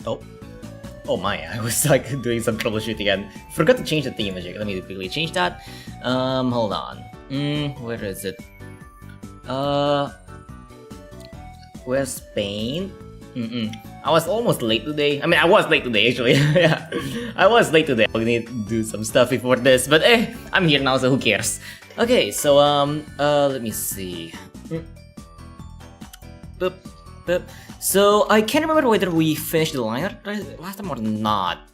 Oh. Oh my, I was like doing some troubleshooting and forgot to change the theme magic. Let me quickly change that. Hold on. Where is it? Where's Spain? I was almost late today. I mean, I was late today actually. Yeah, I was late today. I need to do some stuff before this, but I'm here now, so who cares? Okay, so let me see. Boop, boop. So I can't remember whether we finished the line art last time or not.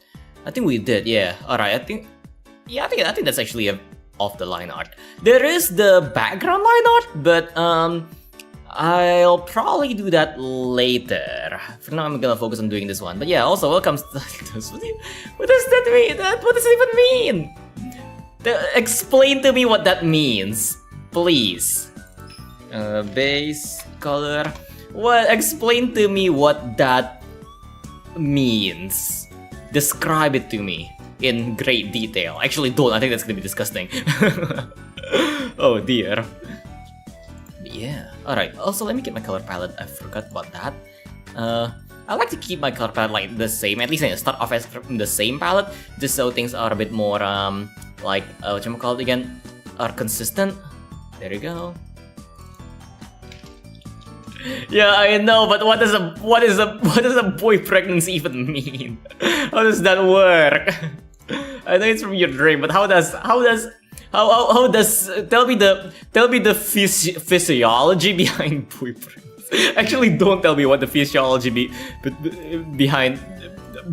I think we did. Yeah. All right. I think that's actually off the line art. There is the background line art, but I'll probably do that later. For now, I'm gonna focus on doing this one. But yeah, also welcome. What does that mean? What does it even mean? Explain to me what that means, please. Base color. Well, explain to me what that means. Describe it to me in great detail. Actually, don't. I think that's gonna be disgusting. Oh dear. Yeah. Alright. Also, let me get my color palette. I forgot about that. I like to keep my color palette like the same. At least I start off as the same palette, just so things are a bit more like whatchamacallit again, are consistent. There you go. Yeah, I know, but what does a boy pregnancy even mean? How does that work? I know it's from your dream, but how does tell me the physiology behind boy pregnancy. Actually, don't tell me what the physiology behind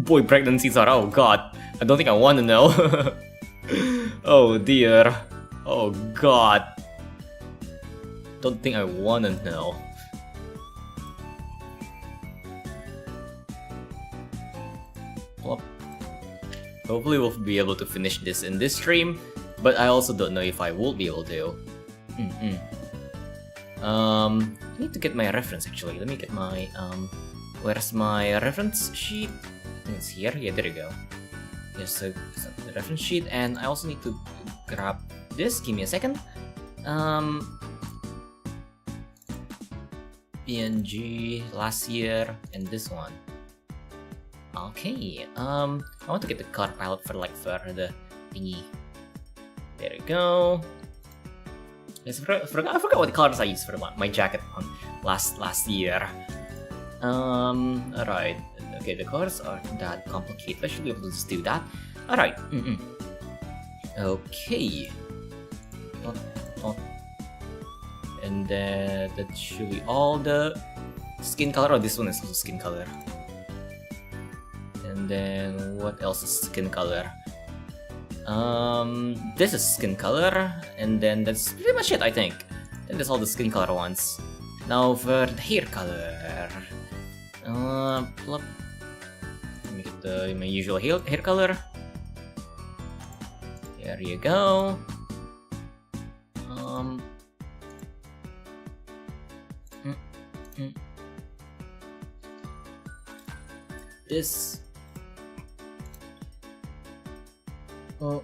boy pregnancies are. Oh god, I don't think I want to know. Oh dear. Oh god. Don't think I want to know. Hopefully we'll be able to finish this in this stream, but I also don't know if I will be able to. I need to get my reference actually. Let me get my where's my reference sheet? I think it's here. Yeah, there you go. Yes, so the reference sheet, and I also need to grab this. Give me a second. PNG last year and this one. Okay, I want to get the color palette for the thingy. There we go. Yes, I forgot what the colors I used for my jacket on last year. Alright. Okay, the colors aren't that complicated. I should be able to just do that. Alright. Okay. And then that should be all the skin color. Oh, this one is also skin color. And then what else is skin color? This is skin color, and then that's pretty much it, I think. And that's all the skin color ones. Now for the hair color. Plop. Let me get my usual hair color. There you go. This. Oh.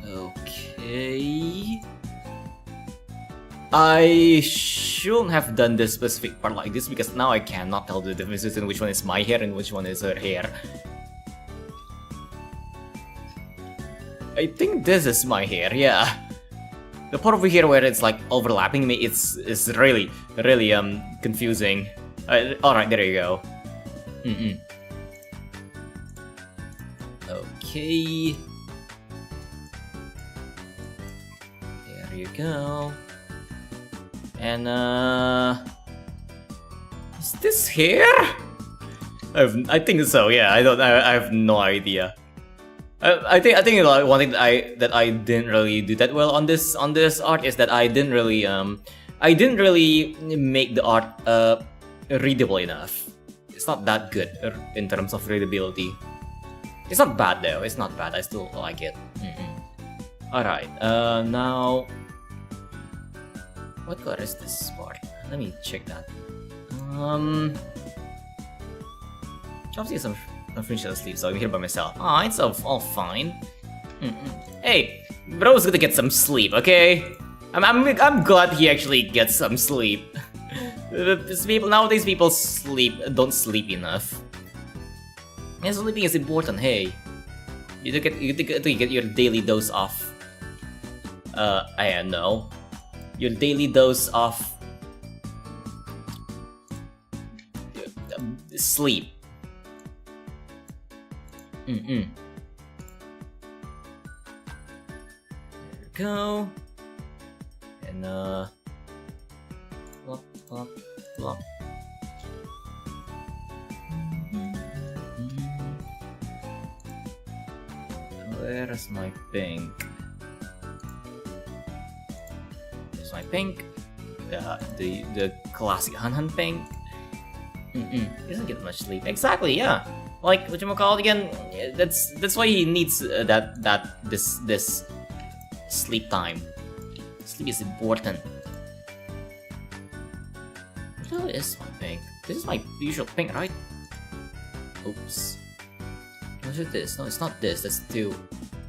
Okay. I shouldn't have done this specific part like this because now I cannot tell the difference between which one is my hair and which one is her hair. I think this is my hair, yeah. The part over here where it's like overlapping me, it's really confusing. Alright, there you go. Okay. There you go. And is this hair? I think so. Yeah, I have no idea. I think like one thing that I didn't really do that well on this art is that I didn't really make the art readable enough. It's not that good in terms of readability. It's not bad though. It's not bad. I still like it. Alright. Now, what color is this part? Let me check that. Obviously some finished asleep, so I'm here by myself. Ah, it's all fine. Hey, bro's gonna get some sleep, okay? I'm glad he actually gets some sleep. Nowadays people don't sleep enough. And sleeping is important. Hey, you get your daily dose of I don't know, your daily dose of sleep. There we go. And plop, plop, plop. Where is my pink? There's my pink. The classic Han pink. Doesn't get much sleep. Exactly, yeah. Like what you call it again? That's why he needs this sleep time. Sleep is important. What is my pink? This is my usual pink, right? Oops. What is this? No, it's not this. That's too.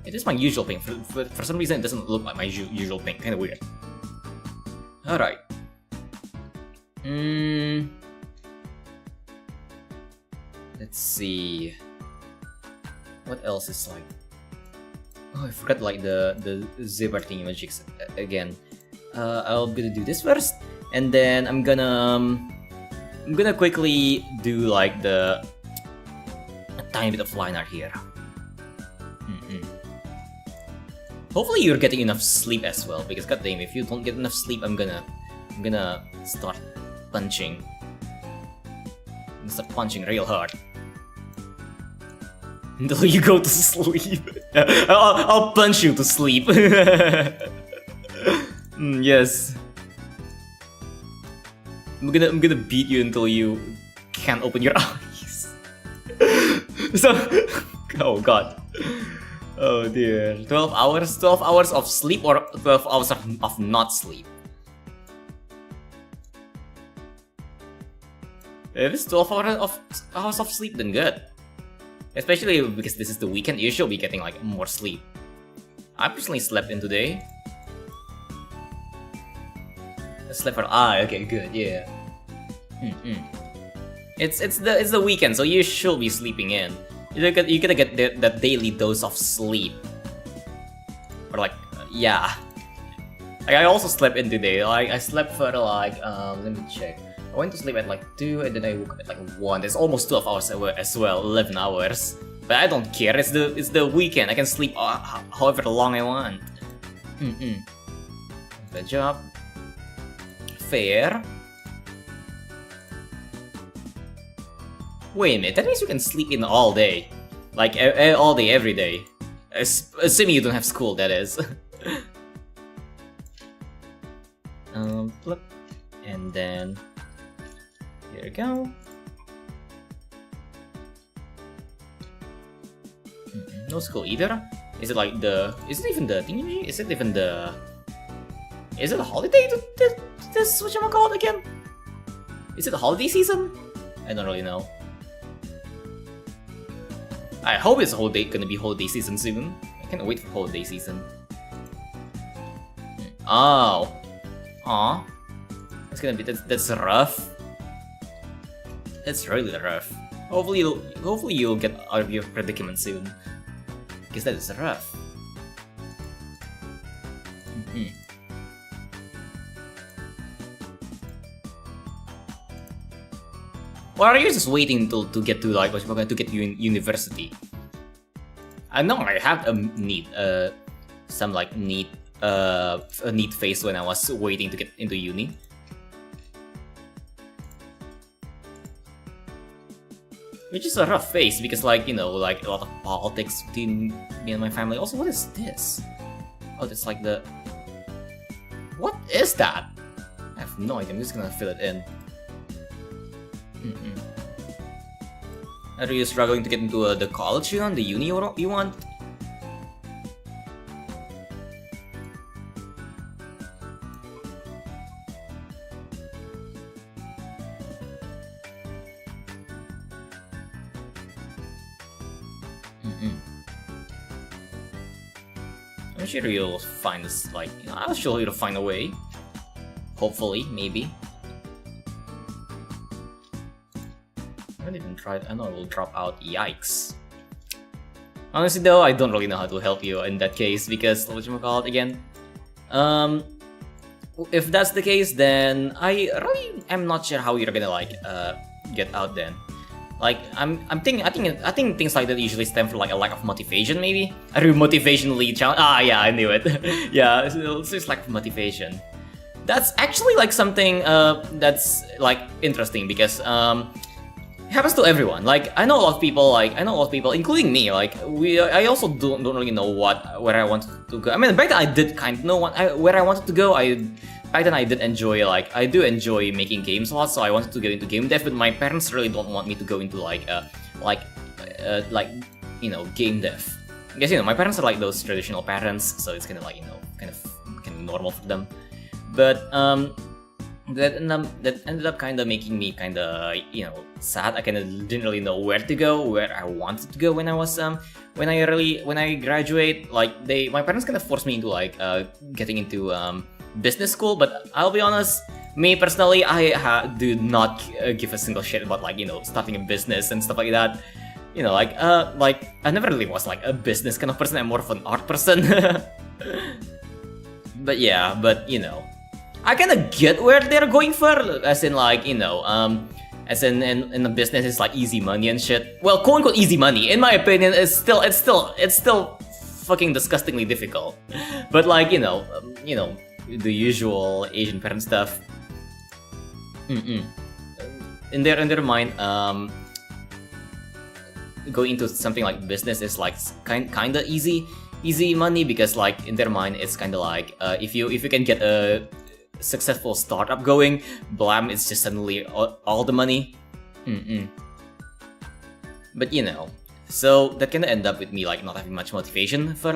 It is my usual pink. For some reason, it doesn't look like my usual pink. Kind of weird. All right. Let's see. What else is like? Oh, I forgot like the zipper thingy magics again. I'll gonna do this first, and then I'm gonna quickly do like a tiny bit of line art here. Hopefully you're getting enough sleep as well, because goddamn, if you don't get enough sleep, I'm gonna start punching. I'm gonna start punching real hard until you go to sleep. I'll punch you to sleep. Yes. I'm gonna beat you until you can't open your eyes. So, oh god. Oh dear. 12 hours of sleep or 12 hours of not sleep? If it's 12 hours of sleep, then good. Especially because this is the weekend, you should be getting like more sleep. I personally slept in today. I slept for okay, good, yeah. It's the weekend, so you should be sleeping in. You're gonna get that daily dose of sleep. Or like, yeah. Like, I also slept in today. Like, I slept for like, let me check. I went to sleep at like 2 and then I woke up at like 1. It's almost 12 hours as well, 11 hours. But I don't care, it's the weekend. I can sleep however long I want. Good job. Fair. Wait a minute, that means you can sleep in all day. Like, all day, every day. Assuming you don't have school, that is. Flip. And then... here we go. No school either? Is it like the... is it even the thingy? Is it even the... is it a holiday to this whatchamacallit again? Is it a holiday season? I don't really know. I hope it's gonna be holiday season soon. I can't wait for holiday season. Oh. Aw. It's gonna be... that's rough. That's really rough. Hopefully you'll get out of your predicament soon. Because that is rough. Or are you just waiting to get to like to get you in university? I know I have a neat some like neat a neat phase when I was waiting to get into uni. Which is a rough phase because, like, you know, like a lot of politics between me and my family. Also, what is this? Oh, that's like the... what is that? I have no idea, I'm just gonna fill it in. Are you struggling to get into the college you want, the uni you want? I'm sure you'll find this, like, you know, I'm sure you'll find a way. Hopefully, maybe. try. I know I will drop out. Yikes. Honestly though, I don't really know how to help you in that case because whatchamacallit again. If that's the case, then I really am not sure how you're gonna like get out then. Like I think things like that usually stem from like a lack of motivation, maybe. A motivationally challenge. Ah, yeah, I knew it. Yeah, it's just lack of motivation. That's actually like something that's like interesting because it happens to everyone. Like I know a lot of people, including me. Like I also don't really know where I wanted to go. I mean, back then I did kind of know where I wanted to go. Back then I did enjoy I do enjoy making games a lot, so I wanted to get into game dev. But my parents really don't want me to go into game dev. Because my parents are like those traditional parents, so it's kind of like kind of normal for them. But that ended up kind of making me kind of sad. I kind of didn't really know where to go, where I wanted to go when I graduate. Like my parents kind of forced me into getting into business school. But I'll be honest, me personally, I do not give a single shit about starting a business and stuff like that. I never really was like a business kind of person. I'm more of an art person. But yeah, I kind of get where they're going for, as in as in the business is like easy money and shit. Well, quote unquote easy money, in my opinion, it's still fucking disgustingly difficult. But the usual Asian parent stuff. In their mind, going into something like business is like kind of easy money, because in their mind it's kind of like if you can get a successful startup going, blam, it's just suddenly all the money. But so that kind of end up with me not having much motivation for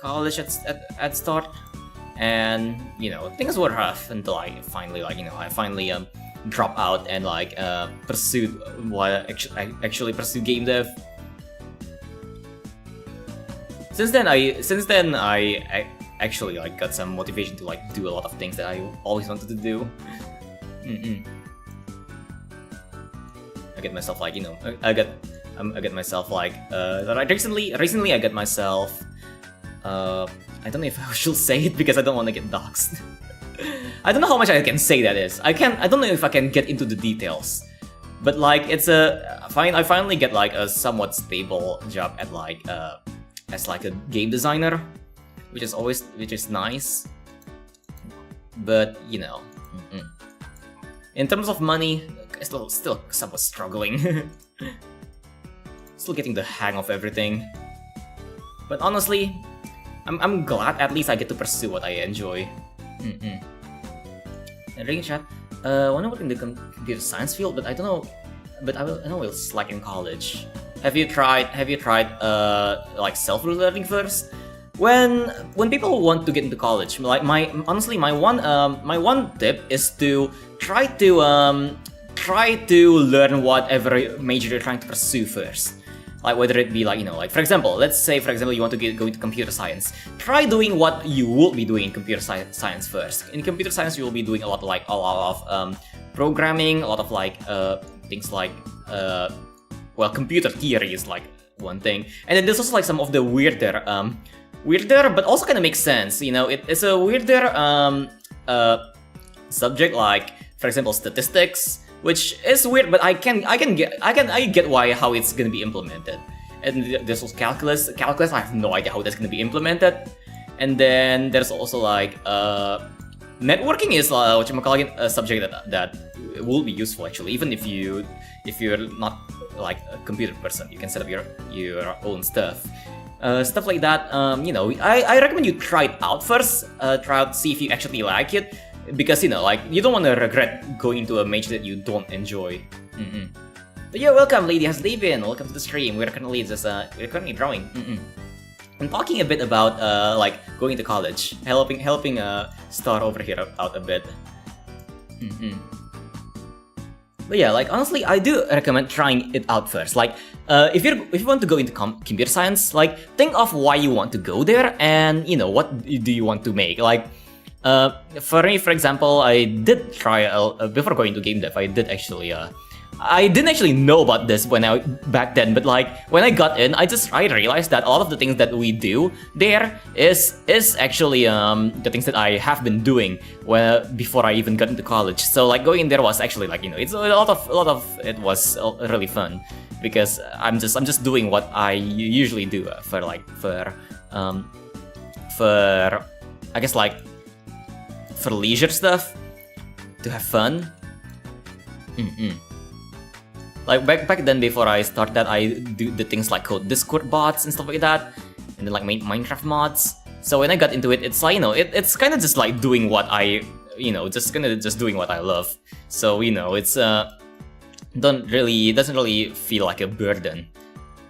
college at start, and things were rough until I finally drop out and actually pursue game dev. Since then I actually got some motivation to do a lot of things that I always wanted to do. I get myself I get myself recently I got myself I don't know if I should say it because I don't want to get doxed. I don't know how much I can say that is. I don't know if I can get into the details. But it's I finally get a somewhat stable job at as a game designer, which is nice. But in terms of money, still somewhat struggling. Still getting the hang of everything. But honestly, I'm glad at least I get to pursue what I enjoy. And ring chat. Wanna work in the computer science field, but I don't know. But I know we'll slack in college. Have you tried self-learning first? When people want to get into college, my one tip is to try to learn whatever major you're trying to pursue first. Whether it be for example, let's say you want to go into computer science. Try doing what you will be doing in computer science first. In computer science, you will be doing a lot of programming, a lot of things computer theory is one thing, and then there's also some of the weirder but also kind of makes sense. It's a weirder subject, for example statistics, which is weird, but I get how it's gonna be implemented. And there's also calculus. I have no idea how that's gonna be implemented. And then there's also networking is a subject that will be useful actually, even if you're not a computer person. You can set up your own stuff. Stuff like that. I recommend you try it out first. Try out, see if you actually like it. Because you don't want to regret going into a major that you don't enjoy. But yeah, welcome, lady. How's the day been? Welcome to the stream. We're currently drawing. I'm talking a bit about going to college, helping Star over here out a bit. But yeah, honestly, I do recommend trying it out first. If you want to go into computer science, think of why you want to go there, and what do you want to make. For me, for example, I did try before going to game dev. I did actually I didn't actually know about this back then, but like when I got in, I realized that all of the things that we do there is actually the things that I have been doing before I even got into college. So like going in there was actually like, you know, it's a lot of it was really fun, because I'm just doing what I usually do for I guess like for leisure stuff, to have fun. Like back then, before I started that, I do the things like code Discord bots and stuff like that, and then like Minecraft mods. So when I got into it, it's like, you know, it's kind of just like doing what I, you know, just doing what I love. So, you know, it's doesn't really feel like a burden.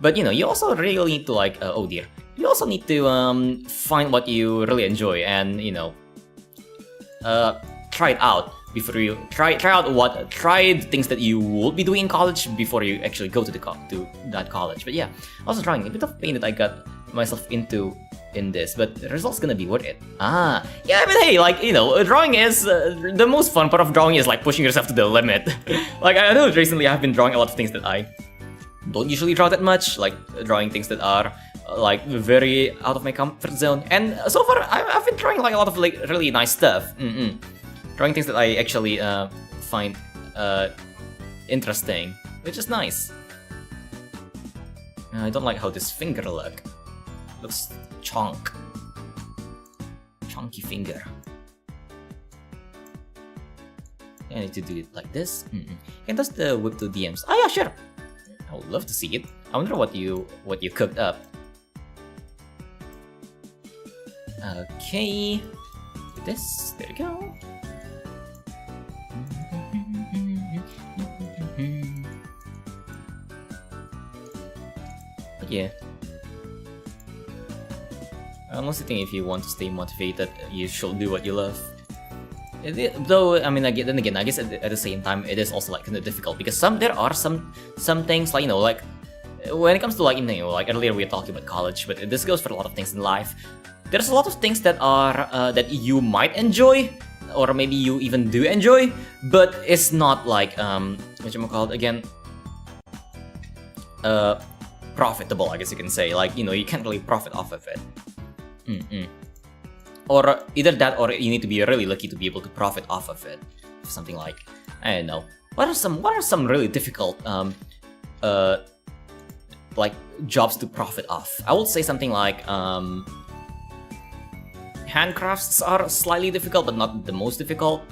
But you know, you also really need to like oh dear, you also need to find what you really enjoy, and you know, try it out before you try the things that you will be doing in college before you actually go to that college. But yeah, also drawing, a bit of pain that I got myself into in this, but the result's gonna be worth it. Yeah, I mean, hey, like, you know, drawing is the most fun part of drawing is like pushing yourself to the limit. Like, I know recently I've been drawing a lot of things that I don't usually draw that much, like drawing things that are like very out of my comfort zone, and so far I've been drawing like a lot of like really nice stuff. Drawing things that I actually find interesting, which is nice. I don't like how this finger looks chunky finger. I need to do it like this. Can toss the whip to DMs. Oh yeah, sure. I would love to see it. I wonder what you cooked up. Okay, this. There we go. But yeah, I'm also thinking if you want to stay motivated, you should do what you love. Though, I mean, then again, I guess at the same time, it is also like kind of difficult, because there are some things, like, you know, like when it comes to like, you know, like earlier we were talking about college, but this goes for a lot of things in life. There's a lot of things that are that you might enjoy, or maybe you even do enjoy, but it's not like what you call it again, profitable, I guess you can say. Like, you know, you can't really profit off of it. Or either that, or you need to be really lucky to be able to profit off of it. Something like, I don't know, what are some really difficult like jobs to profit off? I would say something like handcrafts are slightly difficult, but not the most difficult.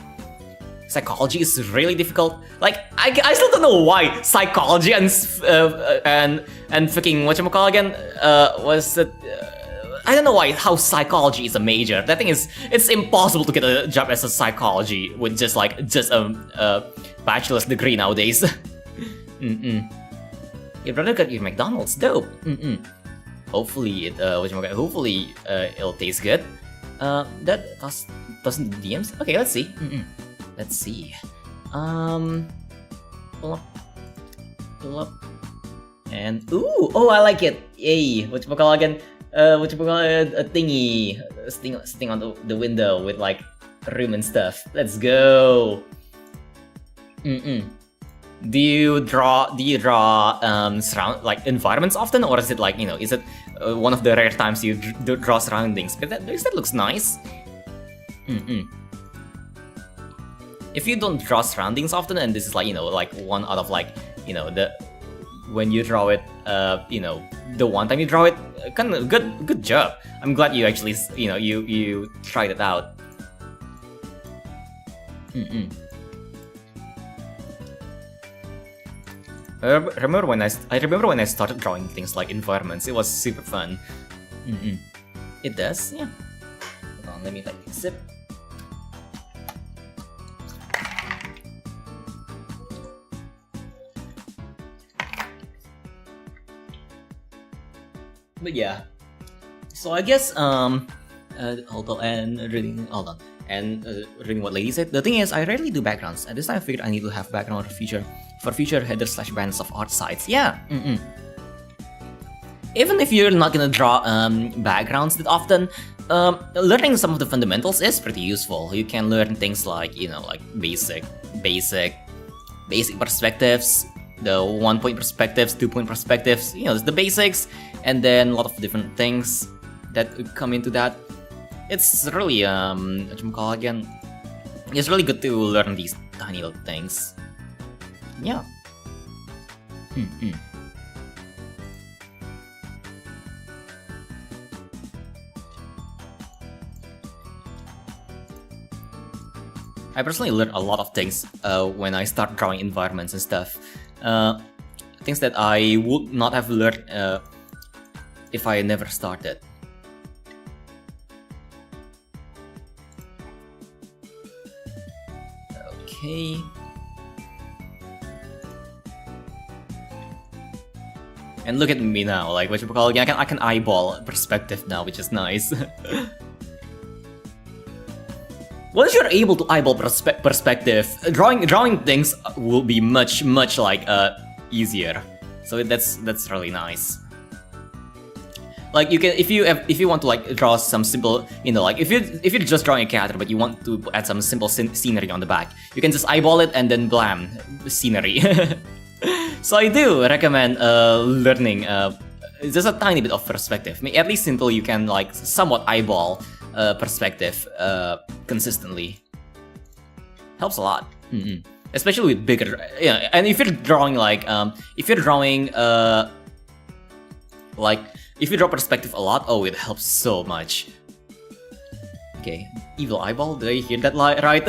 Psychology is really difficult. Like, I still don't know why psychology and fucking whatchamacallit again was I don't know how psychology is a major. That thing is, it's impossible to get a job as a psychology with just a bachelor's degree nowadays. Your brother got your McDonald's, dope. Hopefully it'll taste good. That doesn't DMs. Okay, let's see. Let's see. Pull up, and oh, I like it. Yay! Whatchamacallit again? A thingy, sting on the window with like room and stuff. Let's go. Do you draw surround like environments often, or is it like, you know, is it one of the rare times you draw surroundings? But that looks nice. If you don't draw surroundings often, and this is like, you know, like one out of like, you know, when you draw it, you know, the one time you draw it, kind of good job. I'm glad you actually, you know, you tried it out. I remember when I started drawing things like environments. It was super fun. It does, yeah. Hold on, let me take a sip. But yeah, so I guess hold on, and reading what Lady said. The thing is, I rarely do backgrounds, and this time I figured I need to have background for future headers/banners of art sites. Yeah. Even if you're not gonna draw backgrounds that often, learning some of the fundamentals is pretty useful. You can learn things like, you know, like basic basic perspectives, the 1-point perspectives, 2-point perspectives, you know, the basics, and then a lot of different things that come into that. It's really, whatchamacallit again? It's really good to learn these tiny little things. Yeah. I personally learned a lot of things when I start drawing environments and stuff. Things that I would not have learned if I never started. Okay. And look at me now, like what you call it? I can eyeball perspective now, which is nice. Once you're able to eyeball perspective, drawing things will be much like easier. So that's really nice. Like you can, if you want to like draw some simple, you know, like if you're just drawing a character but you want to add some simple scenery on the back, you can just eyeball it and then blam, scenery. So I do recommend learning just a tiny bit of perspective, at least until you can like somewhat eyeball perspective consistently. Helps a lot. Especially with bigger, yeah. And if you're drawing like if you draw perspective a lot, oh, it helps so much. Okay, evil eyeball. Did I hear that right?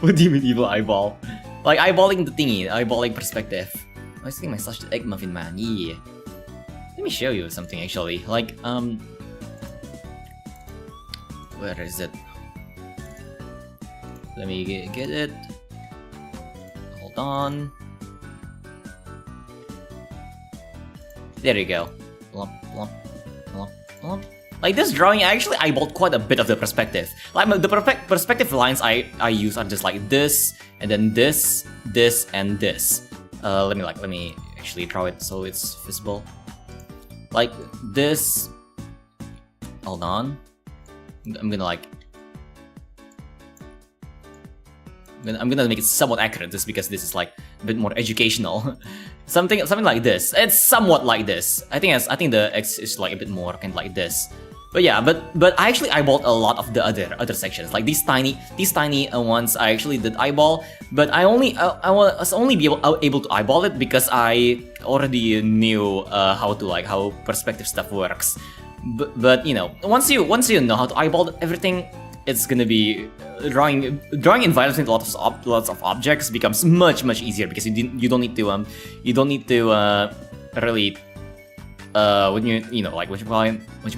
What do you mean evil eyeball? Like eyeballing the thingy, eyeballing perspective. I was thinking my such egg muffin man. Yeah. Let me show you something actually. Like where is it? Let me get it. Hold on. There you go. Plump, plump, plump, plump. Like this drawing, I actually eyeballed quite a bit of the perspective. Like the perspective lines I use are just like this, and then this, and this. Let me actually draw it so it's visible. Like this. Hold on. I'm gonna like. I'm gonna make it somewhat accurate just because this is like a bit more educational. something like this. It's somewhat like this. I think the X is like a bit more kind of like this. But yeah, but I actually eyeballed a lot of the other sections. Like these tiny ones I actually did eyeball, but I was only able to eyeball it because I already knew how perspective stuff works. But you know, once you know how to eyeball everything, it's gonna be drawing environments with lots of objects becomes much easier because you don't need to really when you know like what you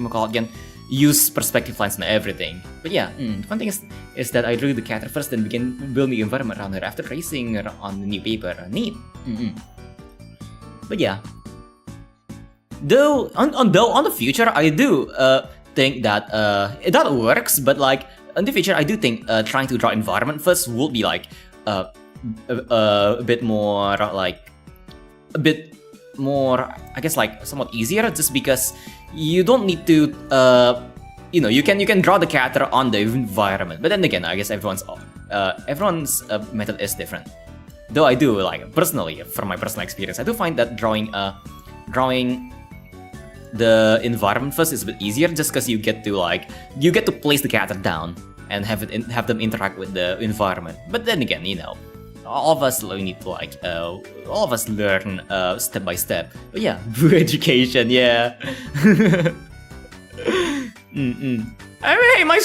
call it again, use perspective lines and everything. But yeah, one thing is that I drew the character first, then begin building the environment around her after tracing her on the new paper. Neat. But yeah, though on the future I do think that that works, but like in the future I do think trying to draw environment first will be like a bit more I guess like somewhat easier, just because you don't need to you know, you can draw the character on the environment. But then again, I guess everyone's method is different. Though I do like personally, from my personal experience, I do find that drawing the environment first is a bit easier, just because you get to place the character down and have them interact with the environment. But then again, you know, all of us need to all of us learn step by step. But yeah, education, yeah. I mean, my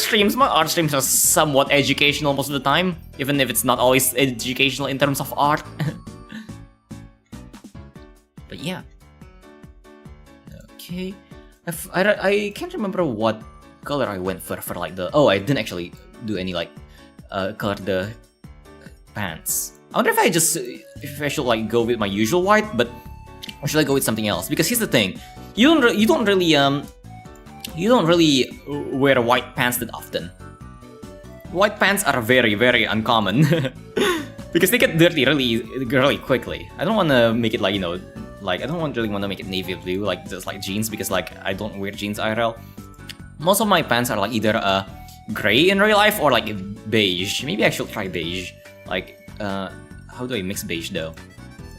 art streams are somewhat educational most of the time, even if it's not always educational in terms of art. But yeah. Okay, I can't remember what color I went for like the. Oh, I didn't actually do any like color the pants. I wonder if I should like go with my usual white, but or should I go with something else? Because here's the thing, you don't really wear white pants that often. White pants are very uncommon because they get dirty really quickly. I don't want to make it like, you know. Like, I don't really want to make it navy blue, like just like jeans, because like I don't wear jeans IRL. Most of my pants are like either gray in real life or like beige. Maybe I should try beige. Like how do I mix beige though?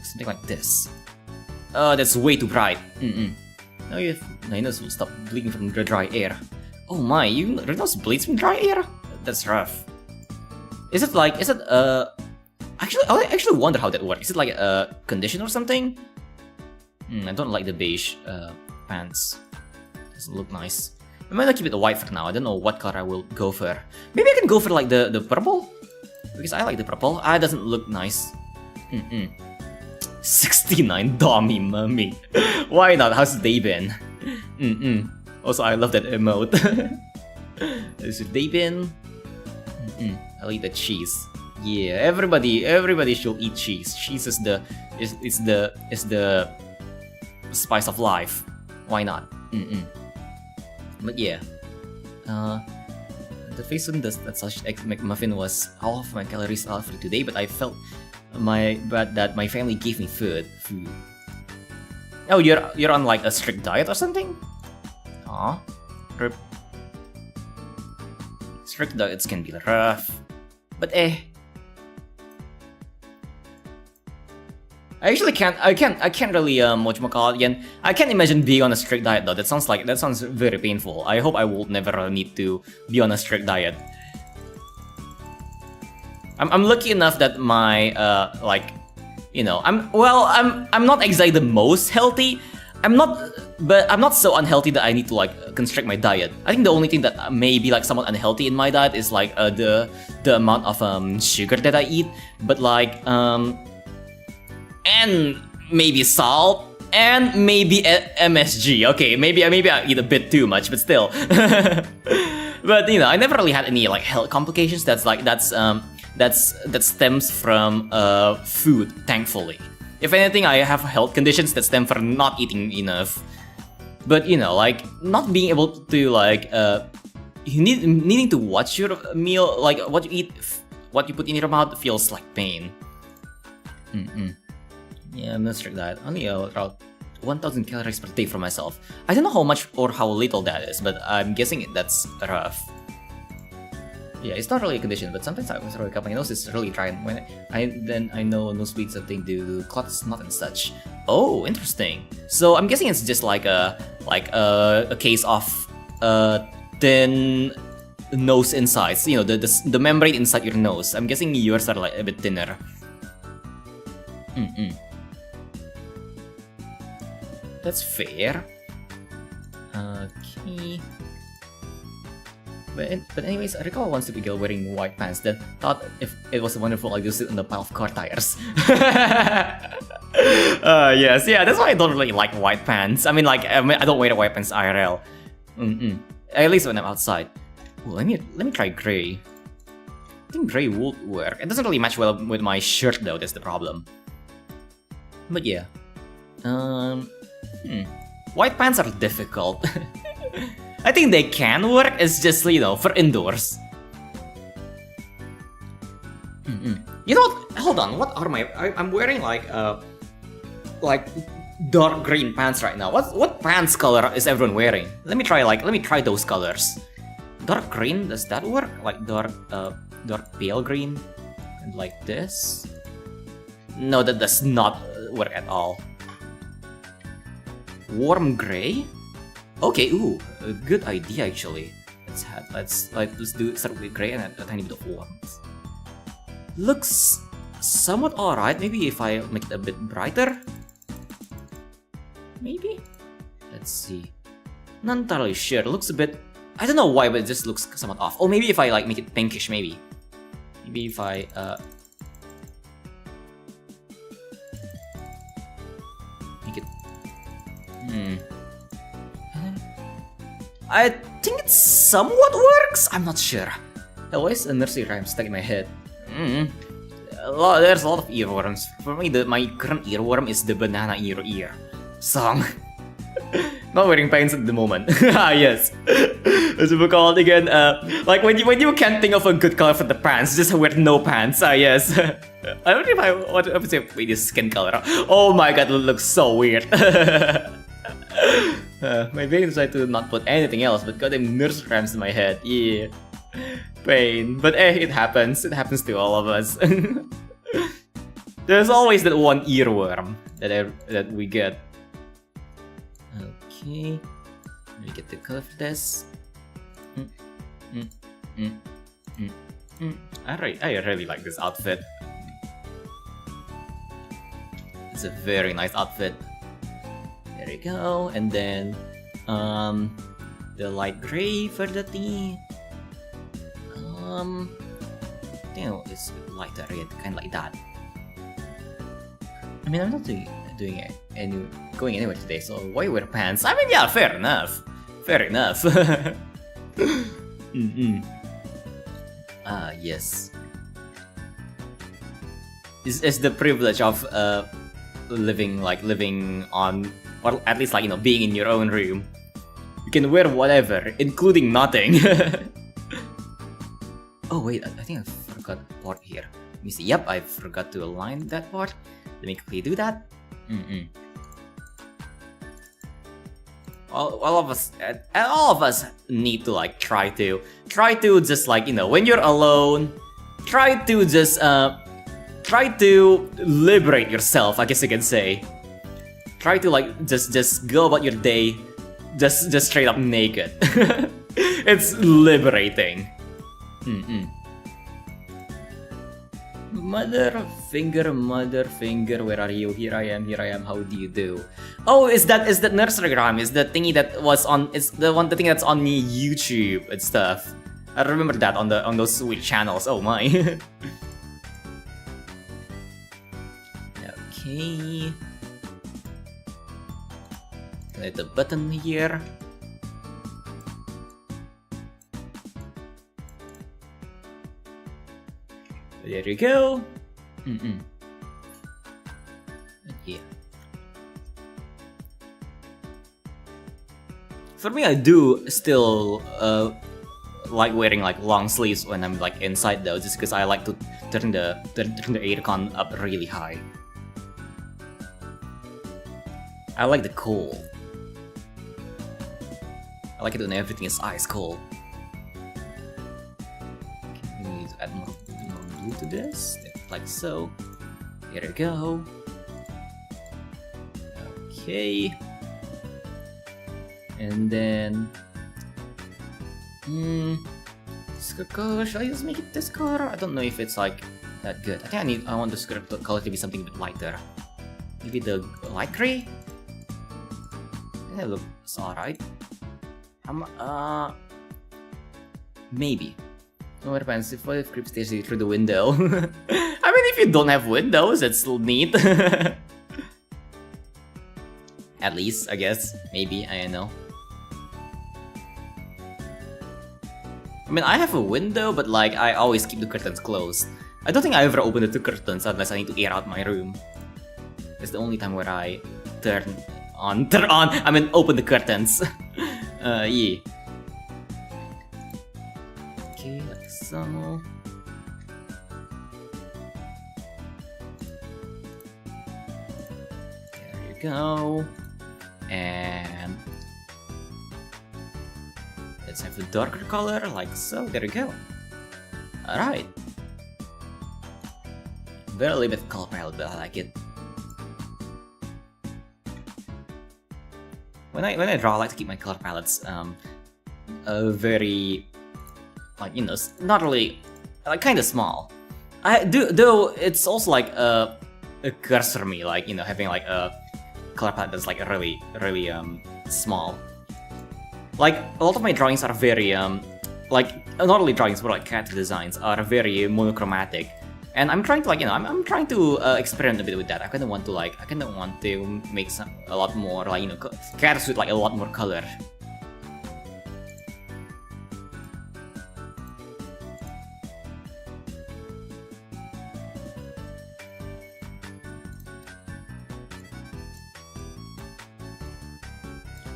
Something like this. Oh, that's way too bright. Now your nose will stop bleeding from the dry air. Oh my, your nose bleeds from dry air? That's rough. Actually, I actually wonder how that works. Is it like a condition or something? I don't like the beige pants. Doesn't look nice. I might keep it white for now. I don't know what color I will go for. Maybe I can go for like the purple? Because I like the purple. Ah, it doesn't look nice. 69 Dommy Mummy. Why not? How's the day been? Also, I love that emote. How's your day been? I'll eat the cheese. Yeah, everybody should eat cheese. Cheese is the spice of life. Why not? But yeah, the face on that such egg McMuffin was all of my calories out for today, but I felt that my family gave me food. Oh, you're on like a strict diet or something? Aw, strict diets can be rough, but I can't really whatchamacallit again. I can't imagine being on a strict diet though. That sounds very painful. I hope I will never need to be on a strict diet. I'm lucky enough that my I'm not exactly the most healthy. But I'm not so unhealthy that I need to like constrict my diet. I think the only thing that may be like somewhat unhealthy in my diet is like the amount of sugar that I eat. But like and maybe salt and maybe MSG. Okay, maybe I eat a bit too much, but still. But you know, I never really had any like health complications that stems from food, thankfully. If anything, I have health conditions that stem from not eating enough. But you know, like not being able to like needing to watch your meal, like what you eat, what you put in your mouth feels like pain. Yeah, I'm not strict diet. Only around 1,000 calories per day for myself. I don't know how much or how little that is, but I'm guessing that's rough. Yeah, it's not really a condition, but sometimes I wake up, my nose is really dry, and when I know nosebleeds are thing due to clot snot and such. Oh, interesting. So I'm guessing it's just like a case of thin nose insides. You know, the membrane inside your nose. I'm guessing yours are like a bit thinner. That's fair. Okay. But anyways, I recall once a girl wearing white pants that thought if it was a wonderful idea to sit on a pile of car tires. Yes, yeah, that's why I don't really like white pants. I mean, I don't wear white pants IRL. At least when I'm outside. Ooh, let me try gray. I think gray would work. It doesn't really match well with my shirt though, that's the problem. But yeah. White pants are difficult. I think they can work, it's just, you know, for indoors. You know what? Hold on, what are I'm wearing like dark green pants right now. What pants color is everyone wearing? Let me try those colors. Dark green, does that work? Like dark pale green? And like this? No, that does not work at all. Warm gray? Okay, ooh, a good idea actually. Let's start with gray and a tiny bit of warmth. Looks somewhat alright. Maybe if I make it a bit brighter. Maybe. Let's see. Not entirely sure. It looks a bit. I don't know why, but it just looks somewhat off. Oh, maybe if I like make it pinkish, maybe. Maybe if I make it. I think it somewhat works. I'm not sure. Always a nursery rhyme stuck in my head. There's a lot of earworms. For me, my current earworm is the banana in your ear song. Not wearing pants at the moment. Yes. What's it called again? Like when you can't think of a good color for the pants, just wear no pants. Yes. I don't know if what to say. Wait, this skin color. Oh my god, it looks so weird. My brain decided to not put anything else but goddamn nurse rhymes in my head. Yeah. Pain. But it happens. It happens to all of us. There's always that one earworm that we get. Okay, we get the color for this. I really like this outfit. It's a very nice outfit. There we go, and then the light gray for the thingy. Damn, it's lighter, yeah, kind of like that. I mean, I'm not doing going anywhere today, so why wear pants? I mean, yeah, fair enough. Fair enough. Ah, yes. It's the privilege of living on, or at least being in your own room. You can wear whatever, including nothing. Oh wait, I think I forgot a part here. Let me see. Yep, I forgot to align that part. Let me quickly do that. All of us need to try to just when you're alone, try to just try to liberate yourself, I guess you can say. Try to just go about your day just straight up naked. It's liberating. Mother finger, where are you? Here I am, how do you do? Oh, is that nursery rhyme? Is the thingy that was on, it's the thing that's on YouTube and stuff. I remember that on those sweet channels, oh my. Okay. Hit the button here. There you go. Yeah. For me, I do still like wearing long sleeves when I'm inside though, just because I like to turn the aircon up really high. I like the cold. I like it when everything is ice cold. Okay, we need to add more blue to this, like so. Here we go. Okay. And then this color, should I just make it this color? I don't know if it's that good. I think I want the script color to be something a bit lighter. Maybe the light gray? That looks alright. Maybe. No more pants if creep stares you through the window. I mean, if you don't have windows, it's still neat. At least, I guess. Maybe, I don't know. I mean, I have a window, but I always keep the curtains closed. I don't think I ever open the two curtains unless I need to air out my room. It's the only time where I open the curtains. Yeah. Okay, like so. There you go. And let's have a darker color, like so. There you go. Alright. Very limited color palette, but I like it. When I draw, I like to keep my color palettes very not really kind of small. I do, though it's also a curse for me, having a color palette that's really small. A lot of my drawings are very not only drawings but character designs are very monochromatic. And I'm trying to I'm trying to experiment a bit with that. I kind of want to make a lot more characters with a lot more color.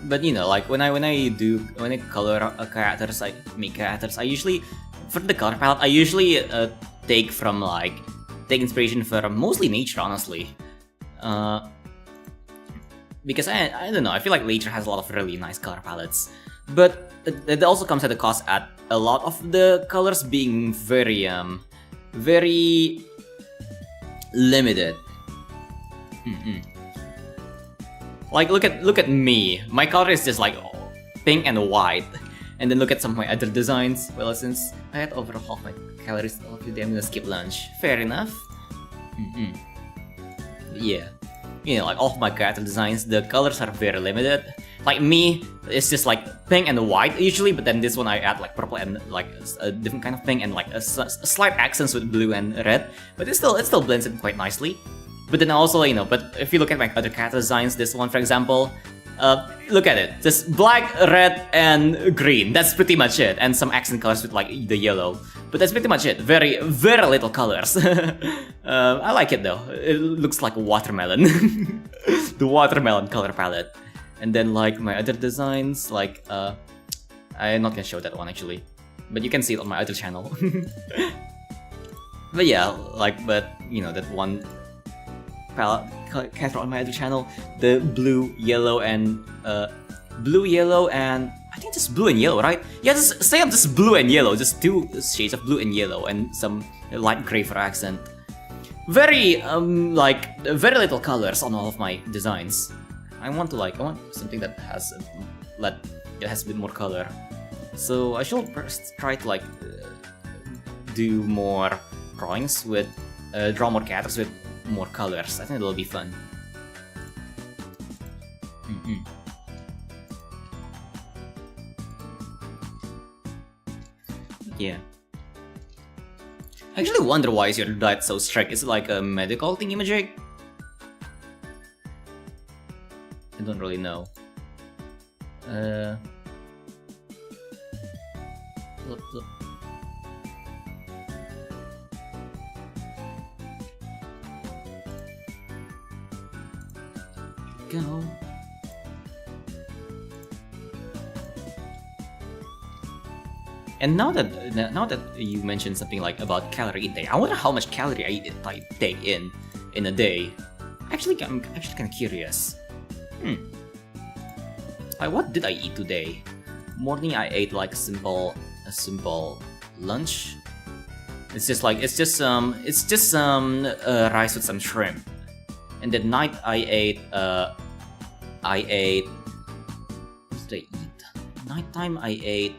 But when I color characters, I make characters. I usually, for the color palette, I usually take inspiration from mostly nature, honestly. Because I don't know, I feel like nature has a lot of really nice color palettes, but it also comes at a cost at a lot of the colors being very limited. Like look at me. My color is just like pink and white. And then look at some of my other designs. Well, since I had over half my calories off today, I'm gonna skip lunch. Fair enough. Yeah. You know, like all of my character designs, the colors are very limited. Like me, it's just like pink and white usually, but then this one I add like purple and like a different kind of pink and like a slight accents with blue and red. But it still blends in quite nicely. But then also, you know, but if you look at my other character designs, this one for example, look at it, just black, red, and green. That's pretty much it, and some accent colors with like the yellow. But that's pretty much it. Very little colors. I like it though. It looks like a watermelon. The watermelon color palette. And then like my other designs, like I'm not gonna show that one actually, but you can see it on my other channel. But yeah, like but you know that one palette character on my other channel, the blue, yellow, and I think just blue and yellow, right? Yeah, just say I'm just blue and yellow, just two shades of blue and yellow, and some light gray for accent. Very like very little colors on all of my designs. I want something that has a bit more color. So I should first try to like do more drawings with draw more characters with more colors. I think it'll be fun. Yeah. I actually wonder why is your diet so strict. Is it like a medical thingy magic? I don't really know. Look. Go. And now that you mentioned something like about calorie intake, I wonder how much calorie I take in a day. Actually, I'm actually kind of curious. Like, what did I eat today? Morning, I ate like a simple lunch. It's just some rice with some shrimp. And at night, I ate. What did I eat? Nighttime, I ate.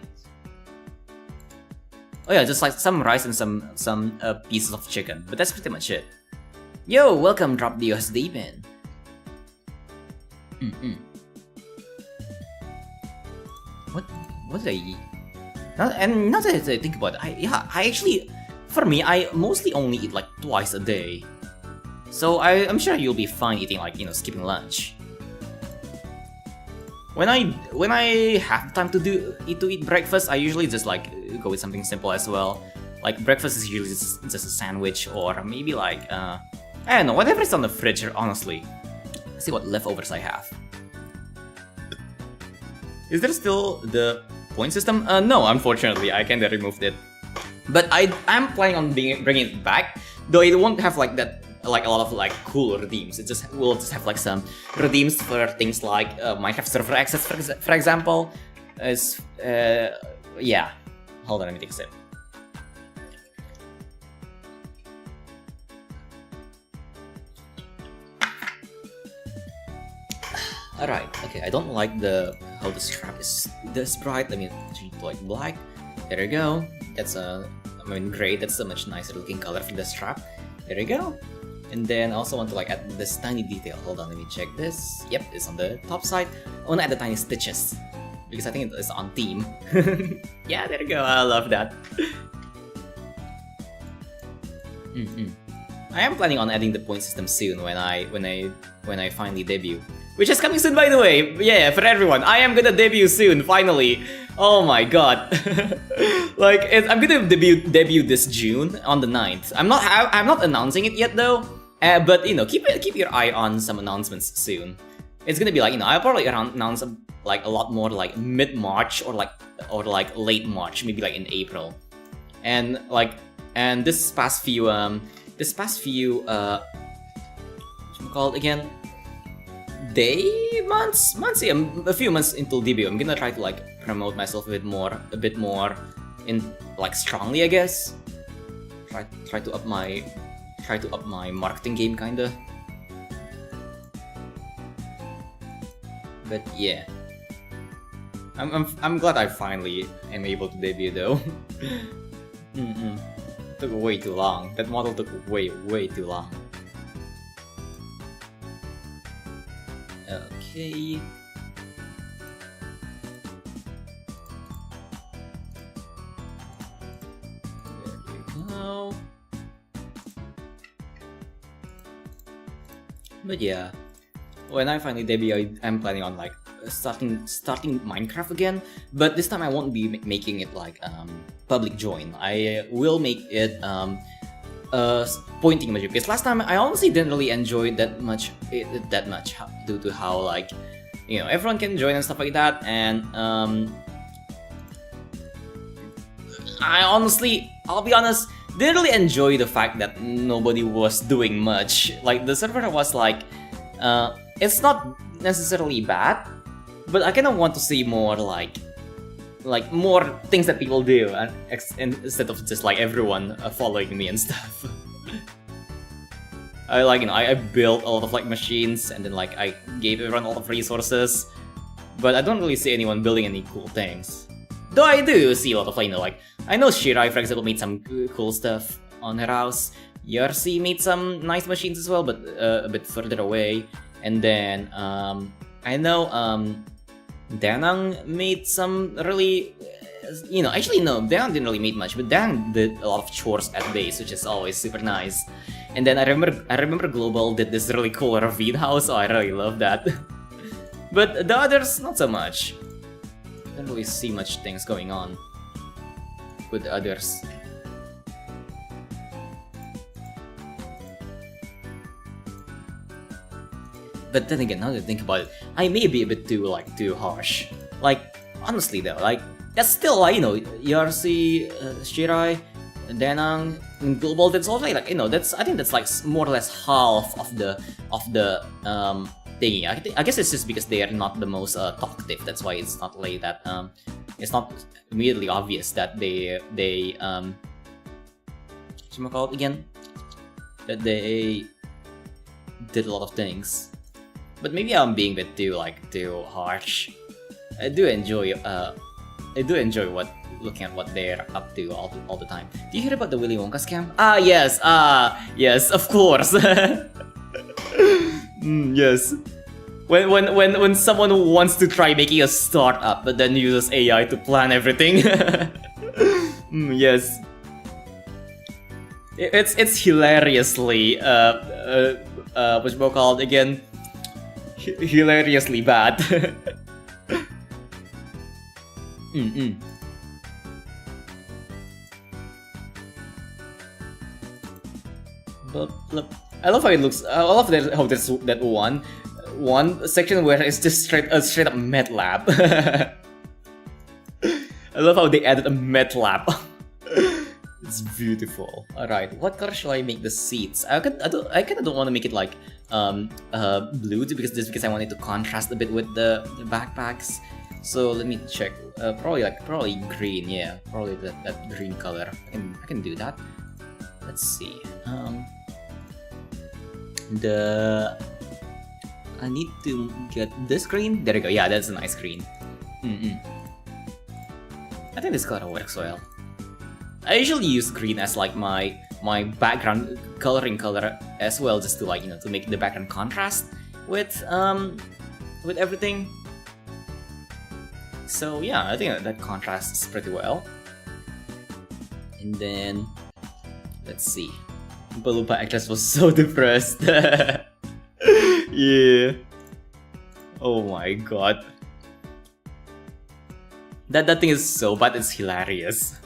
Oh yeah, just like some rice and some pieces of chicken. But that's pretty much it. Yo, welcome, drop the USD pin. What did I eat? Now that I think about it, I actually, for me, I mostly only eat like twice a day. So I'm sure you'll be fine eating like, you know, skipping lunch. When I have time to eat breakfast, I usually just like go with something simple as well. Like breakfast is usually just a sandwich or maybe like I don't know, whatever is on the fridge. Honestly, let's see what leftovers I have. Is there still the point system? No, unfortunately, I kinda removed it. But I'm planning on bringing it back, though it won't have like that, like a lot of like cool redeems. We'll just have like some redeems for things like Minecraft server access, for example. Yeah. Hold on, let me take a sip. Alright, okay, I don't like how the strap is this bright. Let me change it to like black. There you go. That's gray, that's a much nicer looking color for the strap. There you go. And then I also want to like add this tiny detail. Hold on, let me check this. Yep, it's on the top side. I want to add the tiny stitches because I think it's on theme. Yeah, there you go. I love that. I am planning on adding the point system soon when I finally debut, which is coming soon, by the way. Yeah, for everyone, I am gonna debut soon, finally. Oh my god. Like, I'm gonna debut this June on the 9th. I'm not announcing it yet though. But you know, keep your eye on some announcements soon. It's gonna be like, you know, I'll probably announce like a lot more like mid-March or like late March, maybe like in April. And this past few called again? Months, yeah, a few months into debut, I'm gonna try to like promote myself a bit more in like strongly, I guess. Try to up my try to up my marketing game kinda. But yeah, I'm glad I finally am able to debut though. Took way too long. That model took way too long. Okay. There we go. But yeah, when I finally debut, I'm planning on like starting Minecraft again. But this time I won't be making it like public join. I will make it pointing image, because last time I honestly didn't really enjoy it that much due to how, like, you know, everyone can join and stuff like that, and I honestly, I'll be honest, didn't really enjoy the fact that nobody was doing much. Like, the server was like, it's not necessarily bad, but I kind of want to see more like more things that people do, and instead of just like everyone following me and stuff. I like, you know, I built a lot of like machines, and then like I gave everyone a lot of resources, but I don't really see anyone building any cool things. Though I do see a lot of, like, you know, like, I know Shirai, for example, made some cool stuff on her house. Yarsi made some nice machines as well, but a bit further away. And then I know Danang made some really, you know, actually no, Danang didn't really make much, but Danang did a lot of chores at base, which is always super nice. And then I remember Global did this really cool ravine house, so I really love that. But the others, not so much. Don't really see much things going on with the others. But then again, now that I think about it, I may be a bit too harsh. Like, honestly though, like, that's still, like, you know, Yarsi, Shirai, Danang, and Global, that's also like, you know, that's, I think that's like more or less half of the thingy. I guess it's just because they are not the most talkative. That's why it's not like that. It's not immediately obvious that they whatchamacallit again? That they did a lot of things. But maybe I'm being a bit too harsh. I do enjoy looking at what they're up to all the time. Do you hear about the Willy Wonka scam? Yes, of course. Yes. When someone wants to try making a startup but then uses AI to plan everything. Yes. It's hilariously whatchamacallit again? Hilariously bad. But I love how it looks. I love how there's that one section where it's just straight up MATLAB. I love how they added a MATLAB. It's beautiful. Alright, what color shall I make the seats? I kind of don't want to make it like blue, because I want it to contrast a bit with the backpacks. So let me check. Probably green. Yeah, probably that green color. I can do that. Let's see. I need to get this green. There we go. Yeah, that's a nice green. I think this color works well. I usually use green as like my background coloring color as well, just to, like, you know, to make the background contrast with everything. So yeah, I think that contrasts pretty well. And then let's see. Balupa actress was so depressed. Yeah. Oh my god. That thing is so bad, it's hilarious.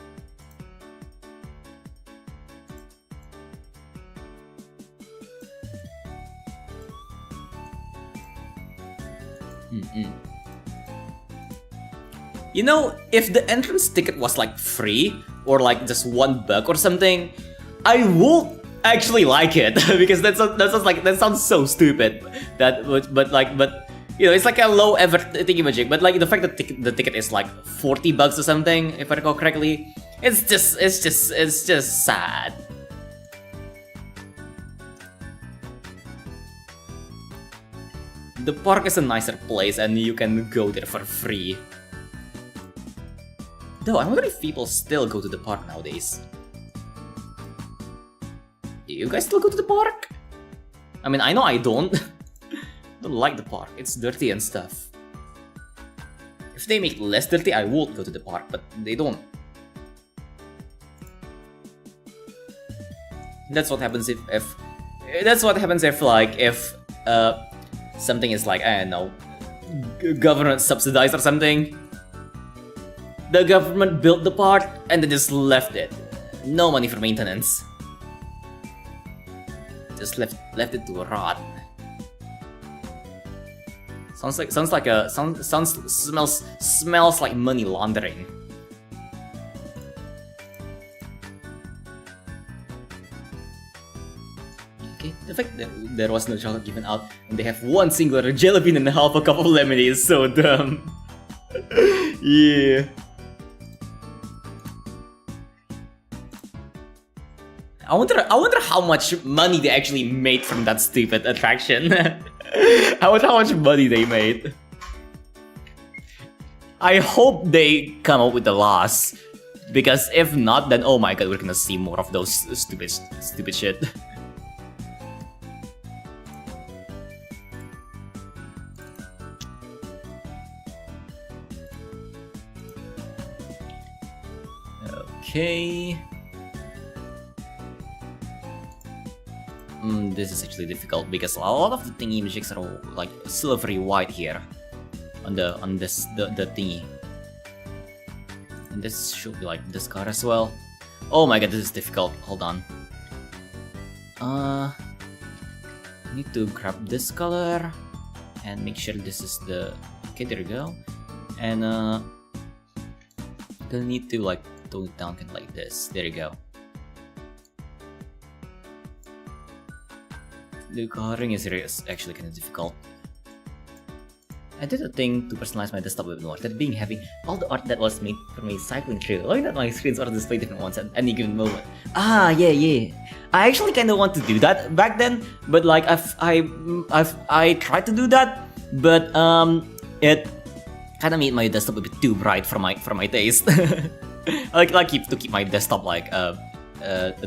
You know, if the entrance ticket was like free or like just $1 or something, I would actually like it. Because that sounds so stupid. But you know, it's like a low effort thingy magic. But like the fact that the ticket is like $40 or something, if I recall correctly, it's just sad. The park is a nicer place and you can go there for free. Though, I wonder if people still go to the park nowadays. Do you guys still go to the park? I mean, I know I don't. Don't like the park, it's dirty and stuff. If they make less dirty, I would go to the park, but they don't. That's what happens if that's what happens if something is like, I don't know, government subsidized or something. The government built the park and they just left it. No money for maintenance. Just left it to rot. Smells like money laundering. Okay, the fact that there was no chocolate given out and they have one singular jelly bean and half a cup of lemonade is so dumb. Yeah. I wonder how much money they actually made from that stupid attraction. I wonder how much money they made. I hope they come up with a loss, because if not, then oh my god, we're gonna see more of those stupid shit. Okay. This is actually difficult because a lot of the thingy magics are like silvery white here on the thingy, and this should be like this color as well. Oh my god, this is difficult. Hold on. I need to grab this color and make sure this is the. Okay, there we go. And gonna need to like tone it down kind of like this. There you go. The coloring is actually kind of difficult. I did a thing to personalize my desktop a bit more, that being having all the art that was made for me cycling through, allowing that my screens are display different ones at any given moment. Ah, yeah. I actually kind of want to do that back then, but like I tried to do that, but it kind of made my desktop a bit too bright for my taste. I like to keep my desktop like a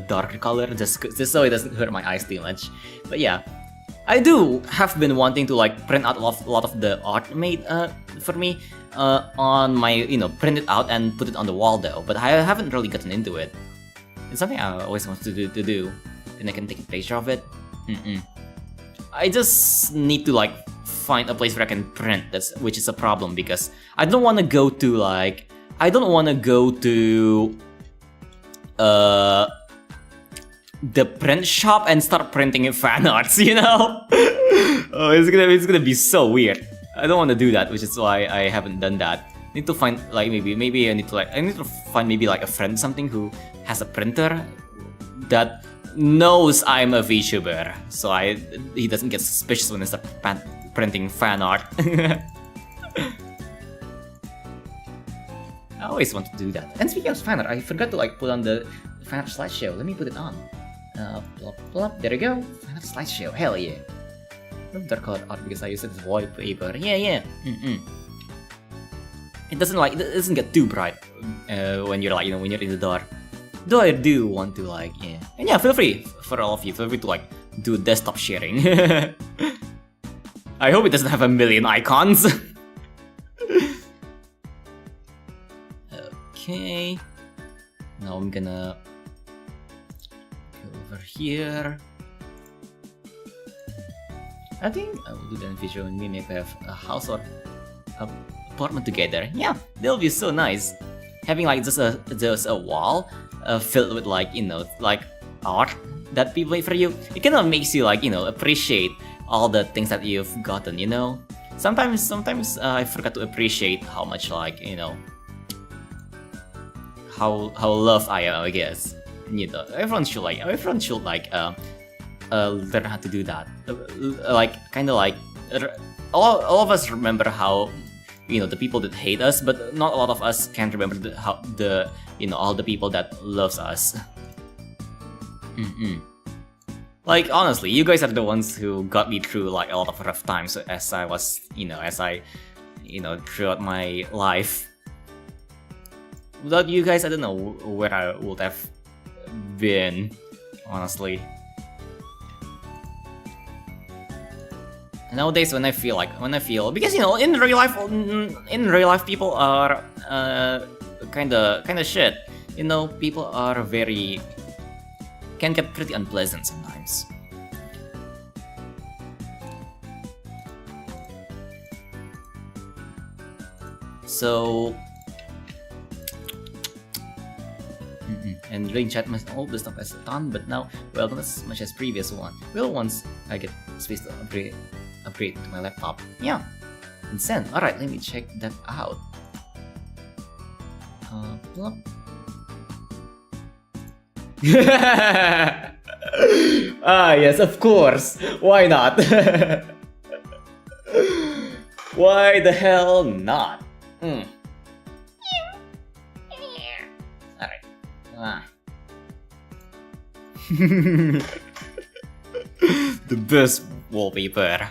darker color, just so it doesn't hurt my eyes too much. But yeah, I do have been wanting to like print out a lot of the art made for me on my, print it out and put it on the wall though. But I haven't really gotten into it. It's something I always want to do. Then I can take a picture of it. I just need to like find a place where I can print. Which is a problem because I don't want to go to the print shop and start printing fan arts, Oh, it's gonna be so weird. I don't want to do that, which is why I haven't done that. I need to find like maybe I need to find maybe like a friend something who has a printer that knows I'm a VTuber, so he doesn't get suspicious when I start printing fan art. I always want to do that. And speaking of fan art, I forgot to like put on the fan art slideshow. Let me put it on. Plop, plop. There we go. Fan art slideshow. Hell yeah. Dark colored art because I use it as wallpaper. Yeah. It doesn't get too bright when you're like when you're in the dark. Though I do want to like and yeah, feel free for all of you. Feel free to like do desktop sharing. I hope it doesn't have a million icons. Okay, now I'm gonna go over here. I think I will do that in video and maybe have a house or an apartment together. Yeah, that'll be so nice. Having like just a wall filled with like like art that people made for you. It kind of makes you like appreciate all the things that you've gotten. Sometimes I forgot to appreciate how much like how loved I am, I guess. Everyone should learn how to do that. All of us remember how the people that hate us, but not a lot of us can remember all the people that loves us. Like, honestly, you guys are the ones who got me through like a lot of rough times as I was, throughout my life. Without you guys, I don't know where I would have been, honestly. Nowadays, when I feel, because in real life, people are kind of shit. People are can get pretty unpleasant sometimes. So, and range chat all this stuff has a ton, but now, well, not as much as previous one. Well, once I get space to upgrade to my laptop. Yeah, insane. All right, let me check that out. Plop. Yes, of course. Why not? Why the hell not? Alright. The best wallpaper.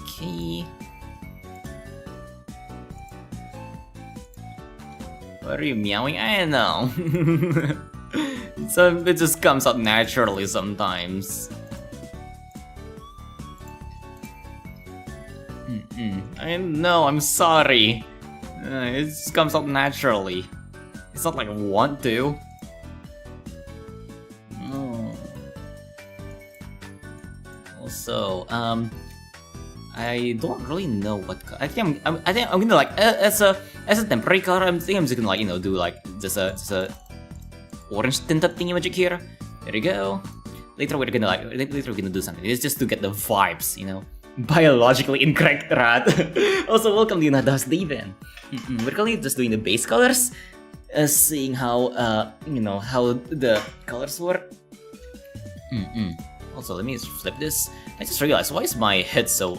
Okay. Why are you meowing? I don't know. So it just comes out naturally sometimes. I know, I'm sorry. It just comes out naturally. It's not like I want to. Also, I don't really know what. I think I'm gonna like as a temporary color. I think I'm just gonna do like just a orange tinted thingy magic here. There you go. Later we're gonna do something. It's just to get the vibes, Biologically incorrect rat. Also, welcome to Nada's Day event. We're currently just doing the base colors, seeing how how the colors work. Also, let me flip this. I just realized, why is my head so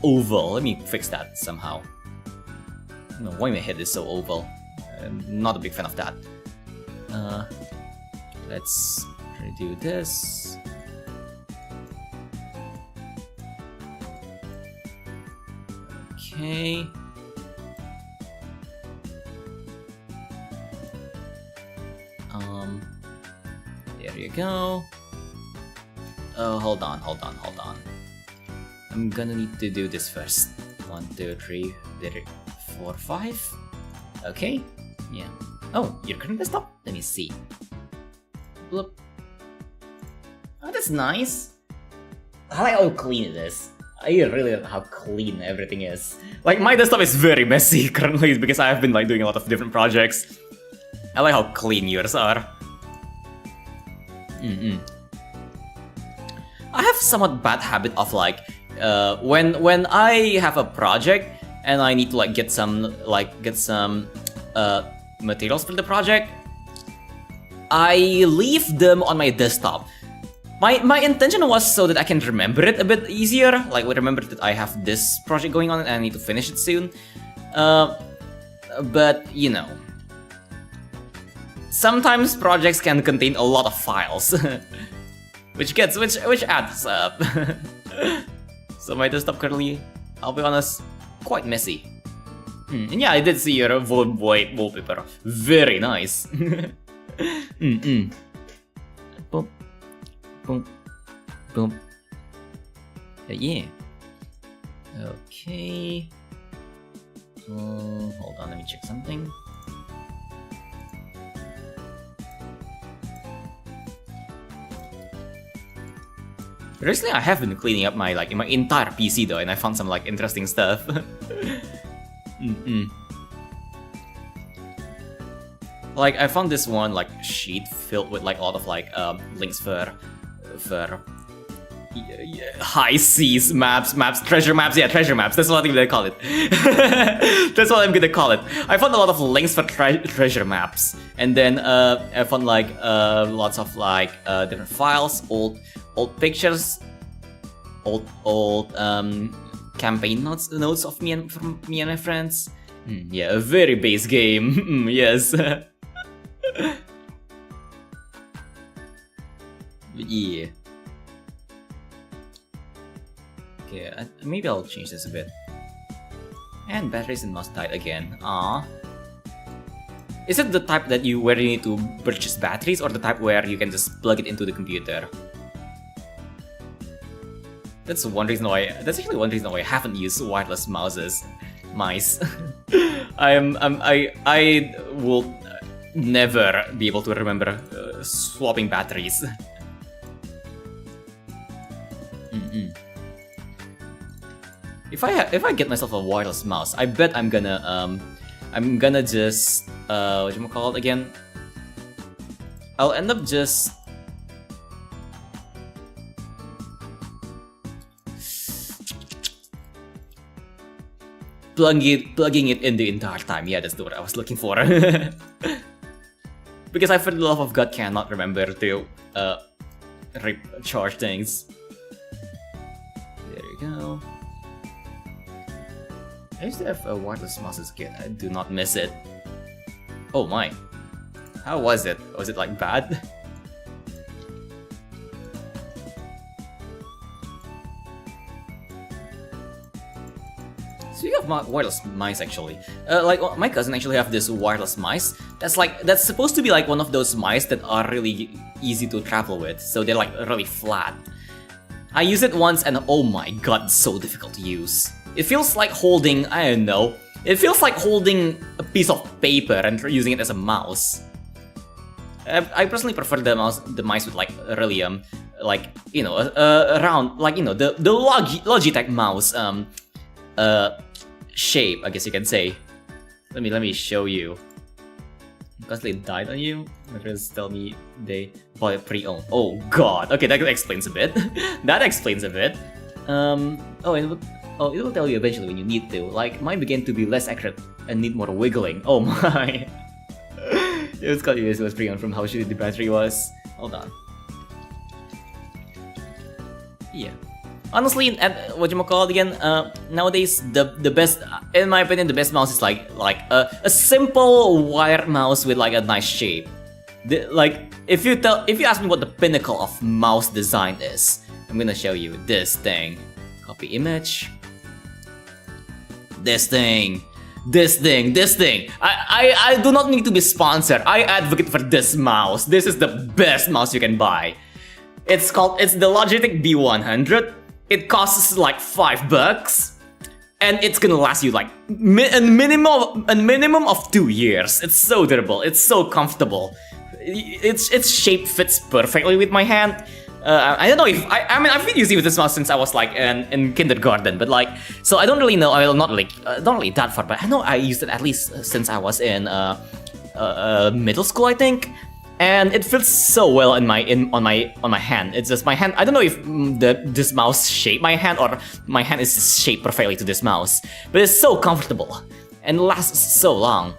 oval? Let me fix that somehow. Why my head is so oval? I'm not a big fan of that. Let's redo this. Okay. There you go. Oh, hold on. I'm gonna need to do this first. 1, 2, 3, 4, 5. Okay. Yeah. Oh, your current desktop? Let me see. Bloop. Oh, that's nice. I like how clean it is. I really like how clean everything is. Like, my desktop is very messy currently because I have been doing a lot of different projects. I like how clean yours are. I have somewhat bad habit of when I have a project and I need to get some materials for the project, I leave them on my desktop. My intention was so that I can remember it a bit easier. Remember that I have this project going on and I need to finish it soon. But sometimes projects can contain a lot of files, which adds up. So my desktop currently, I'll be honest, quite messy. And yeah, I did see your void wallpaper. Very nice. Boom. Boom. Boom. Yeah. Okay. Hold on, let me check something. Recently, I have been cleaning up my my entire PC though, and I found some interesting stuff. I found this one sheet filled with a lot of links for high seas maps, treasure maps. Yeah, treasure maps. That's what I'm gonna call it. That's what I'm gonna call it. I found a lot of links for treasure maps, and then I found lots of different files, old pictures, old campaign notes of me and my friends. Yeah, a very base game. Yes. But yeah. Okay, maybe I'll change this a bit. And batteries and mouse died again. Ah. Is it the type that where you need to purchase batteries, or the type where you can just plug it into the computer? That's one reason why. That's actually one reason why I haven't used wireless mice. I will never be able to remember swapping batteries. If I get myself a wireless mouse, I bet I'm gonna just whatchamacallit again? I'll end up just plugging it in the entire time. Yeah, that's the word I was looking for. Because I, for the love of God, cannot remember to recharge things. There you go. I used to have a wireless mouse as a kid. I do not miss it. Oh my. How was it? Was it like bad? Speaking of wireless mice, actually, like my cousin actually have this wireless mice. That's supposed to be like one of those mice that are really easy to travel with. So they're like really flat. I used it once and oh my god, it's so difficult to use. It feels like holding, I don't know. It feels like holding a piece of paper and using it as a mouse. I personally prefer the mice with like really like you know around like you know the Logitech mouse shape, I guess you can say. Let me show you. Because they died on you, my friends tell me they bought it pre-owned. Oh god. Okay, that explains a bit. That explains a bit. Oh, it will tell you eventually when you need to. Like, mine began to be less accurate and need more wiggling. Oh my. It was called it was pre-owned from how shitty the battery was. Hold on. Yeah. Honestly, whatchamacallit again, nowadays the best, in my opinion, the best mouse is like a simple wire mouse with like a nice shape. If you ask me what the pinnacle of mouse design is, I'm gonna show you this thing. Copy image. This thing. I do not need to be sponsored. I advocate for this mouse. This is the best mouse you can buy. It's the Logitech B100. It costs like $5, and it's gonna last you like a minimum of 2 years. It's so durable. It's so comfortable. Its shape fits perfectly with my hand. I don't know if I mean I've been using this mouse since I was like in kindergarten, but like so I don't really know. I will not like not really that far, but I know I used it at least since I was in middle school, I think. And it fits so well on my hand. It's just my hand. I don't know if this mouse shaped my hand or my hand is shaped perfectly to this mouse, but it's so comfortable and lasts so long.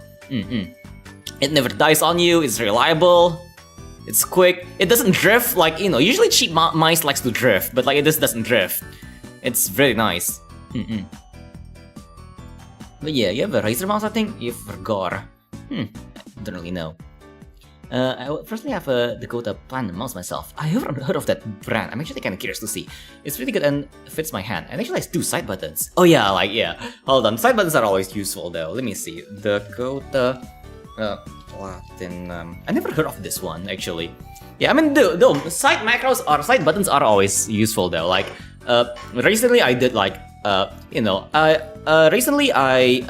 It never dies on you. It's reliable. It's quick. It doesn't drift like you know. Usually cheap mice likes to drift, but like this doesn't drift. It's very nice. But yeah, you have a Razer mouse, I think. You forgot. Don't really know. I personally have a Dakota Platinum mouse myself. I haven't heard of that brand. I'm actually kind of curious to see. It's really good and fits my hand. And actually has 2 side buttons. Oh yeah, like yeah. Hold on, side buttons are always useful though. Let me see. Dakota Platinum. I never heard of this one actually. Yeah, I mean the side macros or side buttons are always useful though. Like recently I did like recently I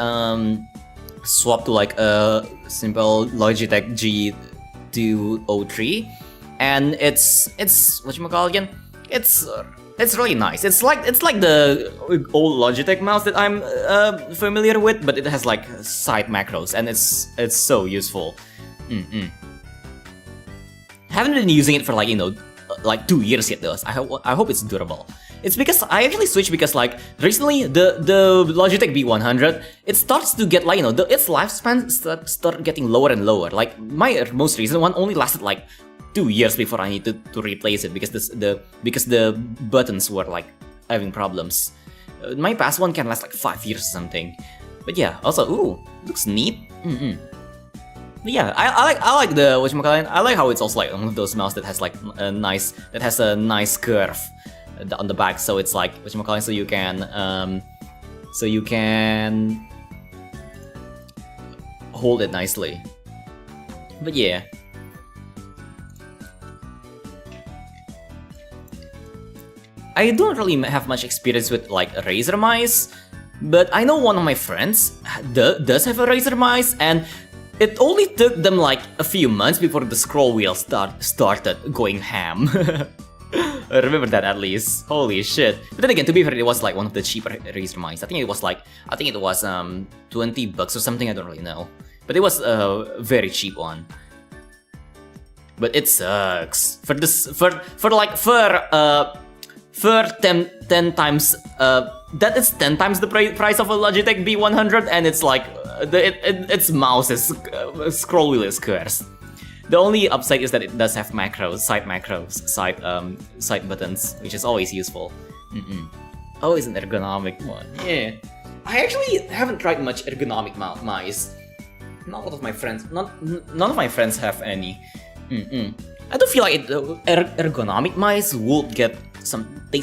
swapped to like a simple Logitech G203, and it's whatchamacallit again? It's really nice. It's like the old Logitech mouse that I'm familiar with, but it has like side macros, and it's so useful. Haven't been using it for like like 2 years yet though. I hope it's durable. It's because I actually switched because like recently the Logitech B100 it starts to get like its lifespan start getting lower and lower. Like my most recent one only lasted like 2 years before I needed to replace it because the buttons were like having problems. My past one can last like 5 years or something. But yeah, also looks neat. Yeah, I like the whatchamacallit. I like how it's also like one of those mouse that has like a nice curve on the back, so it's like whatchamacallit, so you can hold it nicely. But yeah. I don't really have much experience with like Razer mice, but I know one of my friends does have a Razer mice, and it only took them like a few months before the scroll wheel started going ham. I remember that at least. Holy shit! But then again, to be fair, it was like one of the cheaper Razer mice. I think it was $20 or something. I don't really know, but it was a very cheap one. But it sucks for 10 times that is 10 times the price of a Logitech B100, and it's like its mouse is scroll wheel is cursed. The only upside is that it does have side buttons, which is always useful. Always an ergonomic one. Yeah, I actually haven't tried much ergonomic mice. Not a lot of my friends, none of my friends have any. I do feel like ergonomic mice would take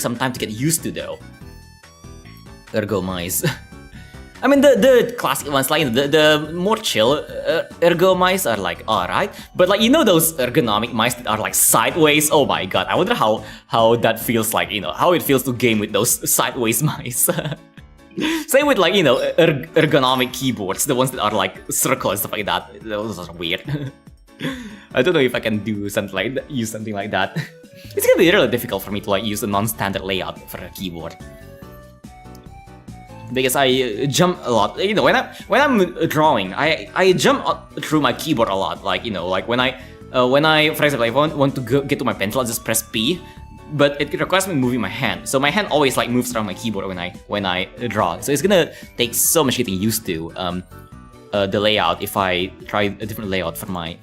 some time to get used to though. Ergo mice. I mean the classic ones, like the more chill ergo mice are like alright, but like those ergonomic mice that are like sideways. Oh my god, I wonder how that feels like, how it feels to game with those sideways mice. Same with like ergonomic keyboards, the ones that are like circle and stuff like that. Those are weird. I don't know if I can use something like that. It's gonna be really difficult for me to like use a non-standard layout for a keyboard, because I jump a lot. When I'm drawing, I jump through my keyboard a lot. Like like when I for example, if I want to get to my pencil, I just press P, but it requires me moving my hand. So my hand always like moves around my keyboard when I draw. So it's gonna take so much getting used to the layout if I try a different layout for my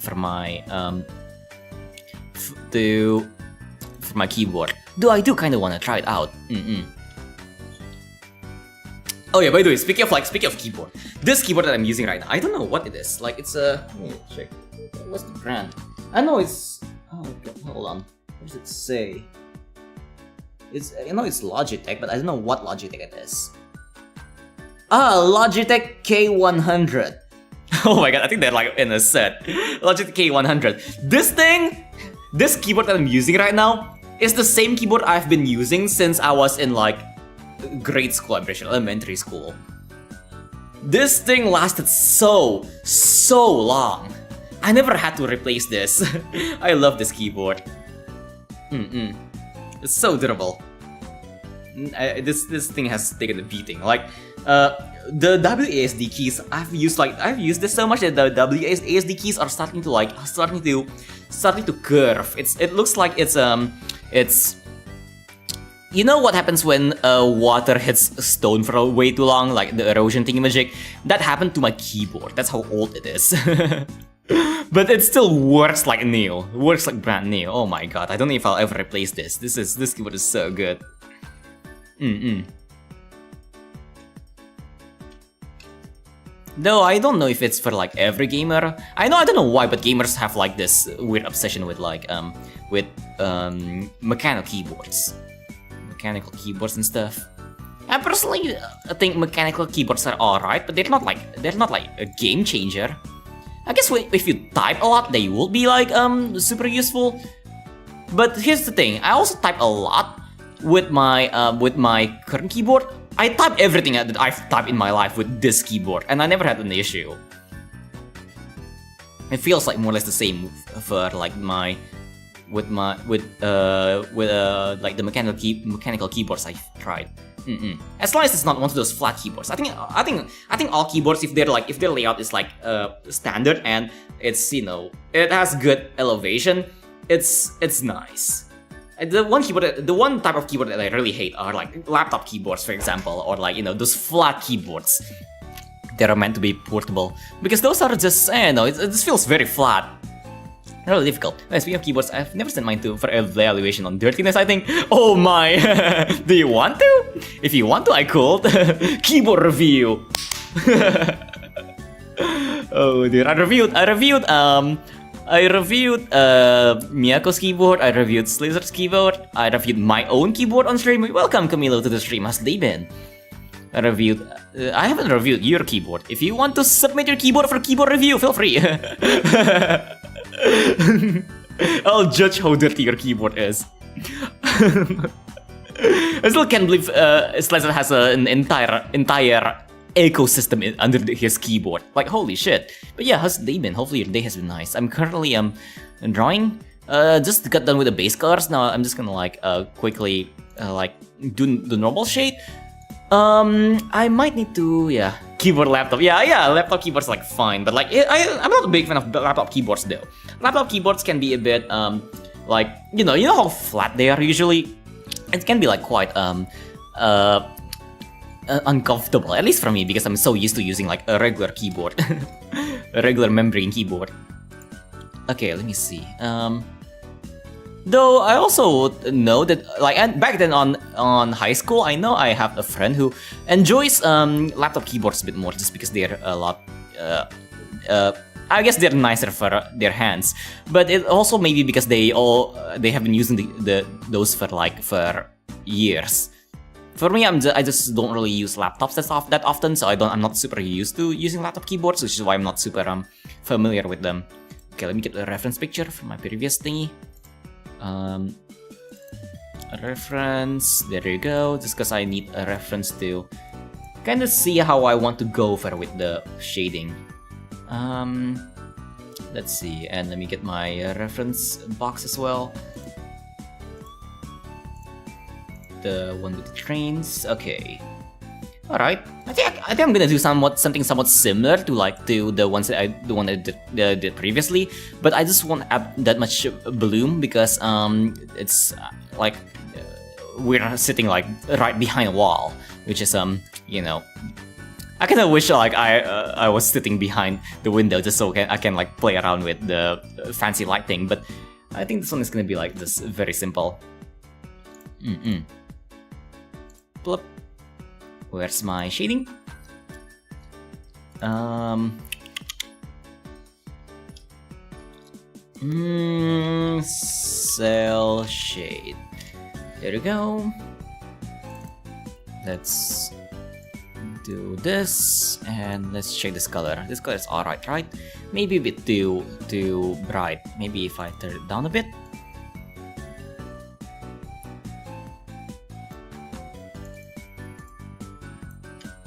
keyboard. Though I do kind of want to try it out. Oh yeah, by the way, speaking of keyboard, this keyboard that I'm using right now, I don't know what it is. Like it's a let me check. What's the brand? I know it's hold on. What does it say? I know it's Logitech, but I don't know what Logitech it is. Logitech K100. Oh my god, I think they're like in a set. Logitech K100. This keyboard that I'm using right now is the same keyboard I've been using since I was in like grade school, elementary school. This thing lasted so long. I never had to replace this. I love this keyboard. It's so durable. This thing has taken a beating. Like the WASD keys, I've used this so much that the WASD keys are starting to curve. It looks like it's you know what happens when water hits a stone for way too long, like the erosion thingamajig? That happened to my keyboard. That's how old it is. But it still works like new. Works like brand new. Oh my god, I don't know if I'll ever replace this. This keyboard is so good. Though I don't know if it's for like every gamer. I don't know why, but gamers have like this weird obsession with like mechanical keyboards and stuff. I personally think mechanical keyboards are alright, but they're not like a game changer. I guess if you type a lot, they will be like super useful. But here's the thing: I also type a lot with my current keyboard. I type everything that I've typed in my life with this keyboard, and I never had an issue. It feels like more or less the same for like like the mechanical keyboards I've tried. As long as it's not one of those flat keyboards. I think all keyboards, if their layout is like standard and it's it has good elevation, it's nice. The one type of keyboard that I really hate are like laptop keyboards, for example, or like those flat keyboards that are meant to be portable, because those are just it just feels very flat. Really difficult. Speaking of keyboards, I've never sent mine for evaluation on dirtiness, I think. Oh my! Do you want to? If you want to, I could. Keyboard review. Oh dear, I reviewed Miyako's keyboard, I reviewed Slizer's keyboard, I reviewed my own keyboard on stream. Welcome Camilo to the stream, how's they been? I haven't reviewed your keyboard. If you want to submit your keyboard for keyboard review, feel free. I'll judge how dirty your keyboard is. I still can't believe Slicer has an entire ecosystem under his keyboard. Like, holy shit. But yeah, how's the day been? Hopefully your day has been nice. I'm currently drawing. Just got done with the base colors. Now I'm just gonna like quickly like do the normal shade. I might need to, keyboard, laptop. Yeah, laptop keyboard's like fine, but like I'm not a big fan of laptop keyboards though. Laptop keyboards can be a bit like you know how flat they are usually. It can be like quite uncomfortable, at least for me, because I'm so used to using like a regular keyboard, a regular membrane keyboard. Okay, let me see. Though I also know that, like, and back then on high school, I know I have a friend who enjoys laptop keyboards a bit more, just because they're a lot. I guess they're nicer for their hands, but it also maybe because they have been using those for years. For me, I just don't really use laptops that often, so I'm not super used to using laptop keyboards, which is why I'm not super familiar with them. Okay, let me get a reference picture from my previous thingy. A reference, there you go, just because I need a reference to kind of see how I want to go for with the shading. Let's see, and let me get my reference box as well. The one with the trains, okay. Alright, I think I'm gonna do something somewhat similar to the one that I did previously, but I just won't add that much bloom because it's like we're sitting like right behind a wall, which is you know, I kind of wish like I was sitting behind the window just so I can like play around with the fancy lighting, but I think this one is gonna be like this very simple. Plop. Where's my shading? Cell shade. There you go. Let's do this and let's check this color. This color is alright, right? Maybe a bit too bright. Maybe if I turn it down a bit.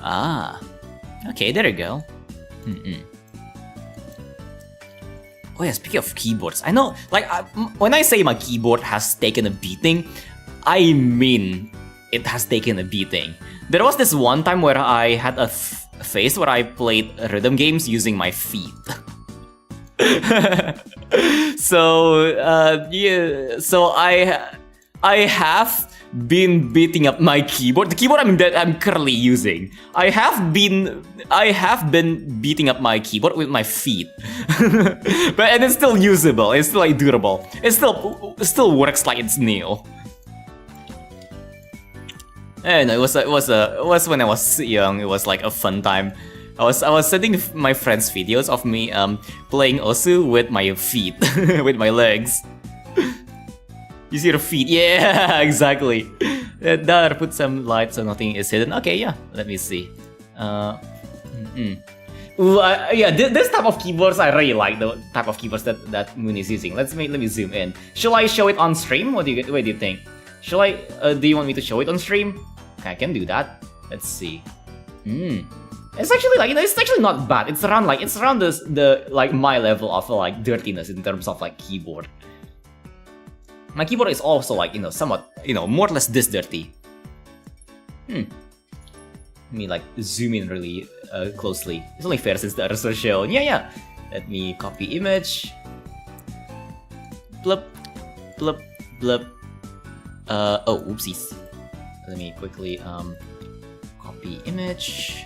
Ah, okay, there you go. Oh yeah, speaking of keyboards, I know, like, when I say my keyboard has taken a beating, I mean it has taken a beating. There was this one time where I had a phase where I played rhythm games using my feet. So, yeah, so I have been beating up my keyboard. The keyboard I'm currently using. I have been beating up my keyboard with my feet, and it's still usable. It's still like durable. It still works like it's new. And it was when I was young. It was like a fun time. I was sending my friends videos of me playing Osu with my feet, with my legs. You see the feet? Yeah, exactly. There, put some light so nothing is hidden. Okay, yeah. Let me see. Yeah, this type of keyboards I really like. The type of keyboards that Moon is using. Let me zoom in. Shall I show it on stream? What do you think? Shall I? Do you want me to show it on stream? Okay, I can do that. Let's see. It's actually like, it's actually not bad. It's around the like my level of like dirtiness in terms of like keyboard. My keyboard is also like, somewhat, more or less this dirty. Let me like zoom in really closely. It's only fair since the others are shown. Yeah. Let me copy image. Blup, blup, blup. Oh, oopsies. Let me quickly copy image.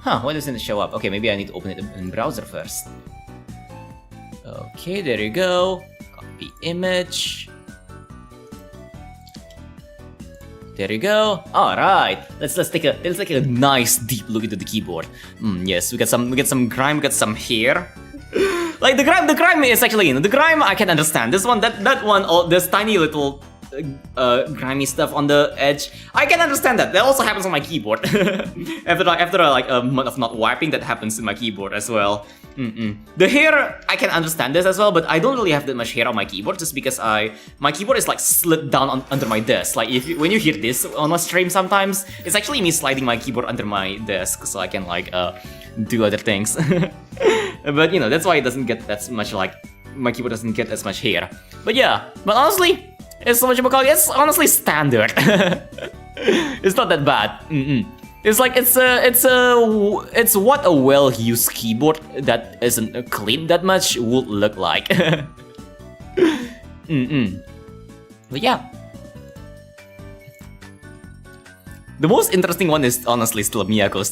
Huh, why doesn't it show up? Okay, maybe I need to open it in browser first. Okay, there you go. Copy image. There you go. All right, let's take a nice deep look into the keyboard. Yes, we got some grime, we got some hair. Like the grime is actually, the grime I can understand. This one, that one, all this tiny little grimy stuff on the edge, I can understand that. That also happens on my keyboard. after like a month of not wiping, that happens in my keyboard as well. The hair, I can understand this as well, but I don't really have that much hair on my keyboard just because my keyboard is like slid down under my desk. Like when you hear this on my stream sometimes, it's actually me sliding my keyboard under my desk so I can like do other things. But you know, that's why it doesn't get that much, like my keyboard doesn't get as much hair. But yeah, but honestly, it's so much more. It's honestly standard. It's not that bad. It's like it's what a well-used keyboard that isn't cleaned that much would look like. But yeah, the most interesting one is honestly still Miyako's,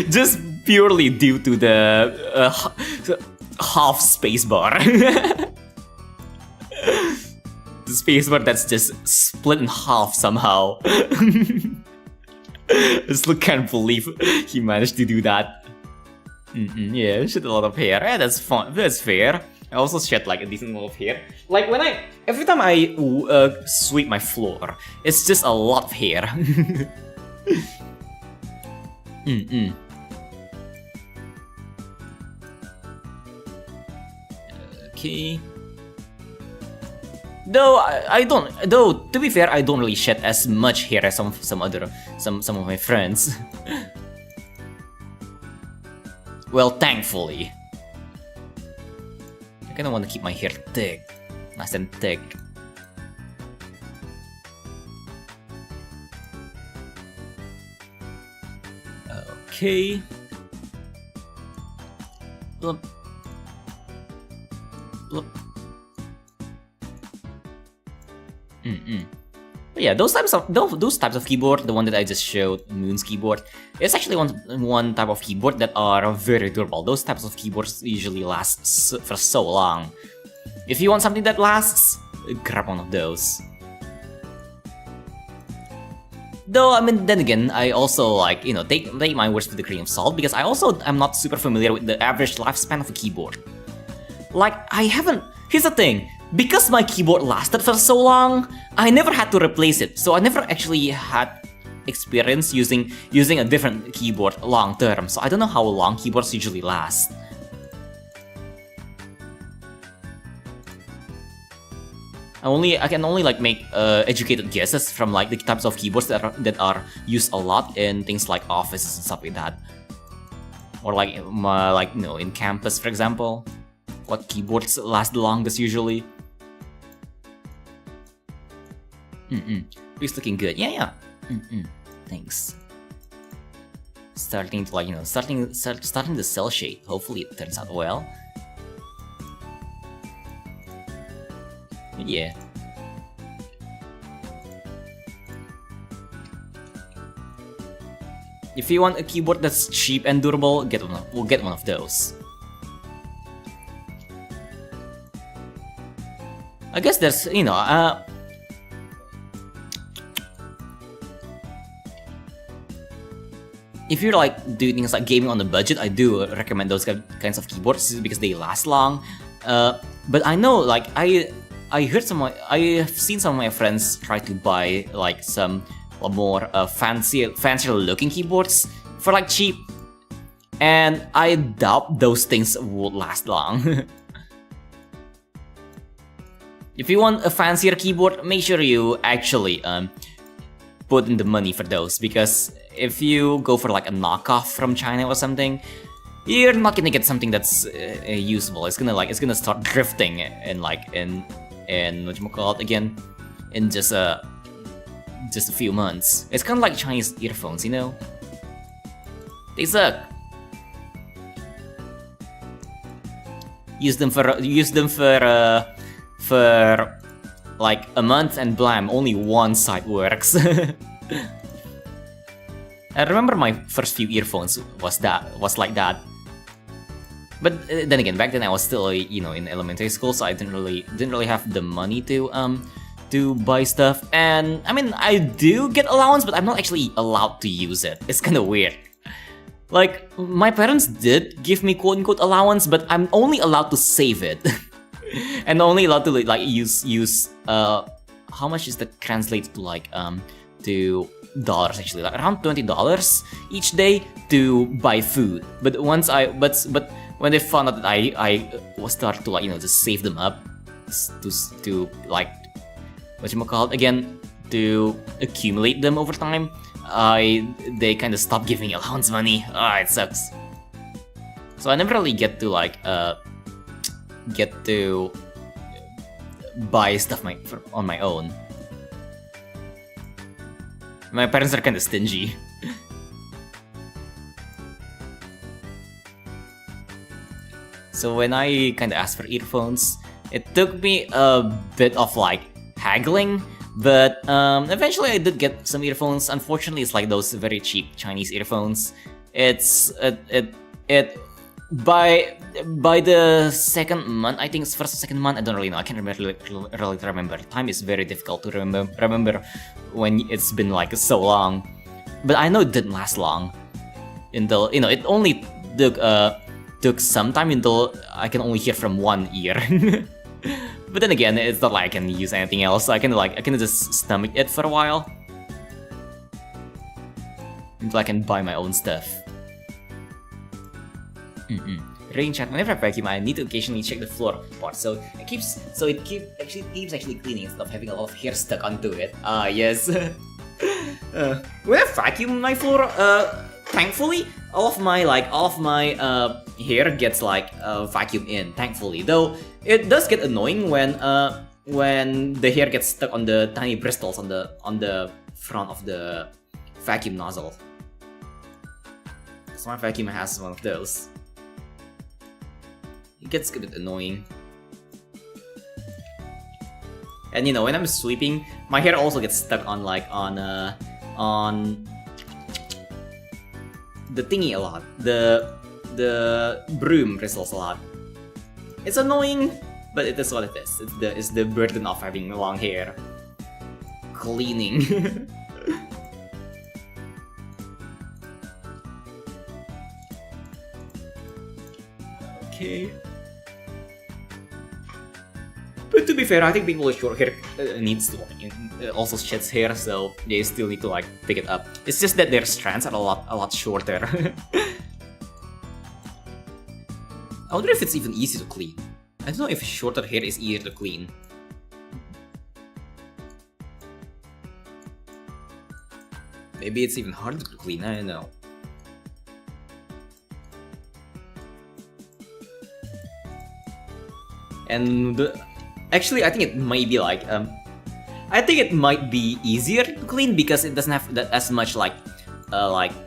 just purely due to the half spacebar. The spacebar that's just split in half somehow. I still can't believe he managed to do that. Yeah, shed a lot of hair. Yeah, that's fun. That's fair. I also shed like a decent amount of hair. Like every time I sweep my floor, it's just a lot of hair. Okay. Though though to be fair, I don't really shed as much hair as some of my friends. Well, thankfully. I kinda want to keep my hair thick, nice and thick. Okay. Blub. Blub. But yeah, those types of keyboard, the one that I just showed, Moon's keyboard, it's actually one type of keyboard that are very durable. Those types of keyboards usually last for so long. If you want something that lasts, grab one of those. Though, I mean, then again, I also like, you know, take my words with a grain of salt, because I also am not super familiar with the average lifespan of a keyboard. Like, here's the thing. Because my keyboard lasted for so long, I never had to replace it, so I never actually had experience using a different keyboard long term, so I don't know how long keyboards usually last. I can only like make educated guesses from like the types of keyboards that are used a lot in things like offices and stuff like that, or like you know, in campus, for example. What keyboards last the longest usually? It's looking good. Yeah. Thanks. Starting to like, you know, starting the cell shade. Hopefully it turns out well. Yeah. If you want a keyboard that's cheap and durable, we'll get one of those. I guess there's, you know, if you're like doing things like gaming on a budget, I do recommend those kinds of keyboards because they last long. But I know, like, I have seen some of my friends try to buy like some more fancier looking keyboards for like cheap, and I doubt those things would last long. If you want a fancier keyboard, make sure you actually put in the money for those, because if you go for like a knockoff from China or something, you're not gonna get something that's usable. It's gonna start drifting in whatchamacallit in just a few months. It's kind of like Chinese earphones, you know? They suck. Use them for like a month and blam, only one side works. I remember my first few earphones was like that. But then again, back then I was still, you know, in elementary school, so I didn't really have the money to to buy stuff, and I mean, I do get allowance, but I'm not actually allowed to use it. It's kind of weird. Like, my parents did give me quote-unquote allowance, but I'm only allowed to save it. And only allowed to like use how much is that translates to, like, to dollars actually, like around $20 each day to buy food. But once but when they found out that I was started to, like, you know, just save them up to like, whatchamacallit again, to accumulate them over time, they kind of stopped giving allowance money. It sucks. So I never really get to, like, get to buy stuff on my own. My parents are kind of stingy. So when I kind of asked for earphones, it took me a bit of, like, haggling, but eventually I did get some earphones. Unfortunately, it's like those very cheap Chinese earphones. It's by the second month, I think it's first or second month, I don't really know, I can't really remember. Time is very difficult to remember when it's been, like, so long. But I know it didn't last long until, you know, it only took some time until I can only hear from one ear. But then again, it's not like I can use anything else, so I can just stomach it for a while until I can buy my own stuff. Rain chat. Whenever I vacuum, I need to occasionally check the floor part, so it keeps actually cleaning instead of having a lot of hair stuck onto it. Yes. When I vacuum my floor, thankfully, all of my hair gets, like, vacuumed in. Thankfully, though, it does get annoying when the hair gets stuck on the tiny bristles on the front of the vacuum nozzle. So my vacuum has one of those. It gets a bit annoying. And, you know, when I'm sweeping, my hair also gets stuck on, like, on the thingy a lot, the broom bristles a lot. It's annoying, but it is what it is. It's the burden of having long hair. Cleaning. Okay. But to be fair, I think people with short hair needs to, also sheds hair, so they still need to, like, pick it up. It's just that their strands are a lot shorter. I wonder if it's even easy to clean. I don't know if shorter hair is easier to clean. Maybe it's even harder to clean, I don't know. And actually, I think it might be like I think it might be easier to clean because it doesn't have as much like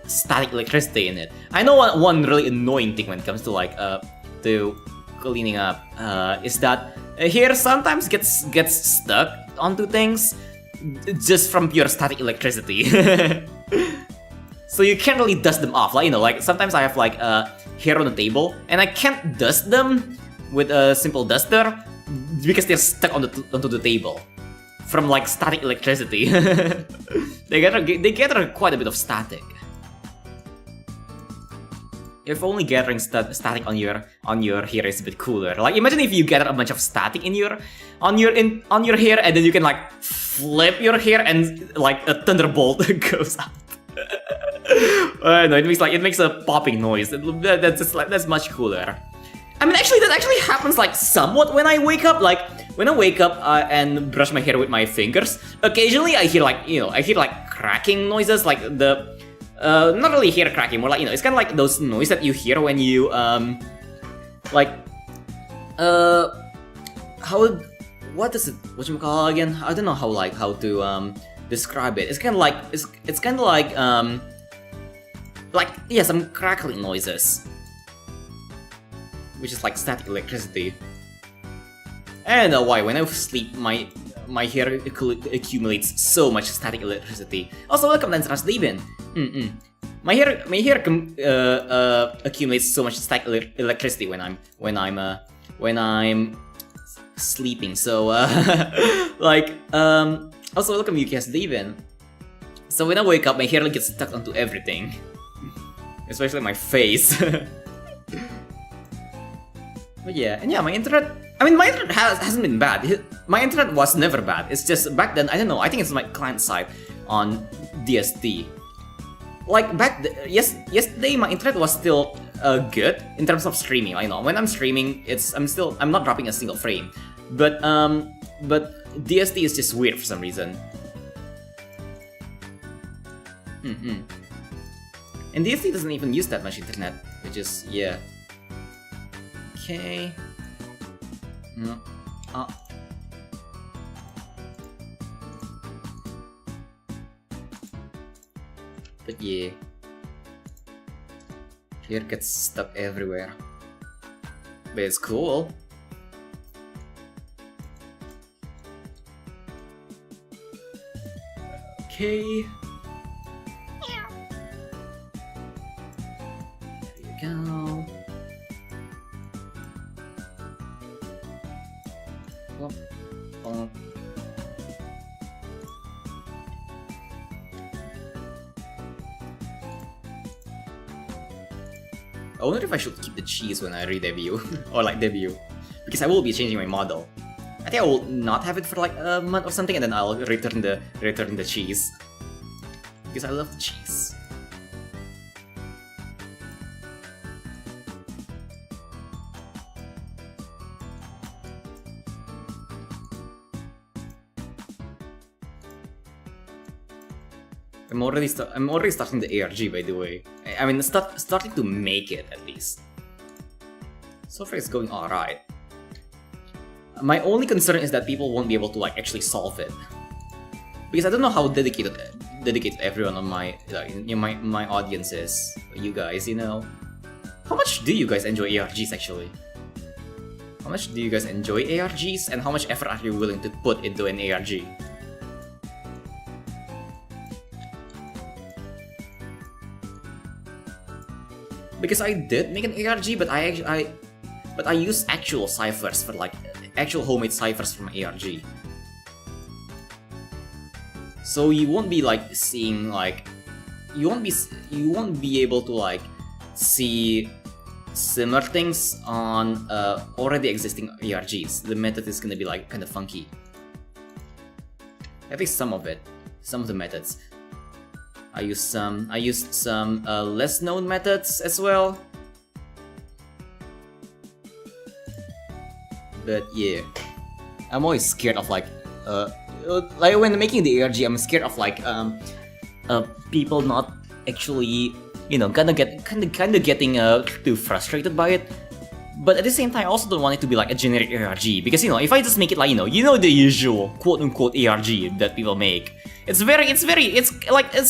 static electricity in it. I know one really annoying thing when it comes to to cleaning up is that hair sometimes gets stuck onto things just from pure static electricity. So you can't really dust them off. Like, you know, like sometimes I have like hair on the table and I can't dust them with a simple duster because they're stuck onto the table from like static electricity. they gather quite a bit of static. If only gathering static on your hair is a bit cooler. Like, imagine if you gather a bunch of static on your hair and then you can like flip your hair and like a thunderbolt goes out. No, it makes a popping noise. That's much cooler. I mean, actually, that actually happens like somewhat when I wake up. Like when I wake up and brush my hair with my fingers, occasionally I hear like cracking noises, like the not really hair cracking, more like, you know, it's kind of like those noises that you hear when you what you call it again? I don't know how to describe it. It's kind of like yeah, some crackling noises, which is like static electricity. I don't know why, when I sleep, my hair accumulates so much static electricity. Also, welcome to Deven. My hair accumulates so much static electricity when I'm sleeping. So also welcome UKS Devin. So when I wake up, my hair like gets stuck onto everything, especially my face. But yeah, and yeah, my internet. I mean, my internet hasn't been bad. My internet was never bad. It's just back then, I don't know. I think it's my client side on DST. Like yesterday, my internet was still good in terms of streaming. I know when I'm streaming, I'm not dropping a single frame. But DST is just weird for some reason. And DST doesn't even use that much internet, which is yeah. Okay. But yeah, hair gets stuck everywhere. But it's cool. Okay. There you go. Plop, plop. I wonder if I should keep the cheese when I re-debut, or like debut, because I will be changing my model. I think I will not have it for like a month or something, and then I'll return the cheese, because I love the cheese. I'm already starting the ARG, by the way. I mean, starting to make it at least. So far, it's going all right. My only concern is that people won't be able to like actually solve it, because I don't know how dedicated everyone on my my audience is. You guys, you know, how much do you guys enjoy ARGs actually? How much do you guys enjoy ARGs, and how much effort are you willing to put into an ARG? Because I did make an ARG, but I use actual ciphers for like actual homemade ciphers from ARG. So you won't be like seeing like you won't be able to like see similar things on already existing ARGs. The method is gonna be like kind of funky. At least some of the methods. I used some less known methods as well. But yeah, I'm always scared of like when making the ARG, I'm scared of like people not actually, you know, kind of getting too frustrated by it. But at the same time, I also don't want it to be like a generic ARG, because you know, if I just make it like you know the usual quote unquote ARG that people make, it's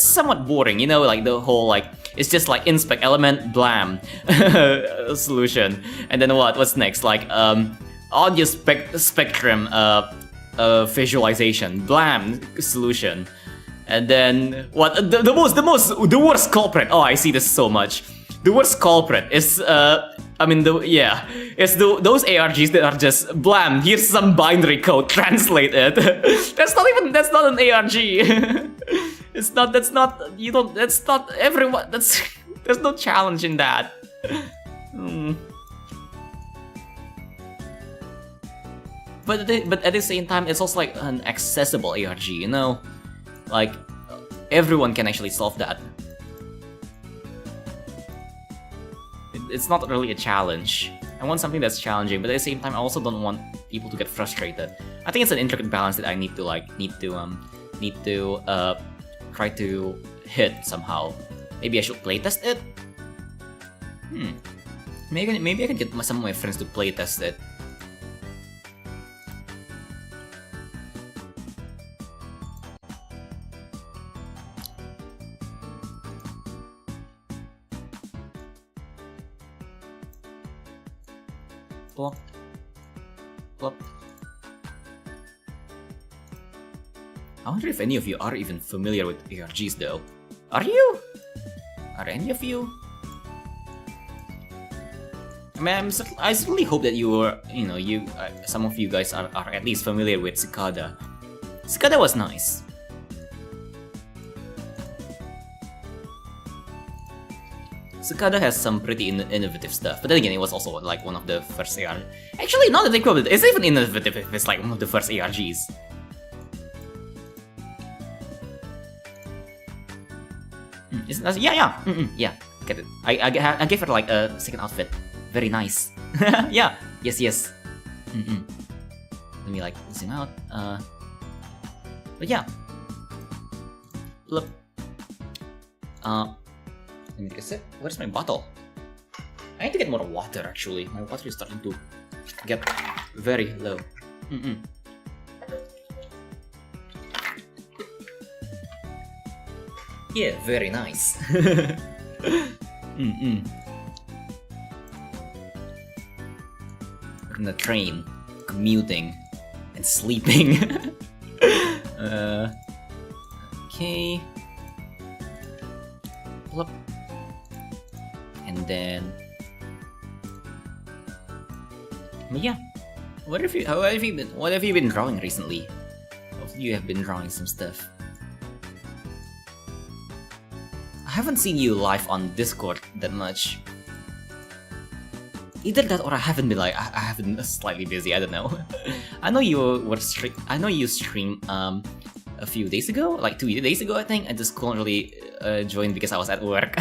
somewhat boring, you know, like the whole like it's just like inspect element blam solution, and then what's next, like audio spectrum visualization blam solution, and then what the worst culprit. Oh, I see this so much. The worst culprit is it's those ARGs that are just blam. Here's some binary code. Translate it. That's not an ARG. That's not everyone. There's no challenge in that. But at the same time, it's also like an accessible ARG. You know, like everyone can actually solve that. It's not really a challenge. I want something that's challenging, but at the same time, I also don't want people to get frustrated. I think it's an intricate balance that I need to try to hit somehow. Maybe I should playtest it. Maybe I can get some of my friends to playtest it. Plop. Plop. I wonder if any of you are even familiar with ARGs though. Are you? Are any of you? I mean, I certainly hope that some of you guys are at least familiar with Cicada. Cicada was nice. Cicada has some pretty innovative stuff, but then again, it was also like one of the first AR. Actually, not that they could. It's even innovative if it's like one of the first ARGs. Yeah. Get it. I gave her like a second outfit. Very nice. Yeah. Yes. Let me like zoom out. But yeah. Look. Let me take a sip. Where's my bottle? I need to get more water actually. My water is starting to get very low. Yeah, very nice. We're on the train, commuting, and sleeping. Okay. Plop. And then, but yeah. How have you been drawing recently? Hopefully you have been drawing some stuff. I haven't seen you live on Discord that much. Either that or I haven't been slightly busy, I don't know. I know you streamed a few days ago, like 2 days ago I think. I just couldn't really join because I was at work.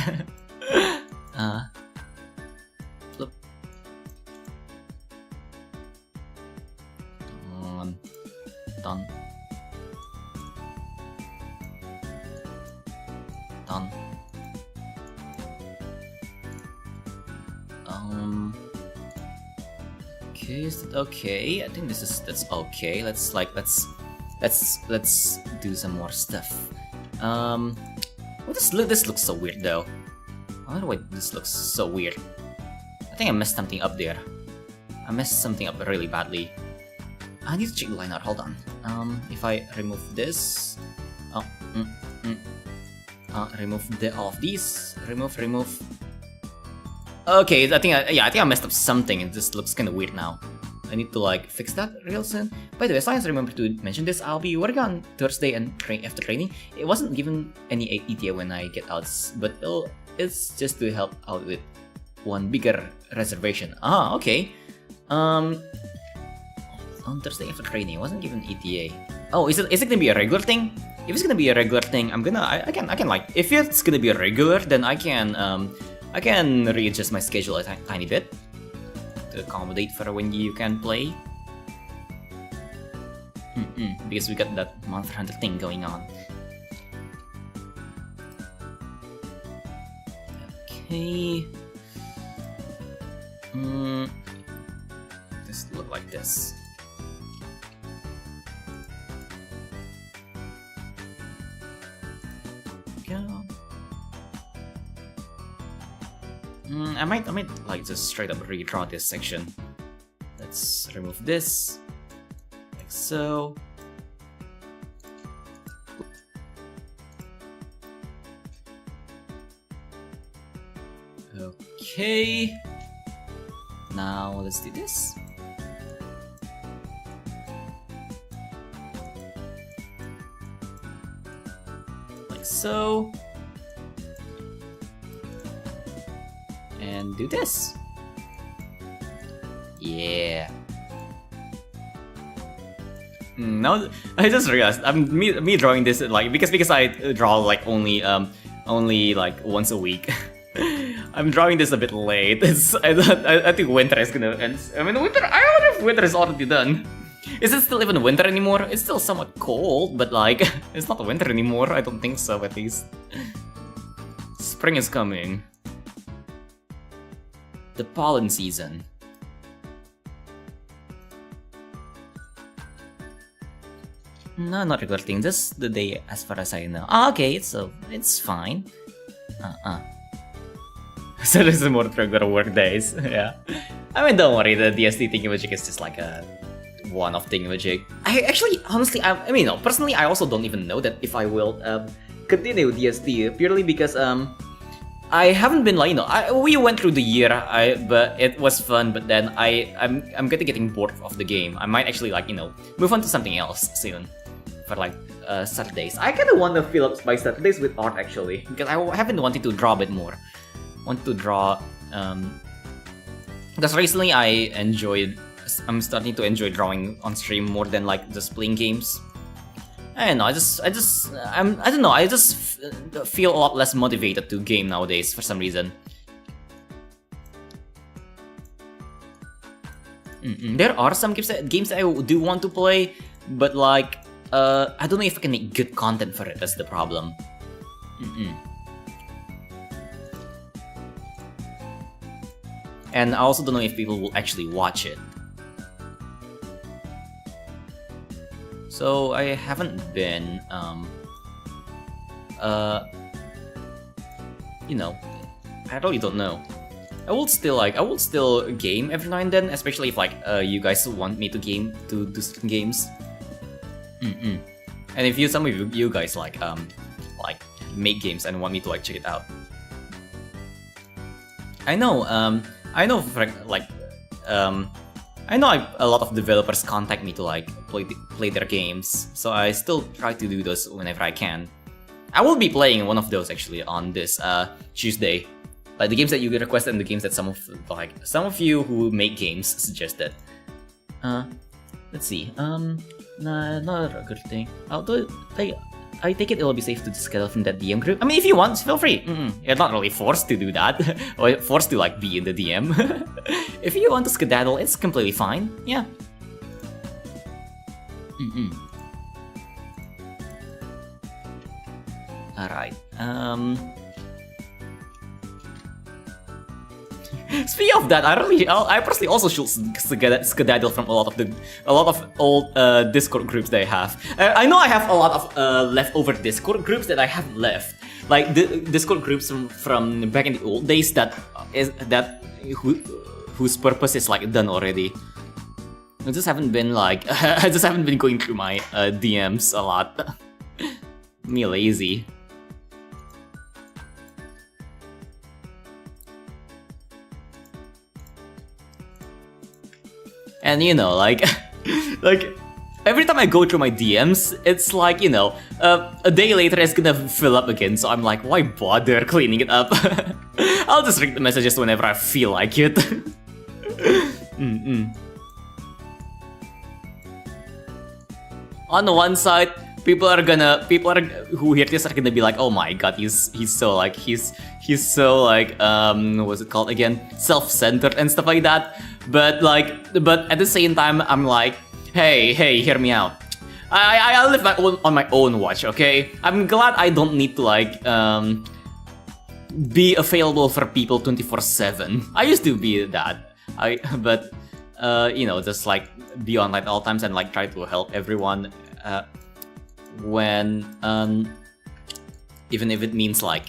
Flip. Done. Okay, is it okay? I think that's okay. Let's do some more stuff. Well, this looks so weird though. I wonder why this looks so weird. I think I messed something up there. I messed something up really badly. I need to check the line art. Hold on. If I remove this, remove all of these. Remove. Okay, I think I messed up something. It just looks kind of weird now. I need to like fix that real soon. By the way, I remember to mention this. I'll be working on Thursday and after training. It wasn't given any ETA when I get out, but it's just to help out with one bigger reservation. Ah, okay. On Thursday after training, it wasn't given ETA. Oh, is it gonna be a regular thing? If it's gonna be a regular thing, I can like, if it's gonna be a regular, then I can readjust my schedule a tiny bit to accommodate for when you can play. Because we got that Monster Hunter thing going on. Okay. Just look like this. Go. I might like just straight up redraw this section. Let's remove this, like so. Okay. Now let's do this. Like so. And do this. Yeah. Now I just realized me drawing this like because I draw like only like once a week. I'm drawing this a bit late. I think winter is gonna end. I mean winter. I wonder if winter is already done. Is it still even winter anymore? It's still somewhat cold, but like it's not winter anymore. I don't think so, at least. Spring is coming. The pollen season. No, not regular thing. Just the day, as far as I know. Ah, okay, so it's fine. So this is more regular work days. Yeah. I mean, don't worry. The DST thingamajig is just like a one-off thingamajig. I actually, honestly, I mean, no, personally, I also don't even know that if I will continue DST purely because I haven't been like, we went through the year, but it was fun. But then I'm getting bored of the game. I might actually like move on to something else soon for like Saturdays. I kind of want to fill up my Saturdays with art actually, because I have been wanting to draw a bit more. Want to draw because recently I'm starting to enjoy drawing on stream more than like just playing games. I don't know. I don't know. I just feel a lot less motivated to game nowadays for some reason. There are some games that I do want to play, but like I don't know if I can make good content for it. That's the problem. And I also don't know if people will actually watch it. So I haven't been, I really don't know. I will still game every now and then, especially if like you guys want me to do certain games. And if some of you guys like make games and want me to like check it out. I know a lot of developers contact me to like play their games, so I still try to do those whenever I can. I will be playing one of those actually on this Tuesday, like the games that you requested and the games that some of you who make games suggested. Let's see. Not a good thing. I take it will be safe to skedaddle from that DM group. I mean, if you want, feel free. You're not really forced to do that, or forced to like be in the DM. If you want to skedaddle, it's completely fine. Yeah. All right. Speaking of that, I personally also should skedaddle from a lot of old Discord groups that I have. I know I have a lot of leftover Discord groups that I have left, like the Discord groups from back in the old days whose purpose is like done already. I just haven't been going through my DMs a lot. Me lazy. And like every time I go through my DMs, it's like, a day later it's gonna fill up again, so I'm like, why bother cleaning it up? I'll just read the messages whenever I feel like it. On the one side, people who hear this are gonna be like, oh my god, he's so like what's it called again? Self-centered and stuff like that. But at the same time, I'm like, hey, hear me out. I live on my own watch, okay? I'm glad I don't need to like be available for people 24/7. I used to be that. Just like be online at all times and like try to help everyone when even if it means like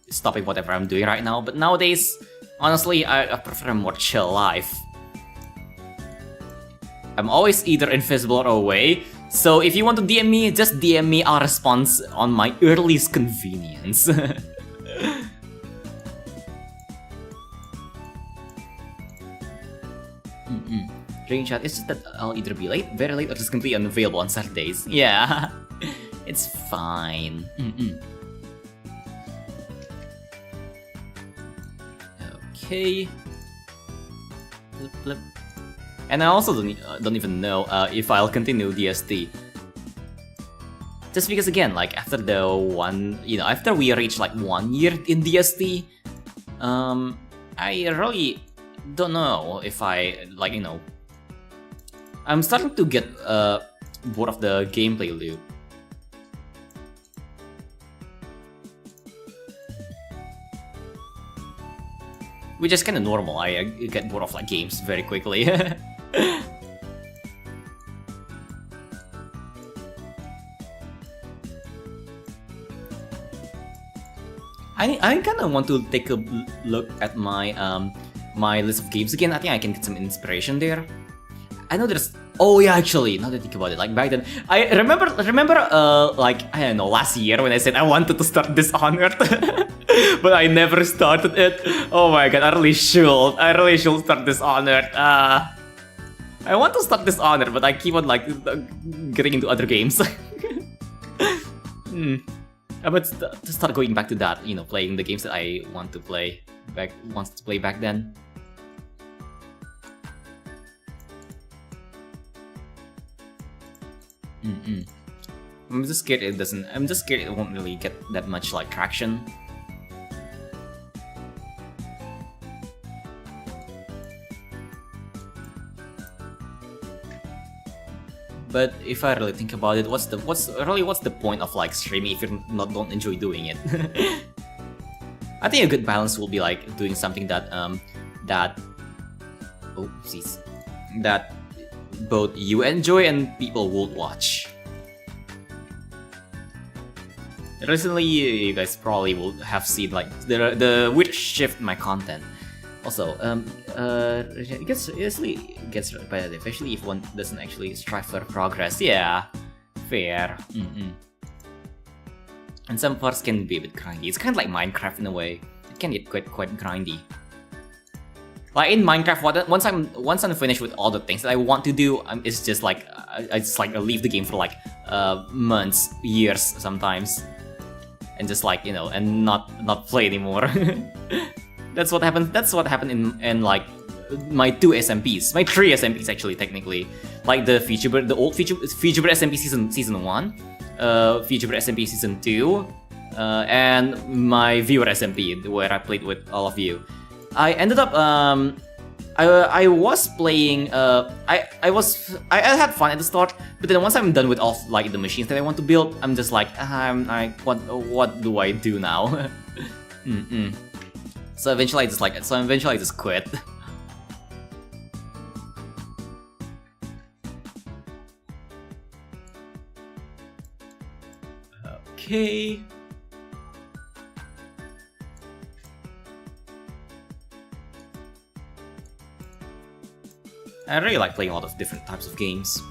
stopping whatever I'm doing right now. But nowadays, honestly, I prefer a more chill life. I'm always either invisible or away, so if you want to DM me, just DM me, I'll respond on my earliest convenience. During chat, it's just that I'll either be late, very late, or just completely unavailable on Saturdays. Yeah, it's fine. Okay. Flip. And I also don't even know if I'll continue DST. Just because again, like after after we reach like 1 year in DST, I really don't know if I'm starting to get bored of the gameplay loop. Which is kind of normal. I get bored of like games very quickly. I kind of want to take a look at my my list of games again. I think I can get some inspiration there. I know there's. Oh yeah, actually, now that I think about it, like back then, I remember, like I don't know, last year when I said I wanted to start Dishonored. but I never started it. Oh my god, I really should start Dishonored. I want to start Dishonored, but I keep on like getting into other games. I would to start going back to that, you know, playing the games that I want to play back then. I'm just scared it doesn't. I'm just scared it won't really get that much like traction. But if I really think about it, what's the point of like streaming if you don't enjoy doing it? I think a good balance will be like doing something that that both you enjoy and people will watch. Recently, you guys probably will have seen like the weird shift in my content. Also, it gets repetitive, especially if one doesn't actually strive for progress. Yeah, fair. And some parts can be a bit grindy. It's kind of like Minecraft in a way. It can get quite grindy. Like in Minecraft, once I'm finished with all the things that I want to do, it's just like I just like leave the game for like months, years sometimes, and just like, you know, and not play anymore. That's what happened. That's what happened in like my 2 SMPs, my 3 SMPs actually technically, like the Vtuber, the old Vtuber SMP season 1, Vtuber SMP season 2, and my viewer SMP where I played with all of you. I ended up I was playing I had fun at the start, but then once I'm done with all like the machines that I want to build, I'm just like what do I do now? So eventually I just quit. Okay. I really like playing a lot of different types of games.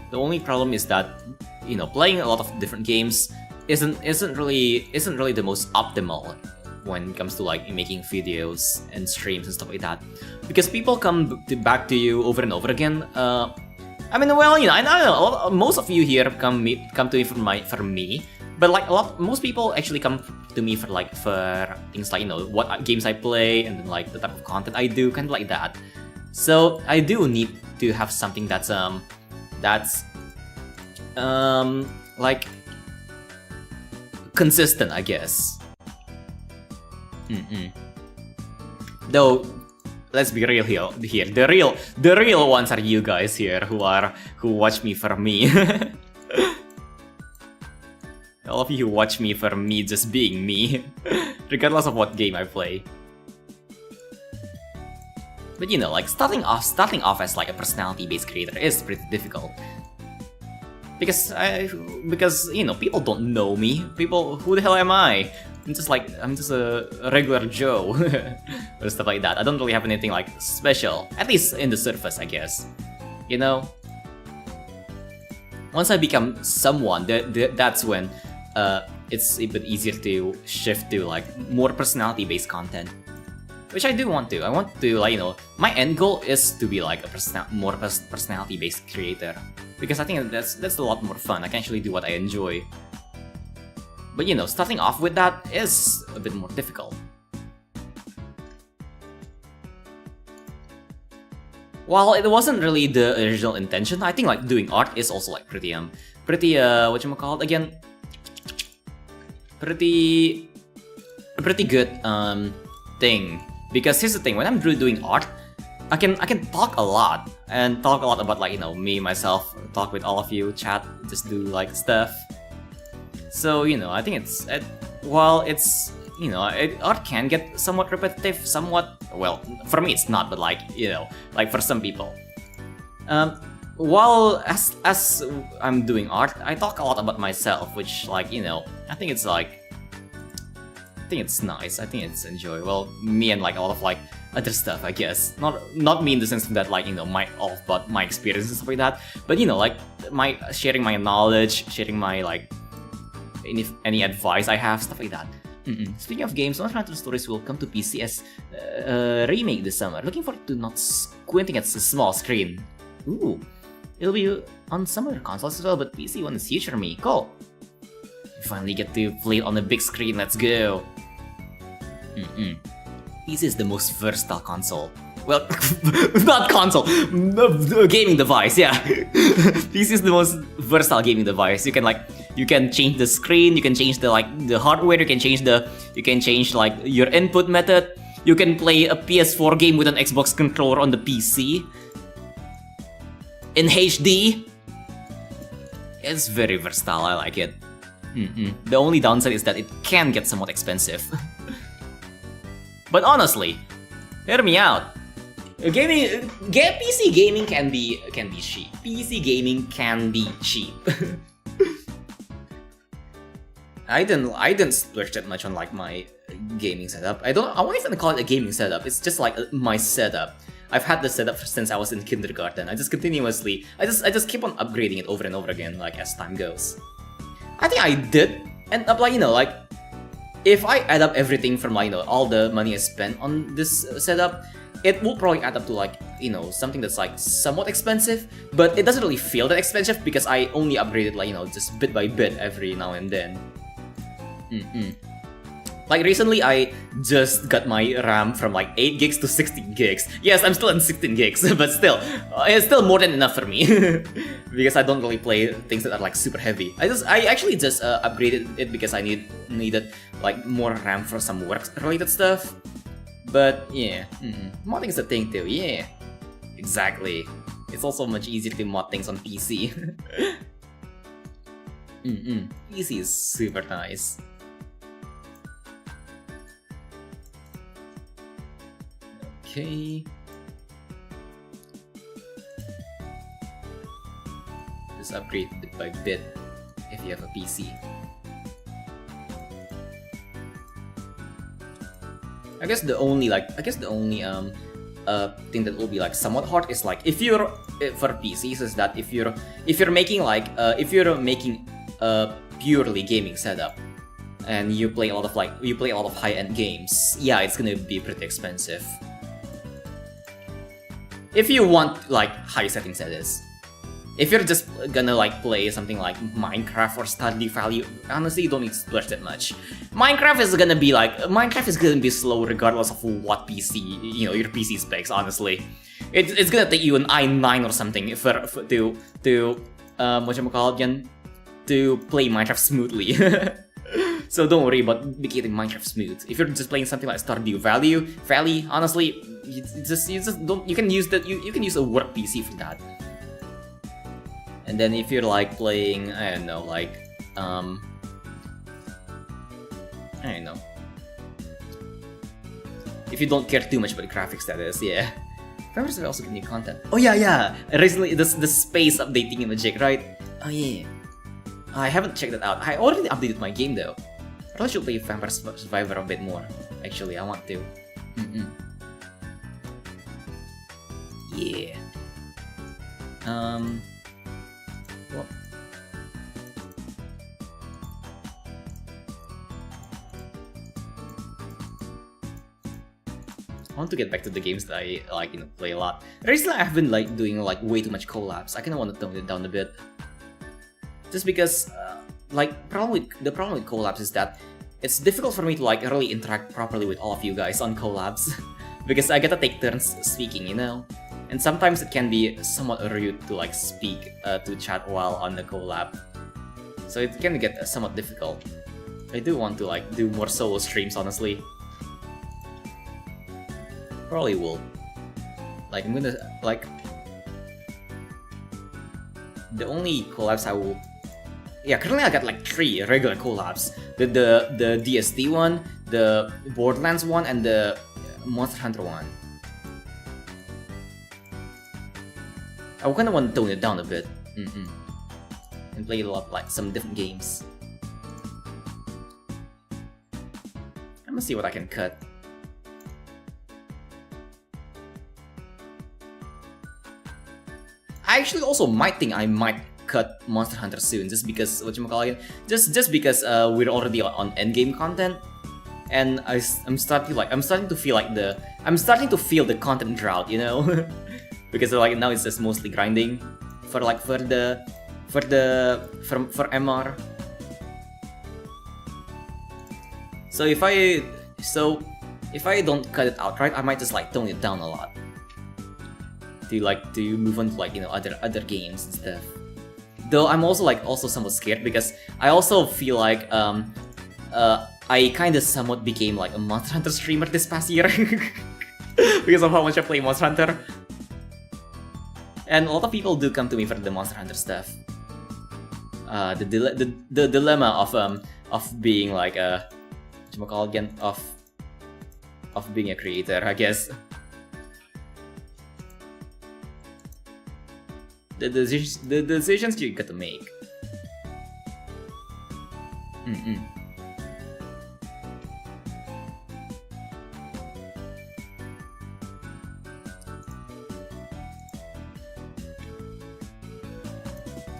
The only problem is that, you know, playing a lot of different games isn't really the most optimal when it comes to like making videos and streams and stuff like that, because people come back to you over and over again. I mean, well, you know, I know most of you here come to me for me, but like most people actually come to me for things like, you know, what games I play and then like the type of content I do, kind of like that. So I do need to have something that's like consistent, I guess. Though, let's be real here. The real ones are you guys here who watch me for me. All of you who watch me for me just being me, regardless of what game I play. But you know, like starting off as like a personality-based creator is pretty difficult. Because you know, people don't know me. People, who the hell am I? I'm just a regular Joe or stuff like that. I don't really have anything like special, at least in the surface, I guess. You know, once I become someone, that's when it's a bit easier to shift to like more personality-based content, which I do want to. I want to, like, you know, my end goal is to be like a more personality-based creator, because I think that's a lot more fun. I can actually do what I enjoy. But you know, starting off with that is a bit more difficult. While it wasn't really the original intention, I think like doing art is also like pretty whatchamacallit again? Pretty good thing. Because here's the thing, when I'm doing art, I can talk a lot about, like, you know, me, myself, talk with all of you, chat, just do like stuff. So, you know, I think while it's, you know, art can get somewhat repetitive, well, for me it's not, but like, you know, like for some people. While as I'm doing art, I talk a lot about myself, which, like, you know, I think it's nice. I think it's enjoyable. Me and like a lot of like other stuff, I guess. Not me in the sense that, like, you know, but my experiences and stuff like that. But, you know, like sharing my knowledge, sharing my like any advice I have, stuff like that. Speaking of games, Monster Hunter Stories will come to PC as remake this summer. Looking forward to not squinting at the small screen. Ooh, it'll be on some other consoles as well, but PC one is huge for me. Cool. We finally get to play it on the big screen. Let's go. PC is the most versatile console. Well, not console, gaming device. Yeah, PC is the most versatile gaming device. You can change the screen, you can change the hardware, you can change like your input method. You can play a PS4 game with an Xbox controller on the PC in HD. It's very versatile. I like it. The only downside is that it can get somewhat expensive. But honestly, hear me out. PC gaming can be cheap. PC gaming can be cheap. I didn't splurge that much on like my gaming setup. I won't even call it a gaming setup. It's just like my setup. I've had the setup since I was in kindergarten. I just keep on upgrading it over and over again, like as time goes. I think I did end up like, like if I add up everything from like, all the money I spent on this setup, it will probably add up to like, something that's like somewhat expensive, but it doesn't really feel that expensive because I only upgraded like, just bit by bit every now and then. Like recently, I just got my RAM from like 8 gigs to 16 gigs. Yes, I'm still in 16 gigs, but still, it's still more than enough for me. Because I don't really play things that are like super heavy. I actually just upgraded it because I needed like more RAM for some work-related stuff. But yeah, modding is a thing too, yeah. Exactly. It's also much easier to mod things on PC. PC is super nice. Okay. Just upgrade bit by bit if you have a PC. I guess the only thing that will be like somewhat hard is like if you're for PCs is that if you're making a purely gaming setup and you play a lot of high-end games, yeah, it's gonna be pretty expensive. If you want like high settings, that is. If you're just gonna like play something like Minecraft or Stardew Valley, honestly, you don't need to splurge that much. Minecraft is gonna be slow regardless of what PC, your PC specs. Honestly, it's gonna take you an i9 or something to play Minecraft smoothly. So don't worry about making Minecraft smooth. If you're just playing something like Stardew Valley, honestly, you can use a work PC for that. And then if you're like playing, I don't know, if you don't care too much about the graphics, that is, yeah. Farmers will also get new content. Oh yeah. Recently, the space updating magic, right? Oh yeah. I haven't checked that out. I already updated my game though. I probably should play Vampire Survivor a bit more. Actually, I want to. Yeah. Well. I want to get back to the games that I play a lot. Recently, I've been doing way too much collabs. I kind of want to tone it down a bit. Just because, the problem with collabs is that it's difficult for me to really interact properly with all of you guys on collabs. Because I gotta take turns speaking, And sometimes it can be somewhat rude to speak to chat while on the collab. So it can get somewhat difficult. I do want to do more solo streams, honestly. Probably will. I'm gonna the only collabs I will. Yeah, currently I got 3 regular collabs. The DST one, the Borderlands one, and the Monster Hunter one. I kind of want to tone it down a bit. And play a lot some different games. I'm gonna see what I can cut. I actually also might cut Monster Hunter soon, just because just because we're already on endgame content. and I'm starting to feel the content drought, you know, because like now it's just mostly grinding for MR. So if I don't cut it out, right, I might just like tone it down a lot to move on to like, you know, other games and stuff. Though I'm also somewhat scared because I also feel like I kind of somewhat became like a Monster Hunter streamer this past year because of how much I play Monster Hunter. And a lot of people do come to me for the Monster Hunter stuff. The dilemma of being like a of being a creator, I guess. The decisions you got to make.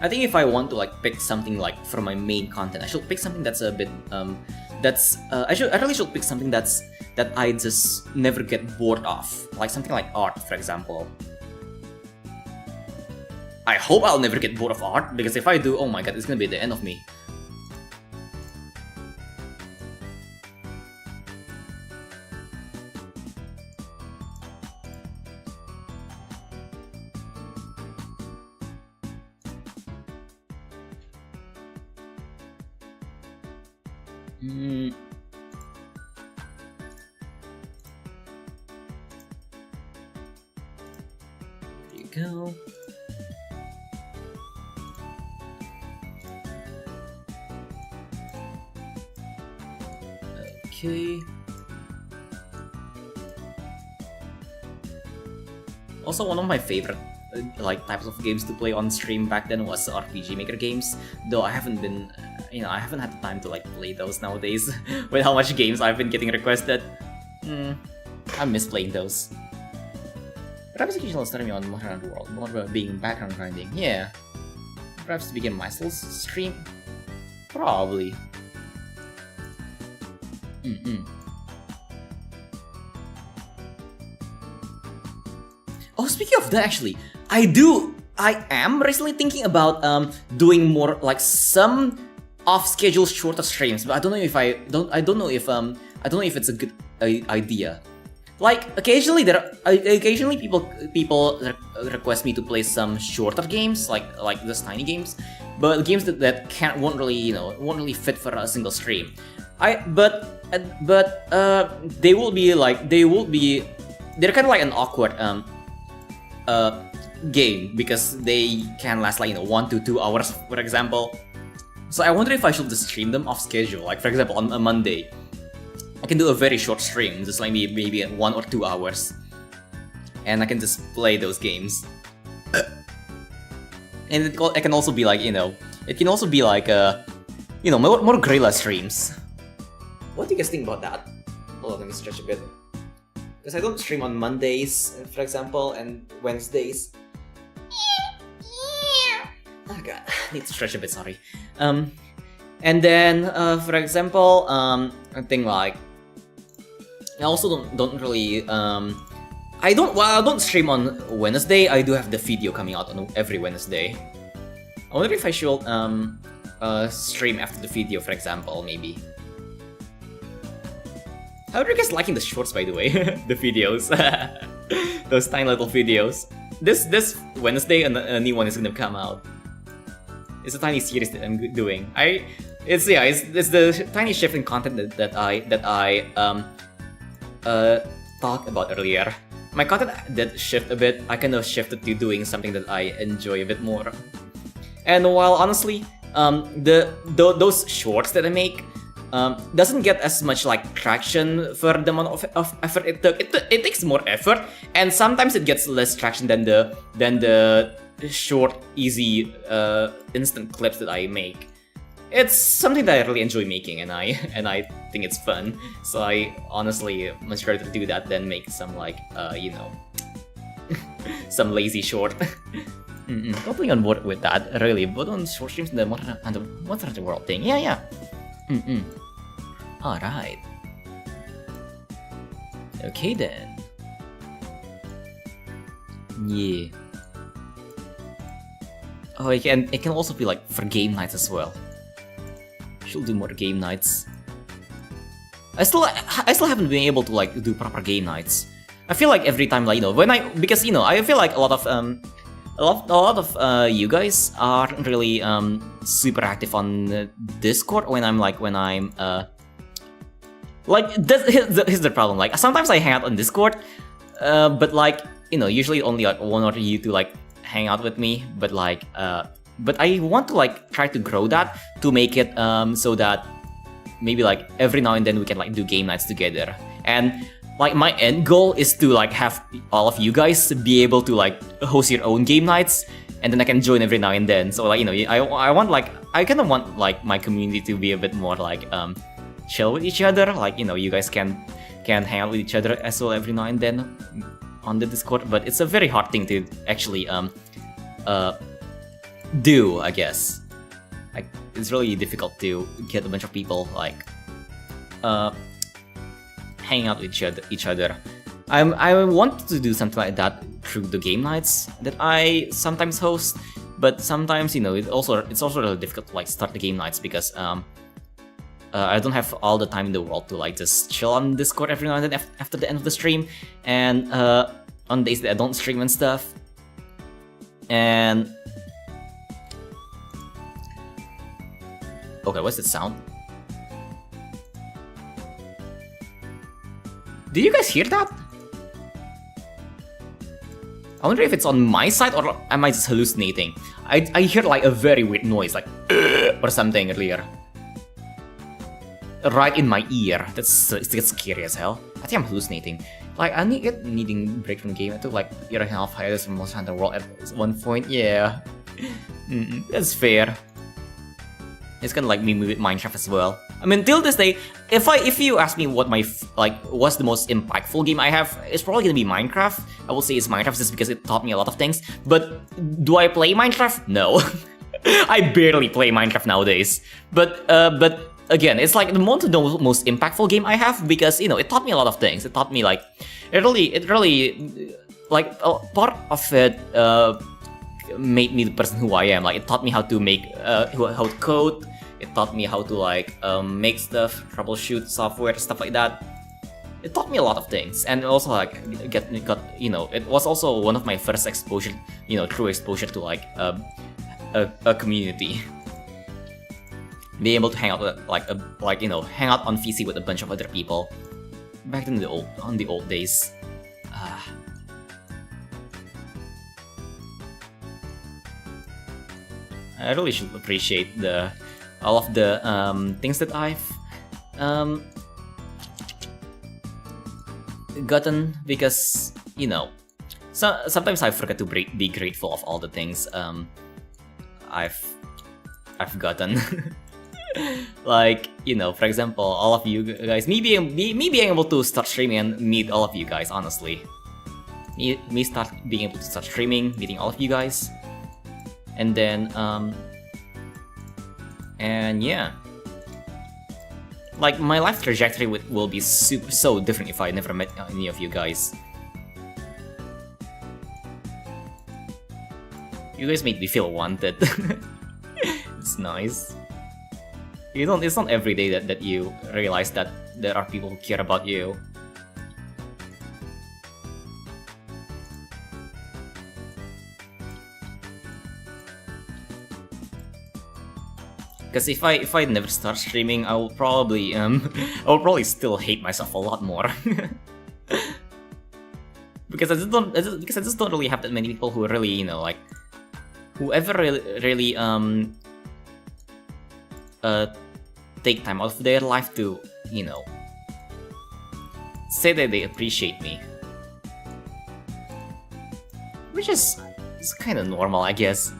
I think if I want to like pick something like for my main content, I should pick something that's a bit I really should pick something that I just never get bored of, like something like art, for example. I hope I'll never get bored of art, because if I do, oh my god, it's gonna be the end of me. There you go. Okay. Also, one of my favorite like types of games to play on stream back then was RPG Maker games. Though I haven't been, I haven't had the time to like play those nowadays with how much games I've been getting requested. I miss playing those. Perhaps occasionally starting me on Monster Hunter World, more about being background grinding. Yeah. Perhaps to begin my stream. Probably. Oh, speaking of that, actually, I am recently thinking about doing more like some off-schedule shorter streams, but I don't know if I don't know if it's a good idea. Like occasionally people request me to play some shorter games, like just tiny games, but games that won't really fit for a single stream. They're kind of like an awkward game because they can last like 1 to 2 hours, for example. So I wonder if I should just stream them off schedule. Like for example, on a Monday, I can do a very short stream, just like maybe 1 or 2 hours, and I can just play those games. And it can also be like more guerrilla streams. What do you guys think about that? Hold on, let me stretch a bit. Because I don't stream on Mondays, for example, and Wednesdays. Oh god, I need to stretch a bit, sorry. And then, for example, I think like I also don't really I don't stream on Wednesday. I do have the video coming out on every Wednesday. I wonder if I should stream after the video, for example, maybe. How are you guys liking the shorts, by the way? The videos, those tiny little videos. This Wednesday, a new one is gonna come out. It's a tiny series that I'm doing. It's the tiny shift in content that I talked about earlier. My content did shift a bit. I kind of shifted to doing something that I enjoy a bit more. And while honestly, those shorts that I make doesn't get as much like traction for the amount of effort it took. It takes more effort, and sometimes it gets less traction than the short, easy, instant clips that I make. It's something that I really enjoy making, and I think it's fun. So I honestly much rather do that than make some like some lazy short. Totally on board with that, really. But on short streams, the Monster Hunter World thing, yeah. Alright. Okay then. Yeah. Oh, it can also be like for game nights as well. Should do more game nights. I still haven't been able to like do proper game nights. I feel like every time, like, because I feel like a lot of you guys aren't really super active on Discord when I'm like here's the problem. Like sometimes I hang out on Discord, but like usually only like one or you to like hang out with me. But like but I want to like try to grow that to make it so that maybe like every now and then we can like do game nights together. And like my end goal is to like have all of you guys be able to like host your own game nights, and then I can join every now and then. So like I want like I kind of want like my community to be a bit more like chill with each other. Like you guys can hang out with each other as well every now and then on the Discord. But it's a very hard thing to actually do, I guess. Like it's really difficult to get a bunch of people like hanging out with each other. I want to do something like that through the game nights that I sometimes host, but sometimes it's also really difficult to like start the game nights because I don't have all the time in the world to like just chill on Discord every now and then after the end of the stream, and on days that I don't stream and stuff. And okay, what's the sound? Do you guys hear that? I wonder if it's on my side or am I just hallucinating? I hear like a very weird noise, like or something earlier. Right in my ear. That's scary as hell. I think I'm hallucinating. Like I needing break from the game. I took like year and a half hiatus from Monster Hunter World at one point. Yeah, that's fair. It's kind of like me with Minecraft as well. I mean, till this day, if you ask me what what's the most impactful game I have, it's probably gonna be Minecraft. I will say it's Minecraft just because it taught me a lot of things. But do I play Minecraft? No, I barely play Minecraft nowadays. But again, it's like the most impactful game I have because it taught me a lot of things. It taught me like it really like a part of it made me the person who I am. Like it taught me how to make how to code. It taught me how to like make stuff, troubleshoot software, stuff like that. It taught me a lot of things, and also like it was also one of my first exposure, true exposure to like a community. Being able to hang out with hang out on VC with a bunch of other people back in the old days. I really should appreciate all of the things that I've gotten, because sometimes I forget to be grateful of all the things I've gotten. Like for example, all of you guys, me being able to start streaming and meet all of you guys. Honestly, me start being able to start streaming, meeting all of you guys. And then, and yeah, like my life trajectory will be so different if I never met any of you guys. You guys make me feel wanted. It's nice. It's not every day that you realize that there are people who care about you. Because if I never start streaming, I will probably still hate myself a lot more. Because I just don't really have that many people who really like whoever really take time out of their life to say that they appreciate me, which is kind of normal, I guess.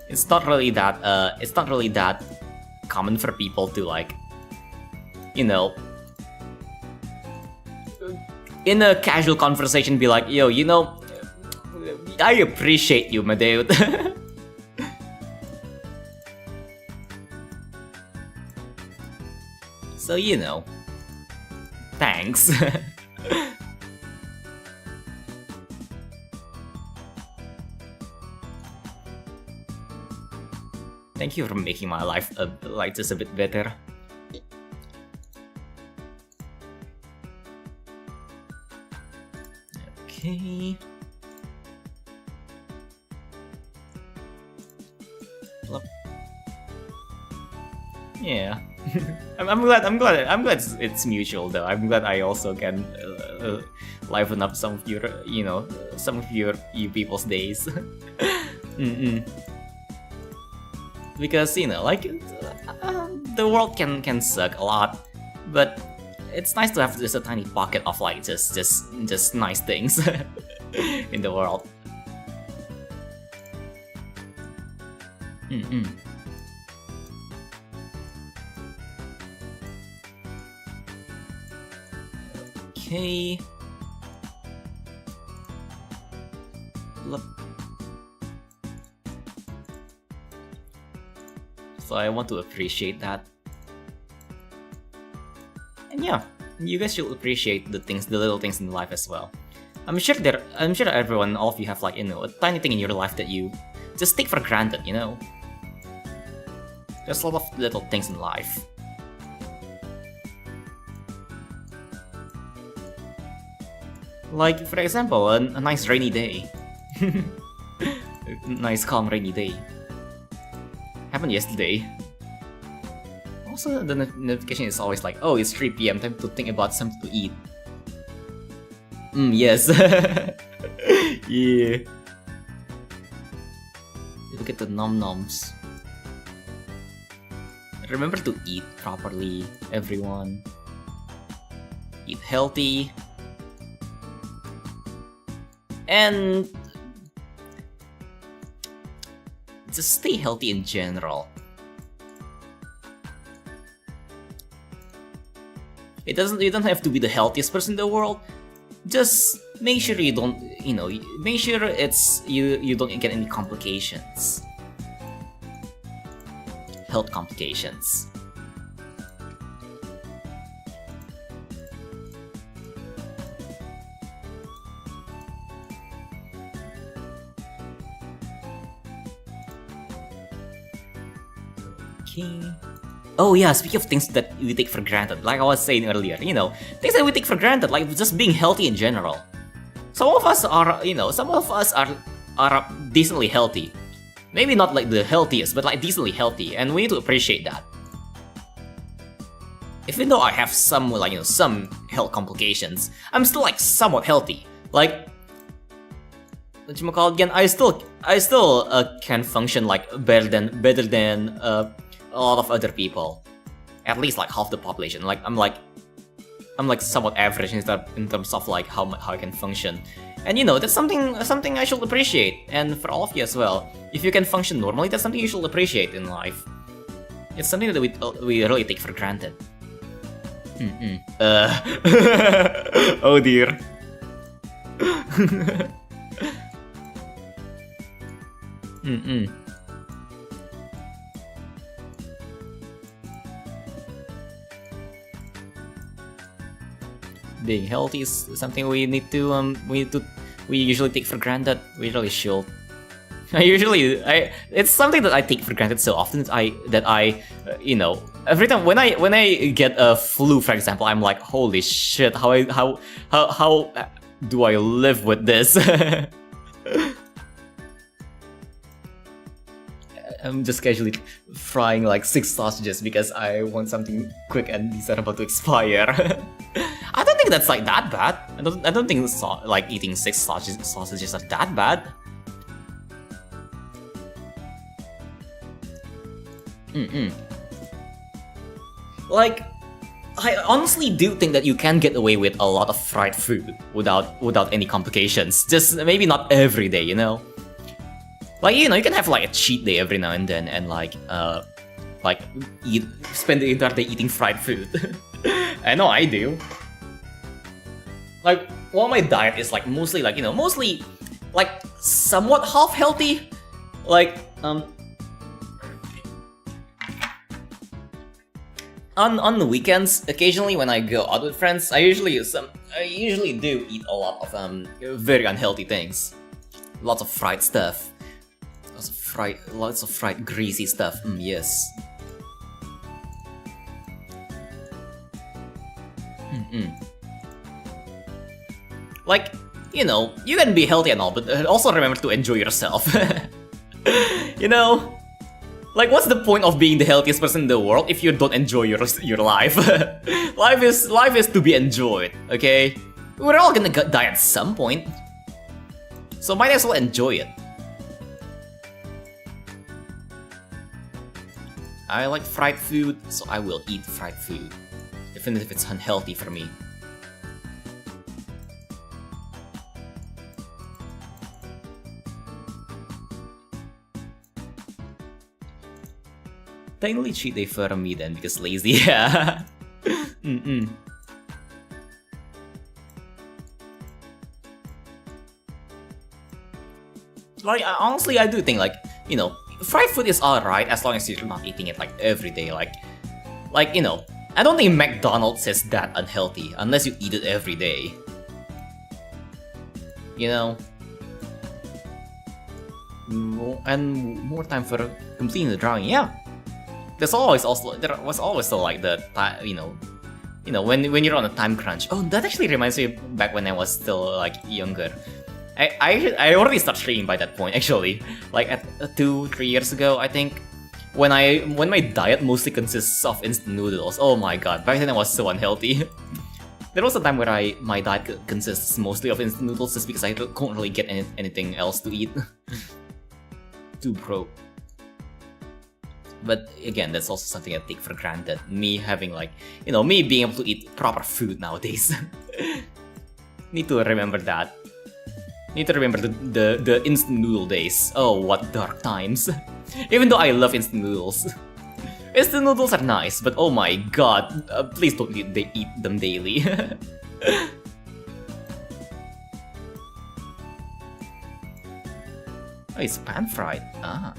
It's not really that common for people to like in a casual conversation be like, yo, I appreciate you, my dude. So Thanks. Thank you for making my life like just a bit better. Okay. Yeah. I'm glad it's mutual though. I'm glad I also can liven up some of your, some of you people's days. Because like the world can suck a lot, but it's nice to have just a tiny pocket of like just nice things in the world. Okay. So I want to appreciate that. And yeah, you guys should appreciate the little things in life as well. I'm sure everyone, all of you have like, a tiny thing in your life that you just take for granted, There's a lot of little things in life. Like, for example, a nice rainy day. Nice calm rainy day. Happened yesterday. Also, the notification is always like, oh, it's 3 PM, time to think about something to eat. Yes. Yeah. Look at the nom-noms. Remember to eat properly, everyone. Eat healthy. And just stay healthy in general. You don't have to be the healthiest person in the world. Just make sure you don't, make sure you don't get any complications. Health complications. Okay. Oh yeah, speaking of things that we take for granted, like I was saying earlier, things that we take for granted, like just being healthy in general. Some of us are, are decently healthy. Maybe not like the healthiest, but like decently healthy, and we need to appreciate that. Even though I have some, some health complications, I'm still like somewhat healthy. Like, whatchamacallit again, I still can function like better than a lot of other people, at least like half the population. Like I'm like somewhat average in terms of like how I can function, and that's something I should appreciate. And for all of you as well, if you can function normally, that's something you should appreciate in life. It's something that we really take for granted. Oh dear. Being healthy is something we usually take for granted. We really should. It's something that I take for granted so often that I every time when I get a flu, for example, I'm like, holy shit, how do I live with this? I'm just casually frying like 6 sausages because I want something quick and these are about to expire. I don't think that's like that bad. I don't think like eating 6 sausages are that bad. Like, I honestly do think that you can get away with a lot of fried food without any complications. Just maybe not every day, Like, you can have like a cheat day every now and then and spend the entire day eating fried food. I know I do. Like, while my diet is like mostly like, mostly like somewhat half healthy, like On the weekends, occasionally when I go out with friends, I usually do eat a lot of very unhealthy things. Lots of fried stuff. Lots of fried greasy stuff. Yes. Like, you know, you can be healthy and all, but also remember to enjoy yourself. You know? Like, what's the point of being the healthiest person in the world if you don't enjoy your life? Life is to be enjoyed, okay? We're all gonna die at some point, so might as well enjoy it. I like fried food, so I will eat fried food, even if it's unhealthy for me. Technically cheat day for me then, because lazy, yeah. Like, honestly, I do think, like, you know, fried food is alright as long as you're not eating it, like, every day, like, you know, I don't think McDonald's is that unhealthy, unless you eat it every day. You know? And more time for completing the drawing, yeah. There was always still like the you know when you're on a time crunch. Oh, that actually reminds me back when I was still like younger. I already started streaming by that point actually, like at 2-3 years ago I think, when my diet mostly consists of instant noodles. Oh my god, back then I was so unhealthy. There was a time where my diet consists mostly of instant noodles just because I couldn't really get anything else to eat. Too broke. But again, that's also something I take for granted. Me having like, you know, me being able to eat proper food nowadays. Need to remember that. Need to remember the instant noodle days. Oh, what dark times. Even though I love instant noodles. Instant noodles are nice, but oh my god, please don't eat them daily. Oh, it's pan fried. Ah.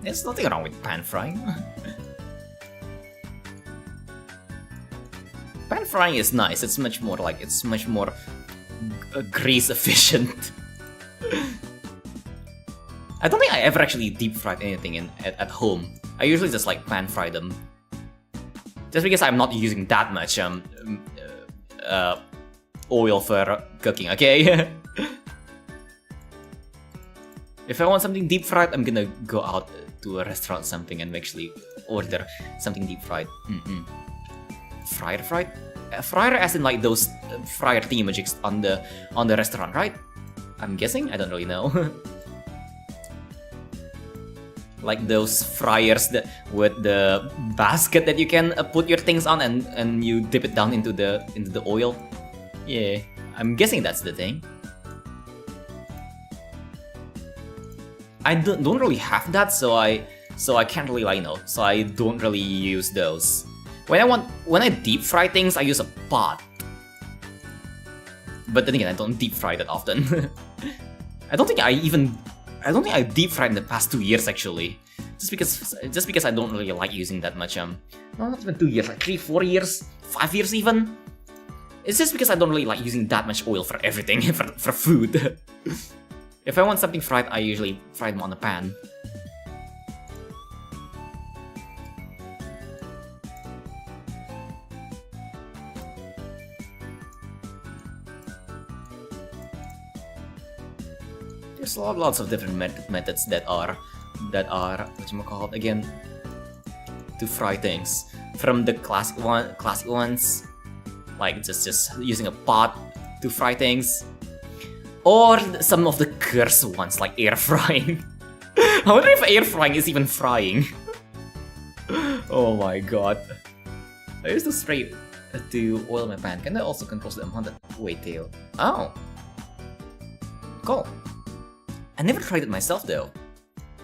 There's nothing wrong with pan frying. Pan frying is nice. It's much more grease efficient. I don't think I ever actually deep fried anything at home. I usually just like pan fry them. Just because I'm not using that much oil for cooking, okay? If I want something deep fried, I'm gonna go out to a restaurant or something and actually order something deep fried. Fryer fried? Fryer as in like those fryer thingamajigs on the restaurant, right? I'm guessing? I don't really know. Like those fryers that with the basket that you can put your things on and you dip it down into the oil. Yeah, I'm guessing that's the thing. I don't really have that, so I can't really, like, you know, so I don't really use those. When I deep fry things, I use a pot. But then again, I don't deep fry that often. I don't think I deep fried in the past 2 years actually. Just because I don't really like using that much no, not even 2 years, like 3-4 years, 5 years even. It's just because I don't really like using that much oil for everything, for food. If I want something fried, I usually fry them on the pan. There's lots of different methods that are whatchamacallit again, to fry things. From the classic ones, like just using a pot to fry things, or some of the cursed ones like air frying. I wonder if air frying is even frying. Oh my god. I used to spray to oil my pan. Can I also control the amount that wait tail? Oh, cool. I never tried it myself though.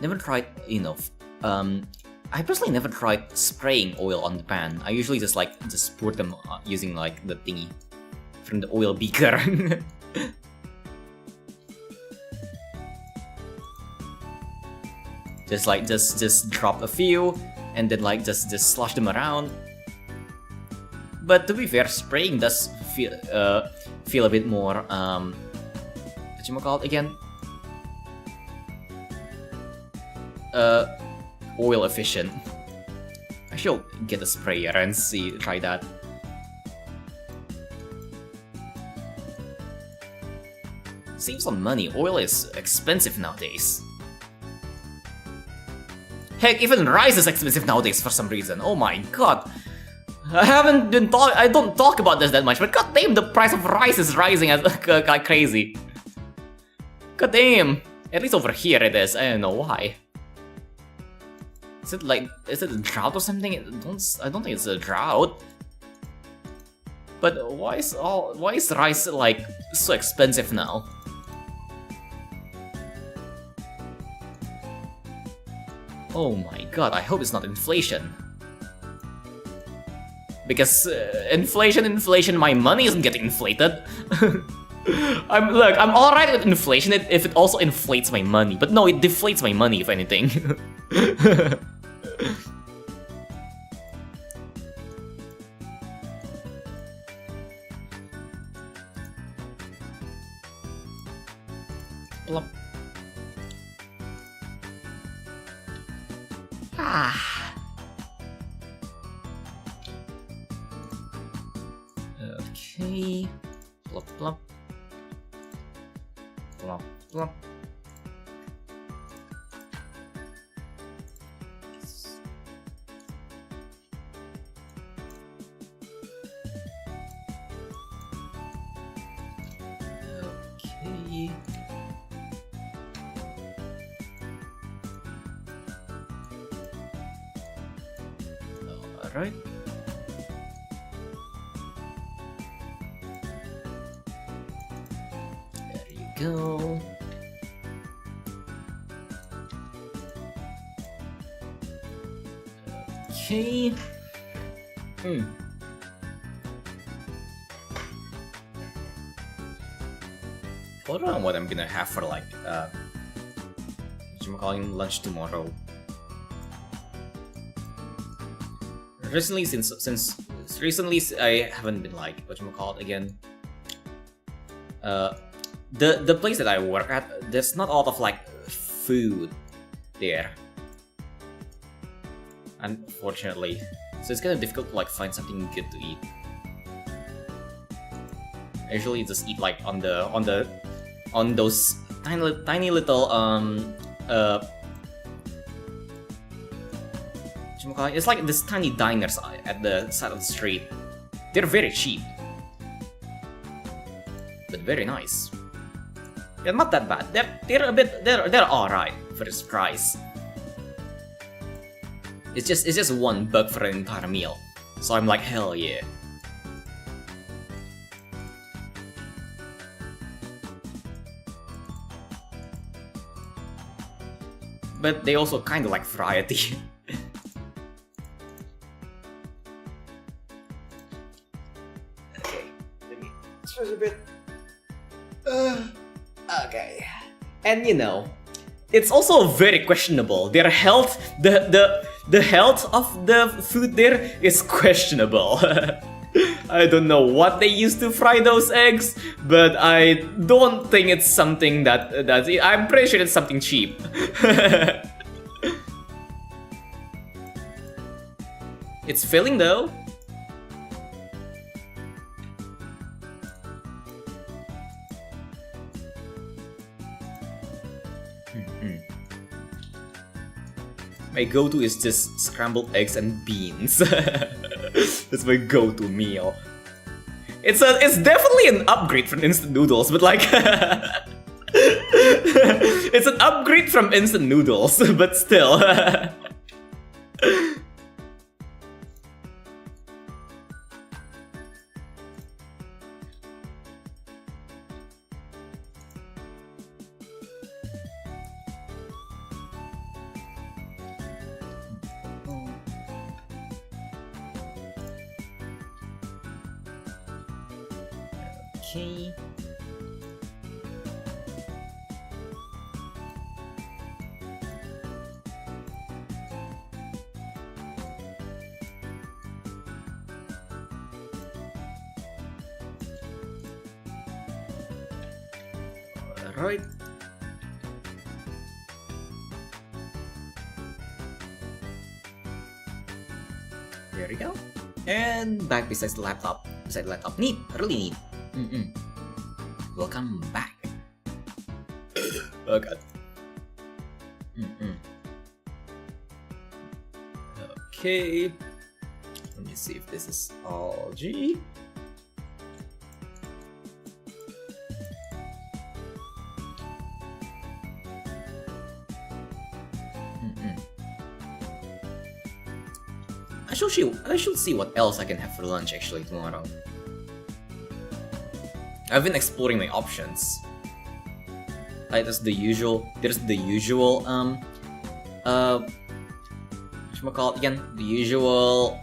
Never tried, you know, I personally never tried spraying oil on the pan. I usually just pour them using like the thingy from the oil beaker. Just like just drop a few and then like just slosh them around. But to be fair, spraying does feel a bit more whatchamacallit again? Oil efficient. I should get a sprayer and try that. Saves on money. Oil is expensive nowadays. Heck, even rice is expensive nowadays for some reason. Oh my god. I don't talk about this that much, but god damn, the price of rice is rising as like crazy. God damn. At least over here it is. I don't know why. Is it a drought or something? I don't think it's a drought. But why is rice like so expensive now? Oh my god, I hope it's not inflation. Because inflation, my money isn't getting inflated. I'm alright with inflation if it also inflates my money, but no, it deflates my money if anything. Plop. Okay. Plop plop. Plop plop. Okay. Alright. There you go. Okay. I don't know what I'm gonna have for like lunch tomorrow. Recently, since recently I haven't been like again. The place that I work at, there's not a lot of like food there, unfortunately. So it's kind of difficult to like find something good to eat. I usually just eat like on those tiny little it's like this tiny diners at the side of the street. They're very cheap, but very nice. They're not that bad. They're alright for this price. It's just $1 for an entire meal. So I'm like, hell yeah. But they also kind of like variety. Okay, let me stretch a bit. Okay, and you know, it's also very questionable. Their health, the health of the food there is questionable. I don't know what they used to fry those eggs, but I don't think it's something that's. I'm pretty sure it's something cheap. It's filling though. My go-to is just scrambled eggs and beans. That's my go-to meal. It's definitely an upgrade from instant noodles, but like it's an upgrade from instant noodles, but still. Okay. Alright. There we go. And back beside the laptop. Neat, really neat. Welcome back. Oh god. Okay. Let me see if this is all G. I should see what else I can have for lunch actually tomorrow. I've been exploring my options. Like there's the usual whatchamacallit again? The usual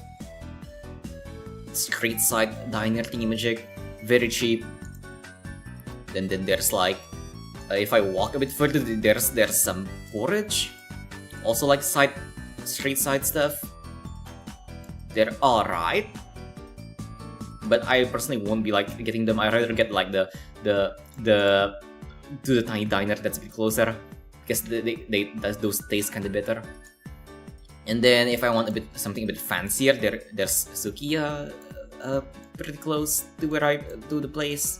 street side diner thingamajig, very cheap. Then there's like if I walk a bit further, there's some porridge, also like street side stuff. They're alright, but I personally won't be like getting them. I'd rather get like the tiny diner that's a bit closer, because those taste kind of better. And then if I want something a bit fancier, there's Sukiya pretty close to where I do the place.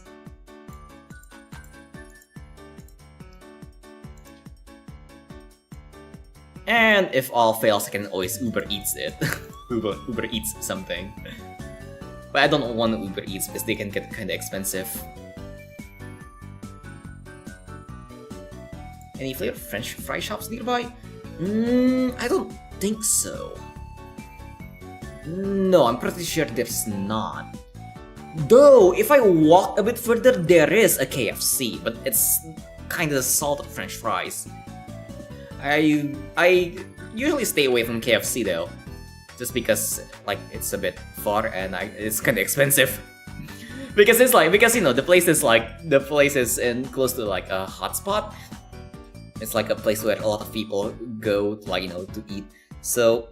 And if all fails, I can always Uber Eats it. Uber Eats something. But I don't want Uber Eats because they can get kinda expensive. Any flavor French fry shops nearby? I don't think so. No, I'm pretty sure there's not. Though, if I walk a bit further, there is a KFC, but it's kinda salted French fries. I usually stay away from KFC though, just because like it's a bit far and it's kind of expensive. because you know the place is in close to like a hotspot. It's like a place where a lot of people go to eat. So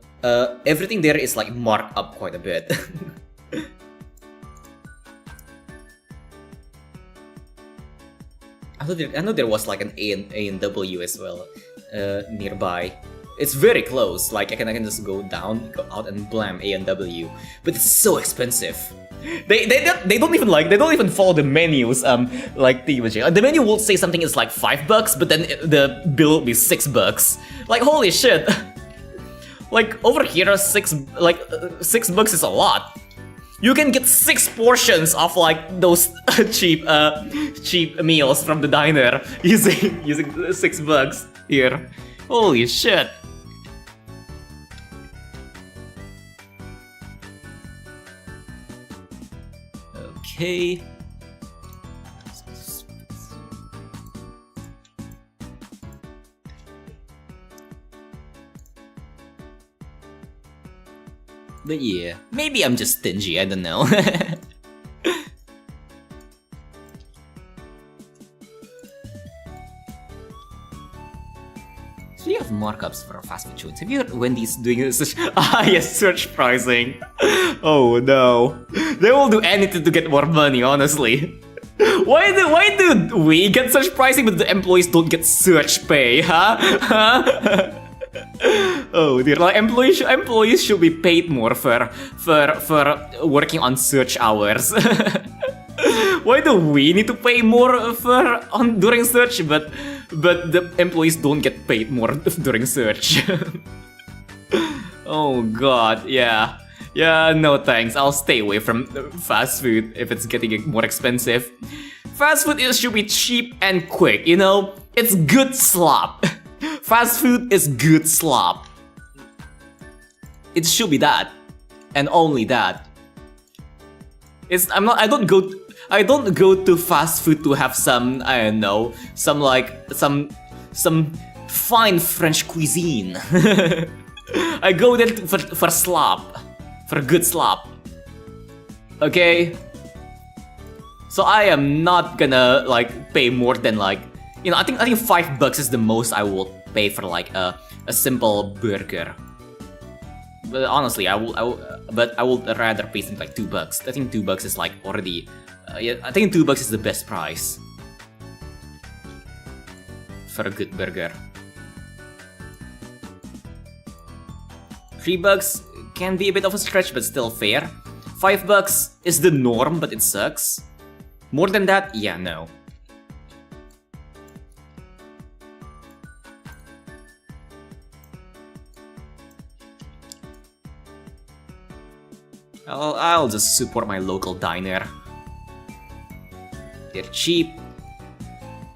everything there is like marked up quite a bit. I know there was like an A&W as well nearby. It's very close. Like I can just go out and blam A&W, but it's so expensive. They don't even follow the menus. Like the menu will say something is like $5, but then the bill will be $6. Like holy shit! Like over here, $6 is a lot. You can get 6 portions of like those cheap meals from the diner using $6 here. Holy shit! Okay. But yeah, maybe I'm just stingy, I don't know. So you have markups for fast food chains. Have you heard Wendy's doing such yes, search pricing? Oh no. They will do anything to get more money, honestly. Why do we get such pricing but the employees don't get search pay, huh? Oh dear, like employees should be paid more for working on search hours. Why do we need to pay more during search, but the employees don't get paid more during search? Oh god, yeah. Yeah, no thanks. I'll stay away from fast food if it's getting more expensive. Fast food should be cheap and quick, you know? It's good slop. Fast food is good slop. It should be that, and only that. I don't go to fast food to have some, I don't know, some fine French cuisine. I go there for slop, for good slop. Okay. So I am not gonna like pay more than like, you know, I think $5 is the most I will pay for like a simple burger. But honestly, I would rather pay something like $2. I think $2 is like already, yeah, I think $2 is the best price. for a good burger. $3 can be a bit of a stretch, but still fair. $5 is the norm, but it sucks. More than that, yeah, no. I'll just support my local diner. They're cheap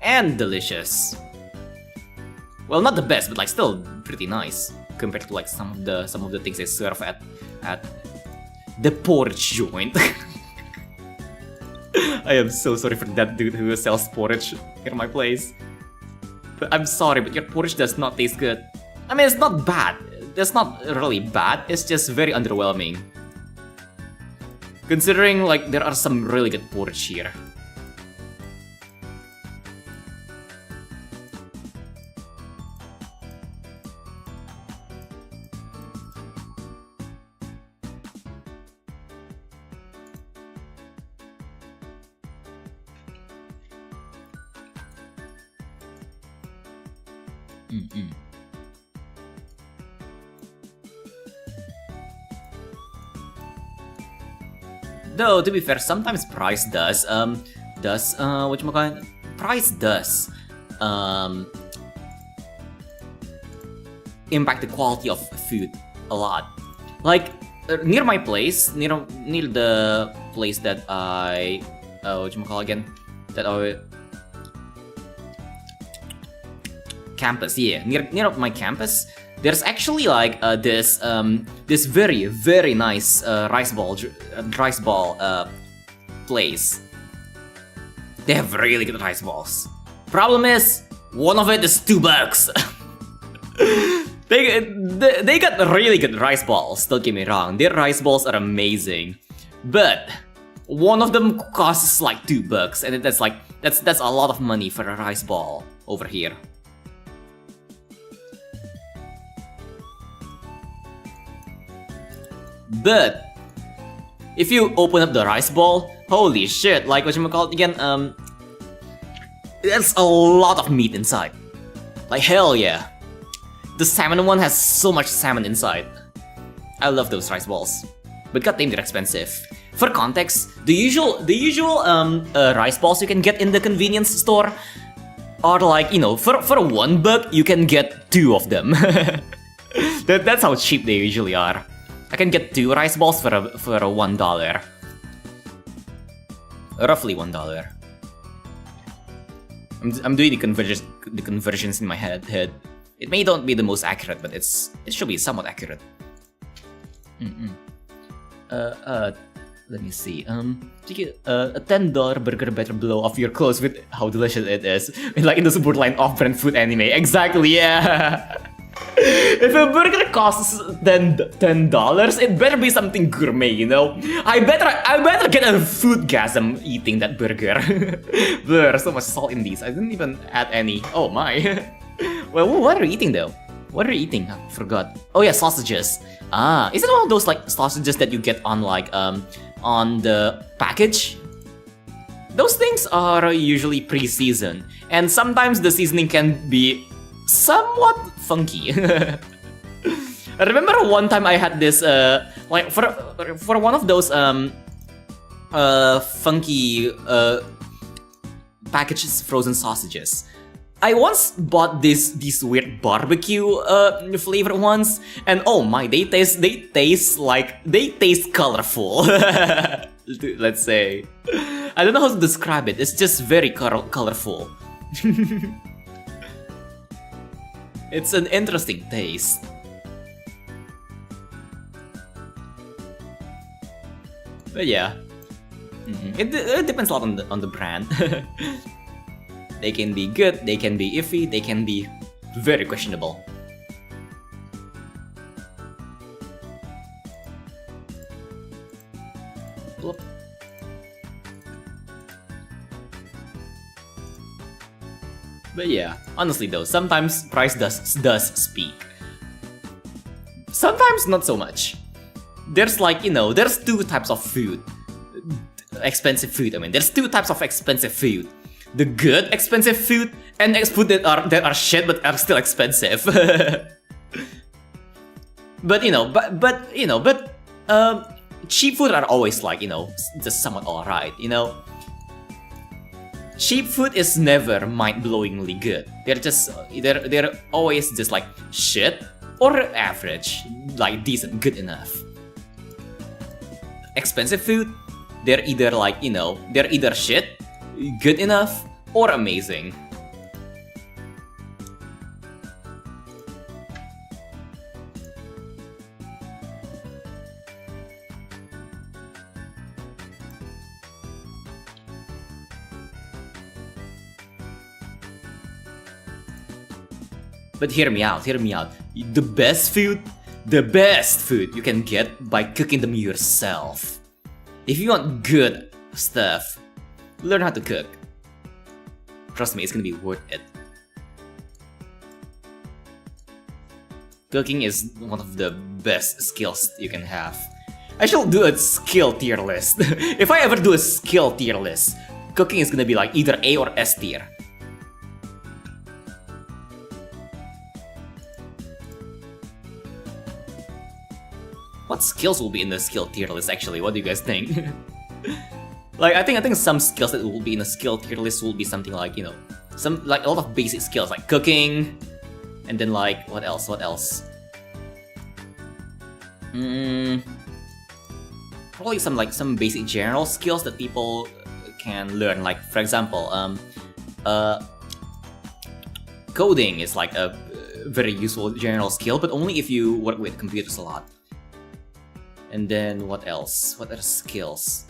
and delicious. Well, not the best, but like still pretty nice compared to like some of the things they serve at the porridge joint. I am so sorry for that dude who sells porridge in my place. But I'm sorry, but your porridge does not taste good. I mean, it's not bad. It's not really bad. It's just very underwhelming. Considering like there are some really good porridge here. Though to be fair, sometimes price does impact the quality of food a lot. Like near my place, near the place that I campus, yeah, near my campus, there's actually like this very nice rice ball place. They have really good rice balls. Problem is, one of it is $2. They got really good rice balls. Don't get me wrong, their rice balls are amazing, but one of them costs like $2, and that's a lot of money for a rice ball over here. But if you open up the rice ball, holy shit, like again, there's a lot of meat inside. Like hell yeah. The salmon one has so much salmon inside. I love those rice balls. But goddamn, they're expensive. For context, the usual rice balls you can get in the convenience store are like, you know, for $1 you can get 2 of them. That's how cheap they usually are. I can get 2 rice balls for a $1. Roughly $1. I'm doing the conversions in my head. It may not be the most accurate, but it should be somewhat accurate. Let me see. A $10 burger better blow off your clothes with how delicious it is. Like in the borderline off-brand food anime. Exactly, yeah. If a burger costs $10, it better be something gourmet, you know? I better get a foodgasm eating that burger. There's so much salt in these. I didn't even add any. Oh my. Well, what are you eating though? What are you eating? I forgot. Oh yeah, sausages. Ah, is it one of those like sausages that you get on like on the package? Those things are usually pre-seasoned, and sometimes the seasoning can be somewhat funky. I remember one time I had this like for one of those funky packaged frozen sausages. I once bought these weird barbecue flavored ones, and oh my, they taste colorful. Let's say, I don't know how to describe it. It's just very colorful. It's an interesting taste. But yeah, it depends a lot on the brand. They can be good, they can be iffy, they can be very questionable. Bloop. But yeah, honestly though, sometimes price does speak. Sometimes not so much. There's like, you know, there's 2 types of food. Expensive food, I mean, there's 2 types of expensive food. The good expensive food and food that are shit but are still expensive. But cheap food are always like, just somewhat alright, Cheap food is never mind-blowingly good. They're always just like shit or average, like decent, good enough. Expensive food, they're either like, they're either shit, good enough, or amazing. But hear me out. The best food you can get by cooking them yourself. If you want good stuff, learn how to cook. Trust me, it's gonna be worth it. Cooking is one of the best skills you can have. I should do a skill tier list. If I ever do a skill tier list, cooking is gonna be like either A or S tier. What skills will be in the skill tier list actually? What do you guys think? Like I think some skills that will be in a skill tier list will be something like, some like a lot of basic skills like cooking, and then like what else? Probably some basic general skills that people can learn. Like for example, coding is like a very useful general skill, but only if you work with computers a lot. And then what else? What other skills?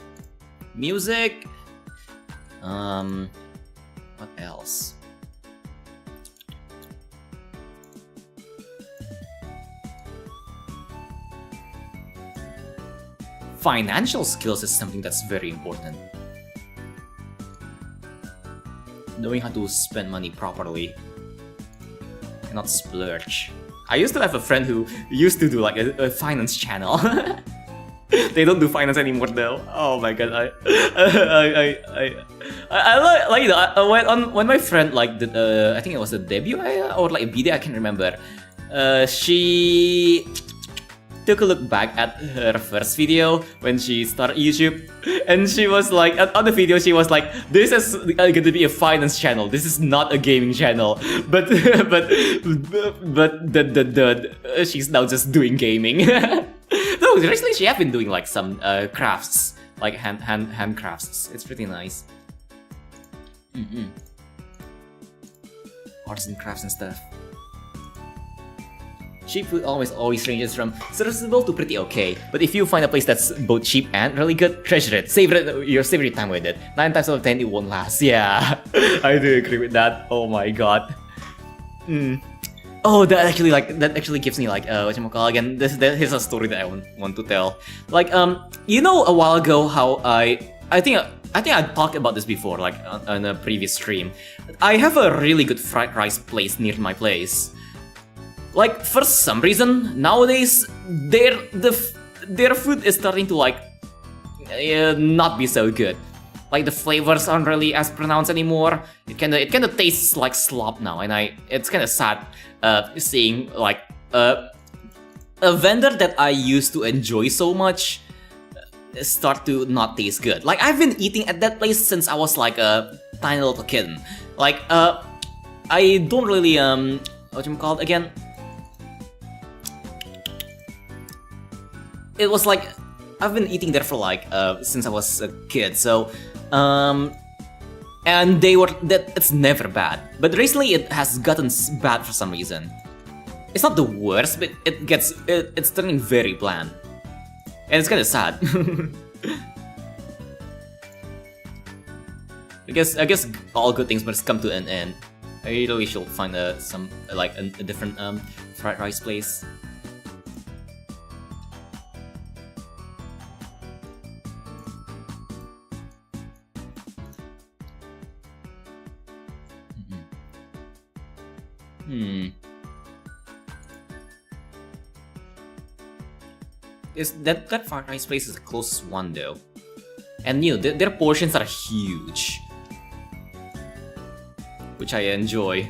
Music. What else? Financial skills is something that's very important. Knowing how to spend money properly. Cannot splurge. I used to have a friend who used to do like a finance channel. They don't do finance anymore though. Oh my god, I like when my friend like did I think it was a debut or like a video, I can't remember. She took a look back at her first video when she started YouTube, and she was like, on the video she was like, this is going to be a finance channel, this is not a gaming channel, but she's now just doing gaming. No, recently she have been doing like some crafts, like handcrafts. It's pretty nice. Arts and crafts and stuff. Cheap food always ranges from serviceable to pretty okay, but if you find a place that's both cheap and really good, treasure it. Savor your time with it. 9 times out of 10 it won't last. Yeah, I do agree with that. Oh my god. Oh, that actually gives me like whatchamacallit again. Here's a story that I want to tell. Like a while ago how I think I talked about this before, like on a previous stream. I have a really good fried rice place near my place. Like for some reason nowadays their food is starting to like not be so good. Like the flavors aren't really as pronounced anymore. It kind of tastes like slop now, and it's kind of sad seeing like a vendor that I used to enjoy so much start to not taste good. Like I've been eating at that place since I was like a tiny little kid. Like I don't really whatchamacallit again. It was like I've been eating there for like since I was a kid, so and it's never bad, but recently it has gotten bad for some reason. It's not the worst, but it's turning very bland, and it's kind of sad. I guess all good things must come to an end. I really should find a different fried rice place. That fried rice place is the closest one though, and their portions are huge. which I enjoy.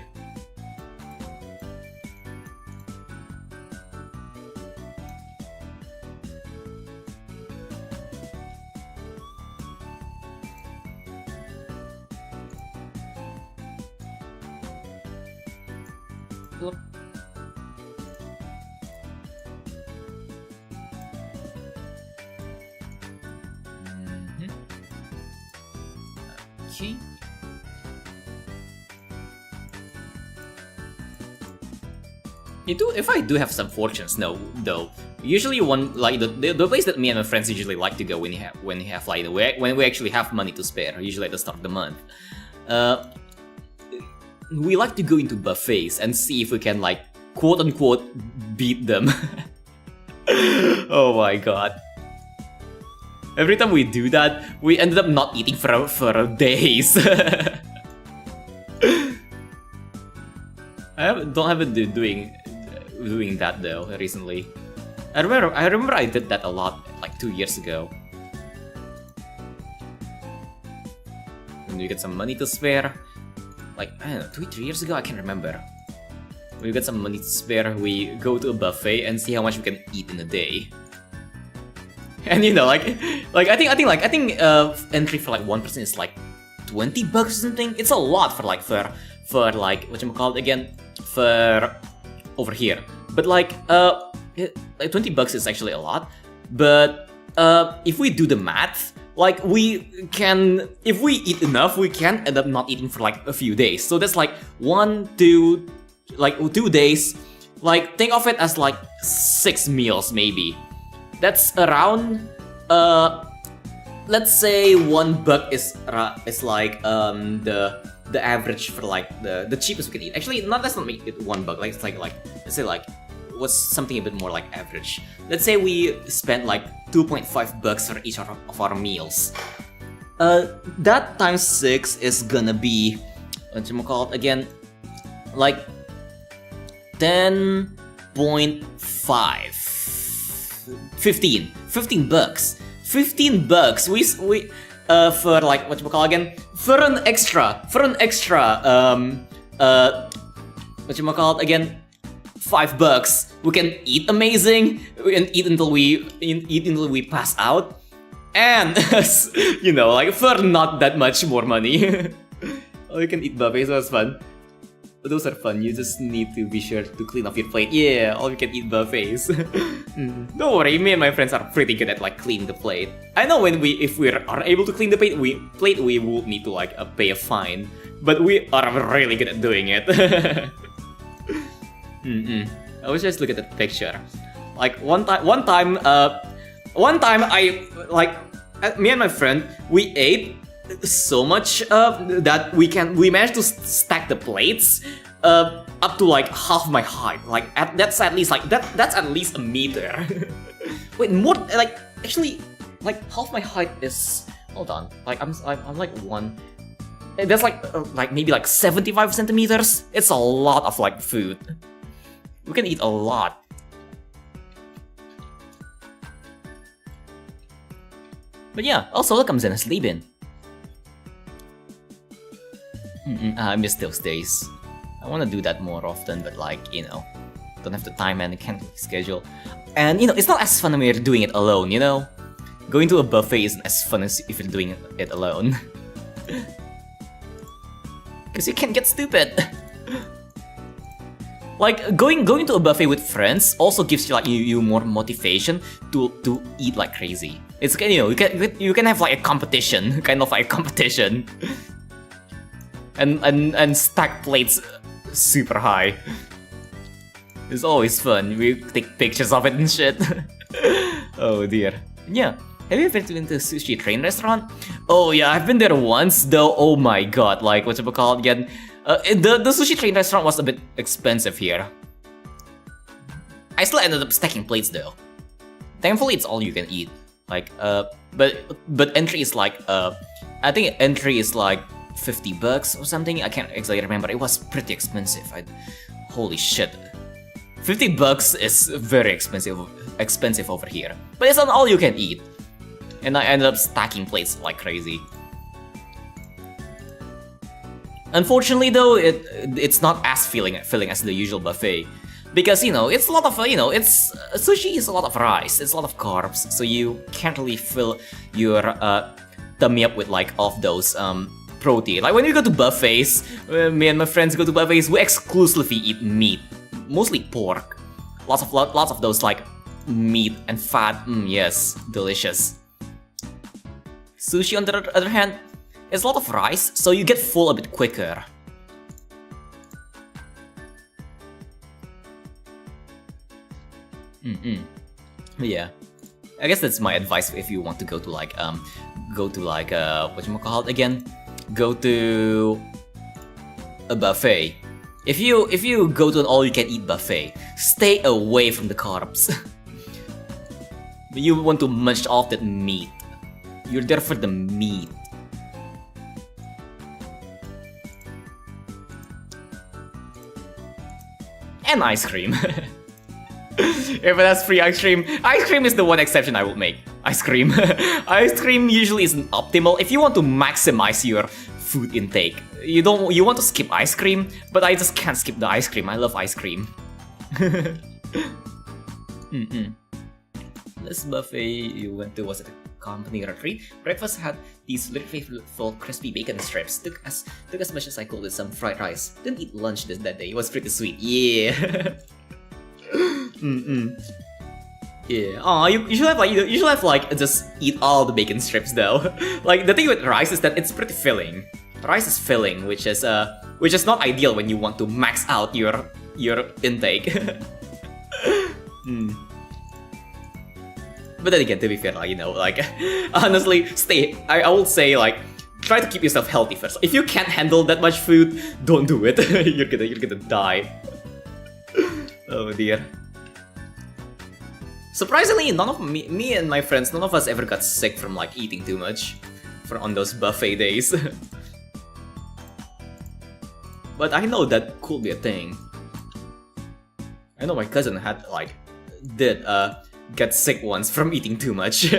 Okay. If I do have some fortunes, no, though. Usually, one like the place that me and my friends usually like to go when we actually have money to spare, usually at the start of the month. We like to go into buffets and see if we can, like, quote unquote beat them. Oh my god. Every time we do that, we ended up not eating for days. I haven't been doing that though recently. I remember I did that a lot like 2 years ago. When we get some money to spare, like I don't know, 2-3 years ago, I can't remember. When we get some money to spare, we go to a buffet and see how much we can eat in a day. And you know, I think entry for like one person is like $20 or something. It's a lot for like whatchamacallit again, for over here. But like $20 is actually a lot. But if we do the math, like if we eat enough, we can end up not eating for like a few days. So that's like 2 days. Like think of it as like 6 meals maybe. That's around, let's say $1 is like the average for like the cheapest we can eat. Actually, let's not make it $1. Like it's like let's say like what's something a bit more like average. Let's say we spent like $2.5 for each of our meals. That times 6 is gonna be whatchamacallit again, like 10.5. $15. $15. We for like whatchamacallit again, for an extra whatchamacallit again, $5. We can eat amazing. We can eat until we pass out, and you know, like for not that much more money. We can eat buffets, so it's fun. Those are fun. You just need to be sure to clean off your plate. Yeah, all you can eat buffets. Don't worry, me and my friends are pretty good at like cleaning the plate. I know if we are able to clean the plate, we will need to like pay a fine, but we are really good at doing it. I was just looking at the picture. Like one time I like me and my friend, we ate so much that we managed to stack the plates up to like half my height. Like that's at least a meter. Wait, more like actually like half my height is, hold on, like I'm like one. That's like maybe like 75 centimeters. It's a lot of like food. We can eat a lot. But yeah, also welcome Zen sleeping. I miss those days. I want to do that more often, but like, you know, don't have the time and I can't schedule. And you know, it's not as fun when you're doing it alone, you know? Going to a buffet isn't as fun as if you're doing it alone. Because you can get stupid. Like, going to a buffet with friends also gives you like you more motivation to eat like crazy. It's, you know, you can have like a competition, kind of like a competition. And stack plates super high. It's always fun. We take pictures of it and shit. Oh dear. Yeah. Have you ever been to a sushi train restaurant? Oh yeah, I've been there once though. Oh my god, like what's it called again? The sushi train restaurant was a bit expensive here. I still ended up stacking plates though. Thankfully, it's all you can eat. Like but entry is like I think entry is like $50 or something. I can't exactly remember. It was pretty expensive. Holy shit. $50 is very expensive over here. But it's not all you can eat. And I ended up stacking plates like crazy. Unfortunately, though, it's not as filling as the usual buffet, because it's a lot of it's sushi is a lot of rice, it's a lot of carbs, so you can't really fill your tummy up with like all of those protein. Like when we go to buffets, me and my friends go to buffets, we exclusively eat meat, mostly pork, lots of those like meat and fat. Yes, delicious. Sushi, on the other hand, is a lot of rice, so you get full a bit quicker. Yeah, I guess that's my advice if you want to go to like whatchamacallit again? Go to a buffet. If you go to an all-you-can-eat buffet, stay away from the carbs. You want to munch off that meat. You're there for the meat. And ice cream. If it has free ice cream is the one exception I will make. Ice cream. Ice cream usually isn't optimal if you want to maximize your food intake. You want to skip ice cream, but I just can't skip the ice cream. I love ice cream. This buffet you went to, was it a company retreat? Breakfast had these literally full crispy bacon strips. Took as much as I could with some fried rice. Didn't eat lunch that day. It was pretty sweet. Yeah. Yeah. Oh, you should have like just eat all the bacon strips though. Like the thing with rice is that it's pretty filling. Rice is filling, which is not ideal when you want to max out your intake. But then again, to be fair, honestly, I will say try to keep yourself healthy first. If you can't handle that much food, don't do it. you're gonna die. Oh dear. Surprisingly, none of me and my friends, none of us ever got sick from eating too much on those buffet days. But I know that could be a thing. I know my cousin did get sick once from eating too much.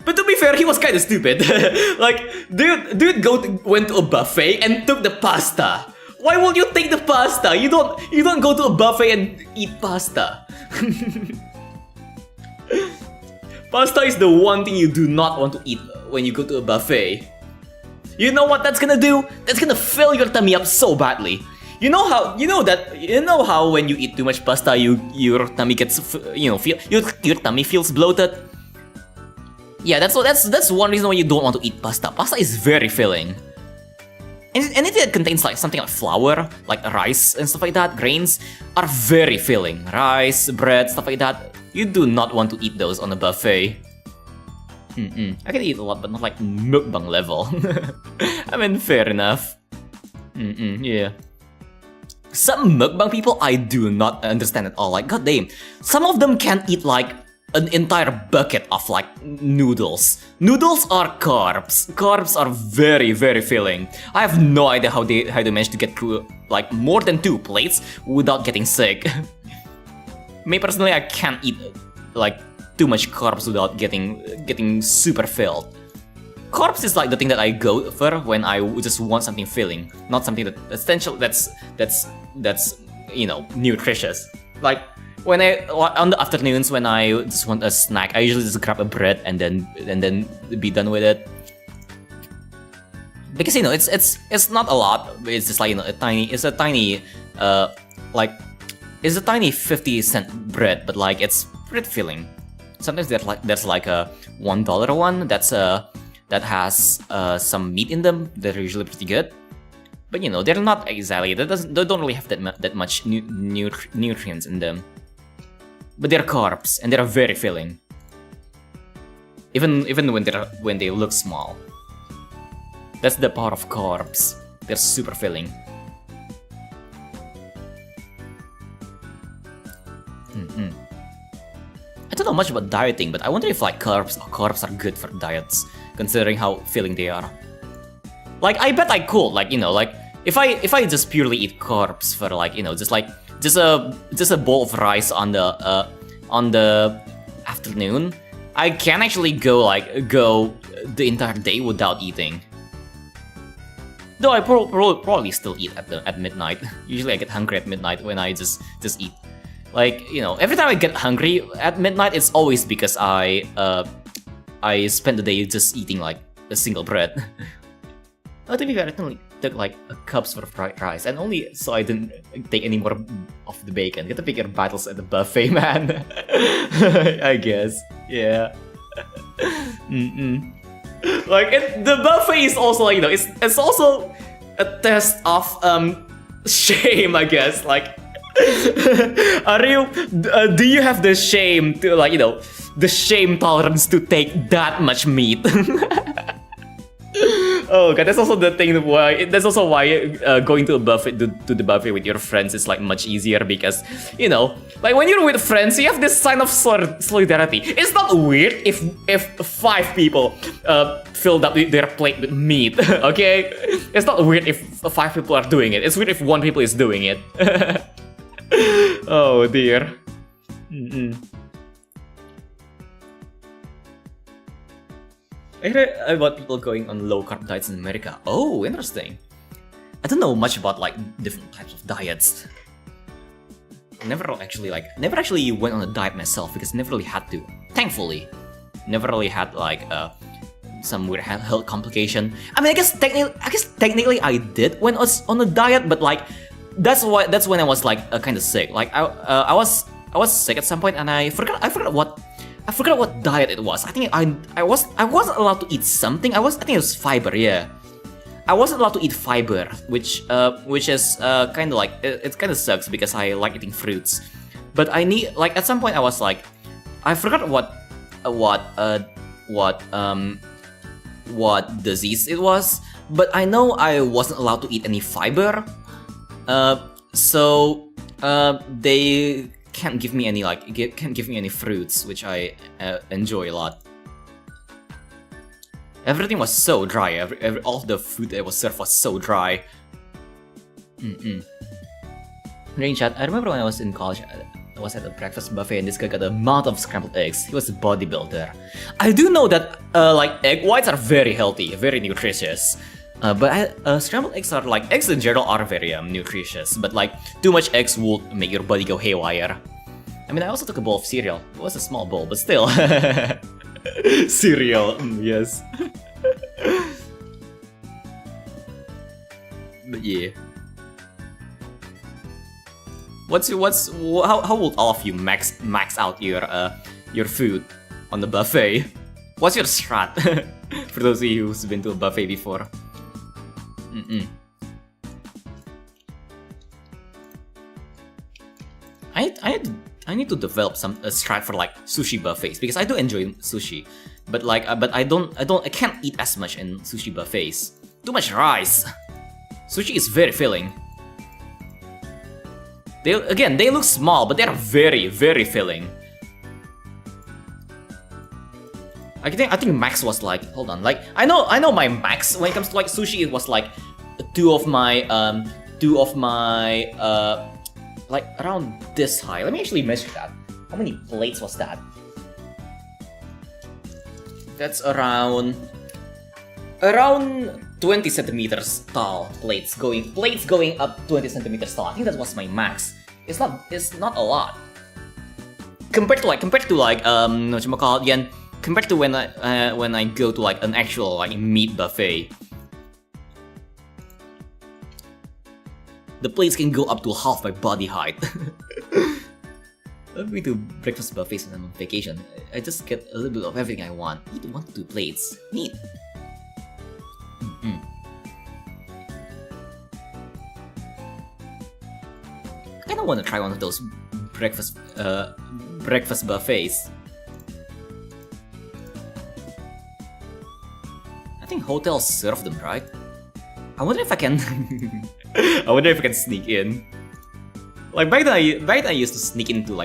But to be fair, he was kinda stupid. Dude went to a buffet and took the pasta. Why would you take the pasta? You don't go to a buffet and eat pasta. Pasta is the one thing you do not want to eat when you go to a buffet. You know what that's gonna do? That's gonna fill your tummy up so badly. You know how when you eat too much pasta, your tummy gets your tummy feels bloated. Yeah, that's one reason why you don't want to eat pasta. Pasta is very filling. And anything that contains something like flour, like rice and stuff like that, grains, are very filling. Rice, bread, stuff like that. You do not want to eat those on a buffet. I can eat a lot, but not like mukbang level. I mean, fair enough. Yeah. Some mukbang people I do not understand at all. Like, goddamn, some of them can eat an entire bucket of noodles. Noodles are carbs. Carbs are very, very filling. I have no idea how they manage to get through more than 2 plates without getting sick. Me personally, I can't eat too much carbs without getting super filled. Carbs is the thing that I go for when I just want something filling, not something that's essential. That's nutritious. When on the afternoons when I just want a snack, I usually just grab a bread and then be done with it. Because it's not a lot. It's just it's a tiny 50-cent bread, but it's pretty filling. Sometimes there's a $1 one that has some meat in them. They're usually pretty good. But they're not exactly. They don't really have that much nutrients in them. But they're carbs and they're very filling. Even when they look small. That's the power of carbs. They're super filling. I don't know much about dieting, but I wonder if carbs are good for diets, considering how filling they are. I bet I could, if I just purely eat carbs for just a bowl of rice on the afternoon, I can actually go the entire day without eating. Though I probably still eat at midnight. Usually I get hungry at midnight when I just eat. Like, you know, every time I get hungry at midnight, it's always because I spend the day just eating like a single bread. Oh, to be fair, I only took like a cup's worth of fried rice, and only so I didn't take any more of the bacon. Get to pick your battles at the buffet, man. I guess, yeah. Like the buffet is also like, you know, it's also a test of shame, I guess. Like, do you have the shame to, like, you know, the shame tolerance to take that much meat? Oh god, that's also the thing why. That's also why going to a buffet to the buffet with your friends is like much easier, because, you know, like when you're with friends, you have this sign of solidarity. It's not weird if 5 people filled up their plate with meat. Okay, it's not weird if 5 people are doing it. It's weird if 1 people is doing it. Oh dear. I heard about people going on low-carb diets in America. Oh, interesting. I don't know much about like different types of diets. Never actually went on a diet myself because I never really had to. Thankfully, never really had like some weird health complication. I mean, I guess technically I did when I was on a diet, but like that's when I was like kind of sick. Like I was sick at some point, and I forgot what diet it was. I think I wasn't allowed to eat something. I think it was fiber. Yeah, I wasn't allowed to eat fiber, which is kind of like it kind of sucks because I like eating fruits. But I need, like, at some point I was like, I forgot what disease it was, but I know I wasn't allowed to eat any fiber. So they can't give me any fruits, which I enjoy a lot. Everything was so dry. All the food that was served was so dry. Rain chat. I remember when I was in college, I was at a breakfast buffet and this guy got a mountain of scrambled eggs. He was a bodybuilder. I do know that like egg whites are very healthy, very nutritious. But scrambled eggs are like, eggs in general are very nutritious, but like too much eggs will make your body go haywire. I mean, I also took a bowl of cereal. It was a small bowl, but still. Cereal, yes. But yeah. How would all of you max out your food on the buffet? What's your strat? For those of you who's been to a buffet before. I need to develop a strat for like sushi buffets, because I do enjoy sushi, but like I can't eat as much in sushi buffets. Too much rice. Sushi is very filling. They look small, but they are very, very filling. I think max was like, hold on, like I know my max when it comes to like sushi. It was like two of my like around this high. Let me actually measure that. How many plates was that? That's around 20 centimeters tall plates going up 20 centimeters tall. I think that was my max. It's not a lot compared to compared to when I go to like an actual like meat buffet. The plates can go up to half my body height. I've been to breakfast buffets when I'm on vacation. I just get a little bit of everything I want. Eat 1 to 2 plates. Neat. I kinda wanna try one of those breakfast buffets. I think hotels serve them, right? I wonder if I can. I wonder if I can sneak in. Like back then I used to sneak into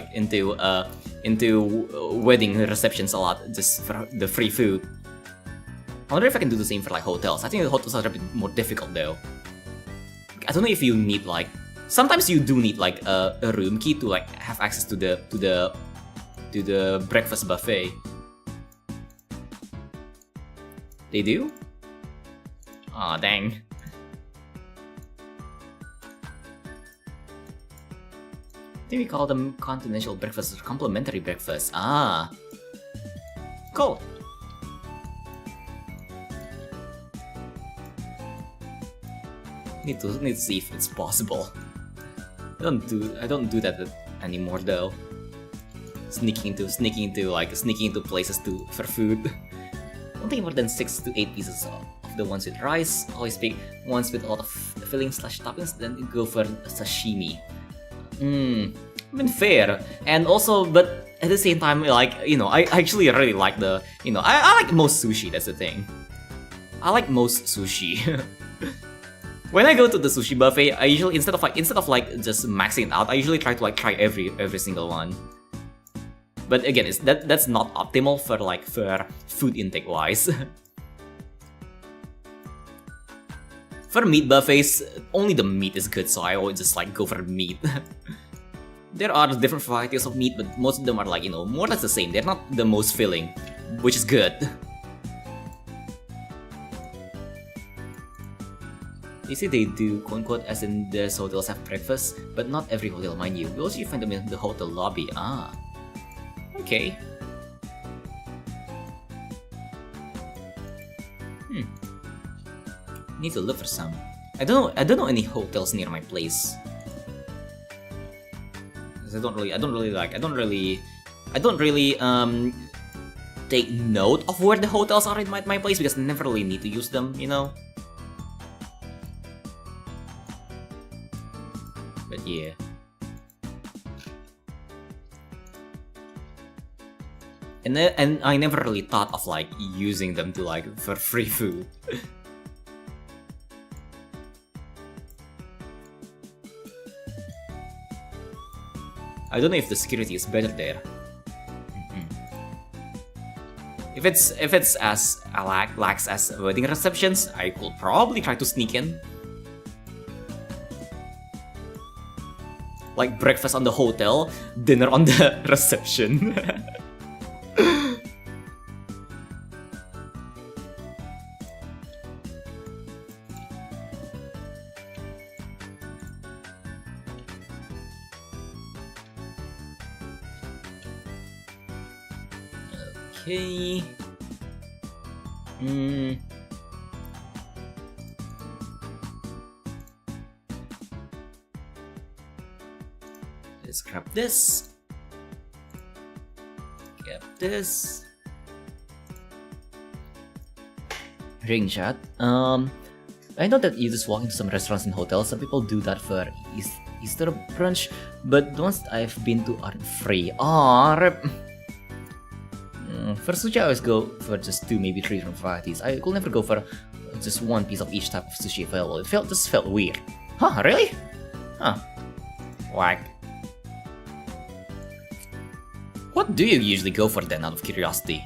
wedding receptions a lot just for the free food. I wonder if I can do the same for like hotels. I think the hotels are a bit more difficult though. I don't know if you need like, sometimes you do need like a room key to like have access to the breakfast buffet. They do? Aw, dang. think we call them continental breakfast or complimentary breakfast. Ah. Cool. Need to see if it's possible. I don't do that anymore though. Sneaking into places for food. Don't take more than 6 to 8 pieces of the ones with rice. Always pick ones with a lot of fillings/toppings, then go for sashimi. I mean, fair. And also, but at the same time, like, you know, I actually really like the, you know, I like most sushi, that's the thing. I like most sushi. When I go to the sushi buffet, I usually, instead of just maxing it out, I usually try to try every single one. But again, that's not optimal for food intake wise. For meat buffets, only the meat is good, so I always just go for meat. There are different varieties of meat, but most of them are you know, more or less the same. They're not the most filling, which is good. They say they do, quote-unquote, as in there's hotels have breakfast, but not every hotel, mind you. We also find them in the hotel lobby. Ah. Okay. Need to look for some. I don't know any hotels near my place. I don't really take note of where the hotels are in my place because I never really need to use them, you know. But yeah. And I never really thought of using them to for free food. I don't know if the security is better there. If it's as lax as wedding receptions, I could probably try to sneak in. Like breakfast on the hotel, dinner on the reception. Okay. Let's grab this. Grab this. Ring chat. I know that you just walk into some restaurants and hotels. Some people do that for Easter brunch, but the ones I've been to aren't free. Aww, rip. For sushi, I always go for just 2, maybe 3 different varieties. I could never go for just 1 piece of each type of sushi available. It just felt weird. Huh, really? Huh. Whack. What do you usually go for then, out of curiosity?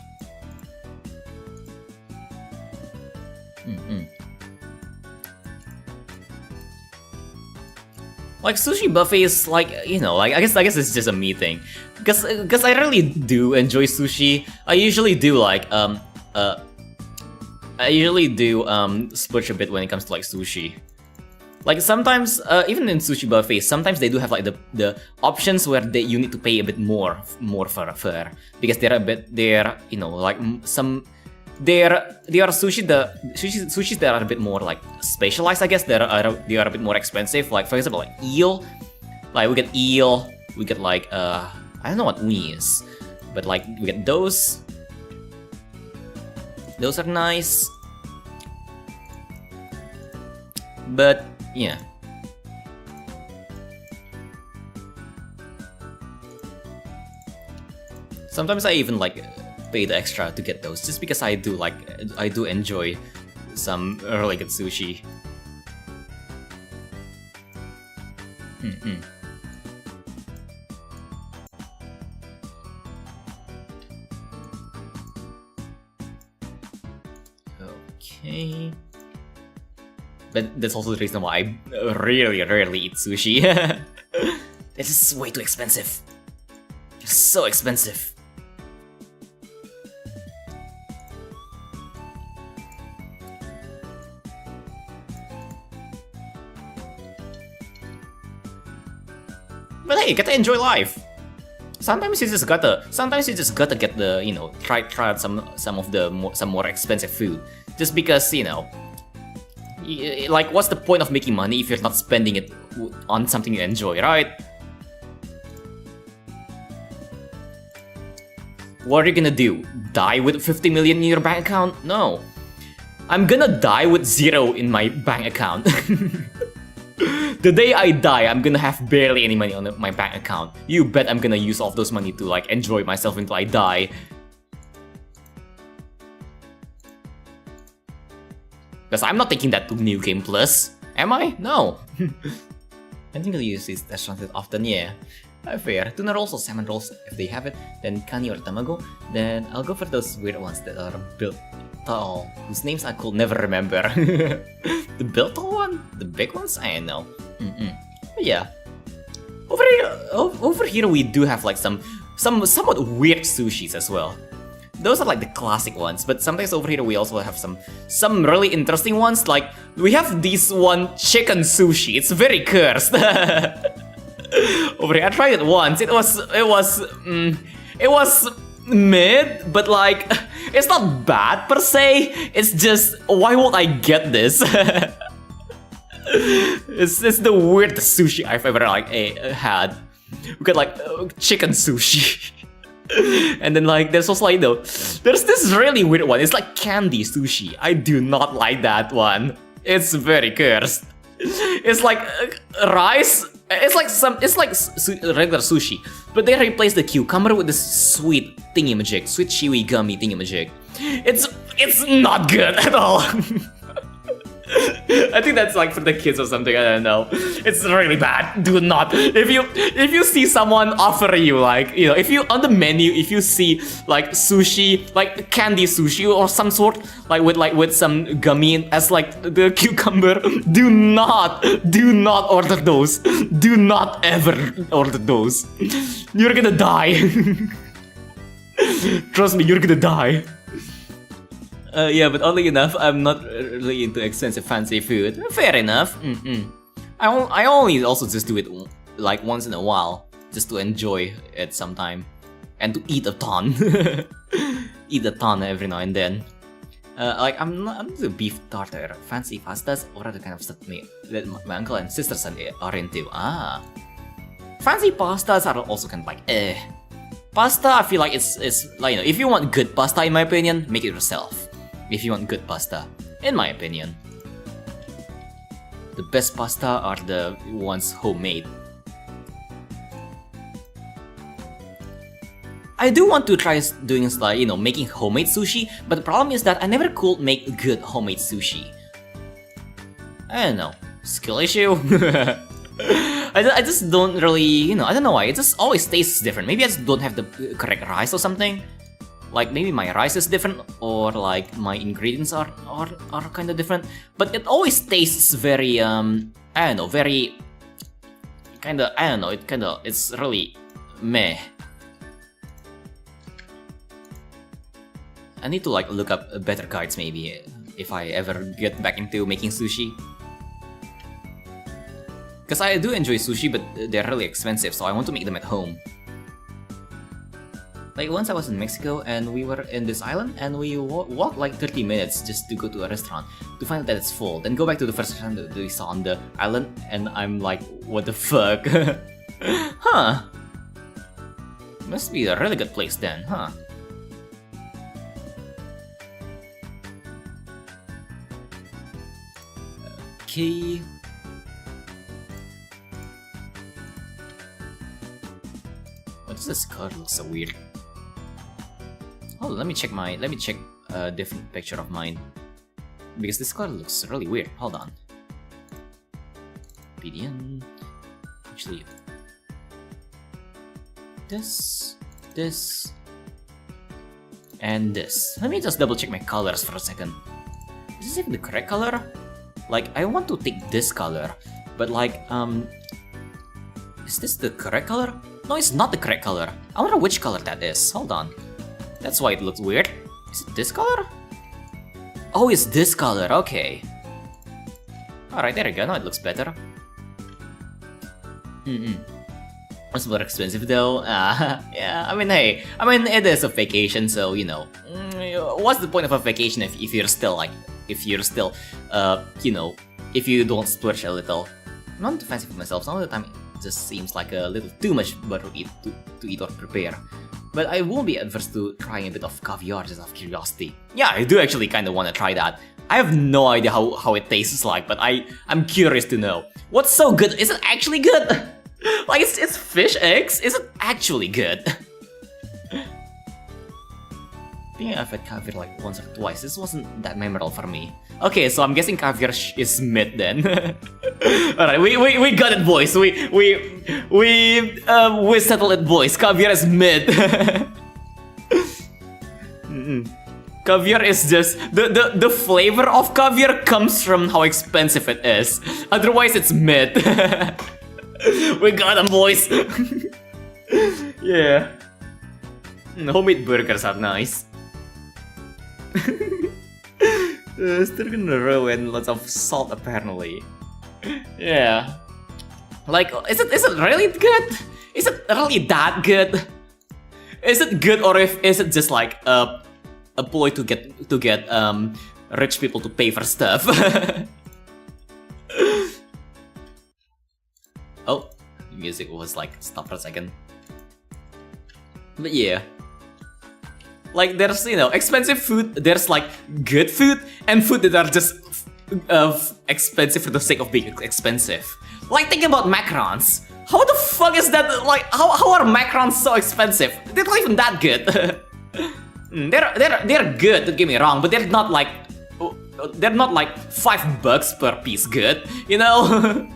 Like sushi buffets, you know, I guess it's just a me thing, because I really do enjoy sushi. I usually do splurge a bit when it comes to sushi. Like sometimes, even in sushi buffets, sometimes they do have the options where you need to pay a bit more for because they're you know there are sushis that are a bit more specialized. I guess they are a bit more expensive. Like for example, eel. We get eel. We get I don't know what uni is, but we get those. Those are nice. But yeah. Sometimes I even pay the extra to get those, just because I do enjoy some really good sushi. Okay. But that's also the reason why I really rarely eat sushi. This is way too expensive. It's so expensive. But hey, you gotta enjoy life. Sometimes you just gotta get the, you know, try out some more expensive food, just because, you know, like, what's the point of making money if you're not spending it on something you enjoy, right? What are you gonna do? Die with 50 million in your bank account? No. I'm gonna die with 0 in my bank account. The day I die, I'm gonna have barely any money on my bank account. You bet I'm gonna use all those money to, like, enjoy myself until I die. Because I'm not taking that to New Game Plus. Am I? No. I think I'll use these restaurants often, yeah. Fair. Tuna rolls or salmon rolls, if they have it. Then kani or tamago. Then I'll go for those weird ones that are built tall, whose names I could never remember. The built tall one? The big ones? I don't know. But yeah. Over here we do have like some somewhat weird sushis as well. Those are like the classic ones, but sometimes over here we also have some really interesting ones. Like, we have this one chicken sushi. It's very cursed. Over here, I tried it once. It was mid, but like, it's not bad per se. It's just, why won't I get this? It's the weirdest sushi I've ever like had. We got like chicken sushi. And then like there's also like, you know, there's this really weird one. It's like candy sushi. I do not like that one. It's very cursed. It's like rice. It's like regular sushi, but they replace the cucumber with this sweet thingamajig, sweet chewy gummy thingamajig. It's not good at all. I think that's like for the kids or something. I don't know. It's really bad. Do not. If you see someone offer you like, you know, if you on the menu, if you see like sushi, like candy sushi or some sort, like with some gummy as like the cucumber, do not order those. Do not ever order those. You're gonna die. Trust me, you're gonna die. Yeah, but oddly enough, I'm not really into expensive fancy food. Fair enough. I only also just do it like once in a while, just to enjoy it sometime, and to eat a ton. Eat a ton every now and then. Like I'm into beef tartar, fancy pastas, or other kind of stuff that my uncle and sisters are into. Ah, fancy pastas are also kind of like Pasta, I feel like it's like, you know, if you want good pasta, in my opinion, make it yourself. If you want good pasta, in my opinion. The best pasta are the ones homemade. I do want to try doing like, you know, making homemade sushi, but the problem is that I never could make good homemade sushi. I don't know, skill issue? I just don't really, you know, I don't know why, it just always tastes different. Maybe I just don't have the correct rice or something. Like maybe my rice is different, or like my ingredients are kind of different. But it always tastes very, I don't know, very, kind of, I don't know, it's really meh. I need to like look up better guides maybe, if I ever get back into making sushi. Because I do enjoy sushi, but they're really expensive, so I want to make them at home. Like once I was in Mexico and we were in this island and we walked like 30 minutes just to go to a restaurant to find out that it's full. Then go back to the first restaurant that we saw on the island and I'm like, what the fuck? Huh. Must be a really good place then, huh? Okay. What does this card look so weird? Oh, let me check a different picture of mine, because this card looks really weird. Hold on. PDN. Actually, this, and this. Let me just double check my colors for a second. Is this even the correct color? Like, I want to take this color, but like, is this the correct color? No, it's not the correct color. I wonder which color that is. Hold on. That's why it looks weird. Is it this color? Oh, it's this color. Okay. Alright, there you go. Now it looks better. It's more expensive though. Yeah, I mean, hey, I mean, it is a vacation, so you know, what's the point of a vacation if you're still like, if you're still, you know, if you don't splurge a little? I'm not too fancy for myself. Some of the time, it just seems like a little too much butter to eat or prepare. But I won't be adverse to trying a bit of caviar just out of curiosity. Yeah, I do actually kind of want to try that. I have no idea how it tastes like, but I'm curious to know. What's so good? Is it actually good? Like, it's fish eggs? Is it actually good? I think I've had caviar like once or twice. This wasn't that memorable for me. Okay, so I'm guessing caviar is mid then. Alright, we got it, boys. We settled it, boys. Caviar is mid. Caviar is just the flavor of caviar comes from how expensive it is. Otherwise, it's mid. We got them, boys. Yeah. Homemade burgers are nice. Still gonna row and lots of salt apparently. Yeah. Like, is it really good? Is it really that good? Is it good, or is it just like a ploy to get rich people to pay for stuff? Oh, the music was like stopped for a second. But yeah. Like, there's, you know, expensive food, there's like good food, and food that are just expensive for the sake of being expensive. Like, think about macarons. How the fuck is that, like, how are macarons so expensive? They're not even that good. They're good, don't get me wrong, but they're not like $5 per piece good, you know?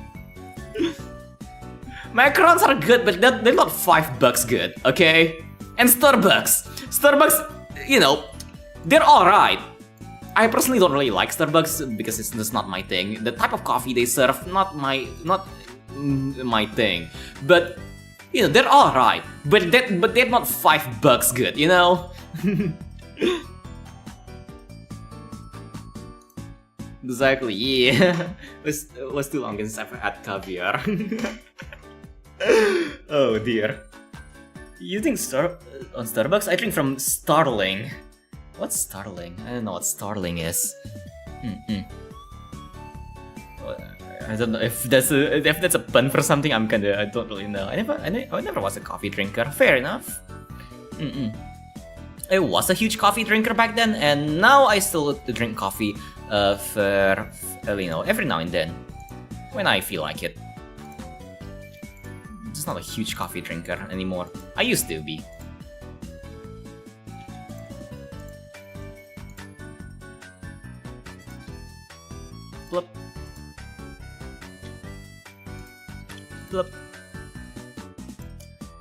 Macarons are good, but they're not $5 good, okay? And Starbucks, you know, they're alright. I personally don't really like Starbucks because it's just not my thing. The type of coffee they serve, not my thing. But you know, they're alright. But they're not $5 good, you know? Exactly, yeah. It was too long since I've had caviar. Oh dear. You think on Starbucks? I drink from Starling. What's Starling? I don't know what Starling is. I don't know if that's a pun for something. I don't really know. I never was a coffee drinker. Fair enough. I was a huge coffee drinker back then, and now I still drink coffee for you know, every now and then when I feel like it. Just not a huge coffee drinker anymore. I used to be. Blup. Blup.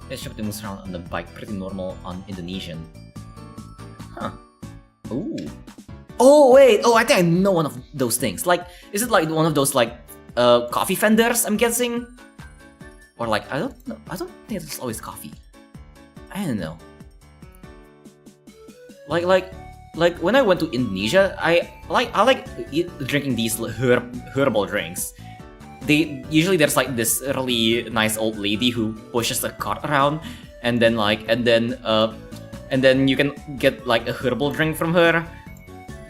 This shop moves around on the bike, pretty normal on Indonesian. Huh. Ooh. Oh wait, oh I think I know one of those things. Like, is it like one of those like coffee fenders, I'm guessing? Or like, I don't know, I don't think it's always coffee. I don't know. Like when I went to Indonesia, I like drinking these herbal drinks. Usually there's like this really nice old lady who pushes the cart around, and then you can get like a herbal drink from her.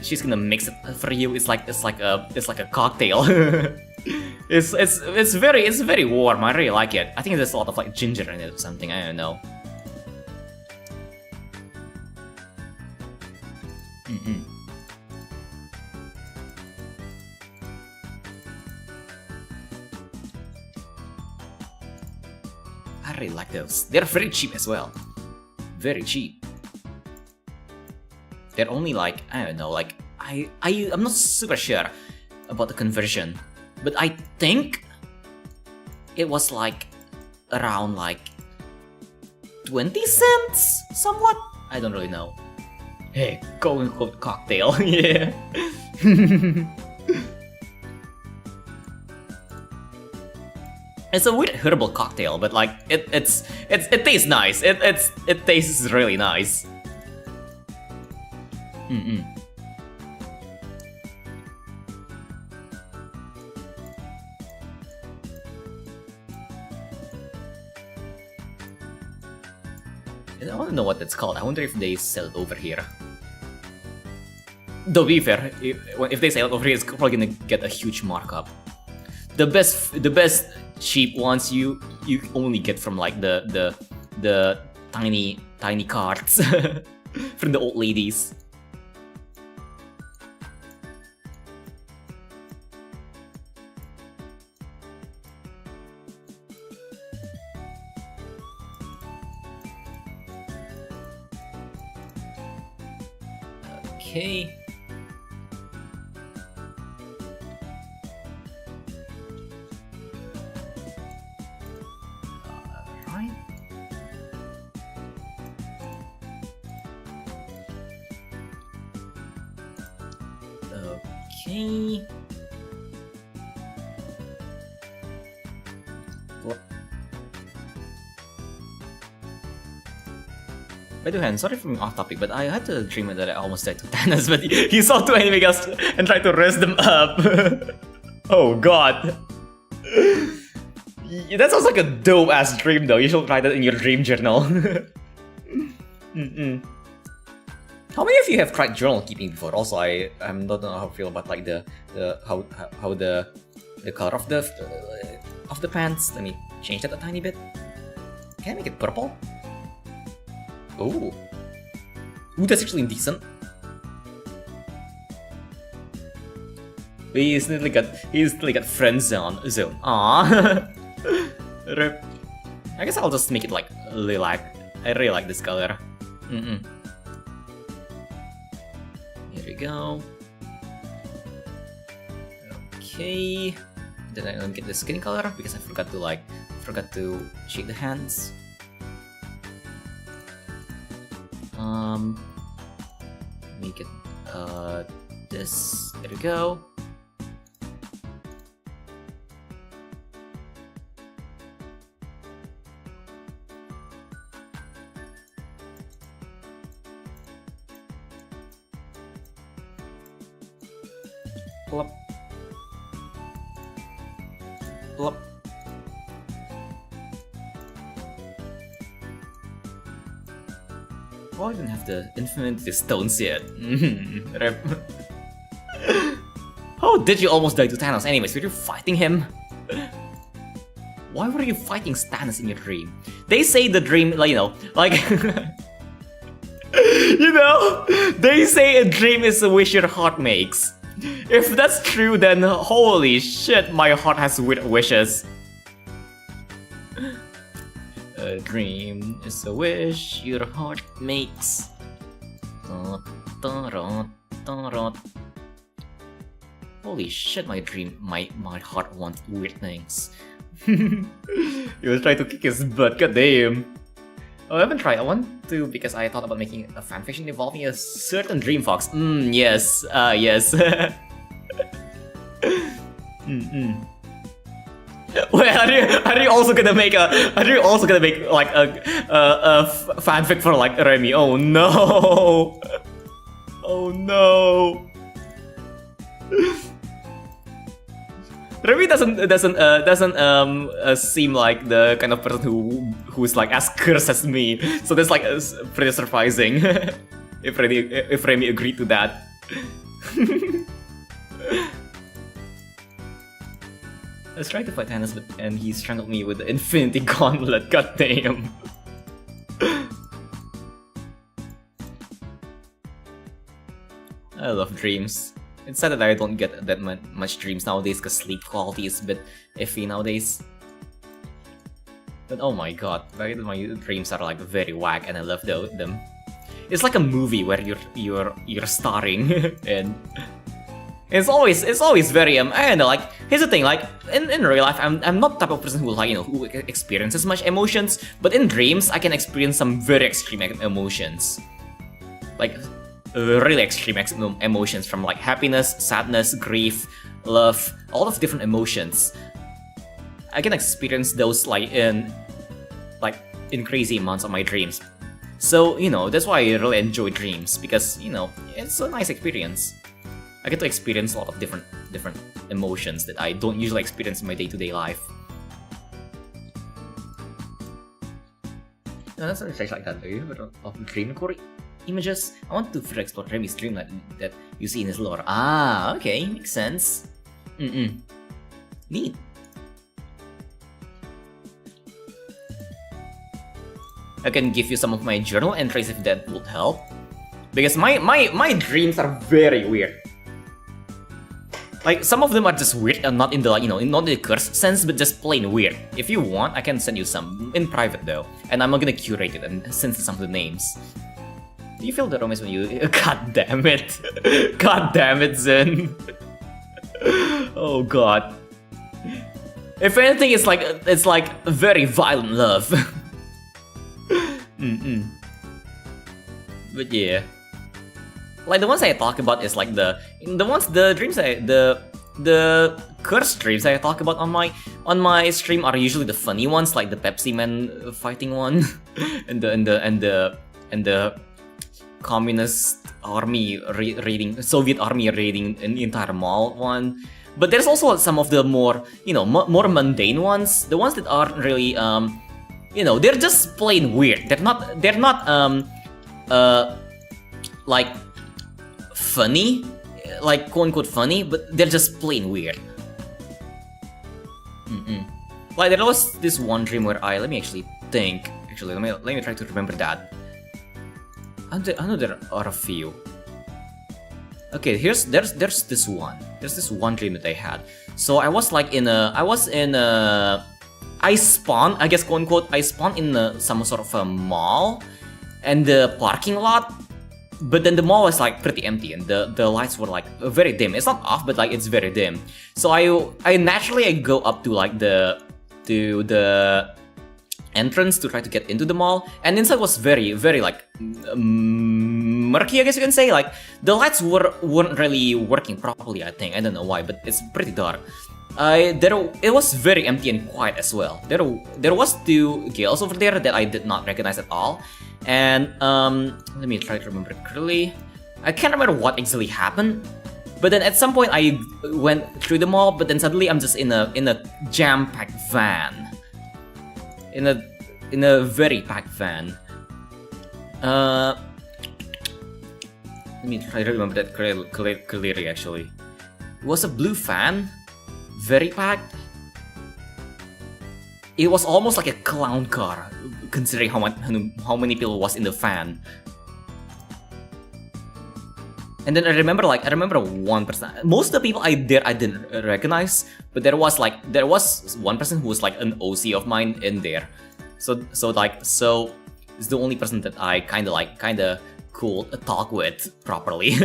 She's gonna mix it for you. It's like a cocktail. It's very warm. I really like it. I think there's a lot of like ginger in it or something. I don't know. I really like those. They're very cheap as well. Very cheap. They're only like, I don't know, like I'm not super sure about the conversion, but I think it was like around like 20 cents somewhat. I don't really know. Hey, quote-unquote cocktail. Yeah. It's a weird herbal cocktail, but like it tastes nice. It tastes really nice. I want to know what that's called. I wonder if they sell it over here. Though, to be fair, if they sell it over here, it's probably gonna get a huge markup. The best cheap ones you only get from like the tiny carts from the old ladies. Okay. Alright. Okay. What? By the way, I'm sorry for being off topic, but I had a dream that I almost died to Thanos, but he saw two enemy guys and tried to raise them up. Oh god. That sounds like a dope ass dream though. You should write that in your dream journal. How many of you have tried journal keeping before? Also, I don't know how I feel about like the color of the pants. Let me change that a tiny bit. Can I make it purple? Ooh, that's actually decent. He instantly got friend zone. Aww. Rip. I guess I'll just make it like lilac. I really like this color. Here we go. Okay. Did I get the skin color because I forgot to shake the hands. Make it this. There we go. Plop. Plop. Oh, I don't have the infinity stones yet. Rip. How did you almost die to Thanos? Anyways, were you fighting him? Why were you fighting Thanos in your dream? They say the dream, like, they say a dream is a wish your heart makes. If that's true, then holy shit, my heart has weird wishes. A dream is a wish your heart makes. Holy shit, my heart wants weird things. He was trying to kick his butt, goddamn. Oh, I haven't tried. I want to because I thought about making a fanfiction involving a certain dream fox. Yes. Yes. Wait, are you also gonna make like a fanfic for like Remy? Oh no! Oh no! Remy doesn't seem like the kind of person who's like as cursed as me. So that's like pretty surprising if Remy agreed to that. I was trying to fight Thanos, and he strangled me with the Infinity Gauntlet. God damn. I love dreams. It's sad that I don't get that much dreams nowadays because sleep quality is a bit iffy nowadays. But oh my god, my dreams are like very whack, and I love them. It's like a movie where you're starring, and it's always very I don't know. Like, here's the thing, like in real life, I'm not the type of person who who experiences much emotions, but in dreams I can experience some very extreme emotions, like really extreme emotions, from like happiness, sadness, grief, love, all of different emotions. I can experience those in crazy amounts of my dreams. So that's why I really enjoy dreams, because it's a nice experience. I get to experience a lot of different emotions that I don't usually experience in my day-to-day life. No, that's not like that. Are you ever of dream core images? I want to further explore Remy's dream that you see in his lore. Ah, okay, makes sense. Neat. I can give you some of my journal entries if that would help. Because my dreams are very weird. Like, some of them are just weird and not in the, not in the curse sense, but just plain weird. If you want, I can send you some in private though. And I'm not gonna curate it and send some of the names. Do you feel the romance when you... God damn it. God damn it, Zen. Oh god. If anything, it's like very violent love. But yeah. Like, the ones I talk about is like the curse dreams I talk about on my stream are usually the funny ones, like the Pepsi Man fighting one, and the communist army raiding, Soviet army raiding an entire mall one. But there's also some of the more, more mundane ones, the ones that aren't really they're just plain weird. They're not like funny, like quote-unquote funny, but they're just plain weird. Like, there was this one dream where let me actually think. Let me try to remember that. I know there are a few. Okay, there's this one. There's this one dream that I had. So I was like I spawned, I guess, quote-unquote, I spawned in some sort of a mall and the parking lot. But then the mall was like pretty empty and the lights were like very dim. It's not off, but like it's very dim. So I naturally go up to like the entrance to try to get into the mall, and inside was very, very like murky, I guess you can say. Like, the lights weren't really working properly, I think. I don't know why, but it's pretty dark. It was very empty and quiet as well. There was two girls over there that I did not recognize at all. And let me try to remember it clearly. I can't remember what exactly happened. But then at some point I went through the mall, but then suddenly I'm just in a jam-packed van. In a very packed van. Let me try to remember that clearly actually. It was a blue van. Very packed. It was almost like a clown car, considering how many people was in the van. And then I remember one person. Most of the people I didn't recognize, but there was one person who was like an OC of mine in there. So it's the only person that I kinda could talk with properly.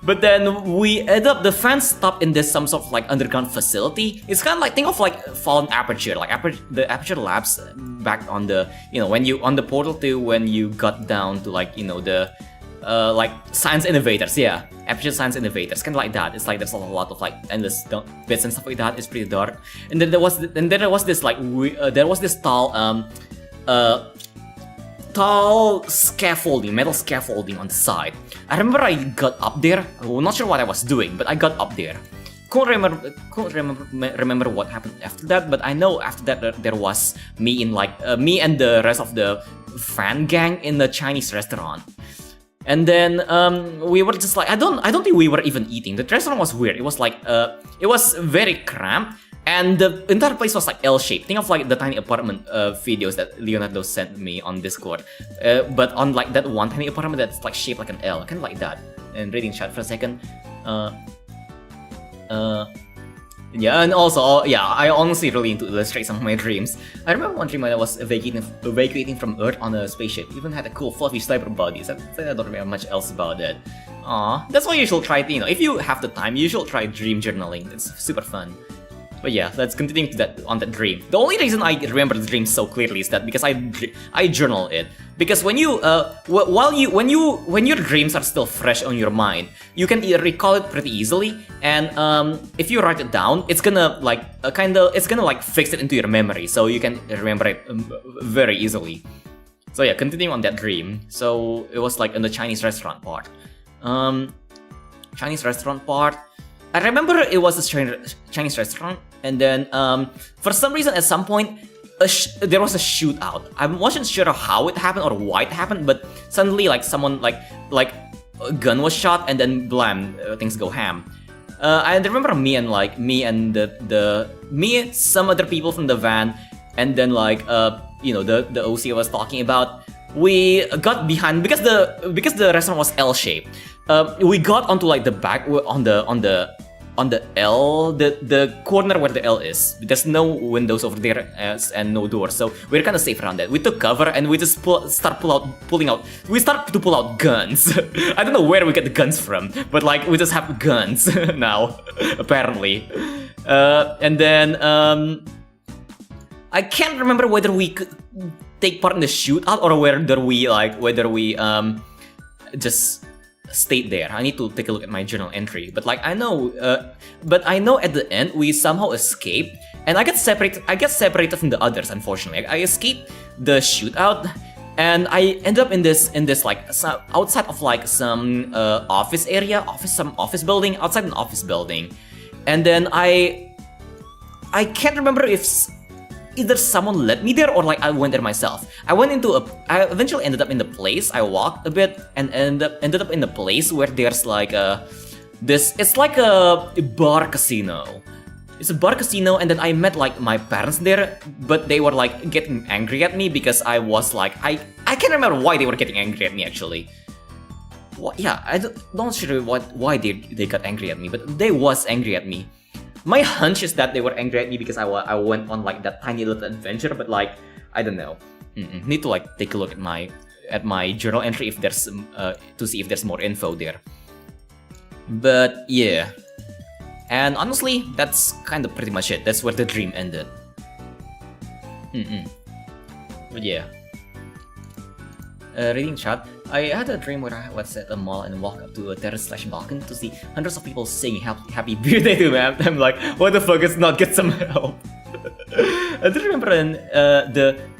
But then we ended up, the fan stopped in this some sort of like underground facility. It's kind of like, think of like Fallen Aperture, like the Aperture Labs back on the, when you, on the portal to when you got down to like, the, like science innovators, yeah. Aperture science innovators, kind of like that. It's like there's a lot of like endless bits and stuff like that. It's pretty dark. And then there was this like, there was this tall scaffolding, metal scaffolding on the side. I remember I got up there. I'm not sure what I was doing, but I got up there. Couldn't remember what happened after that, but I know after that there was me and the rest of the fan gang in the Chinese restaurant. And then we were just like, I don't think we were even eating. The restaurant was weird. It was like it was very cramped. And the entire place was like L-shaped. Think of like the tiny apartment videos that Leonardo sent me on Discord. But on like that one tiny apartment that's like shaped like an L, kind of like that. And reading chat for a second. Yeah, and also, yeah, I honestly really need to illustrate some of my dreams. I remember one dream when I was evacuating from Earth on a spaceship. Even had a cool fluffy cyber body. So I don't remember much else about it. Aw, that's why you should try, if you have the time, you should try dream journaling. It's super fun. But yeah, let's continue on that dream. The only reason I remember the dream so clearly is that because I journal it. Because when you when your dreams are still fresh on your mind, you can recall it pretty easily. And if you write it down, it's gonna fix it into your memory, so you can remember it very easily. So yeah, continuing on that dream. So it was like in the Chinese restaurant part. I remember it was a Chinese restaurant, and then for some reason at some point there was a shootout. I wasn't sure how it happened or why it happened, but suddenly like someone like a gun was shot and then blam, things go ham. I remember me and some other people from the van, and then like the OC I was talking about. We got behind because the restaurant was L-shaped. We got onto like the back on the L, the corner where the L is. There's no windows over there and no doors, so we're kind of safe around that. We took cover and we just start to pull out guns. I don't know where we get the guns from, but like we just have guns now, apparently. And then I can't remember whether we could take part in the shootout or whether we just stayed there. I need to take a look at my journal entry, but like I know at the end we somehow escaped, and I get separated from the others. Unfortunately, I escaped the shootout, and I end up in this like outside of like some office area, some office building, outside an office building, and then I can't remember if either someone led me there or like I went there myself. I eventually ended up in the place. I walked a bit and ended up in the place where there's like it's like a bar casino. It's a bar casino, and then I met like my parents there, but they were like getting angry at me because I was like I can't remember why they were getting angry at me actually. Yeah, don't sure why they got angry at me, but they was angry at me. My hunch is that they were angry at me because I went on like that tiny little adventure, but like I don't know. Need to like take a look at my journal entry if there's to see if there's more info there. But yeah, and honestly, that's kind of pretty much it. That's where the dream ended. But yeah. Reading chat. I had a dream where I was at a mall and walked up to a terrace/balcony to see hundreds of people saying happy birthday to me. I'm like, what the fuck? Let's not get some help. I do remember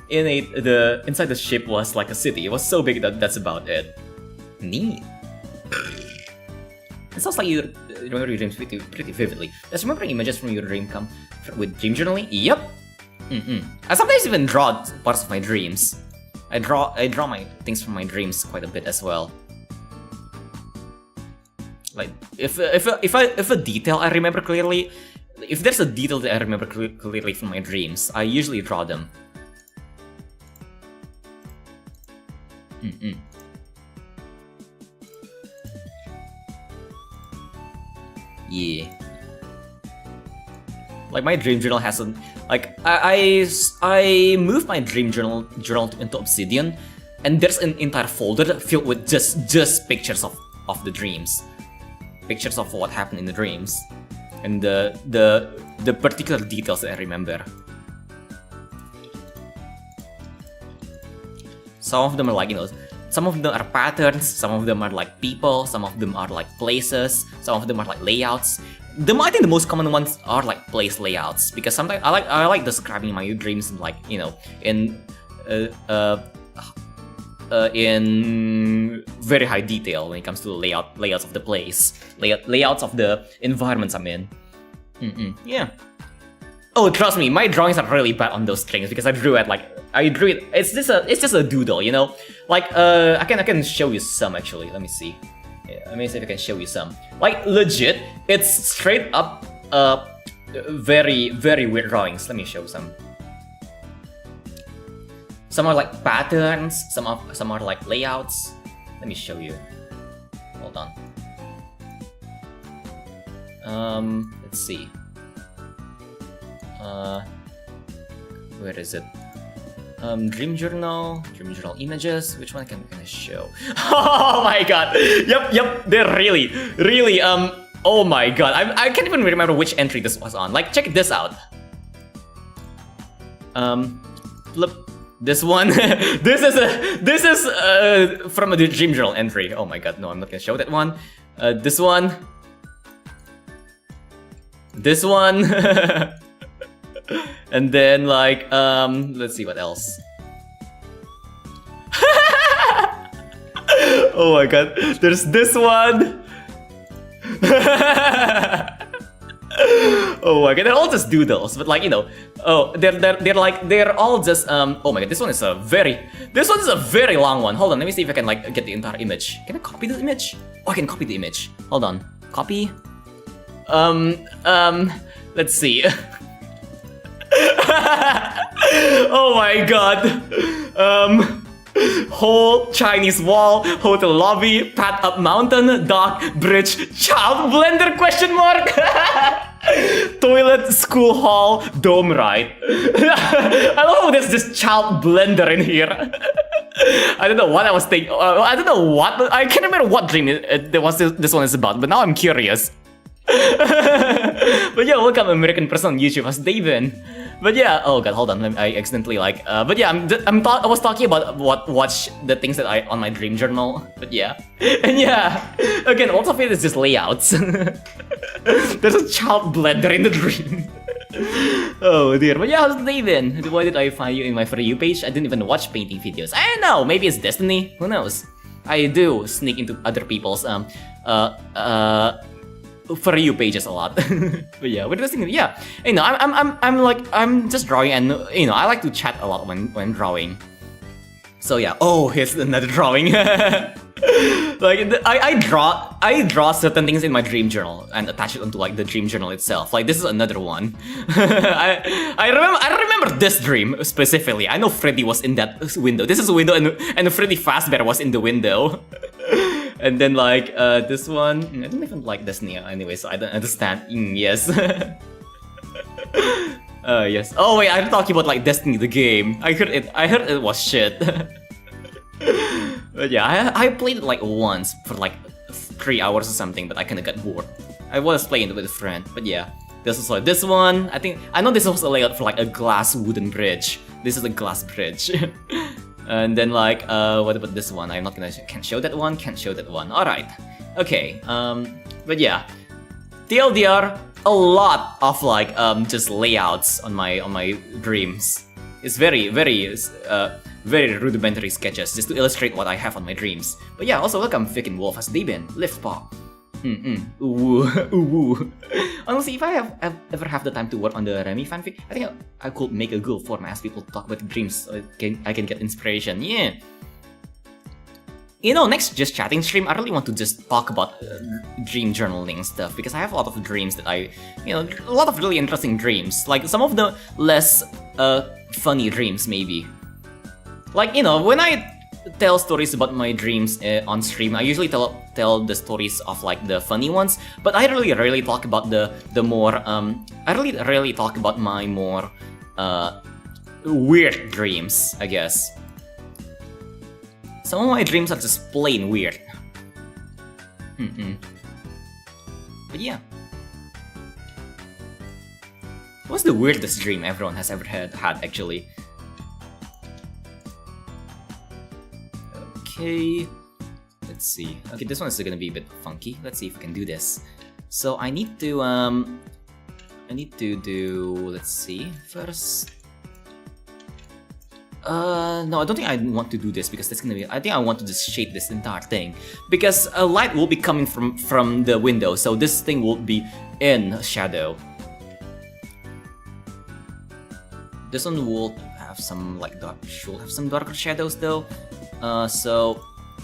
inside the ship was like a city. It was so big that that's about it. Neat. It sounds like you remember your dreams pretty vividly. Does remembering images from your dream come with dream journaling? Yep. I sometimes even draw parts of my dreams. I draw my things from my dreams quite a bit as well. Like if a detail I remember clearly, if there's a detail that I remember clearly from my dreams, I usually draw them. Yeah. Like my dream journal hasn't like I moved my dream journal into Obsidian, and there's an entire folder filled with just pictures of the dreams, pictures of what happened in the dreams, and the particular details that I remember. Some of them are like some of them are patterns, some of them are like people, some of them are like places, some of them are like layouts. I think the most common ones are like place layouts, because sometimes I like describing my dreams in like in very high detail when it comes to layouts of the place, layouts of the environments I'm in. Yeah. Oh, trust me, my drawings are really bad on those things because I drew it. It's just a doodle, Like I can show you some actually. Let me see. Yeah, let me see if I can show you some. Like legit, it's straight up very weird drawings. Let me show some. Some are like patterns, some are like layouts. Let me show you. Hold on. Let's see. Where is it? Dream journal images. Which one can I show? Oh my god! Yep. They're really. Oh my god! I can't even remember which entry this was on. Like, check this out. Flip this one. this is from a dream journal entry. Oh my god! No, I'm not gonna show that one. This one. This one. And then like let's see what else. Oh my god, there's this one. Oh my god, they're all just doodles, but like, you know, oh, they're all just oh my god, this one is a very long one. Hold on, let me see if I can like get the entire image. Can I copy the image? Oh, I can copy the image. Hold on, copy. Let's see. Oh my god. Whole Chinese wall, hotel lobby, path up mountain, dock, bridge, child blender question mark. Toilet, school hall, dome ride. I love how there's this child blender in here. I don't know what I was thinking. I don't know what. I can't remember what dream this one is about. But now I'm curious. But yeah, welcome American person on YouTube. How's they been? But yeah, oh god, hold on. I accidentally like. But yeah, I was talking about watch the things that I on my dream journal. But yeah, and yeah, again, lots of it is just layouts. There's a child blender in the dream. Oh dear. But yeah, how's they been? Why did I find you in my For You page? I didn't even watch painting videos. I don't know. Maybe it's destiny. Who knows? I do sneak into other people's For You pages a lot. But yeah, what interesting. Yeah, you know, I'm just drawing, and you know, I like to chat a lot when drawing. So yeah. Oh, here's another drawing. Like I draw certain things in my dream journal and attach it onto like the dream journal itself. Like this is another one. I remember this dream specifically. I know Freddy was in that window. This is a window, and Freddy Fazbear was in the window. And then like this one, I don't even like Destiny anyway, so I don't understand. Yes. Yes. Oh wait, I'm talking about like Destiny the game. I heard it was shit. But yeah, I played it like once for like 3 hours or something, but I kinda got bored. I was playing it with a friend, but yeah. This is like this one. I know this was a layout for like a glass wooden bridge. This is a glass bridge. And then like what about this one? I'm not gonna can't show that one. Alright. Okay. But yeah. TLDR, a lot of like just layouts on my dreams. It's very rudimentary sketches just to illustrate what I have on my dreams. But yeah, also welcome Viking Wolf. Has they been? Lift paw. Ooh. Honestly, if I ever have the time to work on the Remy fanfic, I think I could make a Google form and ask people to talk about dreams so I can get inspiration. Yeah. You know, next Just Chatting stream, I really want to just talk about dream journaling and stuff, because I have a lot of dreams that a lot of really interesting dreams. Like some of the less funny dreams, maybe. Like, you know, when I tell stories about my dreams on stream, I usually tell the stories of like the funny ones, but I really rarely talk about the more I really rarely talk about my more weird dreams, I guess. Some of my dreams are just plain weird. But yeah. What's the weirdest dream everyone has ever had actually? Okay, let's see. Okay, this one is gonna be a bit funky. Let's see if we can do this. So I need to do, let's see, first. No, I don't think I want to do this because that's gonna be. I think I want to just shade this entire thing because a light will be coming from the window, so this thing will be in shadow. This one will have some like should have some darker shadows though. So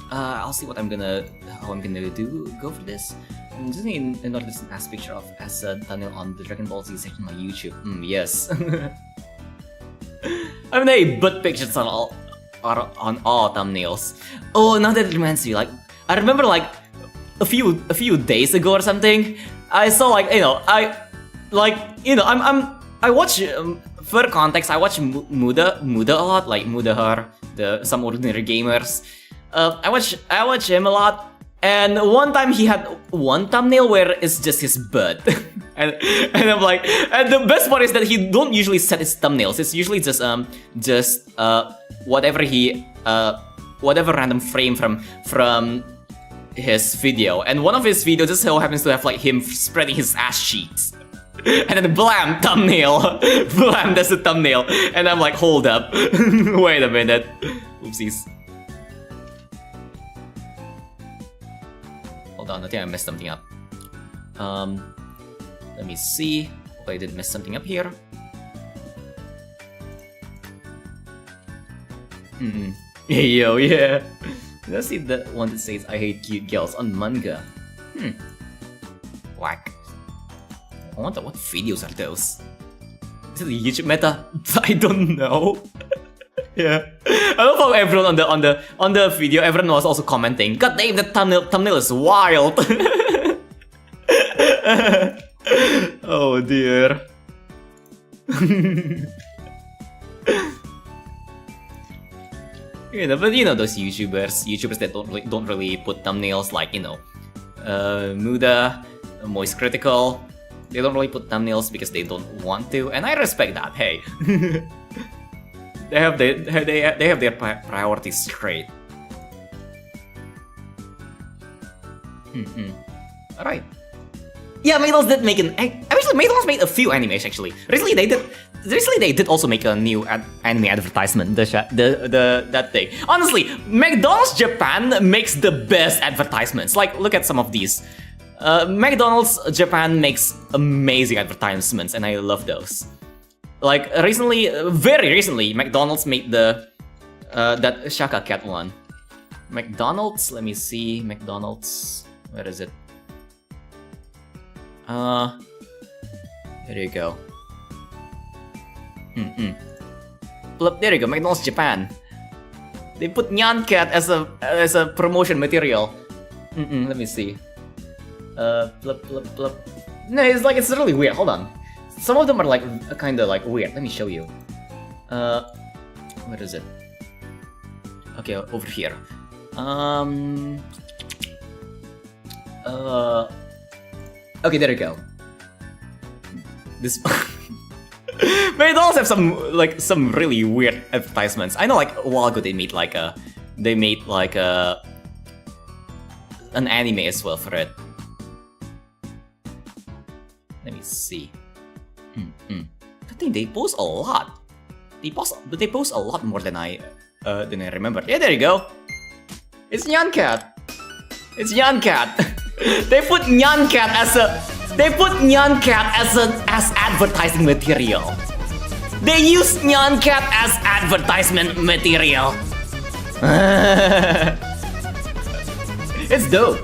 I'll see how I'm gonna go for this. I'm just gonna notice an ass picture of as a thumbnail on the Dragon Ball Z section on my YouTube. Yes. I mean, hey, butt pictures on all thumbnails. Oh, now that it reminds me, like I remember like a few days ago or something, I saw like I watch for context, I watch Muda a lot, like Mudahar, some ordinary gamers. I watch him a lot, and one time he had one thumbnail where it's just his butt, and I'm like, and the best part is that he don't usually set his thumbnails. It's usually just whatever random frame from his video, and one of his videos just so happens to have like him spreading his ass cheeks. And then blam, thumbnail. Blam, that's the thumbnail. And I'm like, hold up. Wait a minute. Oopsies. Hold on, I think I messed something up. Let me see. Hope I didn't mess something up here. Hey yo, yeah. Let's see the one that says I hate cute girls on manga. Whack. I wonder what videos are those? Is it the YouTube meta? I don't know. Yeah. I love how everyone on the video, everyone was also commenting. God damn, that thumbnail is wild. Oh dear. You know, but you know those YouTubers that don't really put thumbnails, like, you know, Muda, Moist Critical. They don't really put thumbnails because they don't want to, and I respect that. Hey, they have their priorities straight. All right. Yeah, Maydos did make actually, Maydos made a few animes actually. Recently they did also make a new anime advertisement. That thing. Honestly, McDonald's Japan makes the best advertisements. Like, look at some of these. McDonald's Japan makes amazing advertisements, and I love those. Like very recently, McDonald's made the that Shaka Cat one. McDonald's, let me see. McDonald's, where is it? There you go. There you go, McDonald's Japan. They put Nyan Cat as a promotion material. Let me see. No, it's really weird. Hold on. Some of them are like kinda like weird. Let me show you. Where is it? Okay, over here. Okay, there you go. This McDonald's have some really weird advertisements. I know, like, a while ago they made an anime as well for it. Let me see. I think they post a lot. They post a lot more than I remember. Yeah, there you go. It's Nyan Cat. It's Nyan Cat. They put Nyan Cat as advertising material. They use Nyan Cat as advertisement material. It's dope.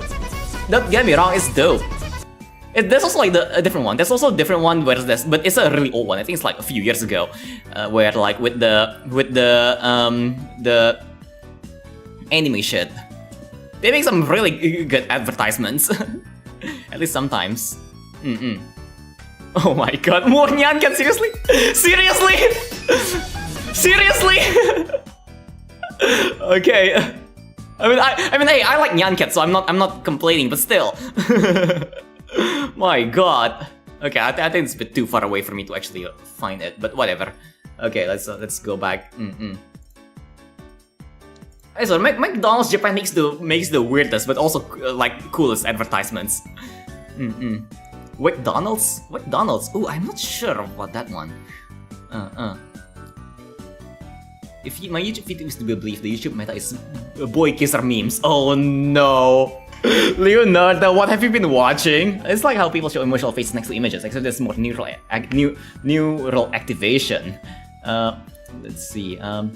Don't get me wrong, it's dope. There's also like a different one. There's also a different one where there's, but it's a really old one. I think it's like a few years ago, where like with the anime shit, they make some really good advertisements. At least sometimes. Oh my god, more Nyan Cat, seriously? Seriously? Seriously? Okay. I mean, hey, I like Nyan Cat, so I'm not complaining, but still. My god. Okay, I think it's a bit too far away for me to actually find it, but whatever. Okay, let's go back. So McDonald's Japan makes the weirdest, but also like coolest advertisements. McDonald's? Ooh, I'm not sure about that one. If my YouTube feed is to be believed, the YouTube meta is boy kisser memes. Oh no. Leonardo, what have you been watching? It's like how people show emotional faces next to images, except there's more neural activation. Let's see. I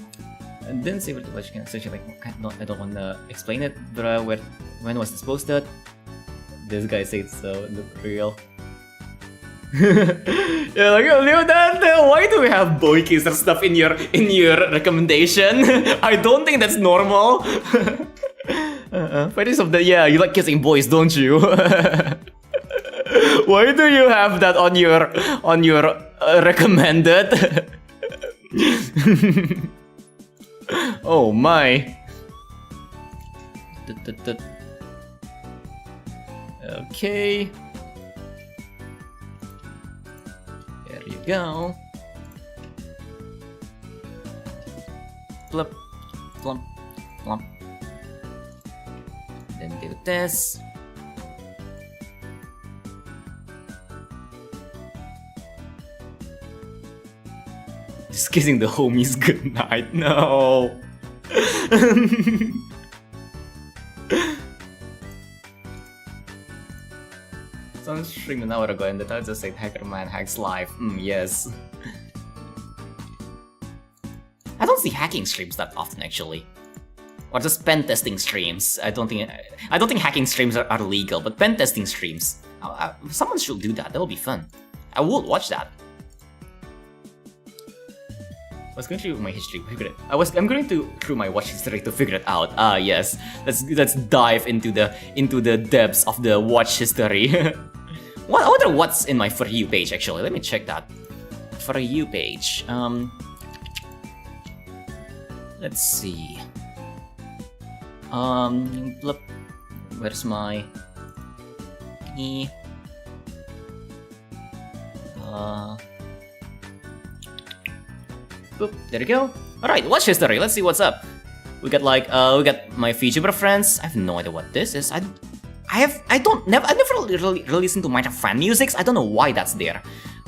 didn't say what you can essentially like. I don't want to explain it, but when was this posted? This guy said so. Look real. Yeah, like, Leonardo, why do we have boy kisser stuff in your recommendation? I don't think that's normal. Yeah, you like kissing boys, don't you? Why do you have that on your recommended? Oh my. Okay. There you go. Plump, plump, plump. Then do this. Just kissing the homies goodnight. No. Some stream an hour ago and the title just said Hacker Man Hacks Live. Yes. I don't see hacking streams that often actually. Or just pen testing streams. I don't think hacking streams are legal, but pen testing streams. Someone should do that. That'll be fun. I would watch that. I was going through my history. I'm going through my watch history to figure it out. Yes. Let's dive into the depths of the watch history. I wonder what's in my For You page actually. Let me check that. For You page. Let's see. Where's my boop, there we go. Alright, watch history, let's see what's up. We got like we got my Vtuber friends. I have no idea what this is. I never really listened to Minecraft fan musics. I don't know why that's there.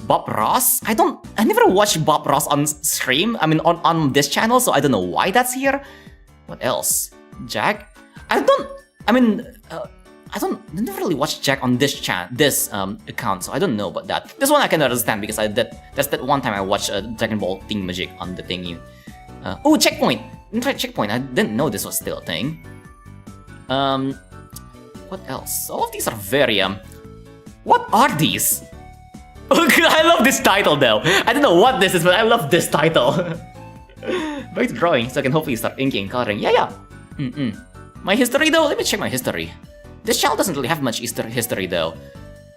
Bob Ross? I never watched Bob Ross on stream. I mean on this channel, so I don't know why that's here. What else? Jack? I never really watched Jack on this account, so I don't know about that. This one I can understand because that's that one time I watched Dragon Ball Thingamajig on the thingy. Oh, Checkpoint! Checkpoint, I didn't know this was still a thing. What else? All of these are very, what are these? I love this title though. I don't know what this is, but I love this title. Back to drawing, so I can hopefully start inking and coloring. Yeah. My history though, let me check my history. This channel doesn't really have much history though.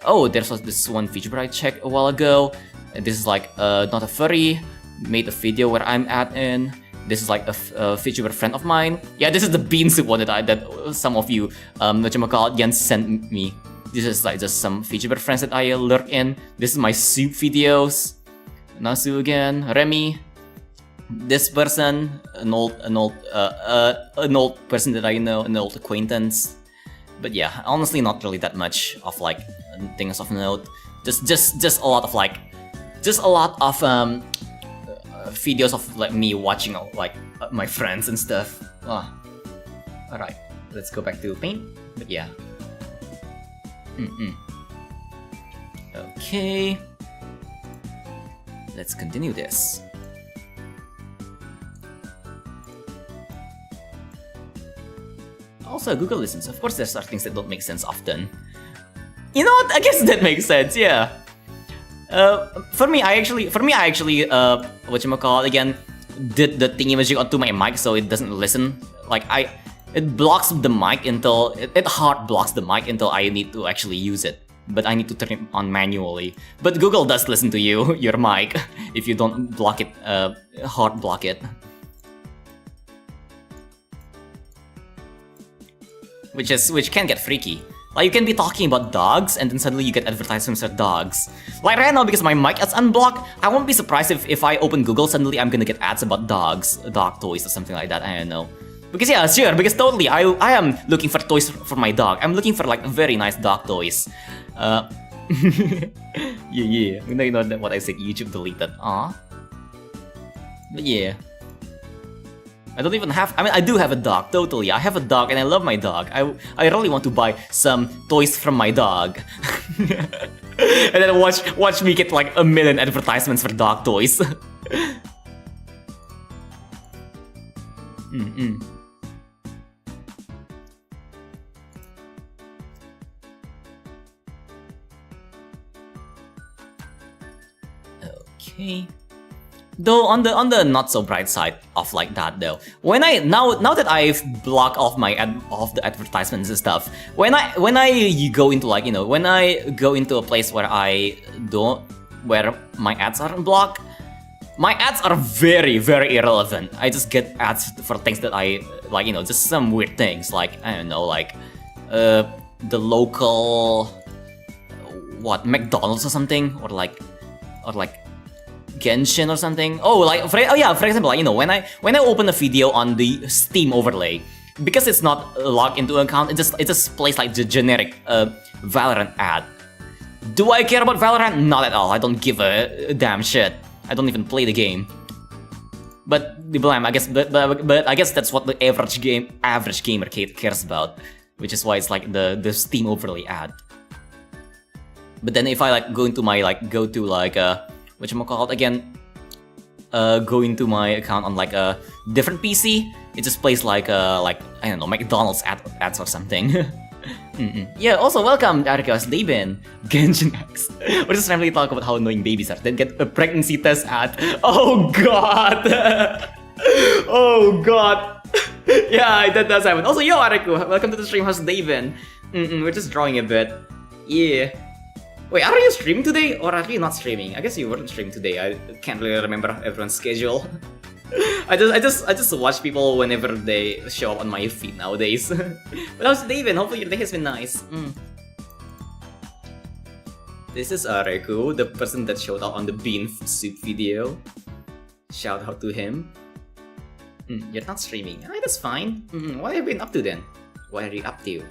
Oh, there's this one Vtuber I checked a while ago. This is like not a furry. Made a video where I'm at in. This is like a Vtuber friend of mine. Yeah, this is the bean soup one that some of you Jens sent me. This is like just some Vtuber friends that I lurk in. This is my soup videos. Nasu again, Remy. This person, an old person that I know, an old acquaintance. But yeah, honestly, not really that much of like things of note. Just a lot of videos of like me watching like my friends and stuff. Alright, let's go back to paint. But yeah. Okay. Let's continue this. Also, Google listens. Of course, there are things that don't make sense often. You know what? I guess that makes sense. Yeah. For me, I actually, again, did the thingy-majig onto my mic so it doesn't listen. Like it blocks the mic until it hard blocks the mic until I need to actually use it. But I need to turn it on manually. But Google does listen to you, your mic, if you don't block it, hard block it. Which can get freaky. Like you can be talking about dogs and then suddenly you get advertisements for dogs. Like right now, because my mic is unblocked, I won't be surprised if I open Google, suddenly I'm gonna get ads about dogs, dog toys or something like that, I don't know. Because yeah, sure, because totally, I am looking for toys for my dog. I'm looking for like very nice dog toys. Yeah. You know what I said, YouTube deleted, But yeah. I don't even have, I do have a dog, totally. I have a dog and I love my dog. I really want to buy some toys from my dog. And then watch me get like 1 million advertisements for dog toys. Okay. Though on the not so bright side of like that though, when now that I've blocked off the advertisements and stuff, when I go into like, you know, when I go into a place where where my ads aren't blocked, my ads are very, very irrelevant. I just get ads for things that I like, you know, just some weird things like, I don't know, like the local McDonald's or something, or like Genshin or something. For example, like, you know, when I open a video on the Steam overlay, because it's not logged into an account, it just plays like the generic Valorant ad. Do I care about Valorant? Not at all. I don't give a damn shit. I don't even play the game. But I guess that's what the average gamer cares about, which is why it's like the Steam overlay ad. But then if I like go into my like whatchamacallit again, go into my account on like a different PC, it just plays like I don't know, McDonald's ads or something. Yeah, also welcome Arcos, David, Genshin X. We're just randomly talk about how annoying babies are, then get a pregnancy test ad. Oh god! Oh god! Yeah, that does happen. Also, yo Ariku, welcome to the stream house, David. We're just drawing a bit. Yeah. Wait, are you streaming today or are you not streaming? I guess you weren't streaming today. I can't really remember everyone's schedule. I just watch people whenever they show up on my feed nowadays. But how's David? Hopefully your day has been nice. This is Areku, the person that showed up on the bean soup video. Shout out to him. You're not streaming. Alright, that's fine. What have you been up to then? What are you up to?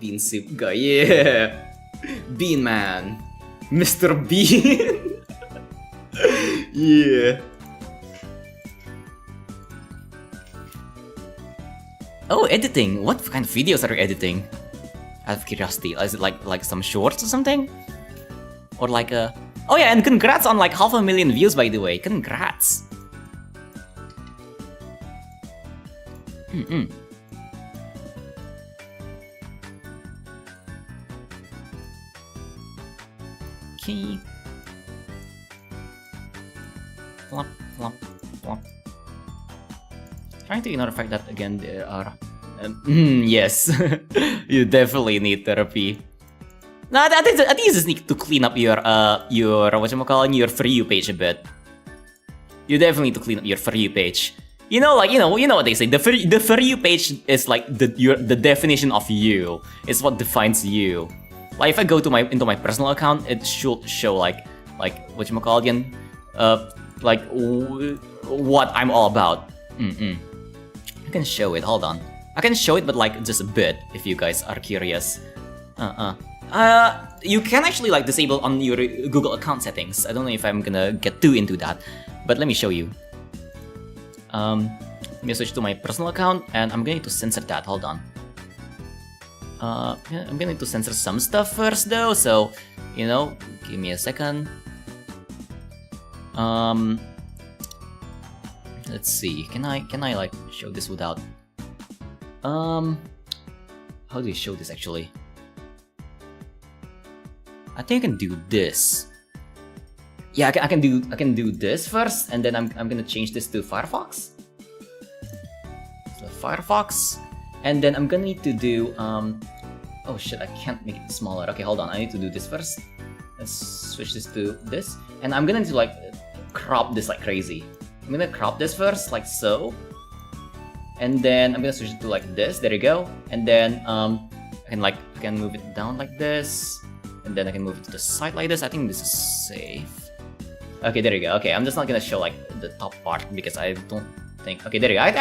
Bean soup guy, yeah! Bean man! Mr. Bean! Yeah! Oh, editing! What kind of videos are you editing? Out of curiosity, is it like some shorts or something? Or like a... Oh yeah, and congrats on like 500,000 views by the way, congrats! Okay. Flop, flop, flop. Trying to ignore the fact that again there are... yes, you definitely need therapy. No, I think you just need to clean up your whatchamacallit, your For You page a bit. You definitely need to clean up your For You page. You know what they say. The For You page is like the definition of you. It's what defines you. Like if I go to into my personal account, it should show like whatchamacallit again, like what I'm all about. I can show it. Hold on. I can show it, but like just a bit if you guys are curious. You can actually like disable on your Google account settings. I don't know if I'm gonna get too into that, but let me show you. Let me switch to my personal account, and I'm going to censor that. Hold on. Yeah, I'm going to censor some stuff first though, so you know, give me a second. Let's see. Can I like show this without? How do you show this actually? I think I can do this. Yeah, I can do this first, and then I'm gonna change this to Firefox. So Firefox, and then I'm gonna need to do oh shit, I can't make it smaller. Okay, hold on. I need to do this first. Let's switch this to this, and I'm gonna need to like crop this like crazy. I'm gonna crop this first, like so, and then I'm gonna switch it to like this. There you go. And then I can move it down like this. And then I can move it to the side like this. I think this is safe. Okay, there you go. Okay, I'm just not gonna show like the top part because I don't think. Okay, there you go. I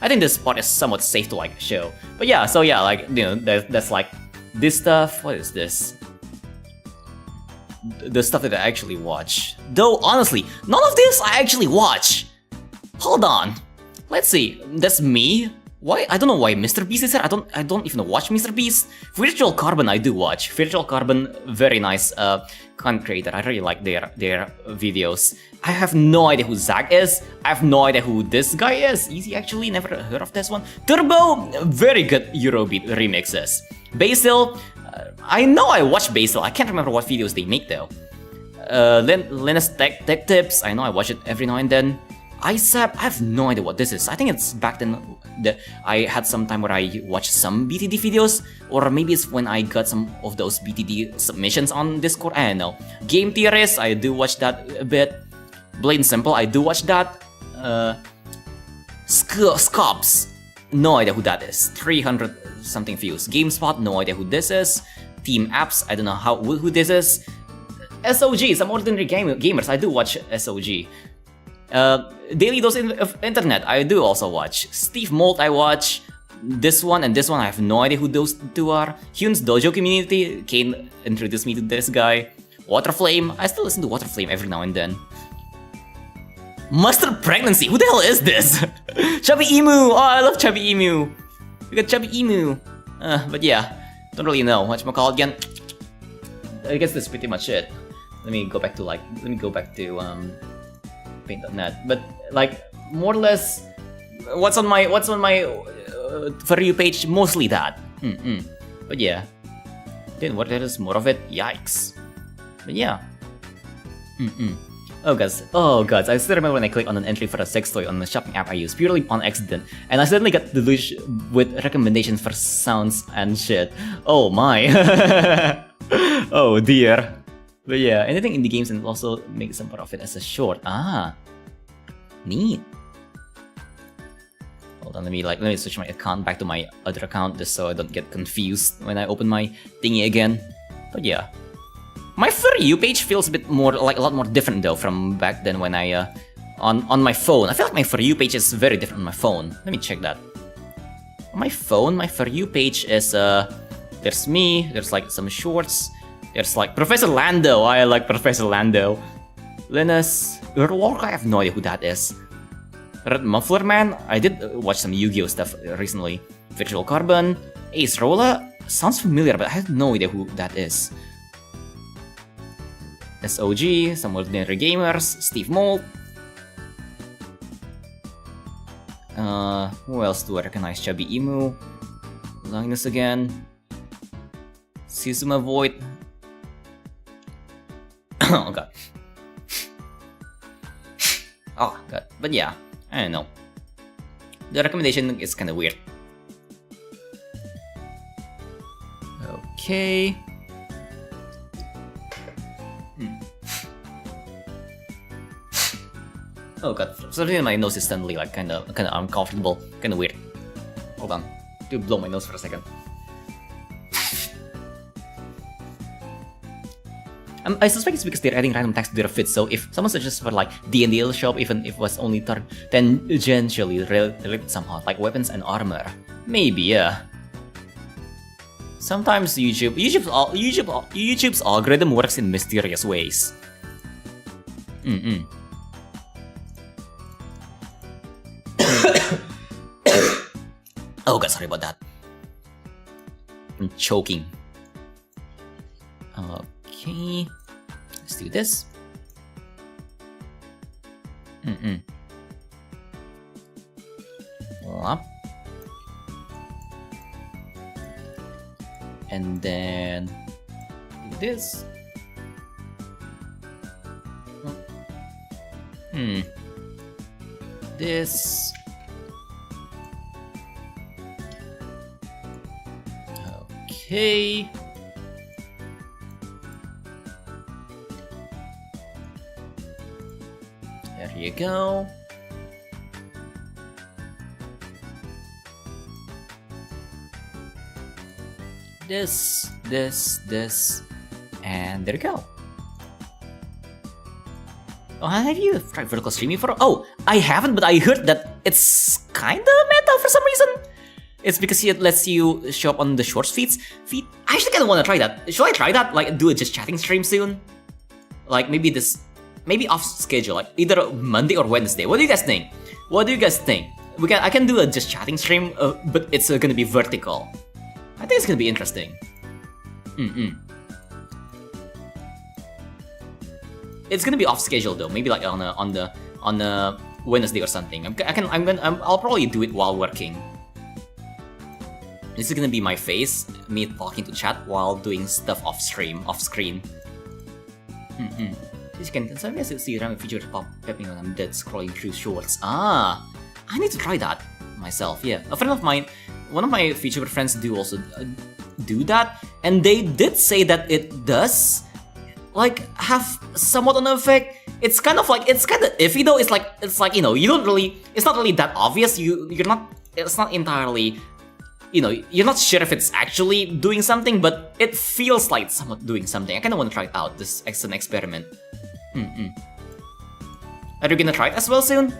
think this part is somewhat safe to like show. But yeah, so yeah, like you know, that's like this stuff. What is this? The stuff that I actually watch. Though honestly, none of this I actually watch. Hold on. Let's see. That's me. Why? I don't know why Mr. Beast is here. I don't even watch Mr. Beast. Virtual Carbon I do watch. Virtual Carbon, very nice content creator. I really like their videos. I have no idea who Zach is. I have no idea who this guy is. Easy actually, never heard of this one. Turbo, very good Eurobeat remixes. Basil, I know I watch Basil. I can't remember what videos they make though. Linus Tech Tips, I know I watch it every now and then. ISAP, I have no idea what this is. I think it's back then that I had some time where I watched some BTD videos, or maybe it's when I got some of those BTD submissions on Discord. I don't know. Game Theorist, I do watch that a bit. Plain Simple, I do watch that. Scops, no idea who that is. 300 something views. GameSpot, no idea who this is. Team Apps, I don't know who this is. SOG, some ordinary gamers, I do watch SOG. Daily Dose of Internet, I do also watch. Steve Mold, I watch. This one and this one, I have no idea who those two are. Hyun's Dojo Community, Kane introduced me to this guy. Waterflame, I still listen to Waterflame every now and then. Mustard Pregnancy, who the hell is this? Chubby Emu, oh I love Chubby Emu. We got Chubby Emu. But yeah, don't really know. Whatchamacallit again? I guess that's pretty much it. Let me go back to paint.net. But like more or less, what's on my For You page? Mostly that. But yeah. Then what there is more of it? Yikes. But yeah. Oh guys, I still remember when I clicked on an entry for a sex toy on the shopping app I use purely on accident, and I suddenly got deluged with recommendations for sounds and shit. Oh my. Oh dear. But yeah, anything indie games and also make some profit as a short. Neat. Hold on, let me switch my account back to my other account just so I don't get confused when I open my thingy again. But yeah. My For You page feels a bit more, like a lot more different though from back then when I, on my phone. I feel like my For You page is very different on my phone. Let me check that. On my phone, my For You page is, there's me, there's like some shorts, there's like Professor Lando, I like Professor Lando. Linus, Urwalk, I have no idea who that is. Red Muffler Man, I did watch some Yu-Gi-Oh stuff recently. Virtual Carbon, Ace Rolla, sounds familiar but I have no idea who that is. SOG, some ordinary gamers, Steve Mold. Who else do I recognize? Chubby Emu, Linus again, Suzuma Void. Oh god. Oh god. But yeah, I don't know. The recommendation is kind of weird. Okay. Oh god, something in my nose is suddenly like kind of uncomfortable, kind of weird. Hold on, to blow my nose for a second. I suspect it's because they're adding random text to their feeds, so if someone suggests for like D&D shop, even if it was only tangentially related somehow, like weapons and armor, maybe, yeah. Sometimes YouTube's algorithm works in mysterious ways. Oh god, sorry about that. I'm choking. Okay, let's do this. Up. And then do this. This. Okay. There you go. This, and there you go. Oh, have you tried vertical streaming for? Oh, I haven't, but I heard that it's kinda meta for some reason. It's because it lets you show up on the shorts feeds. I actually kinda wanna try that. Should I try that? Like, do a just chatting stream soon? Like, maybe off schedule, like either Monday or Wednesday. What do you guys think? I can do a just chatting stream, but it's gonna be vertical. I think it's gonna be interesting. It's gonna be off schedule though. Maybe like on a Wednesday or something. I'll probably do it while working. This is gonna be my face, me talking to chat while doing stuff off screen. You can sometimes see random feature popping when I'm dead scrolling through shorts. I need to try that myself. Yeah, a friend of mine, one of my Vtuber friends do also do that, and they did say that it does like have somewhat an effect. It's kind of iffy though. It's like you know, you don't really. It's not really that obvious. It's not entirely. You know, you're not sure if it's actually doing something, but it feels like it's somewhat doing something. I kind of want to try it out. This as an experiment. Are you gonna try it as well soon?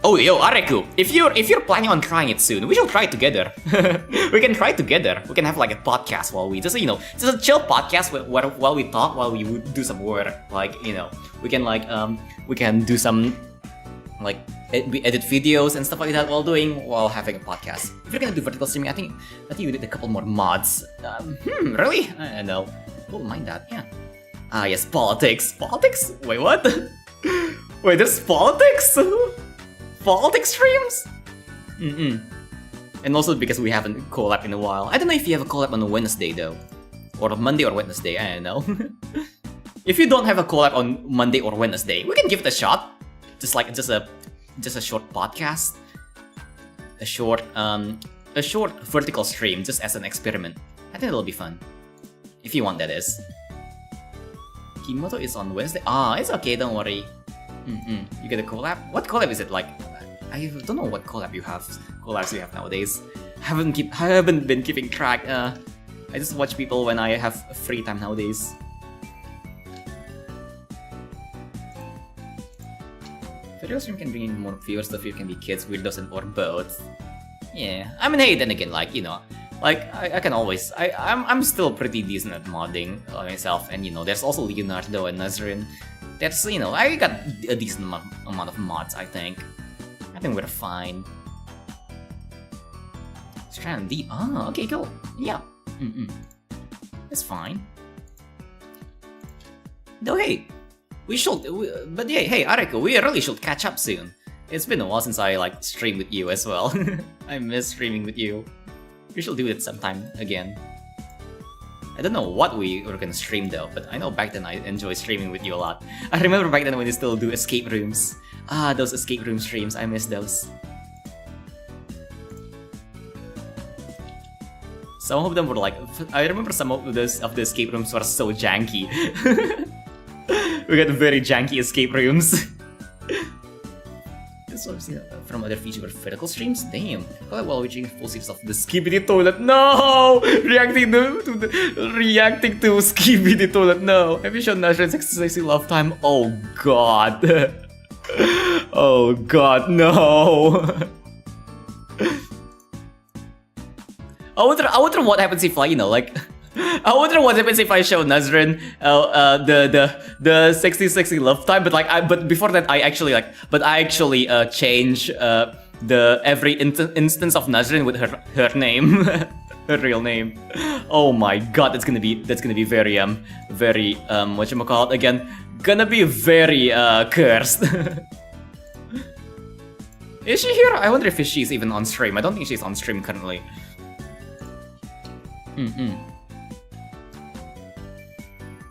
Oh, yo, Areku, if you're planning on trying it soon, we should try it together. We can try it together. We can have like a podcast while we just a chill podcast while we talk, while we do some work. Like, you know, we can do some like we edit videos and stuff like that while having a podcast. If you're gonna do vertical streaming, I think you need a couple more mods. Really? I don't know. Wouldn't mind that. Yeah. Ah, yes, politics. Politics? Wait, what? Wait, there's politics? Politics streams? And also because we haven't collabed in a while. I don't know if you have a collab on a Wednesday though, or Monday or Wednesday. I don't know. If you don't have a collab on Monday or Wednesday, we can give it a shot. Just a short podcast, a short vertical stream, just as an experiment. I think it'll be fun. If you want, that is. Kimoto is on Wednesday. Ah, it's okay. Don't worry. You get a collab. What collab is it like? I don't know what collabs you have nowadays. Haven't been keeping track. I just watch people when I have free time nowadays. Video stream can bring in more viewers, the view can be kids, weirdos, or both. Yeah, I mean, hey, then again, like, you know, like, I can always, I'm still pretty decent at modding myself, and, you know, there's also Leonardo and Nazrin. That's, you know, I got a decent amount of mods, I think. I think we're fine. Strand deep. Ah, okay, cool. Yeah. That's fine. Though, hey, but yeah, hey, Areko, we really should catch up soon. It's been a while since I, like, streamed with you as well. I miss streaming with you. We should do it sometime again. I don't know what we were gonna stream though, but I know back then I enjoyed streaming with you a lot. I remember back then when you still do escape rooms. Ah, those escape room streams, I miss those. Some of them were like, I remember some of the escape rooms were so janky. We got very janky escape rooms. This one's from other Vtuber vertical streams. Damn. While watching full series of the Skibidi Toilet. No! Reacting to Skibidi Toilet. No. Have you shown Nazrin sexy love time? Oh god. Oh god, no. I wonder what happens if, like, you know, like, I wonder what happens if I show Nazrin the sexy love time, but before that I actually change the every instance of Nazrin with her name, her real name. Oh my god, that's gonna be very whatchamacallit again? Gonna be very cursed. Is she here? I wonder if she's even on stream. I don't think she's on stream currently.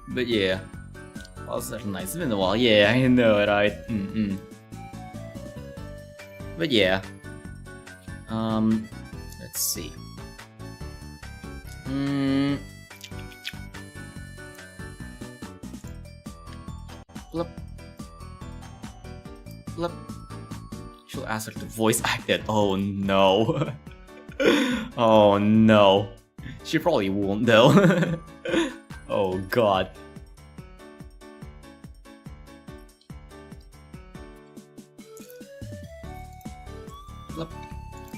But yeah, walls are nice. It's been a while. Yeah, I know, right? But yeah, let's see. Blup. Blup. She'll ask her to voice act it. Oh no. Oh no. She probably won't though. Oh god.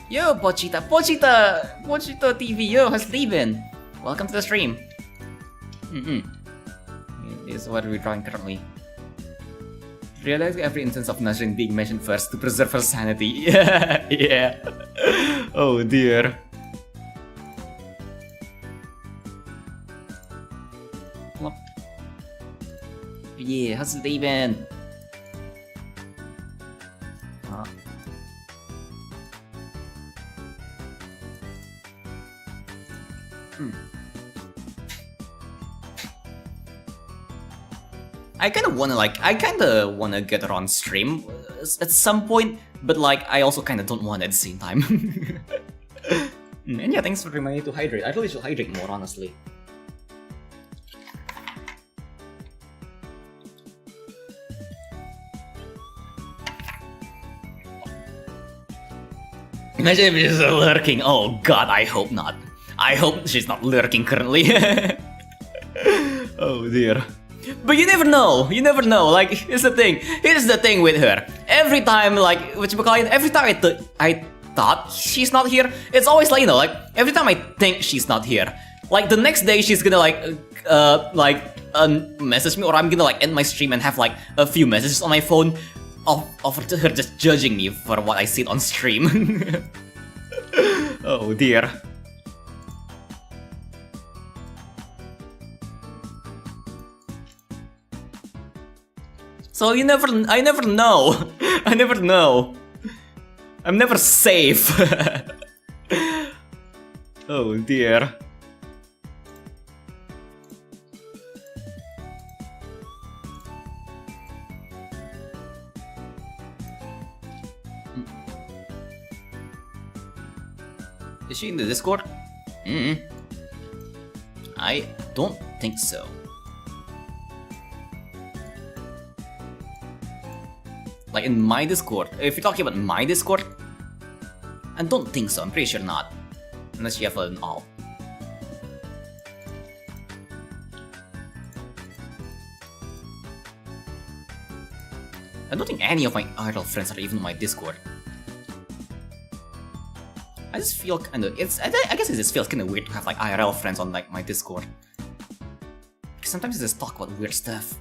Yo, Pochita TV, yo, how's it been? Welcome to the stream. This is what we're drawing currently. Realize every instance of Nazrin being mentioned first to preserve her sanity. Yeah, yeah. Oh dear. Yeah, how's it been? I kinda wanna get her on stream at some point, but like I also kinda don't want it at the same time. And yeah, thanks for reminding me to hydrate. I really should hydrate more, honestly. Imagine if she's lurking. Oh god, I hope not. I hope she's not lurking currently. Oh dear. But you never know. You never know. Like, here's the thing with her. Every time, like, every time I thought she's not here, it's always like, you know, like, every time I think she's not here, like, the next day she's gonna, message me, or I'm gonna, like, end my stream and have, like, a few messages on my phone. of her just judging me for what I said on stream. Oh dear. So I never know. I never know. I'm never safe. Oh dear. Is she in the Discord? I don't think so. Like in my Discord, if you're talking about my Discord, I don't think so. I'm pretty sure not, unless you have an alt. I don't think any of my IRL friends are even on my Discord. I just feel kind of I guess it just feels kind of weird to have like IRL friends on like my Discord. Because sometimes I just talk about weird stuff.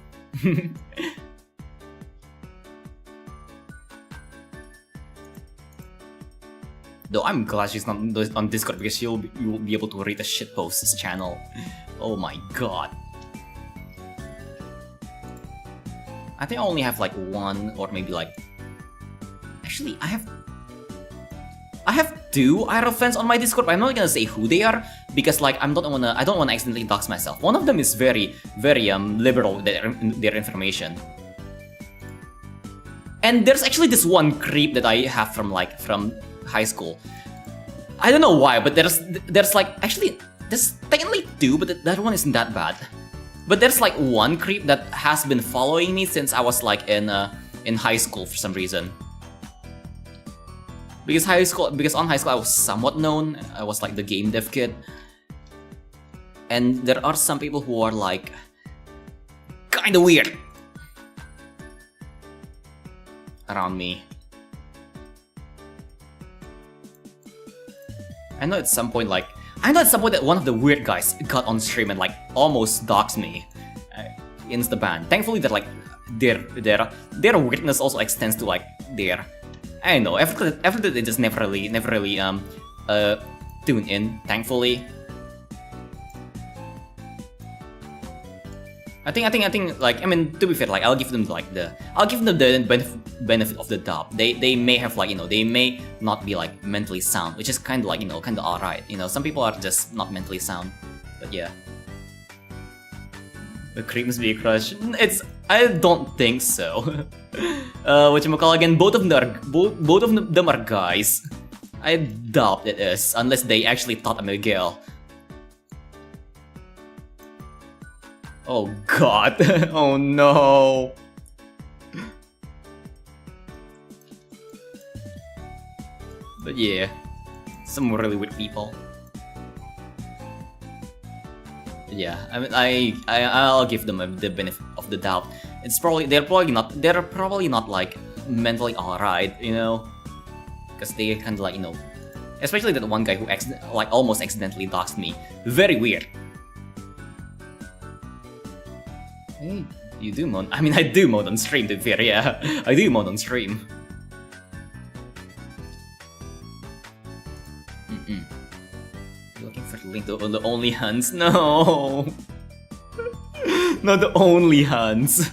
Though I'm glad she's not on Discord because you will be able to read the shitpost's channel. Oh my god. I think I only have like one or maybe like... Actually, I have 2 IRL friends on my Discord, but I'm not gonna say who they are because like I don't wanna accidentally dox myself. One of them is very liberal with their information. And there's actually this one creep that I have from high school. I don't know why, but there's like actually there's technically 2, but that one isn't that bad. But there's like one creep that has been following me since I was like in high school for some reason. Because on high school I was somewhat known. I was like the game dev kid. And there are some people who are like kinda weird around me. I know at some point that one of the weird guys got on stream and like almost doxed me. Insta-ban. Thankfully that like their weirdness also extends to like their... I don't know, after that they just never really tune in, thankfully. I think like, I mean, to be fair, like I'll give them the benefit of the doubt. They may have like, they may not be like mentally sound, which is kind of like, kind of alright. Some people are just not mentally sound. But yeah. The creep must be a crush. I don't think so. Whatchamacall again? Both of them are guys. I doubt it is, unless they actually thought I'm a girl. Oh god. Oh no. But yeah, some really weird people. Yeah, I mean, I'll give them the benefit of the doubt. They're probably not like mentally alright, because they kind of like, especially that one guy who almost accidentally doxed me. Very weird. Hey, you do mod? I mean, I do mod on stream, to be fair. Yeah, I do mod on stream. Looking for the link to the Only Hands. No, not the Only Hands.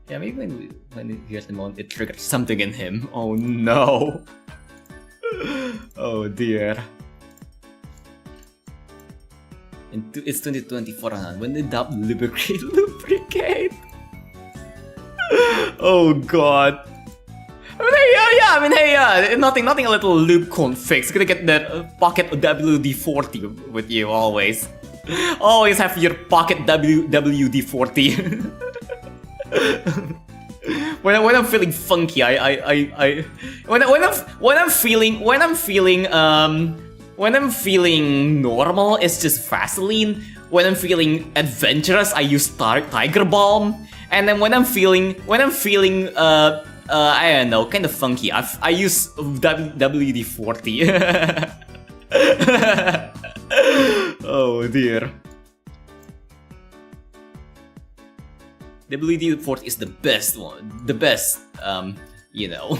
Yeah, maybe when he hears the mod, it triggers something in him. Oh no. Oh dear. It's 2024 when the dub lubricate. Oh god. Nothing a little loop can't fix. Gonna get that pocket WD-40 with you always. Always have your pocket WD-40. When I'm feeling funky, when I'm feeling normal, it's just Vaseline. When I'm feeling adventurous, I use Tiger Balm. And then when I'm feeling I don't know, kind of funky, I use WD-40. Oh dear. The ability force is the best one. The best, you know.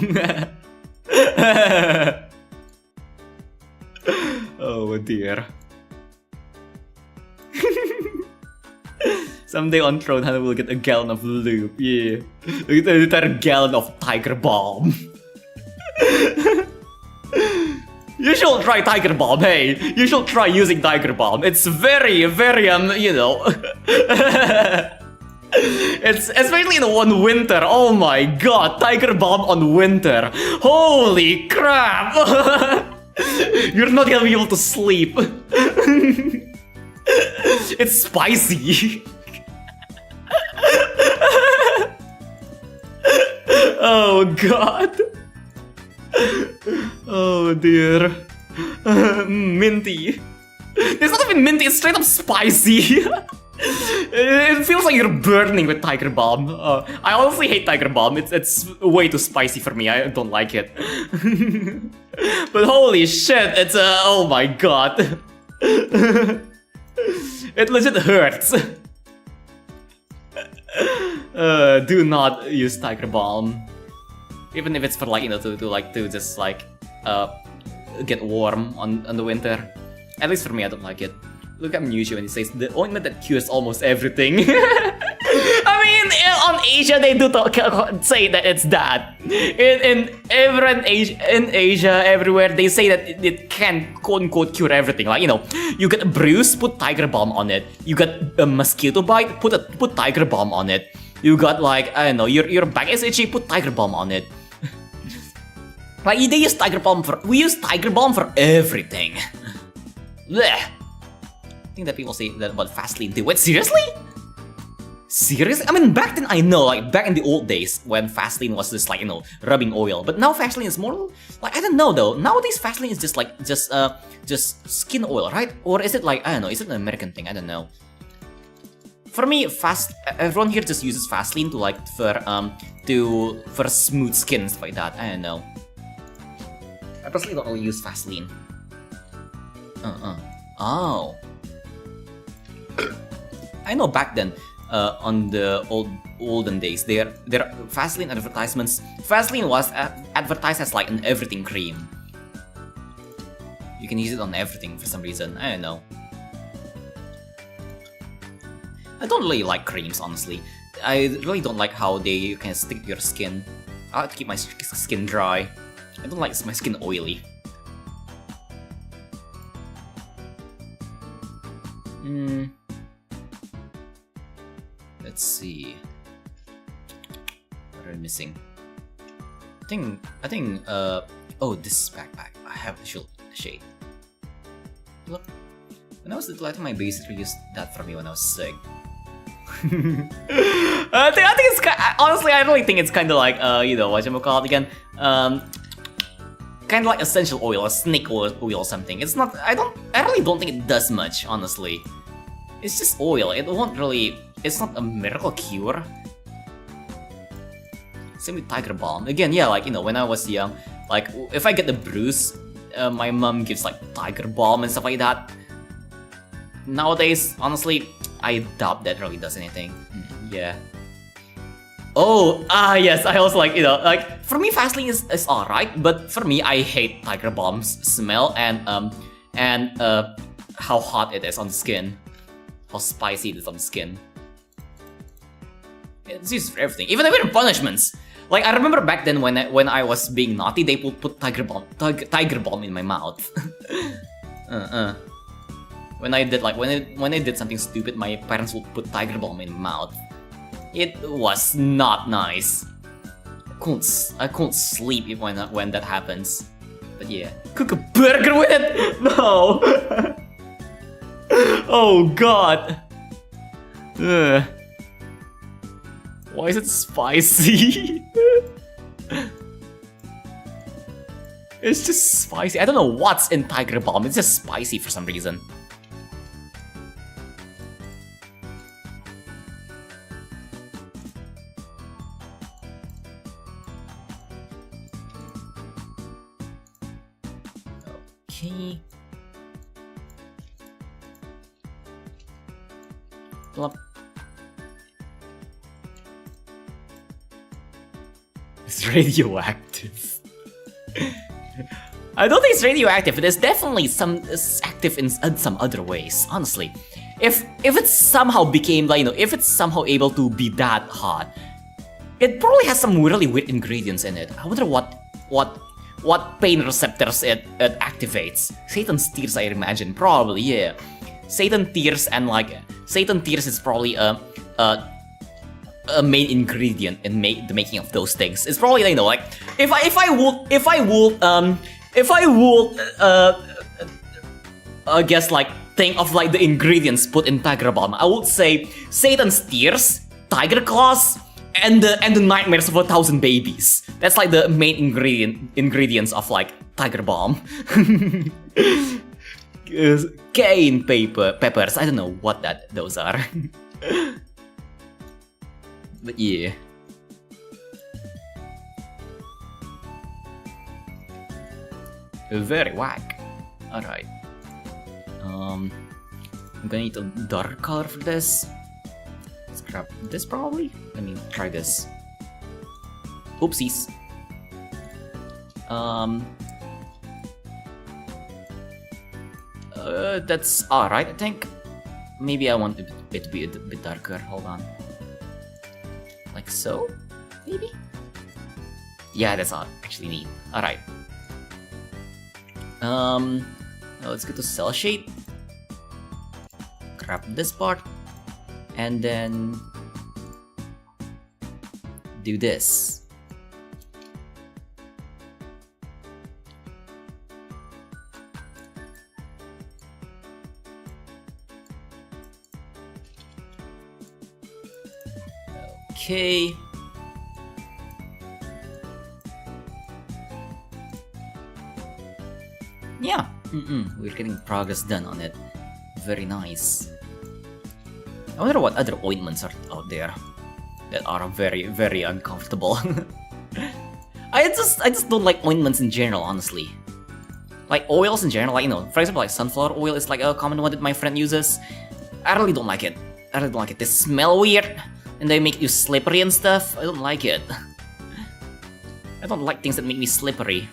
Oh dear. Someday on Throne Hunter will get a gallon of lube, yeah. An entire gallon of Tiger Balm. You should try Tiger Balm, hey! You should try using Tiger Balm. It's very, very, you know... It's especially in one winter. Oh my god, Tiger Balm on winter. Holy crap! You're not gonna be able to sleep. It's spicy. Oh god. Oh dear. Minty. It's not even minty, it's straight up spicy. It feels like you're burning with Tiger Balm. I honestly hate Tiger Balm. It's way too spicy for me. I don't like it. But holy shit, it's oh my god. It legit hurts. Do not use Tiger Balm. Even if it's for like, you know, to just like get warm on the winter. At least for me, I don't like it. Look at Muji when he says the ointment that cures almost everything. I mean, on Asia they do say that it's that. In Asia, everywhere they say that it can quote unquote cure everything. Like, you know, you get a bruise, put Tiger Balm on it. You got a mosquito bite, put Tiger Balm on it. You got like, I don't know, your back is itchy, put Tiger Balm on it. Like, they use Tiger Balm we use Tiger Balm for everything. Blech. I think that people say that about Vaseline too. Wait, seriously? Seriously? I mean, back then I know, like back in the old days when Vaseline was just like, you know, rubbing oil. But now Vaseline is more like, I don't know though. Nowadays Vaseline is just like just skin oil, right? Or is it like, I don't know, is it an American thing? I don't know. For me, everyone here just uses Vaseline to like for smooth skin and stuff like that. I don't know. I personally don't really use Vaseline. Oh. I know back then, on the olden days, their Vaseline advertisements, Vaseline was advertised as like an everything cream. You can use it on everything for some reason. I don't know. I don't really like creams, honestly. I really don't like how they kind of stick to your skin. I like to keep my skin dry. I don't like my skin oily. Let's see. What are we missing? I think, oh, this backpack. I have the shade. Look, when I was little, I think my basically used that for me when I was sick. I think it's honestly, I really think it's kind of like, you know, whatchamacallit again? Kind of like essential oil, a snake oil or something. It's not. I really don't think it does much, honestly. It's just oil. It won't really. It's not a miracle cure. Same with Tiger Balm. Again, yeah, like, you know, when I was young, like if I get the bruise, my mom gives like Tiger Balm and stuff like that. Nowadays, honestly, I doubt that really does anything. Yeah. Oh, yes, I also like, you know, like, for me, Vaseline is alright, but for me, I hate Tiger Balm's smell and how hot it is on the skin. How spicy it is on the skin. It's used for everything, even punishments. Like, I remember back then when I was being naughty, they would put Tiger Balm in my mouth. When I did like when I did something stupid, my parents would put Tiger Balm in my mouth. It was not nice. I couldn't sleep when that happens. But yeah, cook a burger with it? No. Oh god. Ugh. Why is it spicy? It's just spicy. I don't know what's in Tiger Balm. It's just spicy for some reason. Okay. Plop. It's radioactive. I don't think it's radioactive. There's definitely it's active in some other ways. Honestly, if it somehow became like, you know, if it's somehow able to be that hot, it probably has some really weird ingredients in it. I wonder what pain receptors it activates. Satan's tears, I imagine. Probably, yeah. Satan tears is probably a main ingredient in the making of those things. It's probably, you know, like if I guess, like, think of like the ingredients put in Tiger Balm, I would say Satan's tears, tiger claws, and the nightmares of 1,000 babies. That's like the main ingredients of like Tiger Balm. Cayenne peppers. I don't know what those are. But yeah. Very whack. Alright. I'm gonna need a dark color for this. Let's grab this probably. Let me try this. Oopsies. That's alright, I think. Maybe I want it to be a bit darker. Hold on. Like so? Maybe? Yeah, that's all actually neat. Alright. Now let's go to cell shade. Grab this part. And then do this. Okay. Yeah, we're getting progress done on it. Very nice. I wonder what other ointments are out there that are very, very uncomfortable. I just don't like ointments in general, honestly. Like oils in general, like, you know, for example, like sunflower oil is like a common one that my friend uses. I really don't like it. I really don't like it. They smell weird, and they make you slippery and stuff. I don't like it. I don't like things that make me slippery.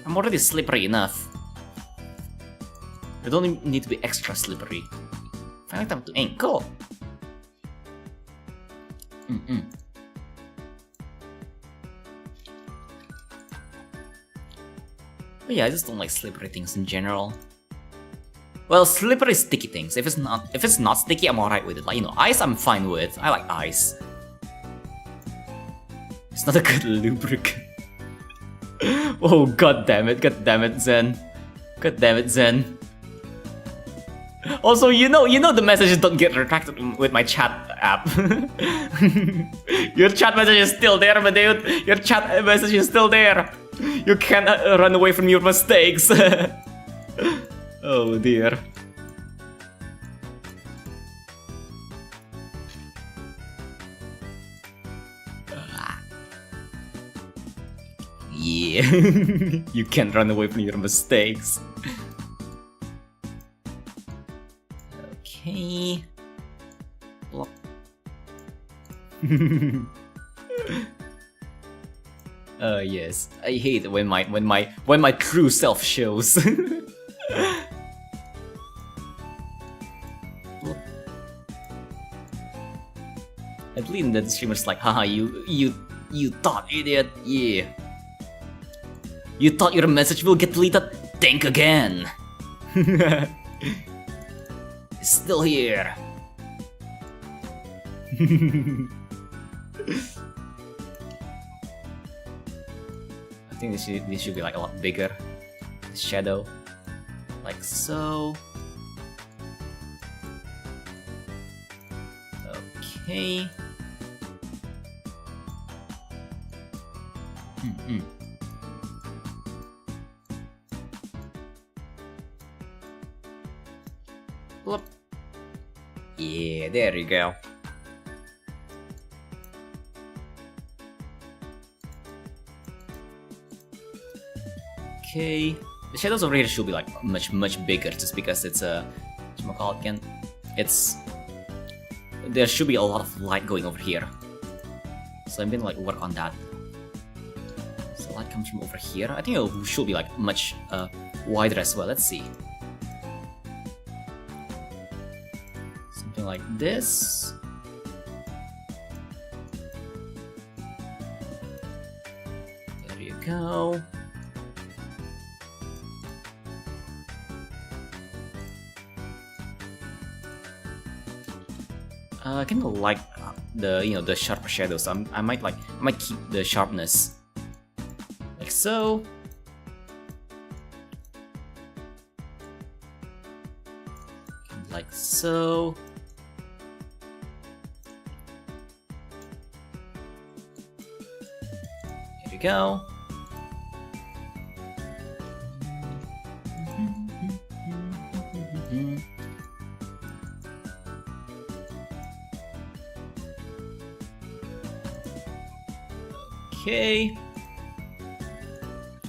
I'm already slippery enough. I don't need to be extra slippery. Finally time to ink. Cool. But yeah, I just don't like slippery things in general. Well, slippery sticky things. If it's not sticky, I'm alright with it. Like, you know, ice I'm fine with. I like ice. It's not a good lubricant. Oh, god damn it, Zen. God damn it, Zen. Also, you know the messages don't get retracted with my chat app. Your chat message is still there, my dude. Your chat message is still there. You can't run away from your mistakes. Oh dear. Yeah. You can't run away from your mistakes. Okay. Plop. Yes. I hate it when my true self shows. I believe that the streamer's like, haha, you thought, idiot. Yeah. You thought your message will get deleted? Think again. It's still here. I think this should be like a lot bigger. The shadow, like so. Okay. Whoop. Yeah, there you go. Okay, the shadows over here should be like much bigger, just because it's a again. There should be a lot of light going over here, so I'm gonna like work on that. light comes from over here. I think it should be like much wider as well. Let's see. Something like this. There you go. I kind of like the sharper shadows. So I might keep the sharpness like so. Like so. Here we go. Okay,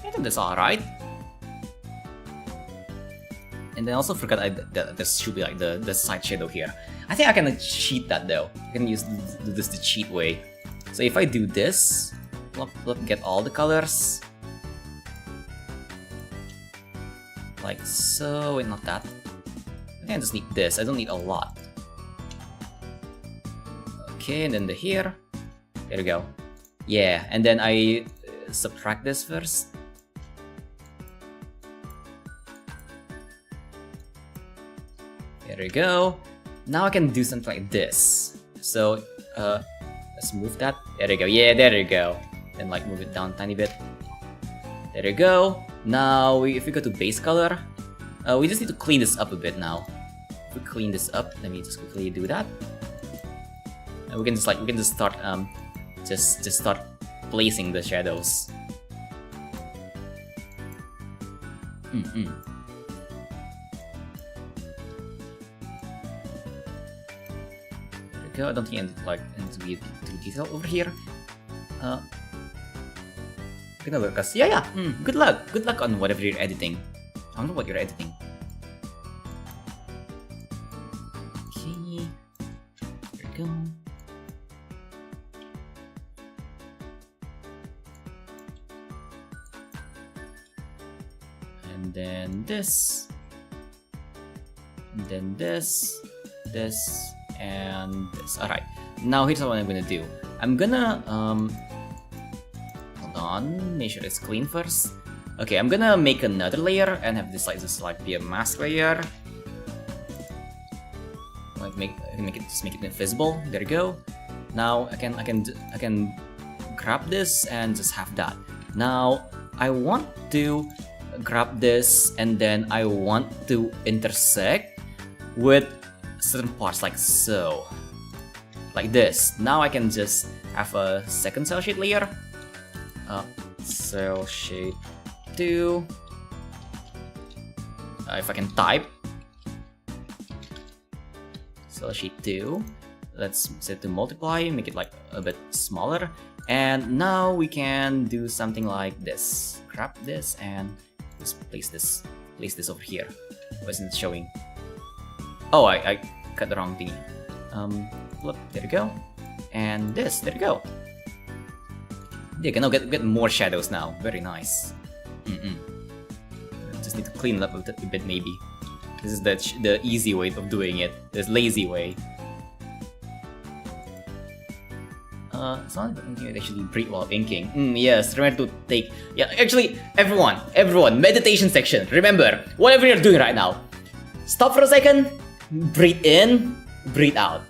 I think that's alright. And then I also forgot that there should be like the side shadow here. I think I can cheat that though. I can do this the cheat way. So if I do this, get all the colors. Like so, wait, not that. I think I just need this, I don't need a lot. Okay, and then the here. There we go. Yeah, and then I subtract this first. There we go. Now I can do something like this. So let's move that. There you go. Yeah, there you go. Then like move it down a tiny bit. There you go. Now if we go to base color, we just need to clean this up a bit now. If we clean this up, let me just quickly do that. And we can just start just start placing the shadows. There we go. I don't think I need to be too detailed over here. Gonna look us. Yeah. Good luck. Good luck on whatever you're editing. I don't know what you're editing. Okay. There we go. And then this, and then this, and this. Alright, now here's what I'm gonna do. I'm gonna hold on, make sure it's clean first. Okay, I'm gonna make another layer and have this like be a mask layer. Like make it invisible. There you go. Now I can grab this and just have that. Now I want to grab this and then I want to intersect with certain parts like so, like this. Now I can just have a second cell shade layer, cell shade 2. If I can type cell shade 2, let's set to multiply, make it like a bit smaller, and now we can do something like this. Grab this and just place this over here. Wasn't showing. Oh, I cut the wrong thing. Look, there we go. And this, there we go. You can now get more shadows now. Very nice. Just need to clean it up a bit maybe. This is the easy way of doing it. This lazy way. It's not actually breathe while inking. Yes, remember to take. Yeah, actually, everyone, meditation section. Remember, whatever you're doing right now, stop for a second, breathe in, breathe out.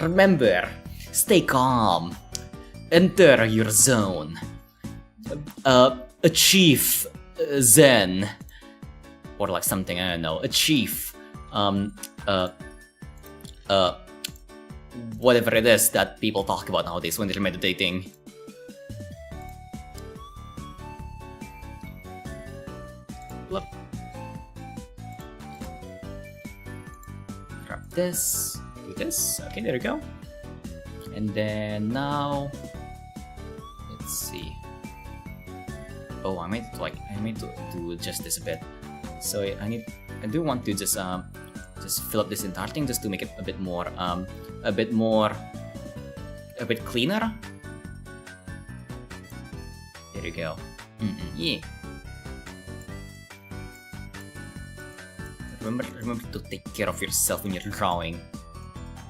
Remember, stay calm, enter your zone, achieve Zen, or like something, I don't know, achieve whatever it is that people talk about nowadays when they're meditating. Look. Grab this, do this. Okay, there we go. And then now, let's see. Oh, I might to do just this a bit. So I do want to just fill up this entire thing just to make it a bit more a bit cleaner. There you go. Yeah. Remember to take care of yourself when you're drawing.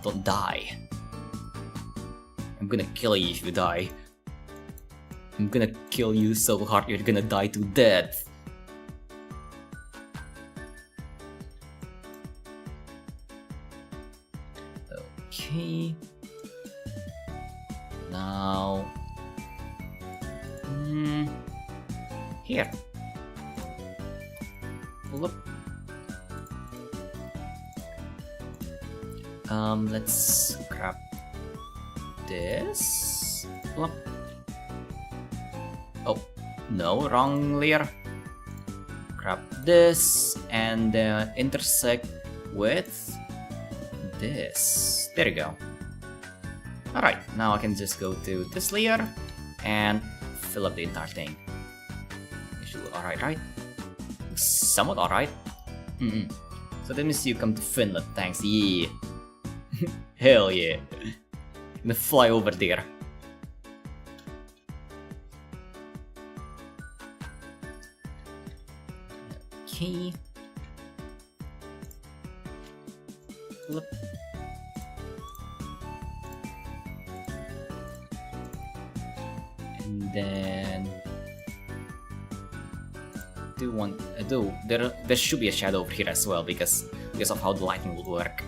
Don't die. I'm gonna kill you if you die. I'm gonna kill you so hard you're gonna die to death. Okay. Now... here. Pull up. Let's grab this. Pull up. Oh, no, wrong layer. Grab this and then intersect with this. There you go. Alright, now I can just go to this layer and fill up the entire thing. It should look alright, right? Looks somewhat alright. So that means you come to Finland, thanks, yeah. Hell yeah. I'm gonna fly over there. Okay. Look. And then there should be a shadow over here as well because of how the lighting will work.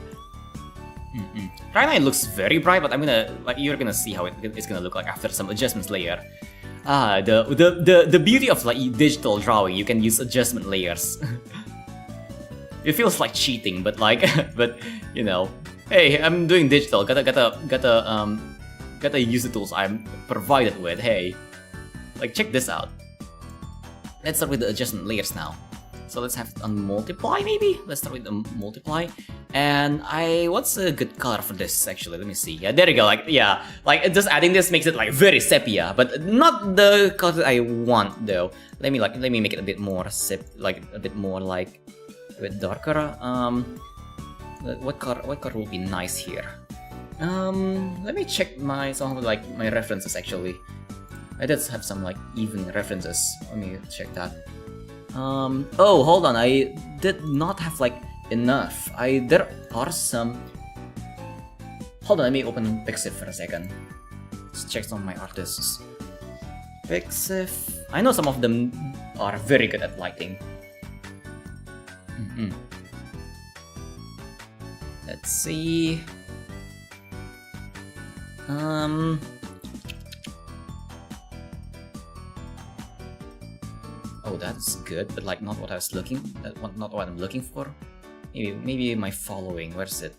Right now it looks very bright, but you're gonna see how it's gonna look like after some adjustments layer. The beauty of like digital drawing, you can use adjustment layers. It feels like cheating, but like, but you know, hey, I'm doing digital. Gotta use the tools I'm provided with. Hey, like check this out. Let's start with the adjustment layers now. So let's have it on multiply maybe. Let's start with the multiply. And what's a good color for this actually? Let me see. Yeah, there you go. Like yeah, like just adding this makes it like very sepia, but not the color that I want though. Let me make it a bit more a bit darker. What color will be nice here? Let me check some of my references actually. I did have some like even references. Let me check that. Oh, hold on. I did not have like enough. There are some. Hold on. Let me open Pixiv for a second. Let's check some of my artists. Pixiv. I know some of them are very good at lighting. Let's see. Oh, that's good, but like not what I was looking. Not what I'm looking for. Maybe my following. Where's it?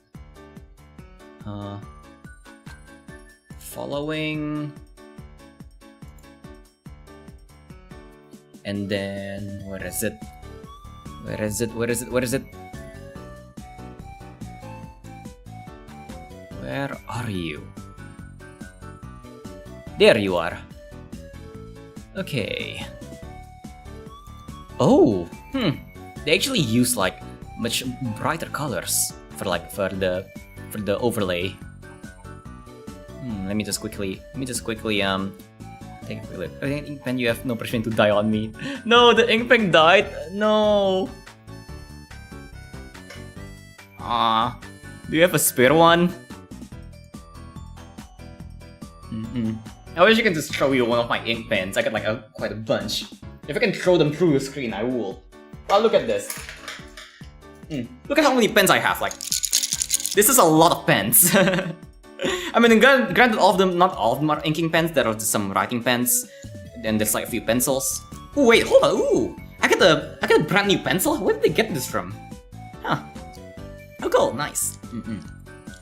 Following. And then where is it? Where is it? Where is it? Where is it? Where are you? There you are. Okay. Oh, they actually use like much brighter colors for the overlay. Let me just quickly take a quick look. Ink pen, you have no permission to die on me. No, the ink pen died. No. Do you have a spare one? I wish I can just show you one of my ink pens. I got like quite a bunch. If I can throw them through the screen, I will. Oh, look at this. Look at how many pens I have. Like, this is a lot of pens. I mean, granted, not all of them are inking pens. There are just some writing pens. Then there's like a few pencils. Oh wait, hold on. Ooh, I got a brand new pencil. Where did they get this from? Huh. Oh, cool. Nice.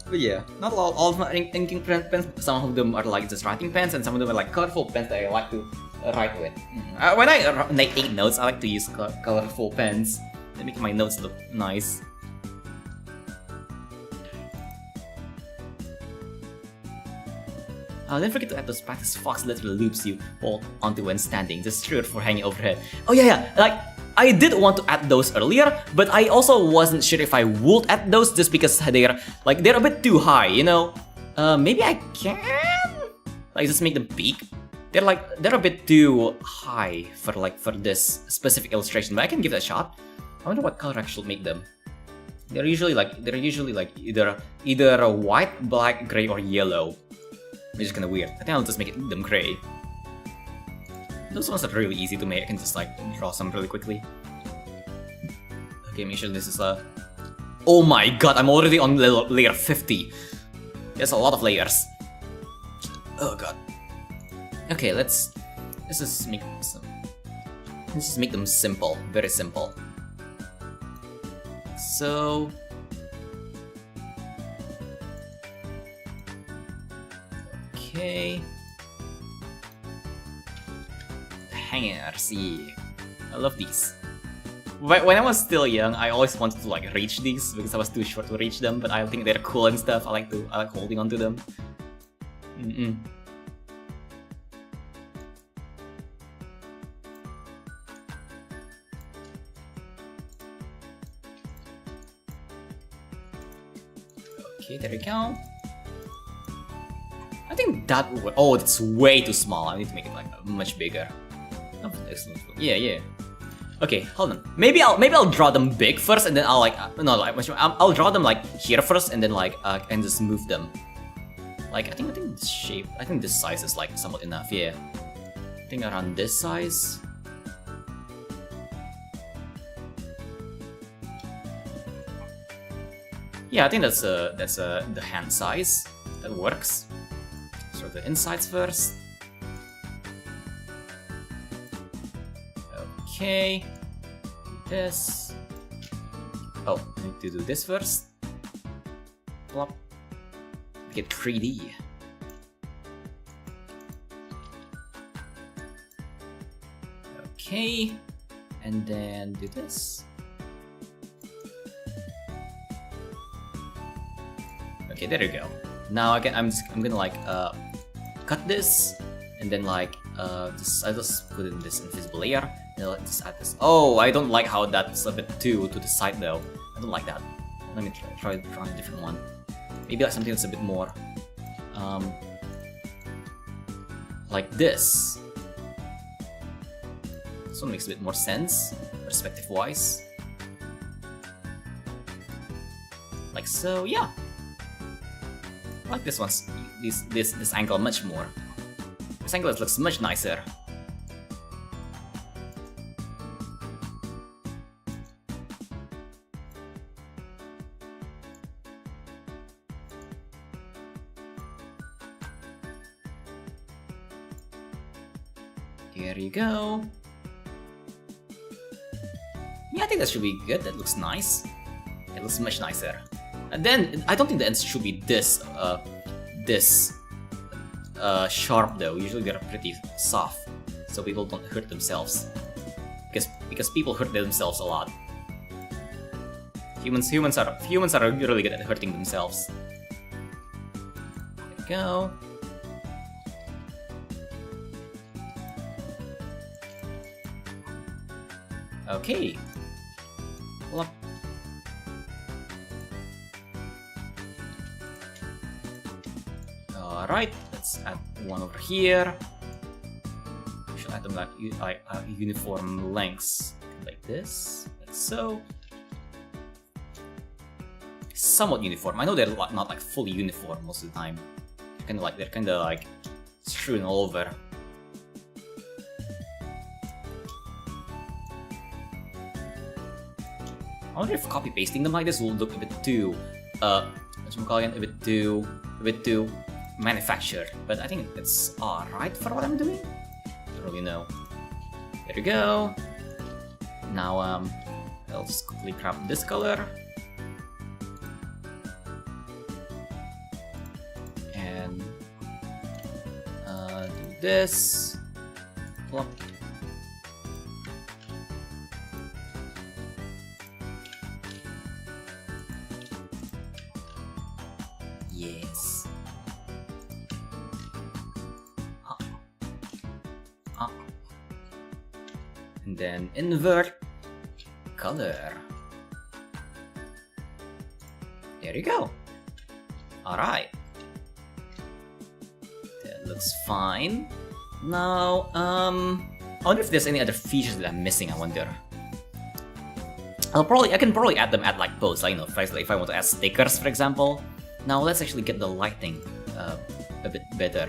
But yeah, not all of my inking pens. Some of them are like just writing pens, and some of them are like colorful pens that I like to write with. When I take notes, I like to use colorful pens. They make my notes look nice. Don't forget to add those practice fox little loops you hold onto when standing, just triggered for hanging overhead. Oh yeah, like I did want to add those earlier, but I also wasn't sure if I would add those just because they're a bit too high, you know. Maybe I can? Like, just make them big? They're a bit too high for this specific illustration, but I can give it a shot. I wonder what color I should make them. They're usually like either a white, black, gray, or yellow. Which is kinda weird. I think I'll just make them gray. Those ones are really easy to make. I can just like draw some really quickly. Okay, make sure this is a... Oh my god, I'm already on layer 50. There's a lot of layers. Oh god. Okay, let's just make them simple, very simple. So okay. Hangers, yeah. I love these. When I was still young, I always wanted to like reach these because I was too short to reach them, but I think they're cool and stuff. I like holding onto them. Okay, there we go. I think that would... Oh, it's way too small. I need to make it like much bigger. Oh, excellent. Yeah. Okay, hold on. Maybe I'll draw them big first, and then I'll like I'll draw them like here first, and then like and just move them. Like I think this shape. I think this size is like somewhat enough. Yeah. I think around this size. Yeah, I think that's the hand size. That works. So the insides first. Okay. This. Oh, I need to do this first. Plop. Get 3D. Okay. And then do this. Okay, there you go. Now I'm gonna like cut this, and then like I'll just put in this invisible layer, and I'll just add this. Oh, I don't like how that's a bit too to the side though. I don't like that. Let me try a different one. Maybe like something that's a bit more like this. This one makes a bit more sense, perspective-wise. Like so, yeah. I like this one's this angle much more. This angle looks much nicer. Here you go. Yeah, I think that should be good. That looks nice. It looks much nicer. And then I don't think the ends should be this sharp though. Usually they're pretty soft, so people don't hurt themselves. Because people hurt themselves a lot. Humans are really good at hurting themselves. There we go. Okay. Well, alright, let's add one over here. We should add them like uniform lengths, like this, like so. Somewhat uniform. I know they're not like fully uniform most of the time. They're kind of like strewn all over. I wonder if copy pasting them like this will look a bit too, a bit too manufactured. But I think it's alright for what I'm doing. I don't really know. There we go. Now I'll just quickly grab this color and do this. Plop. Yes. And then invert color. There you go. Alright. looks fine. Now, I wonder if there's any other features that I'm missing. I wonder. I can probably add them at like posts. Like, you know, if I want to add stickers, for example. Now let's actually get the lighting a bit better.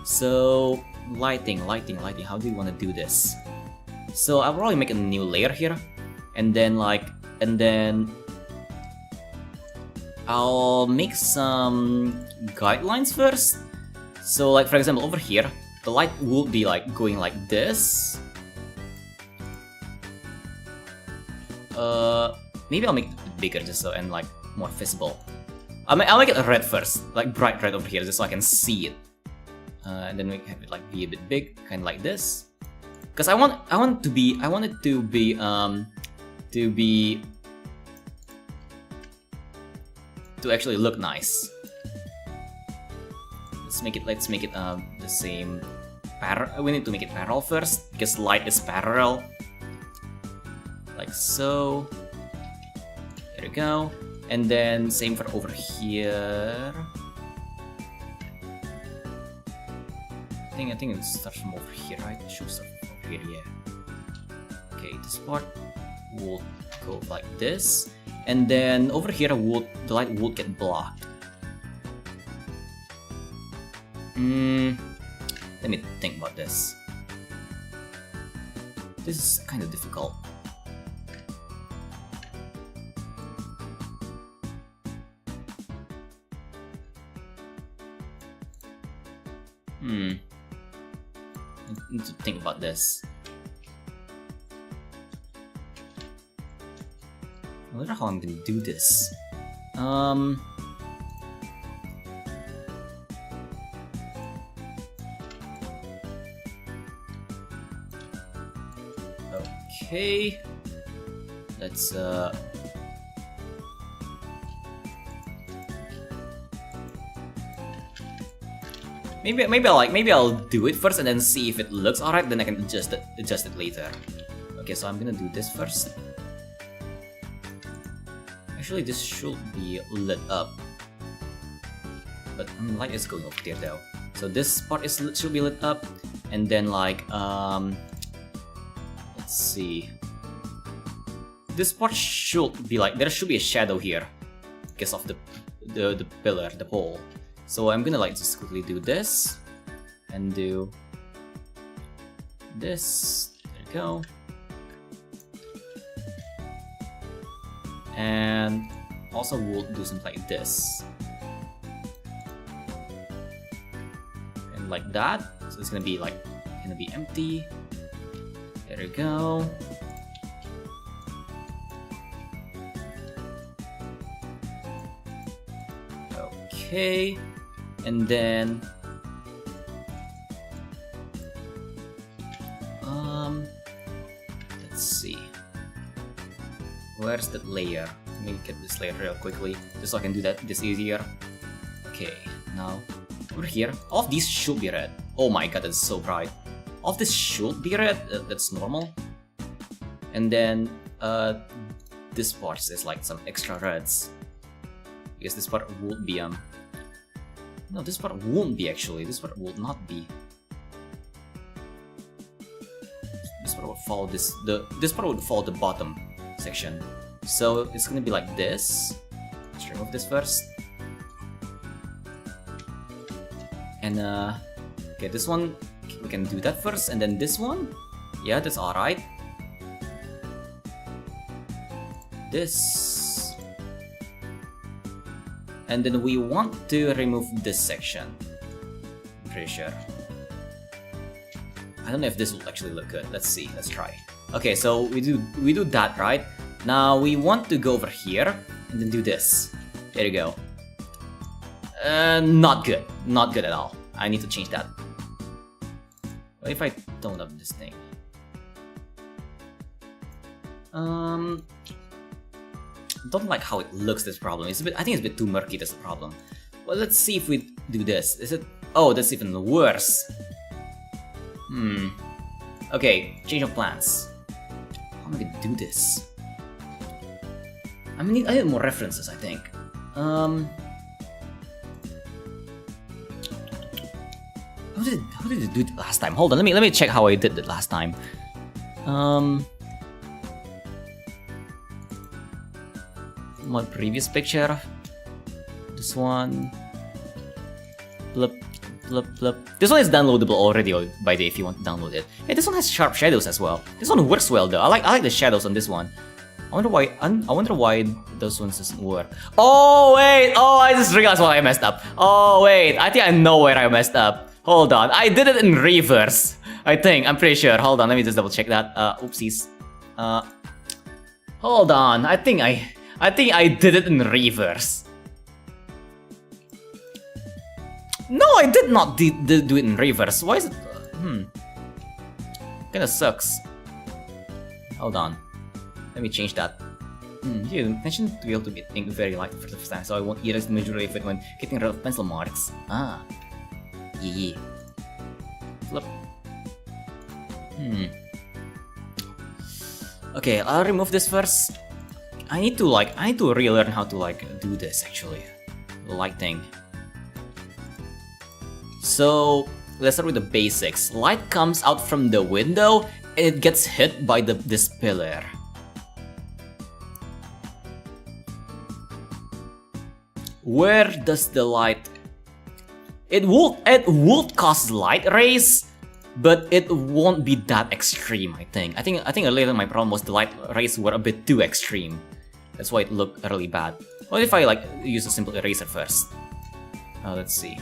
So lighting. How do you want to do this? So I'll probably make a new layer here, and then I'll make some guidelines first. So like for example over here, the light would be like going like this. Maybe I'll make it bigger just so and like more visible. I'll make it red first, like bright red over here, just so I can see it. And then we have it like be a bit big, kind of like this. Because I want it to actually look nice. Let's make it the same. We need to make it parallel first because light is parallel. Like so. There we go. And then same for over here. I think it starts from over here, right? It should start from over here, yeah. Okay, this part will go like this. And then over here the light would get blocked. Let me think about this. This is kind of difficult. I need to think about this. I wonder how I'm gonna do this. Okay. Let's maybe I'll do it first and then see if it looks alright, then I can adjust it later. Okay, so I'm gonna do this first. Actually, this should be lit up, but light is going over there though. So this part should be lit up, and then like let's see. This part should be like there should be a shadow here because of the pillar, the pole. So I'm gonna like just quickly do this and do this. There we go. And also we'll do something like this. And like that. So it's gonna be empty. There we go. Okay. And then let's see, where's that layer? Let me get this layer real quickly just so I can do this easier. Okay, now over here, all of these should be red. Oh my god, that's so bright. All of this should be red. That's normal. And then this part is like some extra reds because this part would be no, this part won't be actually. This part will not be. This part would follow this. This part would follow the bottom section. So it's gonna be like this. Let's remove this first. And okay, this one we can do that first, and then this one, yeah, that's all right. This. And then we want to remove this section. I'm pretty sure. I don't know if this will actually look good. Let's see. Let's try. Okay, so we do that, right? Now we want to go over here and then do this. There you go. Not good. Not good at all. I need to change that. What if I tone up this thing? Don't like how it looks. This problem. I think it's a bit too murky. That's the problem. Well, let's see if we do this. Is it? Oh, that's even worse. Okay, change of plans. How am I gonna do this? I need more references, I think. How how did it do it last time? Hold on, let me check how I did it last time. My previous picture. This one. Blip, blip, blip. This one is downloadable already, by the way, if you want to download it. Hey, this one has sharp shadows as well. This one works well though. I like the shadows on this one. I wonder why those ones doesn't work. Oh wait! Oh, I just realized why I messed up. Oh wait, I think I know where I messed up. Hold on, I did it in reverse. I'm pretty sure. Hold on, let me just double check that. Oopsies. Hold on, I think I did it in reverse. No, I did not do it in reverse. Why is it? Kinda sucks. Hold on. Let me change that. You mentioned to be able to get ink very light for the first time, so I won't erase the majority of it when getting rid of pencil marks. Ah. Yeah. Flip. Okay, I'll remove this first. I need to relearn how to do this actually. The light thing. So let's start with the basics. Light comes out from the window and it gets hit by this pillar. Where does the light? It would cause light rays, but it won't be that extreme. I think earlier my problem was the light rays were a bit too extreme. That's why it looked really bad. What if I use a simple eraser first? Let's see.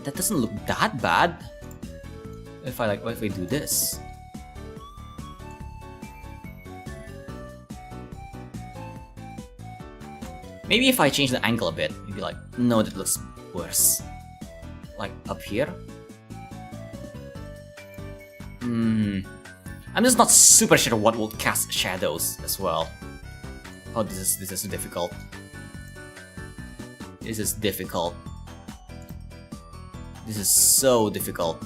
That doesn't look that bad. What if I do this? Maybe if I change the angle a bit, maybe no, that looks worse. Like up here. I'm just not super sure what will cast shadows as well. Oh, this is difficult. This is difficult. This is so difficult.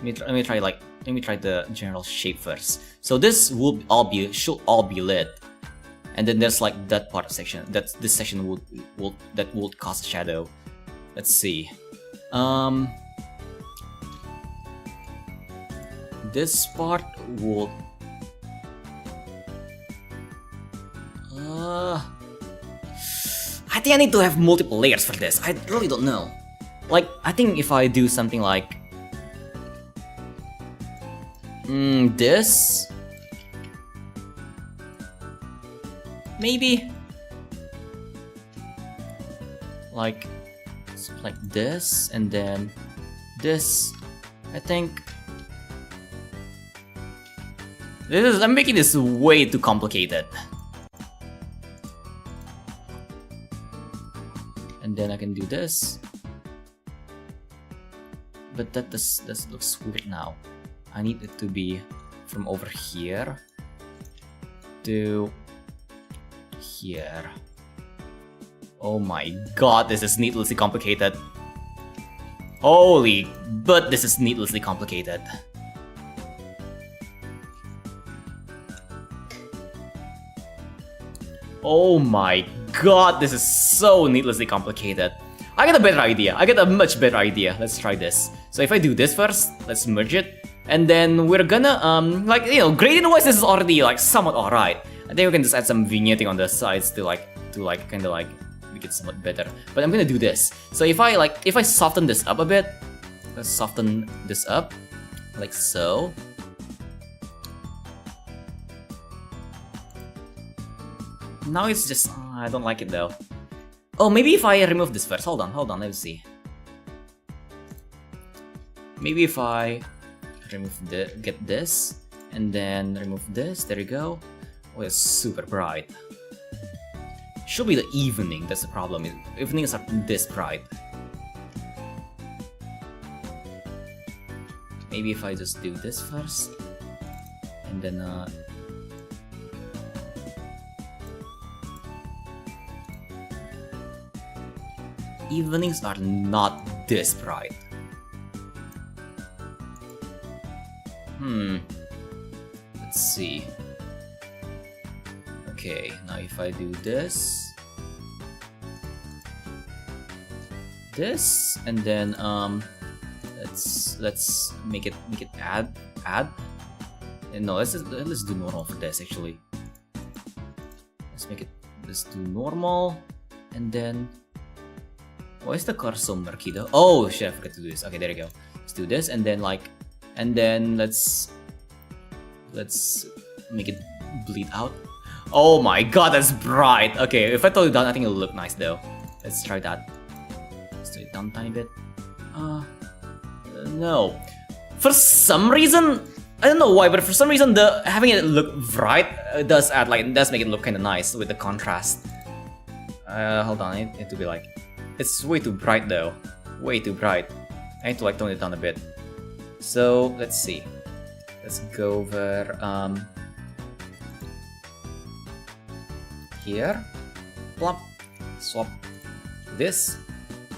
Let me try the general shape first. So this should all be lit. And then there's that part of section. This section would cast shadow. Let's see. This part would. I think I need to have multiple layers for this. I really don't know. I think if I do something like this. Maybe like this and then this. I think I'm making this way too complicated. And then I can do this. But that looks weird now. I need it to be from over here to here. Oh my god, this is needlessly complicated. Holy, but this is needlessly complicated. Oh my god, this is so needlessly complicated. I get a better idea. I get a much better idea. Let's try this. So if I do this first, let's merge it. And then we're gonna, gradient wise, this is already somewhat alright. I think we can just add some vignetting on the sides to kinda make it somewhat better. But I'm gonna do this. So if I soften this up a bit, let's soften this up, like so. Now it's just, I don't like it though. Oh, maybe if I remove this first. Hold on, let's see. Maybe if I get this, and then remove this, there you go. Oh, it's super bright. Should be the evening, that's the problem. Evenings are this bright. Maybe if I just do this first, and then evenings are not this bright. Let's see. Okay, now if I do this, and then let's make it add. And no, let's do normal for this actually. Let's do normal, and then why is the car so murky though? Oh shit, I forgot to do this. Okay, there we go. Let's do this, and then let's make it bleed out. Oh my god, that's bright. Okay, if I tone it down, I think it'll look nice though. Let's try that. Let's do it down a tiny bit. No. For some reason, I don't know why, but for some reason, having it look bright does make it look kind of nice with the contrast. Hold on, I need to be like, it's way too bright though, way too bright. I need to like tone it down a bit. So let's see. Let's go over here, plop, swap this,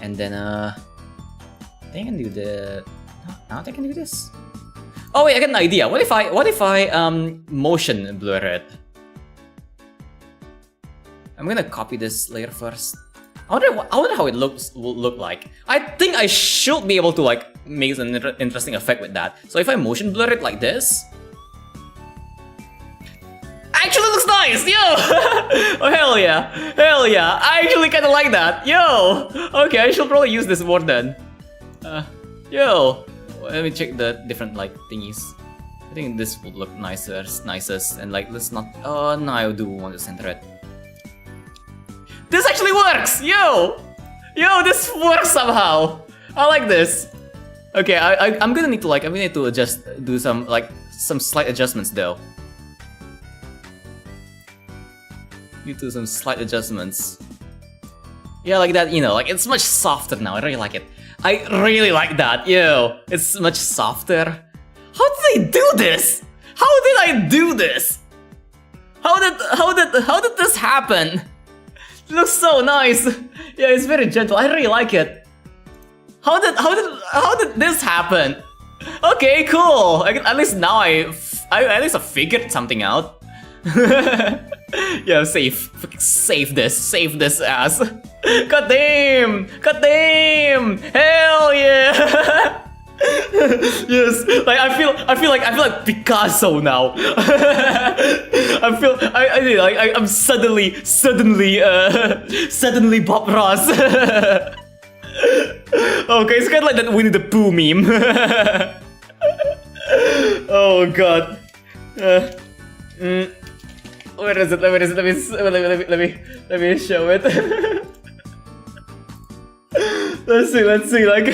and then I think I can do the. Now I can do this. Oh wait, I got an idea. What if I motion blur it? I'm gonna copy this layer first. I wonder how it will look like. I think I should be able to like make an interesting effect with that. So if I motion blur it like this, actually looks nice, yo! Oh hell yeah, hell yeah! I actually kind of like that, yo. Okay, I should probably use this more then. Yo. Let me check the different like thingies. I think this would look nicest, and like let's not. Oh no, I do want to center it. This actually works, yo, this works somehow. I like this. Okay, I'm gonna need to do some slight adjustments though. Need to do some slight adjustments. Yeah, like that. You know, like it's much softer now. I really like it. I really like that, yo. It's much softer. How did I do this? How did I do this? How did this happen? It looks so nice. Yeah, it's very gentle. I really like it. How did this happen? Okay, cool. At least now I figured something out. Yeah, save this ass. God damn! Hell yeah! Yes, like I feel like Picasso now. I'm suddenly Bob Ross. Okay, it's kind of like that Winnie the Pooh meme. Oh god. Where is it? Let me show it. Let's see. Like,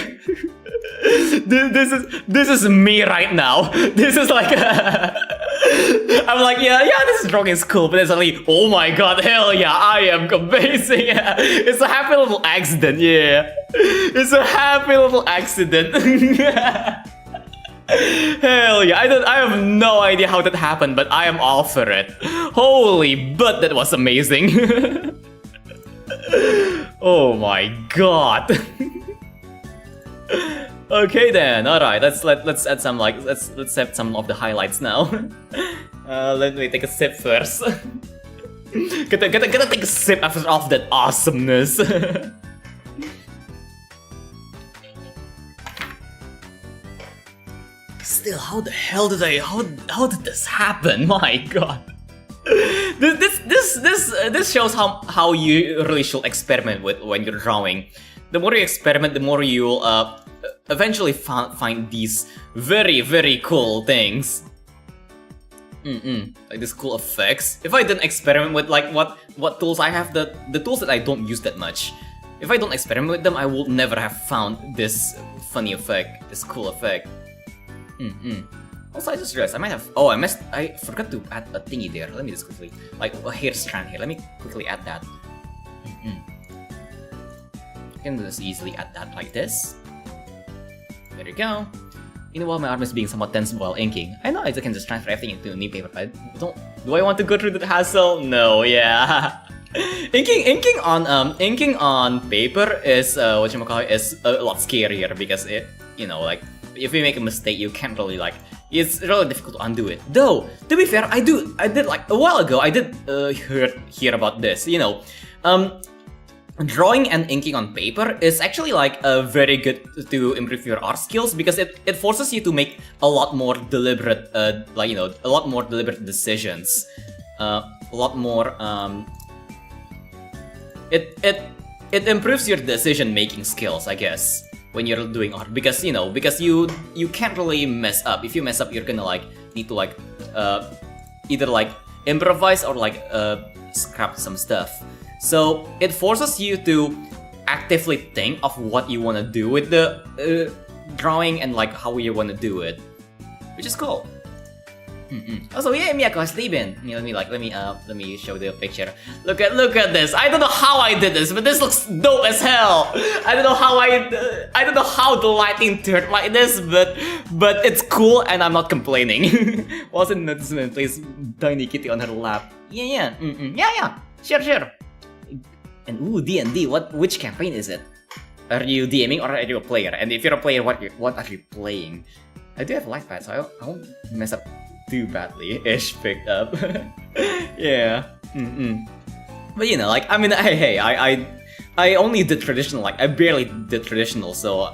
this is me right now. This is like, I'm like, yeah, this drawing is cool, but it's like, oh my god, hell yeah, I am amazing. It's a happy little accident, yeah. It's a happy little accident. Hell yeah, I have no idea how that happened, but I am all for it. Holy butt, that was amazing. Oh my god. Okay then, alright, let's add some let's have some of the highlights now. Let me take a sip first. Gotta take a sip after all of that awesomeness. Still, how the hell did how did this happen? My god. This shows how you really should experiment with when you're drawing. The more you experiment, the more you'll eventually find these very cool things. Like these cool effects. If I didn't experiment with like what tools I have, the tools that I don't use that much, if I don't experiment with them, I would never have found this funny effect, this cool effect. Also, I just realized I might have. Oh, I forgot to add a thingy there. Let me just quickly, like a hair strand here. Let me quickly add that. I can just easily add that like this. There you go. You know, while my arm is being somewhat tense while inking, I know I can just transfer everything into new paper, but do I want to go through that hassle? No, yeah. Inking on paper is is a lot scarier because it, you know, like if you make a mistake, you can't really like it's really difficult to undo it. Though, to be fair, I did like a while ago, I did hear about this, you know. Drawing and inking on paper is actually like very good to improve your art skills because it forces you to make a lot more deliberate, like, you know, a lot more deliberate decisions. A lot more, it improves your decision-making skills, I guess, when you're doing art, because, you know, because you can't really mess up. If you mess up, you're gonna like need to like either like improvise or like scrap some stuff. So it forces you to actively think of what you want to do with the drawing and like how you want to do it, which is cool. Also, yeah, Miyako has sleeping. Let me show the picture. Look at this. I don't know how I did this, but this looks dope as hell. I don't know how the lighting turned like this, but it's cool and I'm not complaining. Wasn't noticing and plays tiny kitty on her lap. Yeah. Sure. And ooh, D&D. Which campaign is it? Are you DMing or are you a player? And if you're a player, what are you playing? I do have a life pad, so I won't mess up too badly. Ish picked up. Yeah. But you know, like, I mean, hey, I only did traditional. Like, I barely did traditional, so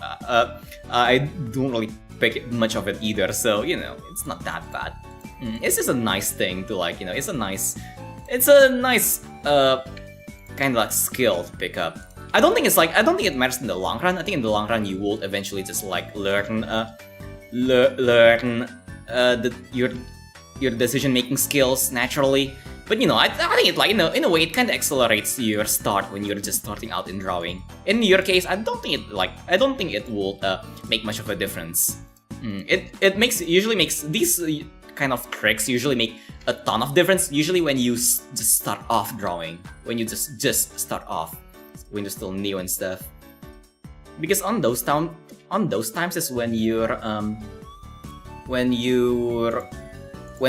I don't really pick much of it either. So you know, it's not that bad. It's just a nice thing to like, you know, it's a nice kind of like skill to pick up. I don't think it matters in the long run. I think in the long run you will eventually just like learn your decision making skills naturally. But you know, I think it like, you know, in a way it kind of accelerates your start when you're just starting out in drawing. In your case, I don't think it will make much of a difference. It usually makes these kind of tricks usually make a ton of difference. Usually when you just start off drawing, when you just start off, when you're still new and stuff. Because on those times is when when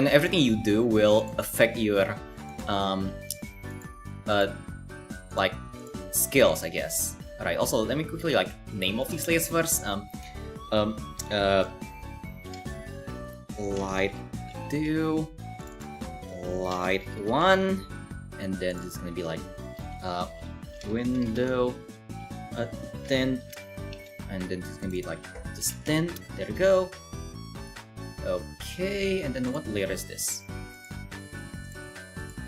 everything you do will affect your like skills, I guess. Alright, also let me quickly like name all these layers first. Light 2, light 1, and then it's gonna be like window, tint, and then it's gonna be like just tint. There we go. Okay, and then what layer is this?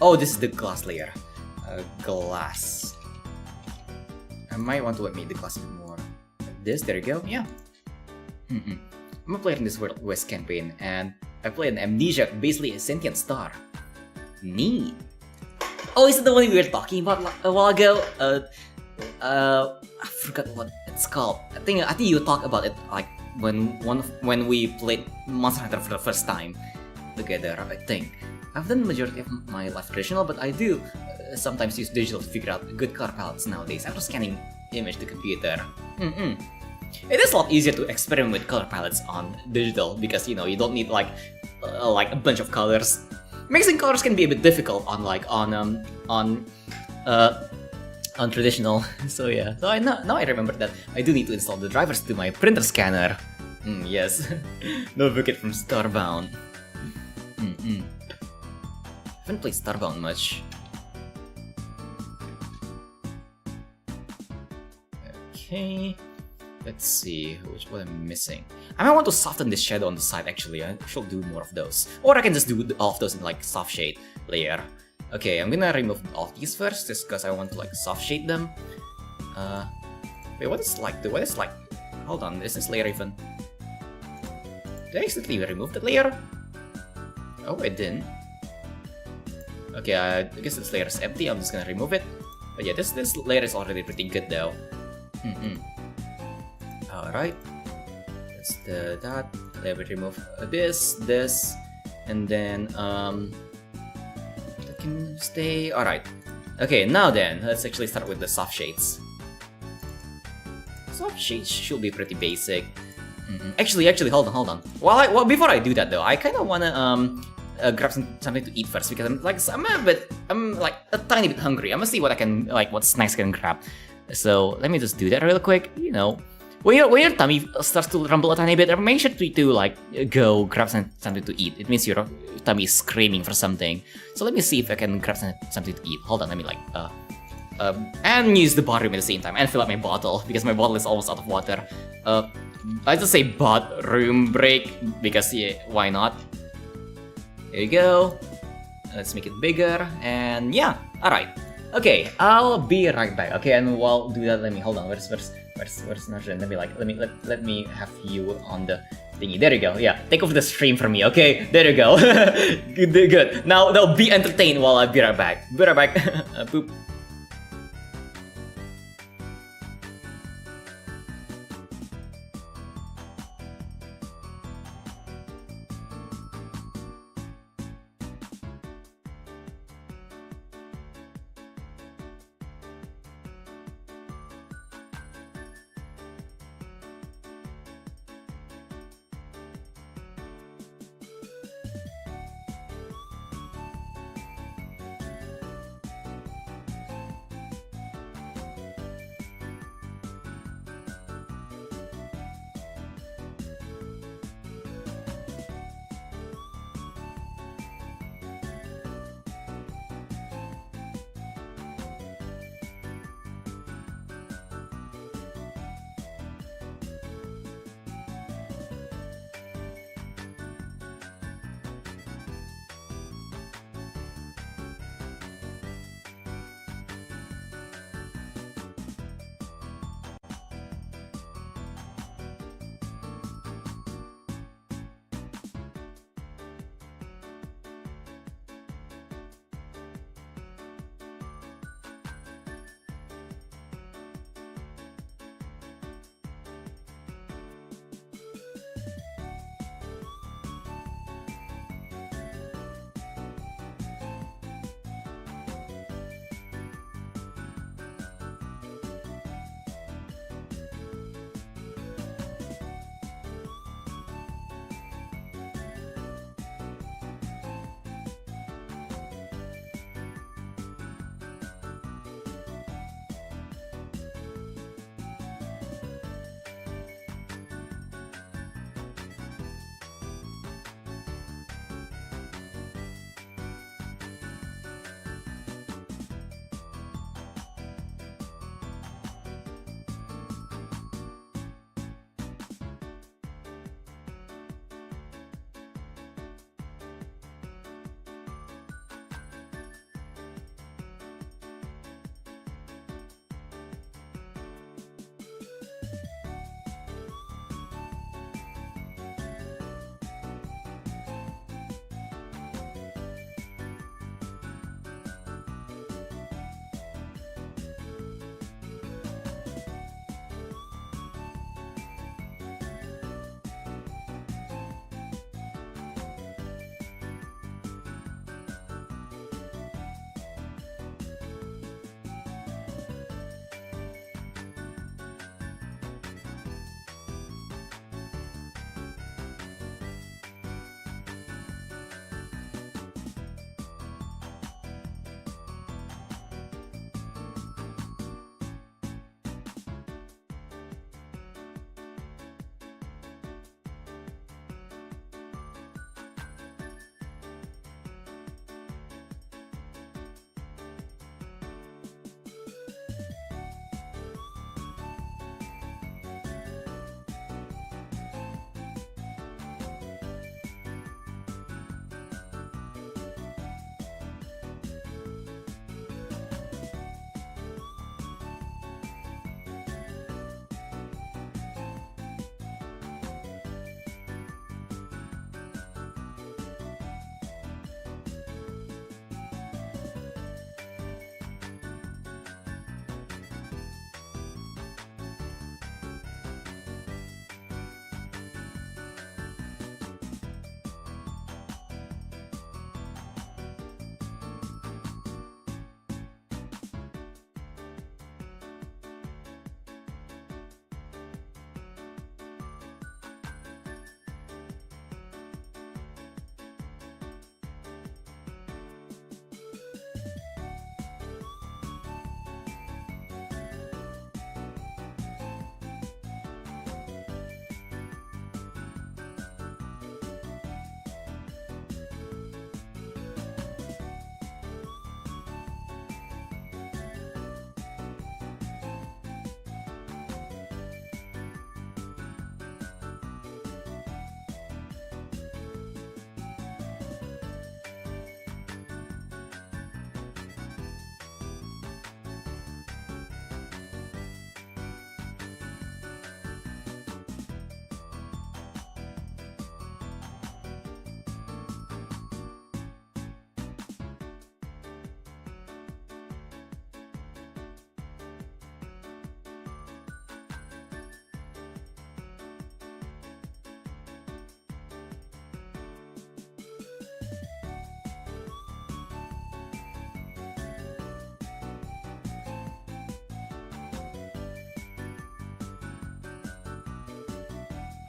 Oh, this is the glass layer. Glass. I might want to make the glass a bit more like this. There you go. Yeah. I'm a player in this World West campaign, and I play an amnesia, basically a sentient star. Neat. Oh, is it the one we were talking about a while ago? I forgot what it's called. I think you talked about it like when we played Monster Hunter for the first time together. I think I've done the majority of my life traditional, but I do sometimes use digital to figure out good color palettes nowadays after scanning image to computer. It is a lot easier to experiment with color palettes on digital because, you know, you don't need like a bunch of colors. Mixing colors can be a bit difficult on traditional. So yeah. So now I remember that I do need to install the drivers to my printer scanner. Yes. No bucket from Starbound. Haven't played Starbound much. Okay. Let's see, what I'm missing. I might want to soften this shadow on the side actually. I should do more of those. Or I can just do all of those in like soft shade layer. Okay, I'm gonna remove all these first just because I want to like soft shade them. Wait, what is like hold on, is this layer even? Did I accidentally remove that layer? Oh, I didn't. Okay, I guess this layer is empty, I'm just gonna remove it. But yeah, this layer is already pretty good though. Alright, let's do that. Let me remove this, and then that can stay. Alright. Okay, now then, let's actually start with the soft shades. Soft shades should be pretty basic. Actually, hold on. Well, before I do that though, I kind of wanna grab something to eat first because I'm like a tiny bit hungry. I'm gonna see what snacks I can grab. So let me just do that real quick. You know, when your tummy starts to rumble a tiny bit, make sure to like go grab something to eat. It means your tummy is screaming for something. So let me see if I can grab something to eat. Hold on, let me like and use the bathroom at the same time and fill up my bottle because my bottle is almost out of water. I just say bathroom break because yeah, why not? There you go. Let's make it bigger and yeah. All right. Okay, I'll be right back. Okay, and while do that, let me hold on. Where's Najrin? Let me have you on the thingy. There you go. Yeah, take over the stream for me. Okay, there you go. Good. Now be entertained while I be right back. Be right back. Boop.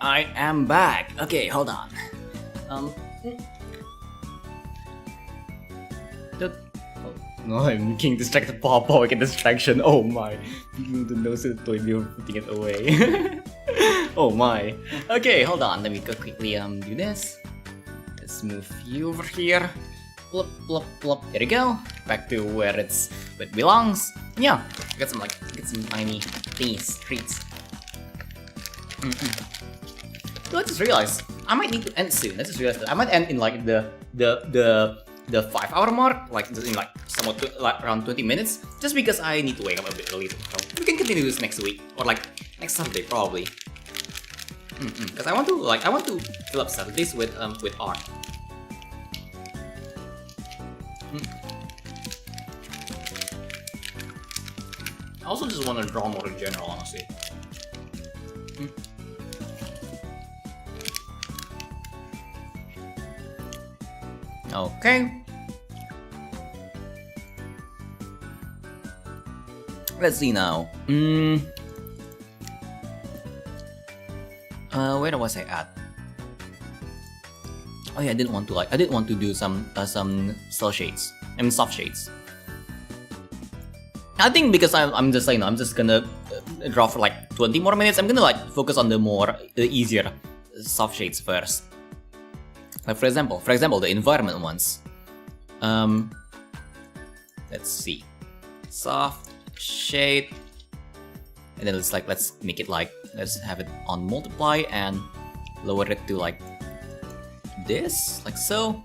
I am back. Okay, hold on. No, I'm making distracted. Papa, I get distraction. Oh my. The nose is you're putting it away. Oh my. Okay, hold on. Let me quickly do this. Let's move you over here. Plop, plop, plop. There you go. Back to where it belongs. Yeah, get some tiny things, treats. So I just realized I might need to end soon. I just realized that I might end in like the 5-hour mark, like in like somewhat like around 20 minutes, just because I need to wake up a bit early. So we can continue this next week or like next Saturday probably. Because I want to fill up Saturdays with art. I also just want to draw more in general, honestly. Okay. Let's see now. Where was I at? Oh yeah, I didn't want to do some cell shades. I mean soft shades. I think because I'm just like, I'm just gonna draw for like 20 more minutes. I'm gonna like focus on the easier soft shades first. Like for example, the environment ones. Let's see, soft shade, and then let's make it like, let's have it on multiply and lower it to like this, like so,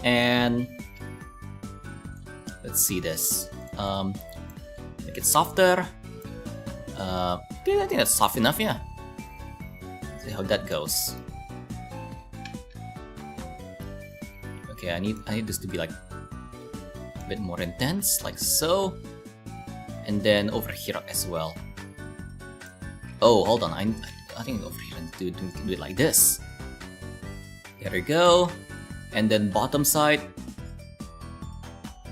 and let's see this. Make it softer. Okay, I think that's soft enough. Yeah. See how that goes. Okay, I need this to be like a bit more intense, like so, and then over here as well. Oh, hold on, I think over here I need to do it like this. There we go, and then bottom side,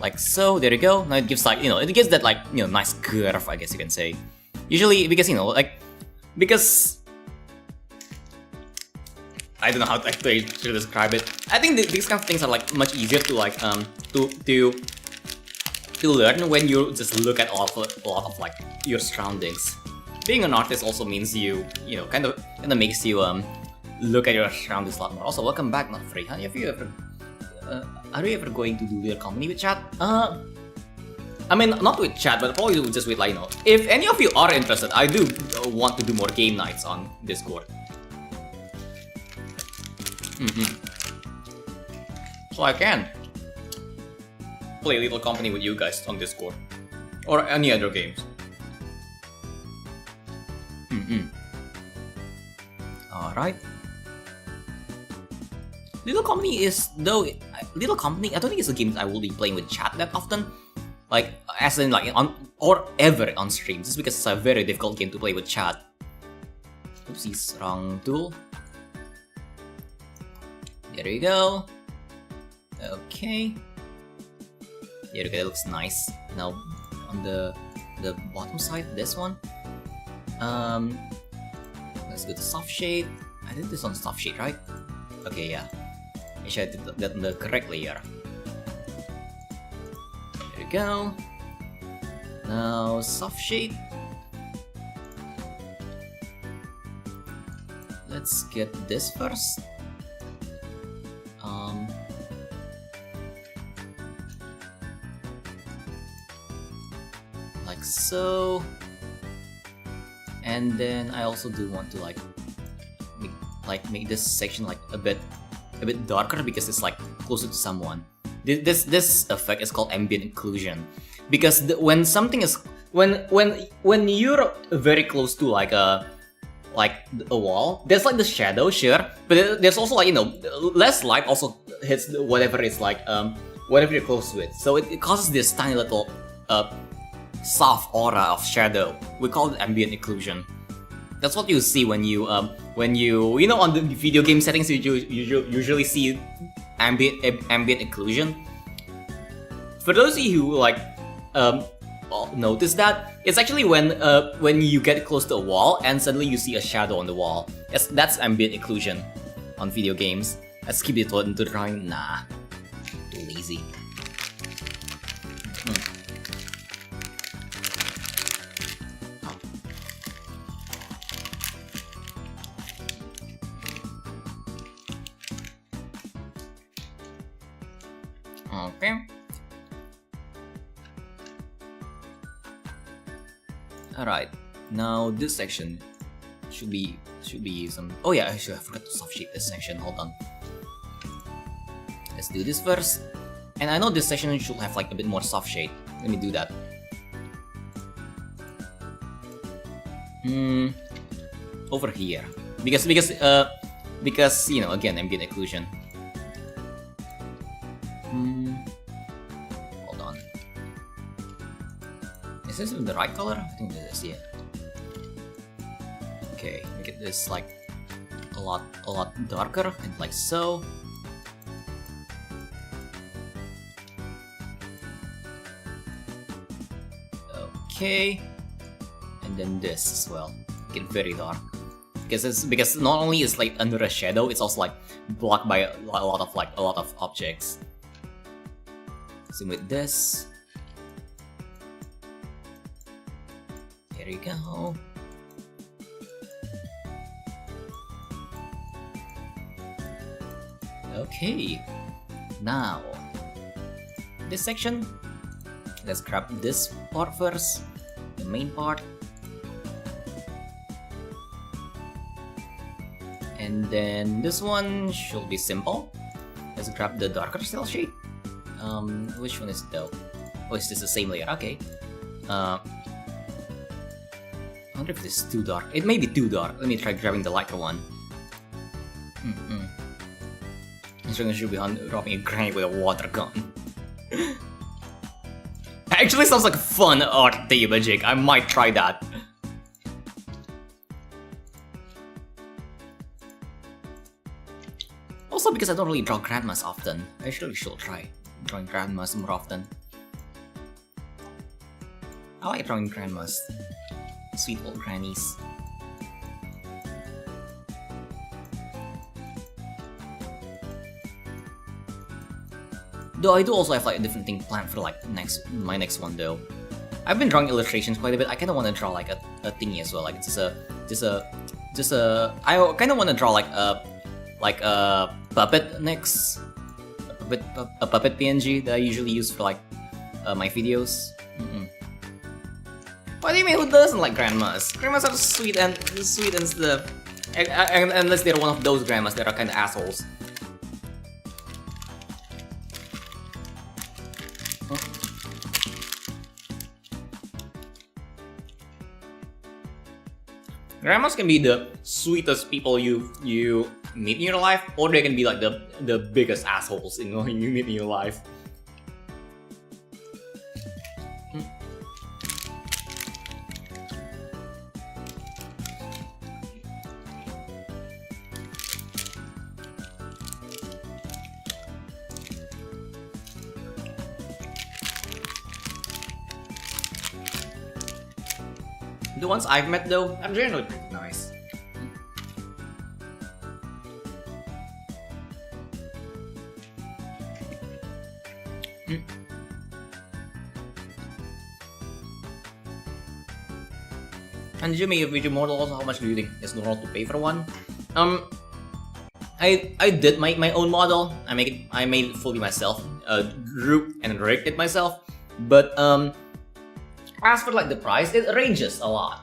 like so. There you go. Now it gives like, it gives that like, nice curve, I guess you can say. Usually because because I don't know how to actually describe it. I think these kind of things are like much easier to like to learn when you just look at a lot of like your surroundings. Being an artist also means you kind of makes you look at your surroundings a lot more. Also, welcome back, not free. Are you ever going to do your company with chat? I mean, not with chat, but probably just with like, if any of you are interested, I do want to do more game nights on Discord. So I can play Little Company with you guys on Discord or any other games. Alright. Little Company, I don't think it's a game that I will be playing with chat that often. Like, as in like or ever on stream, just because it's a very difficult game to play with chat. Oopsies, wrong tool. There you go. Okay. There you go, it looks nice. Now on the bottom side, this one. Let's go to soft shade. I did this on soft shade, right? Okay, yeah. Make sure I did that on the correct layer. There you go. Now soft shade. Let's get this first. Like so. And then I also do want to make this section like a bit darker because it's like closer to someone. This effect is called ambient occlusion, because when something is when you're very close to like a wall, there's like the shadow, sure, but there's also like less light also hits whatever it's like whatever you're close with, so it causes this tiny little soft aura of shadow. We call it ambient occlusion. That's what you see when you on the video game settings you usually see ambient occlusion. For those of you who notice that, it's actually when you get close to a wall and suddenly you see a shadow on the wall. That's ambient occlusion on video games. Let's keep it into drawing. Nah, too lazy. Okay. Alright, now this section should be some. Oh yeah, I forgot to soft shape this section. Hold on. Let's do this first. And I know this section should have like a bit more soft shade. Let me do that. Over here, because you know, again, ambient occlusion. Hold on. Is this the right color? I think this is, yeah. Okay, make it this like a lot darker, and like so. Okay, and then this as well. Make it very dark, because not only is like under a shadow, it's also like blocked by a lot of objects. Same with this. There you go. Okay, now this section. Let's grab this part first, the main part, and then this one should be simple. Let's grab the darker cell shade. Which one is it though? Oh, is this the same layer? Okay. I wonder if this is too dark. It may be too dark. Let me try grabbing the lighter one. This one should be dropping a grenade with a water gun. Actually sounds like fun art magic. I might try that. Also because I don't really draw grandmas often. I should try drawing grandmas more often. I like drawing grandmas. Sweet old grannies. Though I do also have like a different thing planned for like my next one though. I've been drawing illustrations quite a bit. I kind of want to draw like a thingy as well, like just a. I kind of want to draw like a puppet next, a puppet PNG that I usually use for like my videos. What do you mean? Who doesn't like grandmas? Grandmas are sweet and stuff. Unless they're one of those grandmas that are kind of assholes. Grandmas can be the sweetest people you meet in your life, or they can be like the biggest assholes you meet in your life. The ones I've met though are generally pretty nice. And Jimmy, video model also, how much do you think is normal to pay for one? I did my own model. I made it fully myself. Drew and rigged it myself. But as for like the price, it ranges a lot.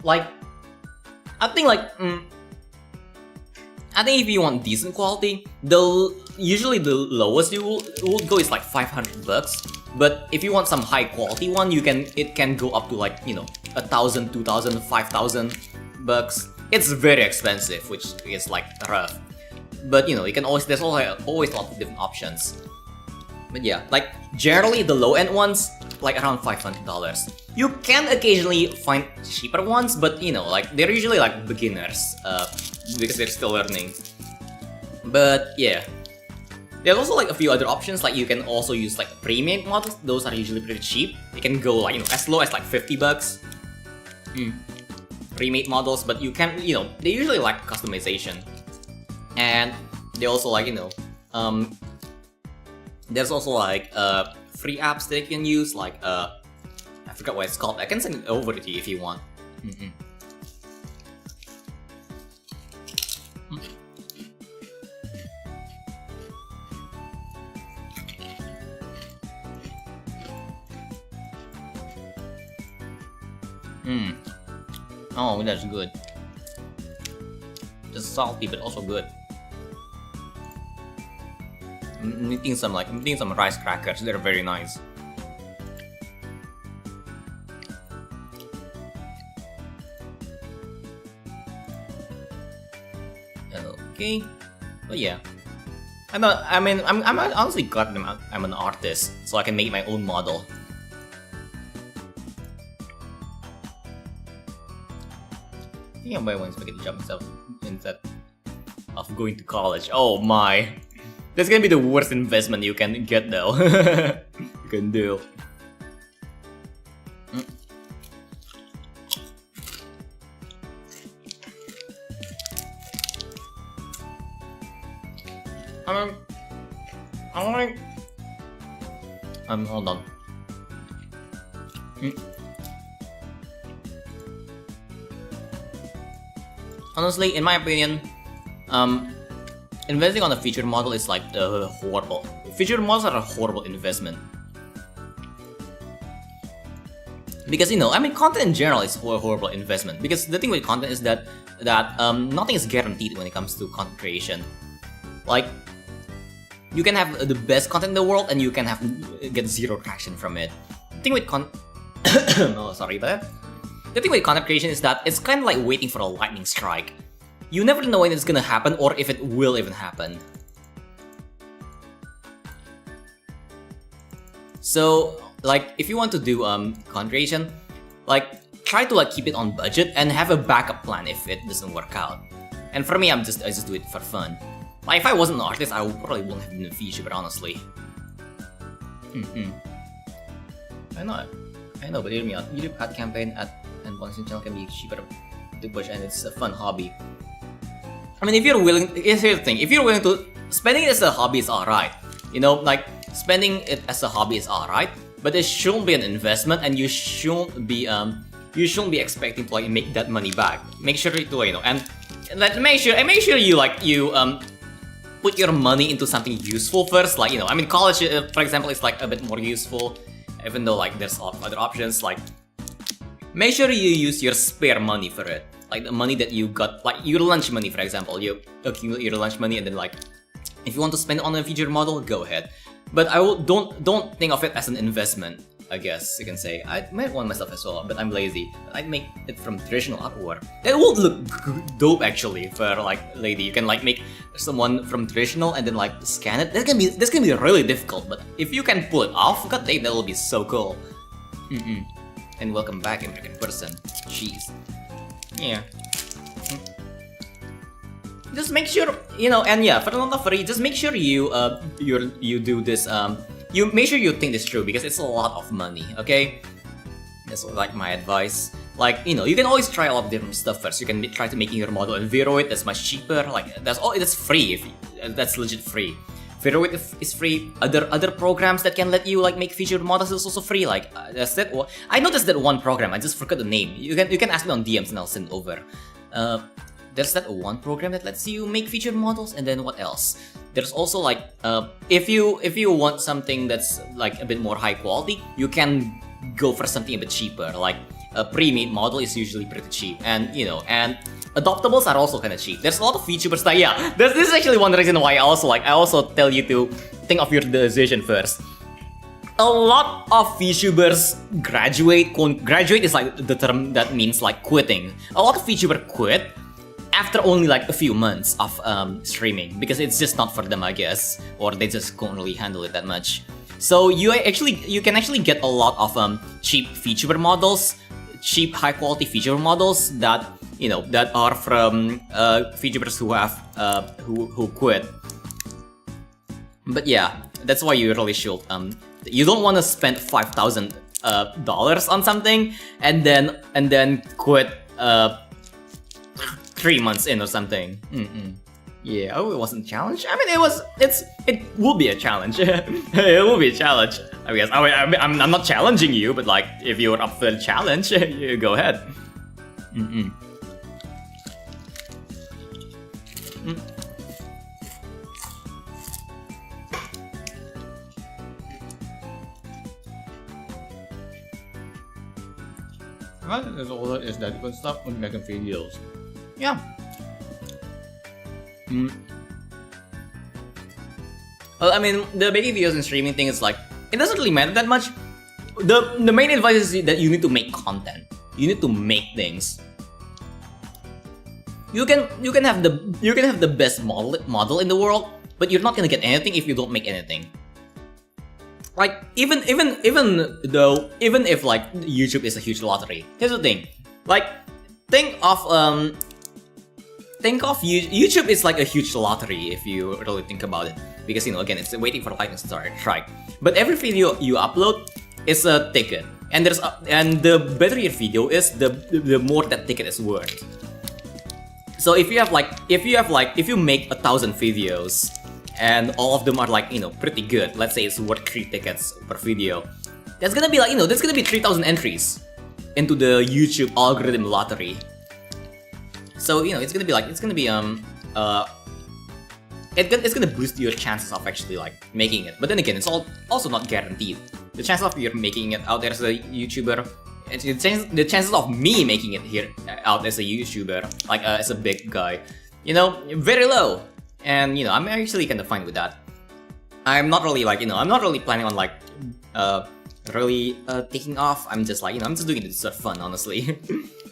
Like, I think if you want decent quality, usually the lowest you will go is like $500. But if you want some high quality one, it can go up to like, you know, $1,000, $2,000, $5,000. It's very expensive, which is like rough. But you know, there's always a lot of different options. But yeah, like generally the low end ones, like around $500. You can occasionally find cheaper ones, but you know, like they're usually like beginners, because they're still learning. But yeah, There's also like a few other options, like you can also use like pre-made models. Those are usually pretty cheap. You can go like, you know, as low as like 50 bucks. Pre-made models, but you can, you know, they usually like customization. And they also like, you know, there's also like free apps that you can use, like I forgot what it's called. I can send it over to you if you want. Oh, that's good. Just salty, but also good. I'm eating some rice crackers. They're very nice. Okay, but yeah, I'm honestly glad I'm an artist, so I can make my own model. I think I'll buy one spaghetti job myself instead of going to college. Oh my, that's gonna be the worst investment you can get though. You can do. Hold on. Honestly, in my opinion, investing on a feature model is like horrible. Feature models are a horrible investment. Because, you know, I mean, content in general is a horrible investment. Because the thing with content is that nothing is guaranteed when it comes to content creation. Like, you can have the best content in the world and you can get zero traction from it. The thing with oh, sorry about that. The thing with content creation is that it's kind of like waiting for a lightning strike. You never know when it's gonna happen or if it will even happen. So, like, if you want to do content creation, like, try to like keep it on budget and have a backup plan if it doesn't work out. And for me, I just do it for fun. Like, if I wasn't an artist, I probably wouldn't have been a Vtuber, honestly. I know, but hear me out. YouTube ad campaign and sponsoring channel can be cheaper to push, and it's a fun hobby. I mean, if you're willing, here's the thing: if you're willing to spending it as a hobby is alright. You know, like spending it as a hobby is alright, but it shouldn't be an investment, and you shouldn't be expecting to like make that money back. Make sure to, you know, and like make sure you put your money into something useful first. Like, you know, I mean, college, for example, is like a bit more useful, even though like there's other options. Like, make sure you use your spare money for it, like the money that you got, like your lunch money, for example. You accumulate your lunch money, and then like, if you want to spend it on a feature model, go ahead. But don't think of it as an investment. I guess you can say. I might want myself as well, but I'm lazy. I'd make it from traditional artwork. That would look dope actually for like lady. You can like make someone from traditional and then like scan it. That's gonna be really difficult, but if you can pull it off, god dang, that will be so cool. And welcome back, American person. Jeez. Yeah. Just make sure, you know, and yeah, for the not free, just make sure you do this. You make sure you think this through because it's a lot of money. Okay, that's like my advice. Like, you know, you can always try a lot of different stuff first. You can try to making your model in Vtuber. That's much cheaper. Like that's free. That's legit free. Vtuber is free. Other programs that can let you like make featured models is also free. Like that's that. I noticed that one program. I just forgot the name. You can ask me on DMs and I'll send it over. There's that one program that lets you make featured models, and then what else? There's also like if you want something that's like a bit more high quality, you can go for something a bit cheaper. Like a pre-made model is usually pretty cheap, and you know, and adoptables are also kind of cheap. There's a lot of VTubers that, yeah, this is actually one reason why I also tell you to think of your decision first. A lot of VTubers graduate. Graduate is like the term that means like quitting. A lot of VTubers quit after only like a few months of streaming because it's just not for them, I guess, or they just can't really handle it that much. So you can actually get a lot of cheap VTuber models, cheap high quality VTuber models that, you know, that are from VTubers who have who quit. But yeah, that's why you really should you don't want to spend $5,000 on something and then quit 3 months in or something. Yeah, oh, it wasn't a challenge. I mean, it will be a challenge. It will be a challenge. I guess. I'm not challenging you, but like, if you're up for the challenge, you go ahead. There's all that is that good stuff when making videos. Yeah. Well, I mean, the making videos and streaming thing is like, it doesn't really matter that much. The main advice is that you need to make content. You need to make things. You can have the best model in the world, but you're not gonna get anything if you don't make anything. Like even if like YouTube is a huge lottery. Here's the thing, like think of YouTube is like a huge lottery if you really think about it, because you know, again, it's waiting for lightning to strike. But every video you upload is a ticket, and the better your video is, the more that ticket is worth. So if you make 1,000 videos and all of them are like, you know, pretty good, let's say it's worth 3 tickets per video, that's gonna be like, you know, that's gonna be 3,000 entries into the YouTube algorithm lottery. So, you know, it's gonna be it's gonna boost your chances of actually like making it. But then again, it's also not guaranteed. The chances of you making it out there as a YouTuber, the chances of me making it here out as a YouTuber, like as a big guy, you know, very low. And you know, I'm actually kind of fine with that. I'm not really like, you know, I'm not really planning on like really taking off. I'm just like, you know, I'm just doing it to have fun, honestly.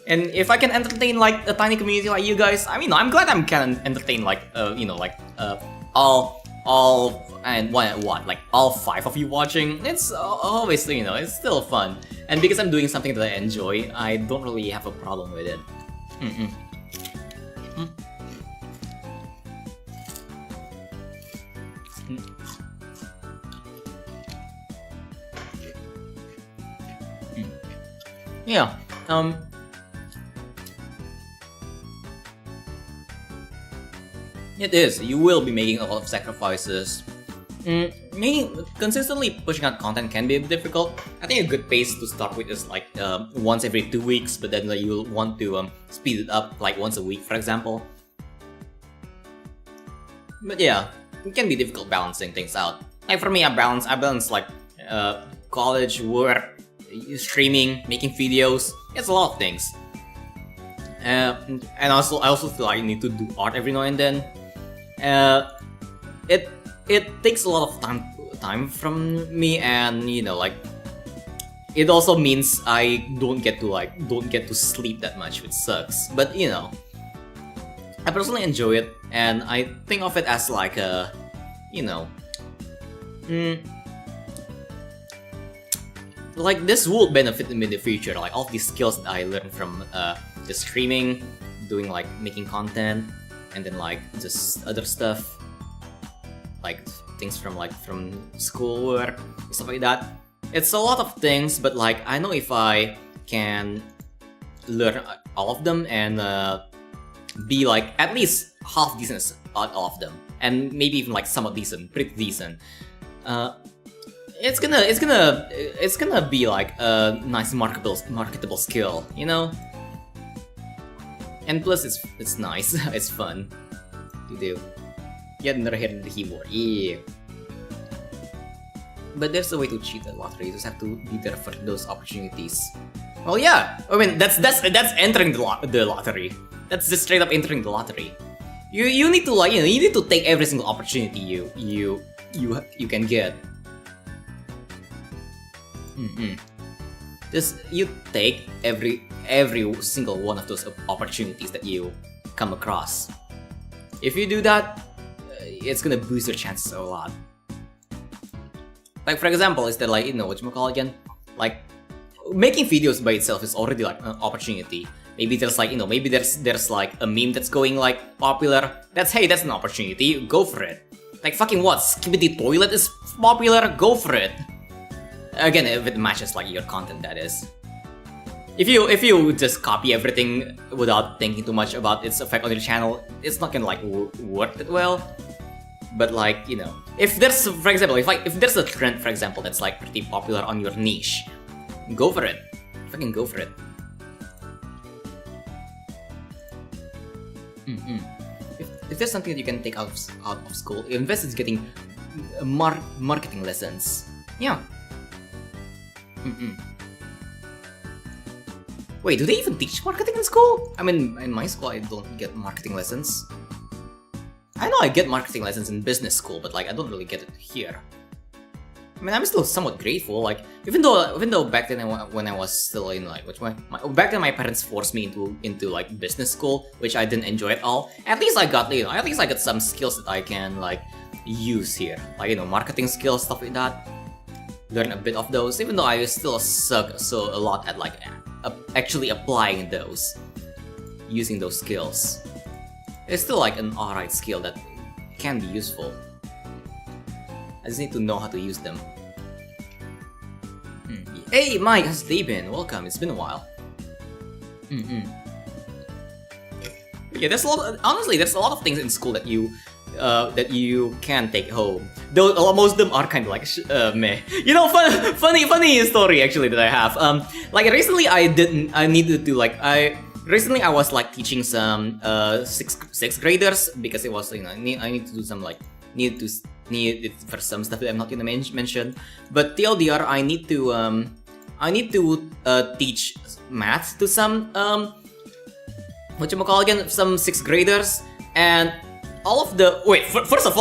And if I can entertain like a tiny community like you guys, I mean, I'm glad I can entertain like you know, like all and what like all 5 of you watching. It's always, you know, it's still fun. And because I'm doing something that I enjoy, I don't really have a problem with it. Yeah. It is. You will be making a lot of sacrifices. Consistently pushing out content can be difficult. I think a good pace to start with is like once every 2 weeks, but then you'll want to speed it up like once a week, for example. But yeah, it can be difficult balancing things out. Like for me, I balance like college, work, streaming, making videos. It's a lot of things. And I also feel like I need to do art every now and then. It takes a lot of time from me, and you know, like it also means I don't get to sleep that much, which sucks. But you know, I personally enjoy it, and I think of it as like a, you know, like this will benefit me in the future. Like all these skills that I learned from just streaming, doing like making content, and then like just other stuff, like things from schoolwork, stuff like that. It's a lot of things, but like I know if I can learn all of them and be like at least half decent at all of them, and maybe even like somewhat decent, pretty decent, it's gonna be like a nice marketable skill, you know. And plus, it's nice, it's fun to do. Yet another hit in the keyboard, yeah. But there's a way to cheat the lottery. You just have to be there for those opportunities. Well, yeah. I mean, that's entering the lottery. That's just straight up entering the lottery. You need to like, you know, you need to take every single opportunity you can get. Just you take every single one of those opportunities that you come across. If you do that, it's gonna boost your chances a lot. Like for example, is that like, you know, whatchamacallit again? Like making videos by itself is already like an opportunity. Maybe there's like, you know, maybe there's like a meme that's going like popular. That's an opportunity. Go for it. Like fucking what? Skibidi Toilet is popular? Go for it. Again, if it matches like your content, that is. If you just copy everything without thinking too much about its effect on your channel, it's not gonna like work it well. But like, you know, if there's, for example, if there's a trend, for example, that's like pretty popular on your niche, go for it. Fucking go for it. If there's something that you can take out of school, invest in getting marketing lessons. Yeah. Wait, do they even teach marketing in school? I mean, in my school, I don't get marketing lessons. I know I get marketing lessons in business school, but like I don't really get it here. I mean, I'm still somewhat grateful. Like, even though back then when I was still in like back then my parents forced me into like business school, which I didn't enjoy at all. At least I got some skills that I can like use here, like, you know, marketing skills, stuff like that. Learn a bit of those, even though I still suck a lot at like actually applying those, using those skills. It's still like an alright skill that can be useful. I just need to know how to use them. Hey Mike, how's the day been? Welcome, it's been a while. Yeah, there's a lot. Honestly, there's a lot of things in school that you can take home. Though most of them are kind of like meh. You know, funny story actually that I have. Like recently recently I was like teaching some sixth graders because it was, you know, I need to do some like need it for some stuff that I'm not gonna mention. But TLDR, I need to teach math to some some sixth graders, and all of the first of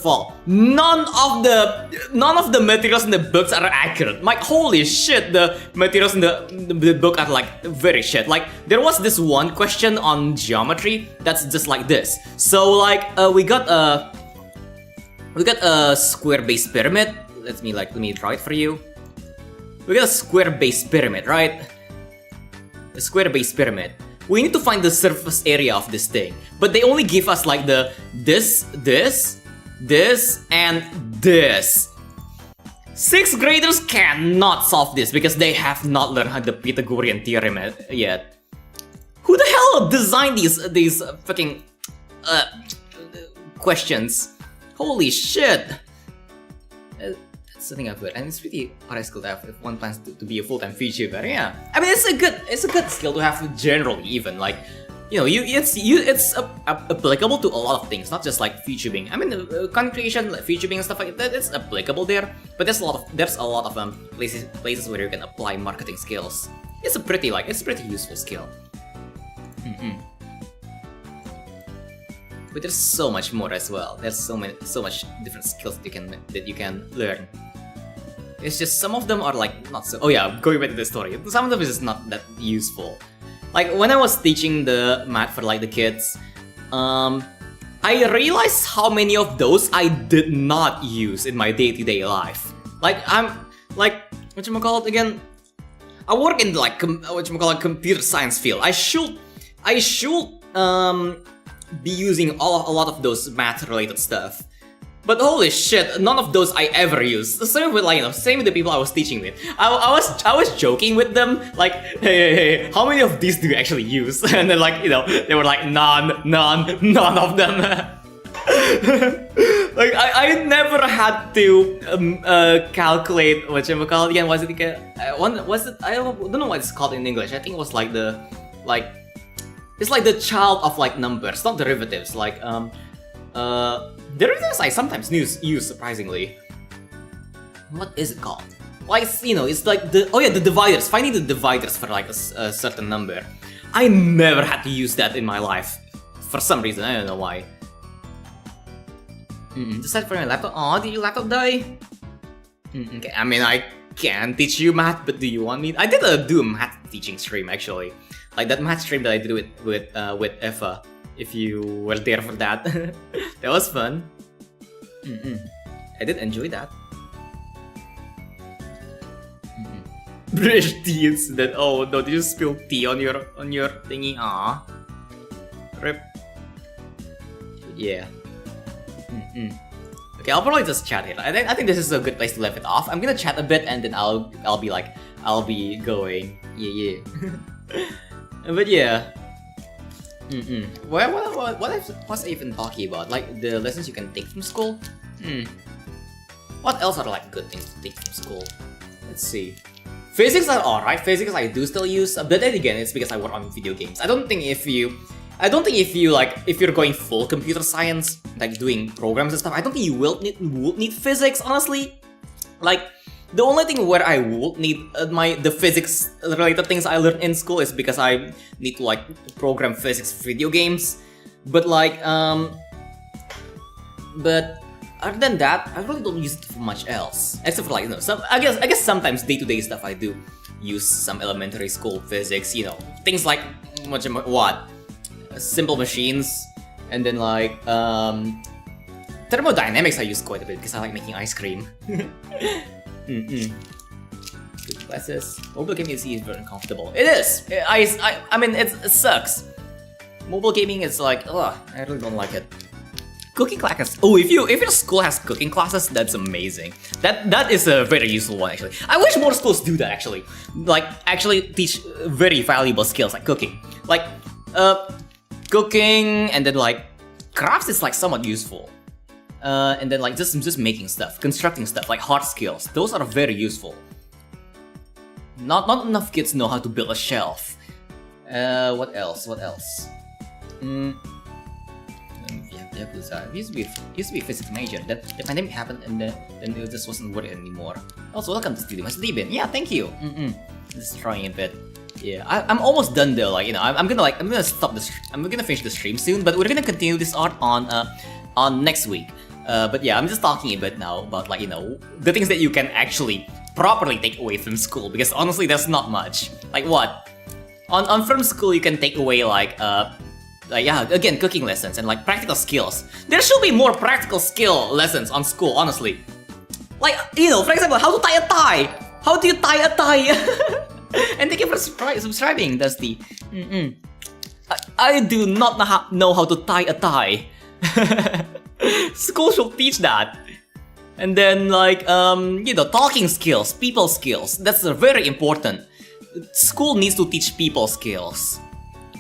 all, none of the materials in the books are accurate. Like, holy shit, the materials in the book are like very shit. Like, there was this one question on geometry that's just like this. So like we got a square-based pyramid. Let me draw it for you. We got a square-based pyramid, right? A square-based pyramid. We need to find the surface area of this thing, but they only give us like the this, and this. Sixth graders cannot solve this because they have not learned the Pythagorean theorem yet. Who the hell designed these fucking questions? Holy shit! That's something I've heard, and it's pretty hard skill to have if one plans to be a full-time Vtuber. Yeah, I mean it's a good skill to have generally. Even like, you know, it's applicable to a lot of things, not just like VTubing. I mean, content creation, like VTubing and stuff like that, it's applicable there. But there's a lot of places where you can apply marketing skills. It's a pretty useful skill. But there's so much more as well. There's so much different skills that you can learn. It's just some of them are like not so. Oh yeah, going back to the story. Some of them is just not that useful. Like when I was teaching the math for like the kids, I realized how many of those I did not use in my day-to-day life. Like I'm like whatchamacallit again? I work in like computer science field. I should be using a lot of those math-related stuff. But holy shit, none of those I ever use. Same with like, you know, same with the people I was teaching with. I was joking with them, like, hey, how many of these do you actually use? And then like, you know, they were like, none of them. Like I never had to calculate whatchamacallit again. Was it I don't know what it's called in English. I think it was like it's like the child of like numbers, not derivatives. Like derivatives I sometimes use surprisingly. What is it called? Like, you know, it's like the dividers. Finding the dividers for like a certain number. I never had to use that in my life for some reason. I don't know why. Decide for your laptop. Aw, did your laptop die? Okay, I mean I can teach you math, but do you want me? I did do a math teaching stream actually. Like that math stream that I did with Eva, if you were there for that. That was fun. I did enjoy that. British tea incident. Oh no, did you spill tea on your thingy? Ah, rip. Yeah. Okay, I'll probably just chat here. I think this is a good place to leave it off. I'm gonna chat a bit and then I'll be going. Yeah. But yeah. What's I even talking about? Like the lessons you can take from school? What else are like good things to take from school? Let's see. Physics are alright. Physics I do still use, but then again, it's because I work on video games. I don't think if you're going full computer science, like doing programs and stuff, I don't think you would need physics, honestly. Like, the only thing where I would need the physics related things I learned in school is because I need to like program physics video games. But like, but other than that, I really don't use it for much else. Except for like, I guess sometimes day-to-day stuff I do use some elementary school physics, things like simple machines, and then like thermodynamics I use quite a bit because I like making ice cream. Good classes. Mobile gaming is very uncomfortable. It is. I mean it sucks. Mobile gaming is like, I really don't like it. Cooking classes. Oh, if your school has cooking classes, that's amazing. That is a very useful one actually. I wish more schools do that actually. Like actually teach very valuable skills like cooking. Like cooking and then like crafts is like somewhat useful. And then like just making stuff, constructing stuff, like hard skills. Those are very useful. Not enough kids know how to build a shelf. What else? Yakuza. It used to be a physics major. Then the pandemic happened and then it just wasn't worth it anymore. Also, welcome to Studio Master Debin. Yeah, thank you. Just trying a bit. Yeah, I'm almost done though. Like I'm gonna stop this. I'm gonna finish the stream soon, but we're gonna continue this art on next week. But yeah, I'm just talking a bit now about like the things that you can actually properly take away from school, because honestly, there's not much. Like what? On from school you can take away like again, cooking lessons and like practical skills. There should be more practical skill lessons on school, honestly. Like for example, how to tie a tie. How do you tie a tie? And thank you for subscribing, Dusty. I do not know how to tie a tie. School should teach that. And then like talking skills, people skills. That's very important. School needs to teach people skills.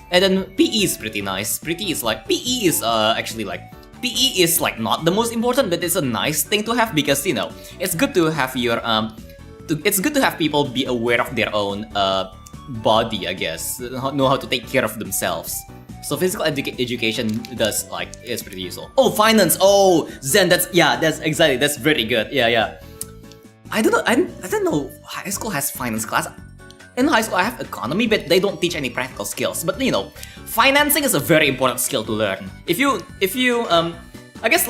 And then PE is pretty nice. PE is like PE is like not the most important, but it's a nice thing to have because it's good to have your it's good to have people be aware of their own body, I guess, know how to take care of themselves. So physical education is pretty useful. Oh, finance. Oh, Zen. That's exactly. That's very good. Yeah. I don't know. High school has finance class. In high school, I have economy, but they don't teach any practical skills. But financing is a very important skill to learn. If you I guess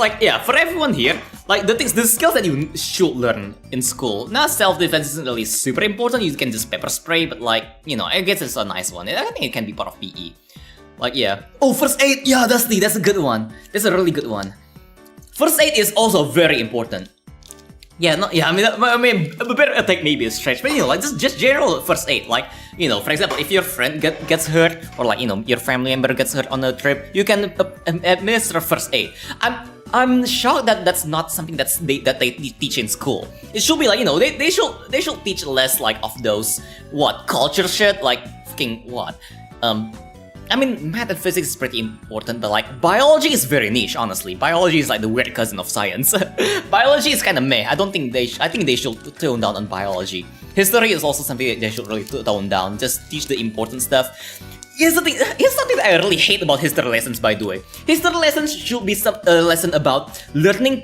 for everyone here, like the skills that you should learn in school. Now, self-defense isn't really super important. You can just pepper spray, but I guess it's a nice one. I think it can be part of PE. Oh, first aid. Yeah, that's a good one. That's a really good one. First aid is also very important. I mean, a better attack maybe is stretch, but just general first aid. For example, if your friend gets hurt, or your family member gets hurt on a trip, you can administer first aid. I'm shocked that that's not something that they teach in school. It should be they should teach less of those culture shit, fucking what. I mean, math and physics is pretty important, but biology is very niche, honestly. Biology is the weird cousin of science. Biology is kind of meh. I think they should tone down on biology. History is also something that they should really tone down. Just teach the important stuff. Here's something that I really hate about history lessons, by the way. History lessons should be a lesson about learning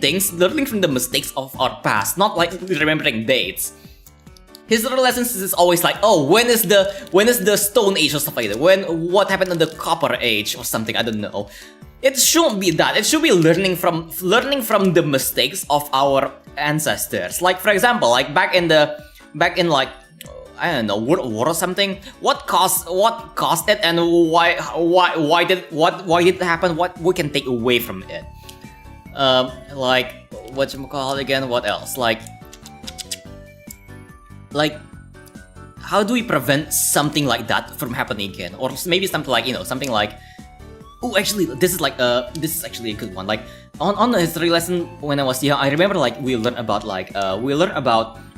from the mistakes of our past, not remembering dates. History lessons is always when is the Stone Age or stuff like that? What happened in the Copper Age or something? I don't know. It shouldn't be that. It should be learning from the mistakes of our ancestors. For example, back in I don't know, World War or something. What caused it, and why did it happen? What we can take away from it? Whatchamacallit again? What else? How do we prevent something like that from happening again? Or maybe something something Oh, actually, this is actually a good one. Like on the history lesson when I was young, I remember like we learned about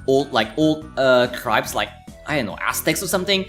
old tribes, like I don't know, Aztecs or something.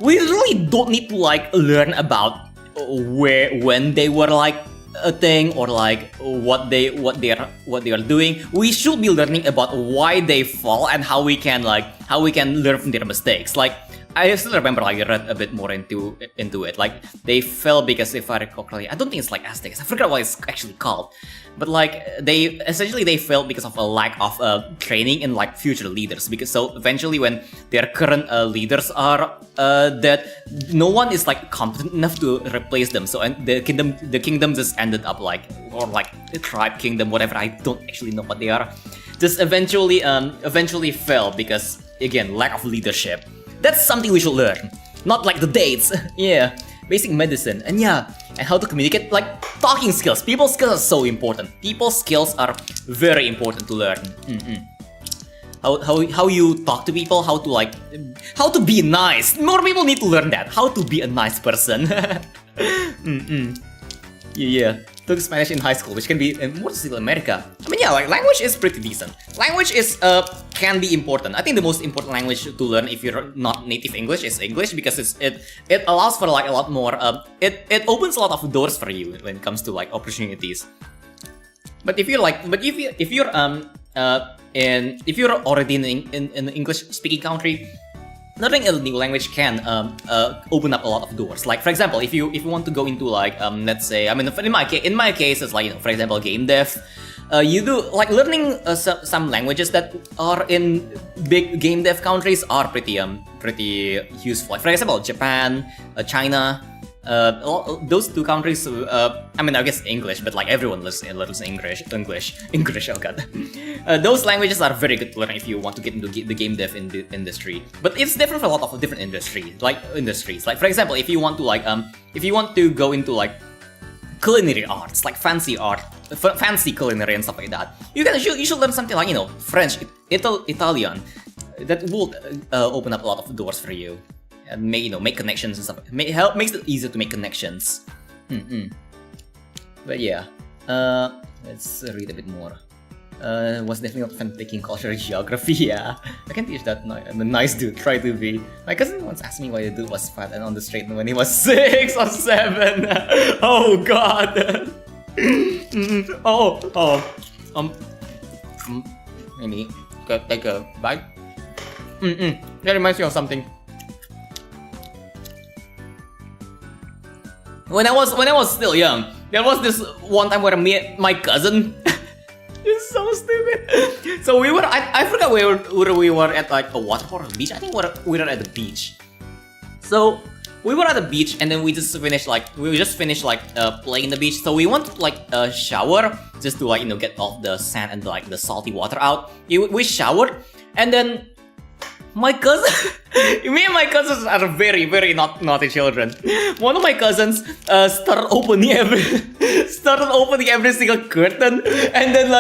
We really don't need to like learn about when they were like a thing or like what they are doing. We should be learning about why they fall and how we can learn from their mistakes. Like I still remember like I read a bit more into it. Like they fell because, if I recall correctly, I don't think it's like Aztecs. I forgot what it's actually called. But like they fell because of a lack of training in like future leaders. Because so eventually when their current leaders are dead, no one is like competent enough to replace them. So and the kingdom just ended up like, or like a tribe kingdom, whatever. I don't actually know what they are. Just eventually fell because, again, lack of leadership. That's something we should learn. Not like the dates. Yeah. Basic medicine. And yeah. And how to communicate. Like talking skills. People skills are so important. People skills are very important to learn. How you talk to people. How to be nice. More people need to learn that. How to be a nice person. Yeah. Took Spanish in high school, which can be more still America. I mean, yeah, like language is pretty decent. Language is can be important. I think the most important language to learn if you're not native English is English, because it allows for like a lot more. It opens a lot of doors for you when it comes to like opportunities. But if you're already in an English speaking country, learning a new language can open up a lot of doors. Like for example, if you want to go into like let's say, I mean, in my case it's like, you know, for example, game dev. You do like learning some languages that are in big game dev countries are pretty useful. Like for example, Japan, China. Those two countries, I mean, I guess English, but like everyone learns English. Oh god. Those languages are very good to learn if you want to get into the game dev industry. But it's different for a lot of different industries. Like for example, if you want to go into like culinary arts, like fancy culinary and stuff like that, you should learn something like, you know, French, Italian. That will open up a lot of doors for you. And make connections and stuff. Makes it easier to make connections. But yeah, let's read a bit more. Was definitely not fun taking culture geography. Yeah, I can teach that. I'm a nice dude. Try to be. My cousin once asked me why the dude was fat and on the straight when he was 6 or 7. Oh god. Maybe take a bite. That reminds me of something. When I was still young, there was this one time where my cousin. It's so stupid. So we were, I forgot where we were at, like a waterfall or a beach. I think we were at the beach. So we were at the beach and then we just finished playing in the beach. So we want to like shower just to like, you know, get all the sand and like the salty water out. We showered and then my cousin, me and my cousins are very, very naughty children. One of my cousins started opening every single curtain, and then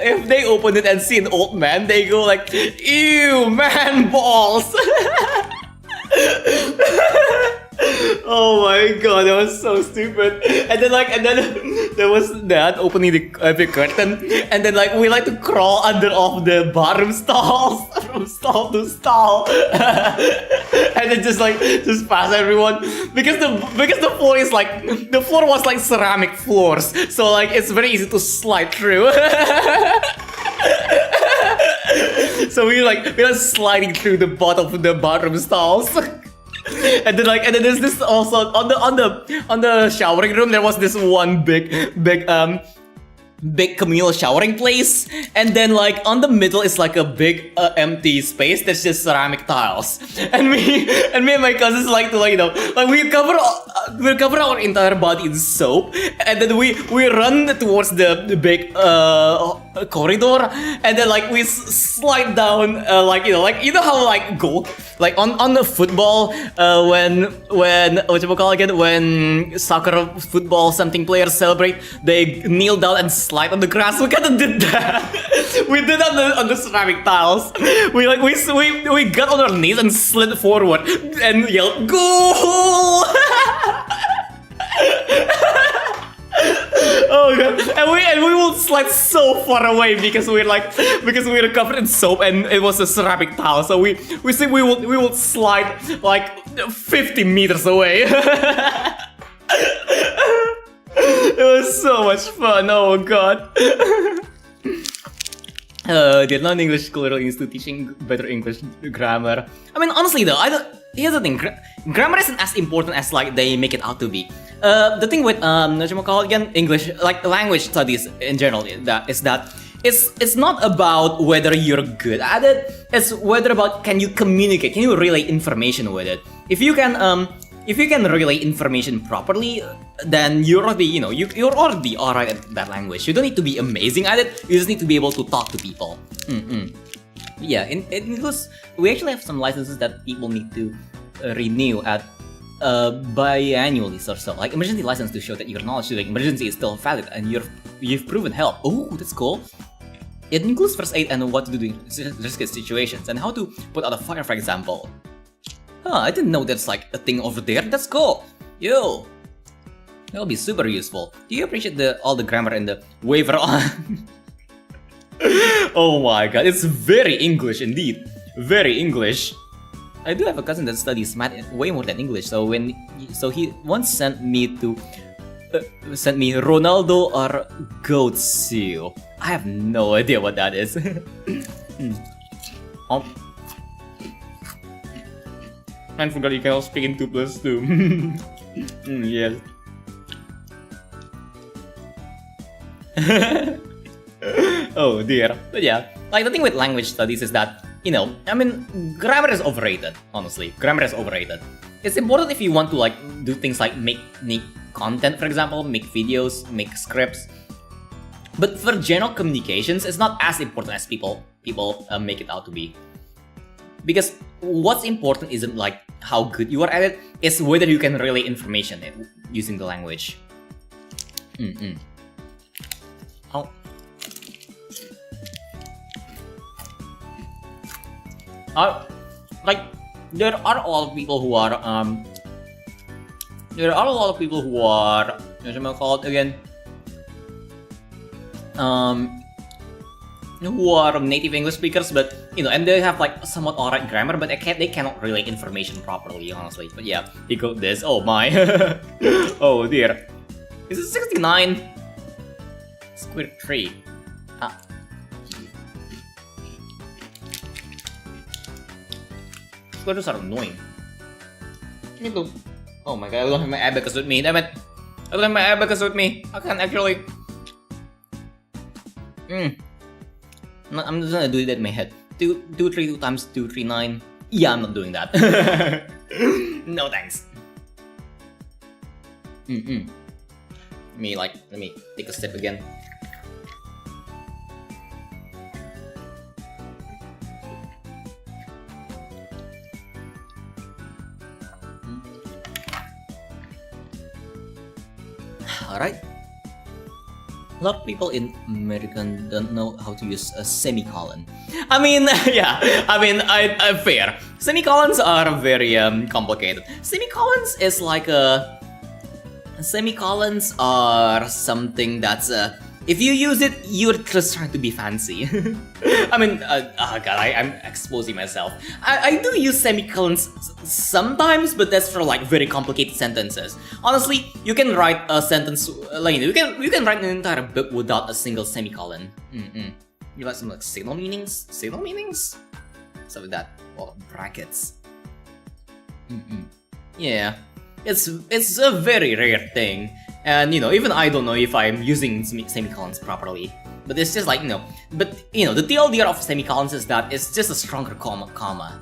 if they open it and see an old man, they go like, "Ew, man balls." Oh my god, that was so stupid. And then there was Dad opening the curtain, and then like we like to crawl under of the bathroom stalls from stall to stall, and then just pass everyone because the floor is like, the floor was like ceramic floors, so like it's very easy to slide through. So we were sliding through the bottom of the bathroom stalls. And then there's this also on the showering room, there was this one big communal showering place, and then like on the middle is like a big empty space that's just ceramic tiles, and me and my cousins like to we cover our entire body in soap, and then we run towards the big corridor, and then like we slide down, you know how like gold like on the football, when when soccer, football, something players celebrate, they kneel down and slide on the grass. We kind of did that. We did that on the ceramic tiles. We got on our knees and slid forward and yelled goal. Oh god! And we will slide so far away because we were covered in soap and it was a ceramic tile. So we will slide like 50 meters away. It was so much fun. Oh god. The non-English school really needs to teaching better English grammar. I mean, honestly though, here's the thing. Grammar isn't as important as like they make it out to be. The thing with English, like language studies in general, is that it's not about whether you're good at it. It's whether about can you communicate, can you relay information with it. If you can relay information properly, then you're already you're already alright at that language. You don't need to be amazing at it. You just need to be able to talk to people. Yeah, in English, we actually have some licenses that people need to renew at biannually or so, like emergency license to show that your knowledge during emergency is still valid and you've proven help. Oh, that's cool. It includes first aid and what to do in risky situations and how to put out a fire, for example. Huh, I didn't know that's like a thing over there. That's cool. Yo, that'll be super useful. Do you appreciate all the grammar and the waiver on? Oh my god, it's very English indeed. Very English. I do have a cousin that studies math way more than English, so he once sent me Ronaldo or goat seal. I have no idea what that is. I forgot you can also speak in 2+2. Yes. Oh dear. But yeah, like the thing with language studies is that, I mean, grammar is overrated, honestly. Grammar is overrated. It's important if you want to like do things like make content, for example, make videos, make scripts. But for general communications, it's not as important as people make it out to be. Because what's important isn't like how good you are at it, it's whether you can relay information using the language. Oh. Like there are a lot of people who are who are native English speakers, but and they have like somewhat alright grammar, but they cannot relay information properly, honestly. But yeah, he got this. Oh my. Oh dear. Is it 69? Square 3. Squares are annoying. Oh my god, I don't have my abacus with me, damn it. I don't have my abacus with me. I can't actually. I'm just gonna do that in my head. 232 times 239. Yeah, I'm not doing that. No thanks. Let me take a sip again. Alright. A lot of people in American don't know how to use a semicolon. I mean, yeah, I fair. Semicolons are very complicated. Semicolons are something that's if you use it, you're just trying to be fancy. I mean, oh god, I'm exposing myself. I do use semicolons sometimes, but that's for like very complicated sentences. Honestly, you can write a sentence like you can write an entire book without a single semicolon. You like some like signal meanings, stuff like that, or brackets. Yeah, it's a very rare thing. And even I don't know if I'm using semicolons properly. But it's just like, but the TLDR of semicolons is that it's just a stronger comma.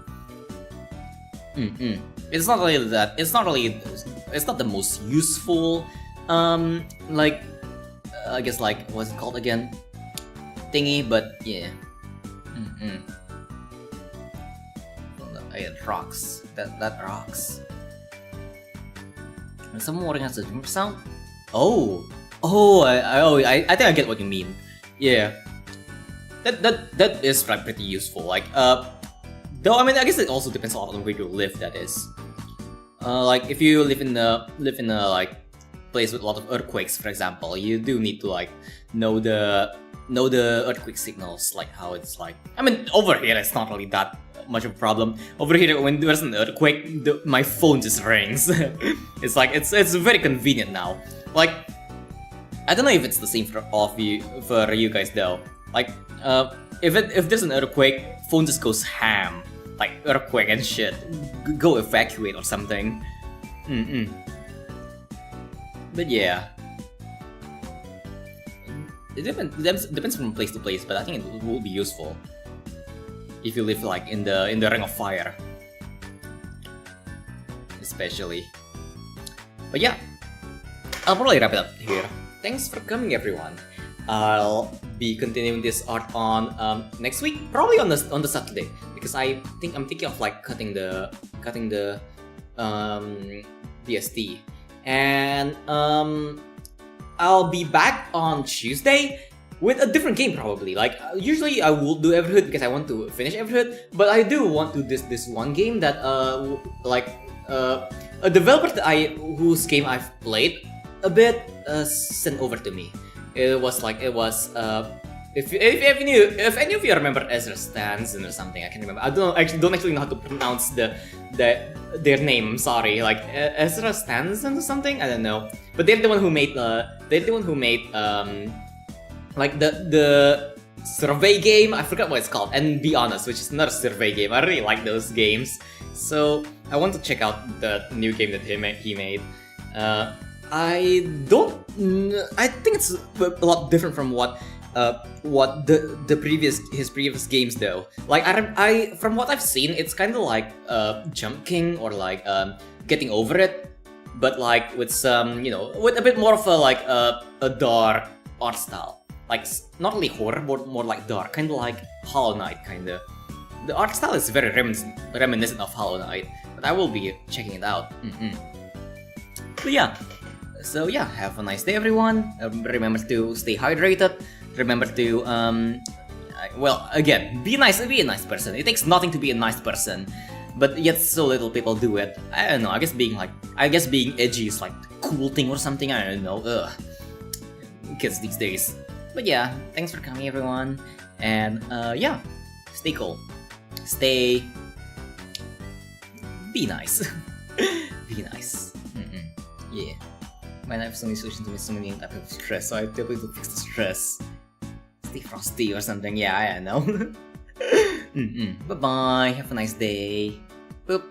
It's not really that, it's not the most useful, like, I guess like, what's it called again? Thingy, but yeah. It rocks. That rocks. And someone wording has a jump sound? Oh! I think I get what you mean. Yeah. That is like pretty useful. Like, though I mean I guess it also depends a lot on where you live, that is. Like if you live in a like place with a lot of earthquakes, for example, you do need to like know the earthquake signals, like how it's like. I mean, over here it's not really that much of a problem. Over here, when there's an earthquake, my phone just rings. It's like it's very convenient now. Like, I don't know if it's the same for you guys though. Like, if there's an earthquake, phone just goes ham. Like earthquake and shit. Go evacuate or something. But yeah. It depends from place to place, but I think it will be useful if you live like in the ring of fire, especially. But yeah, I'll probably wrap it up here. Thanks for coming, everyone. I'll be continuing this art on next week, probably on the Saturday, because I'm thinking of like cutting the DST, and I'll be back on Tuesday with a different game probably. Like usually I will do Everhood because I want to finish Everhood, but I do want to do this one game that a developer whose game I've played a bit sent over to me. If any of you remember Ezra Stanson or something, I can't remember. I don't actually know how to pronounce their name. I'm sorry, like Ezra Stanson or something. I don't know. But they're the one who made like the survey game. I forgot what it's called. And Be Honest, which is another survey game. I really like those games. So I want to check out the new game that he made. I think it's a lot different from what his previous games though. Like I from what I've seen, it's kind of like Jump King or like Getting Over It, but like with some with a bit more of a dark art style. Like not really horror, but more like dark, kind of like Hollow Knight kind of. The art style is very reminiscent of Hollow Knight, but I will be checking it out. But yeah. So yeah, have a nice day, everyone. Remember to stay hydrated. Remember to well, again, be nice. Be a nice person. It takes nothing to be a nice person, but yet so little people do it. I don't know. I guess being edgy is like the cool thing or something. I don't know. Kids these days. But yeah, thanks for coming, everyone. And yeah, stay cool. Be nice. Be nice. Yeah. When I have so many solutions to so many types of stress, so I typically to fix the stress. Stay frosty or something, yeah, I don't know. Bye bye, have a nice day. Boop.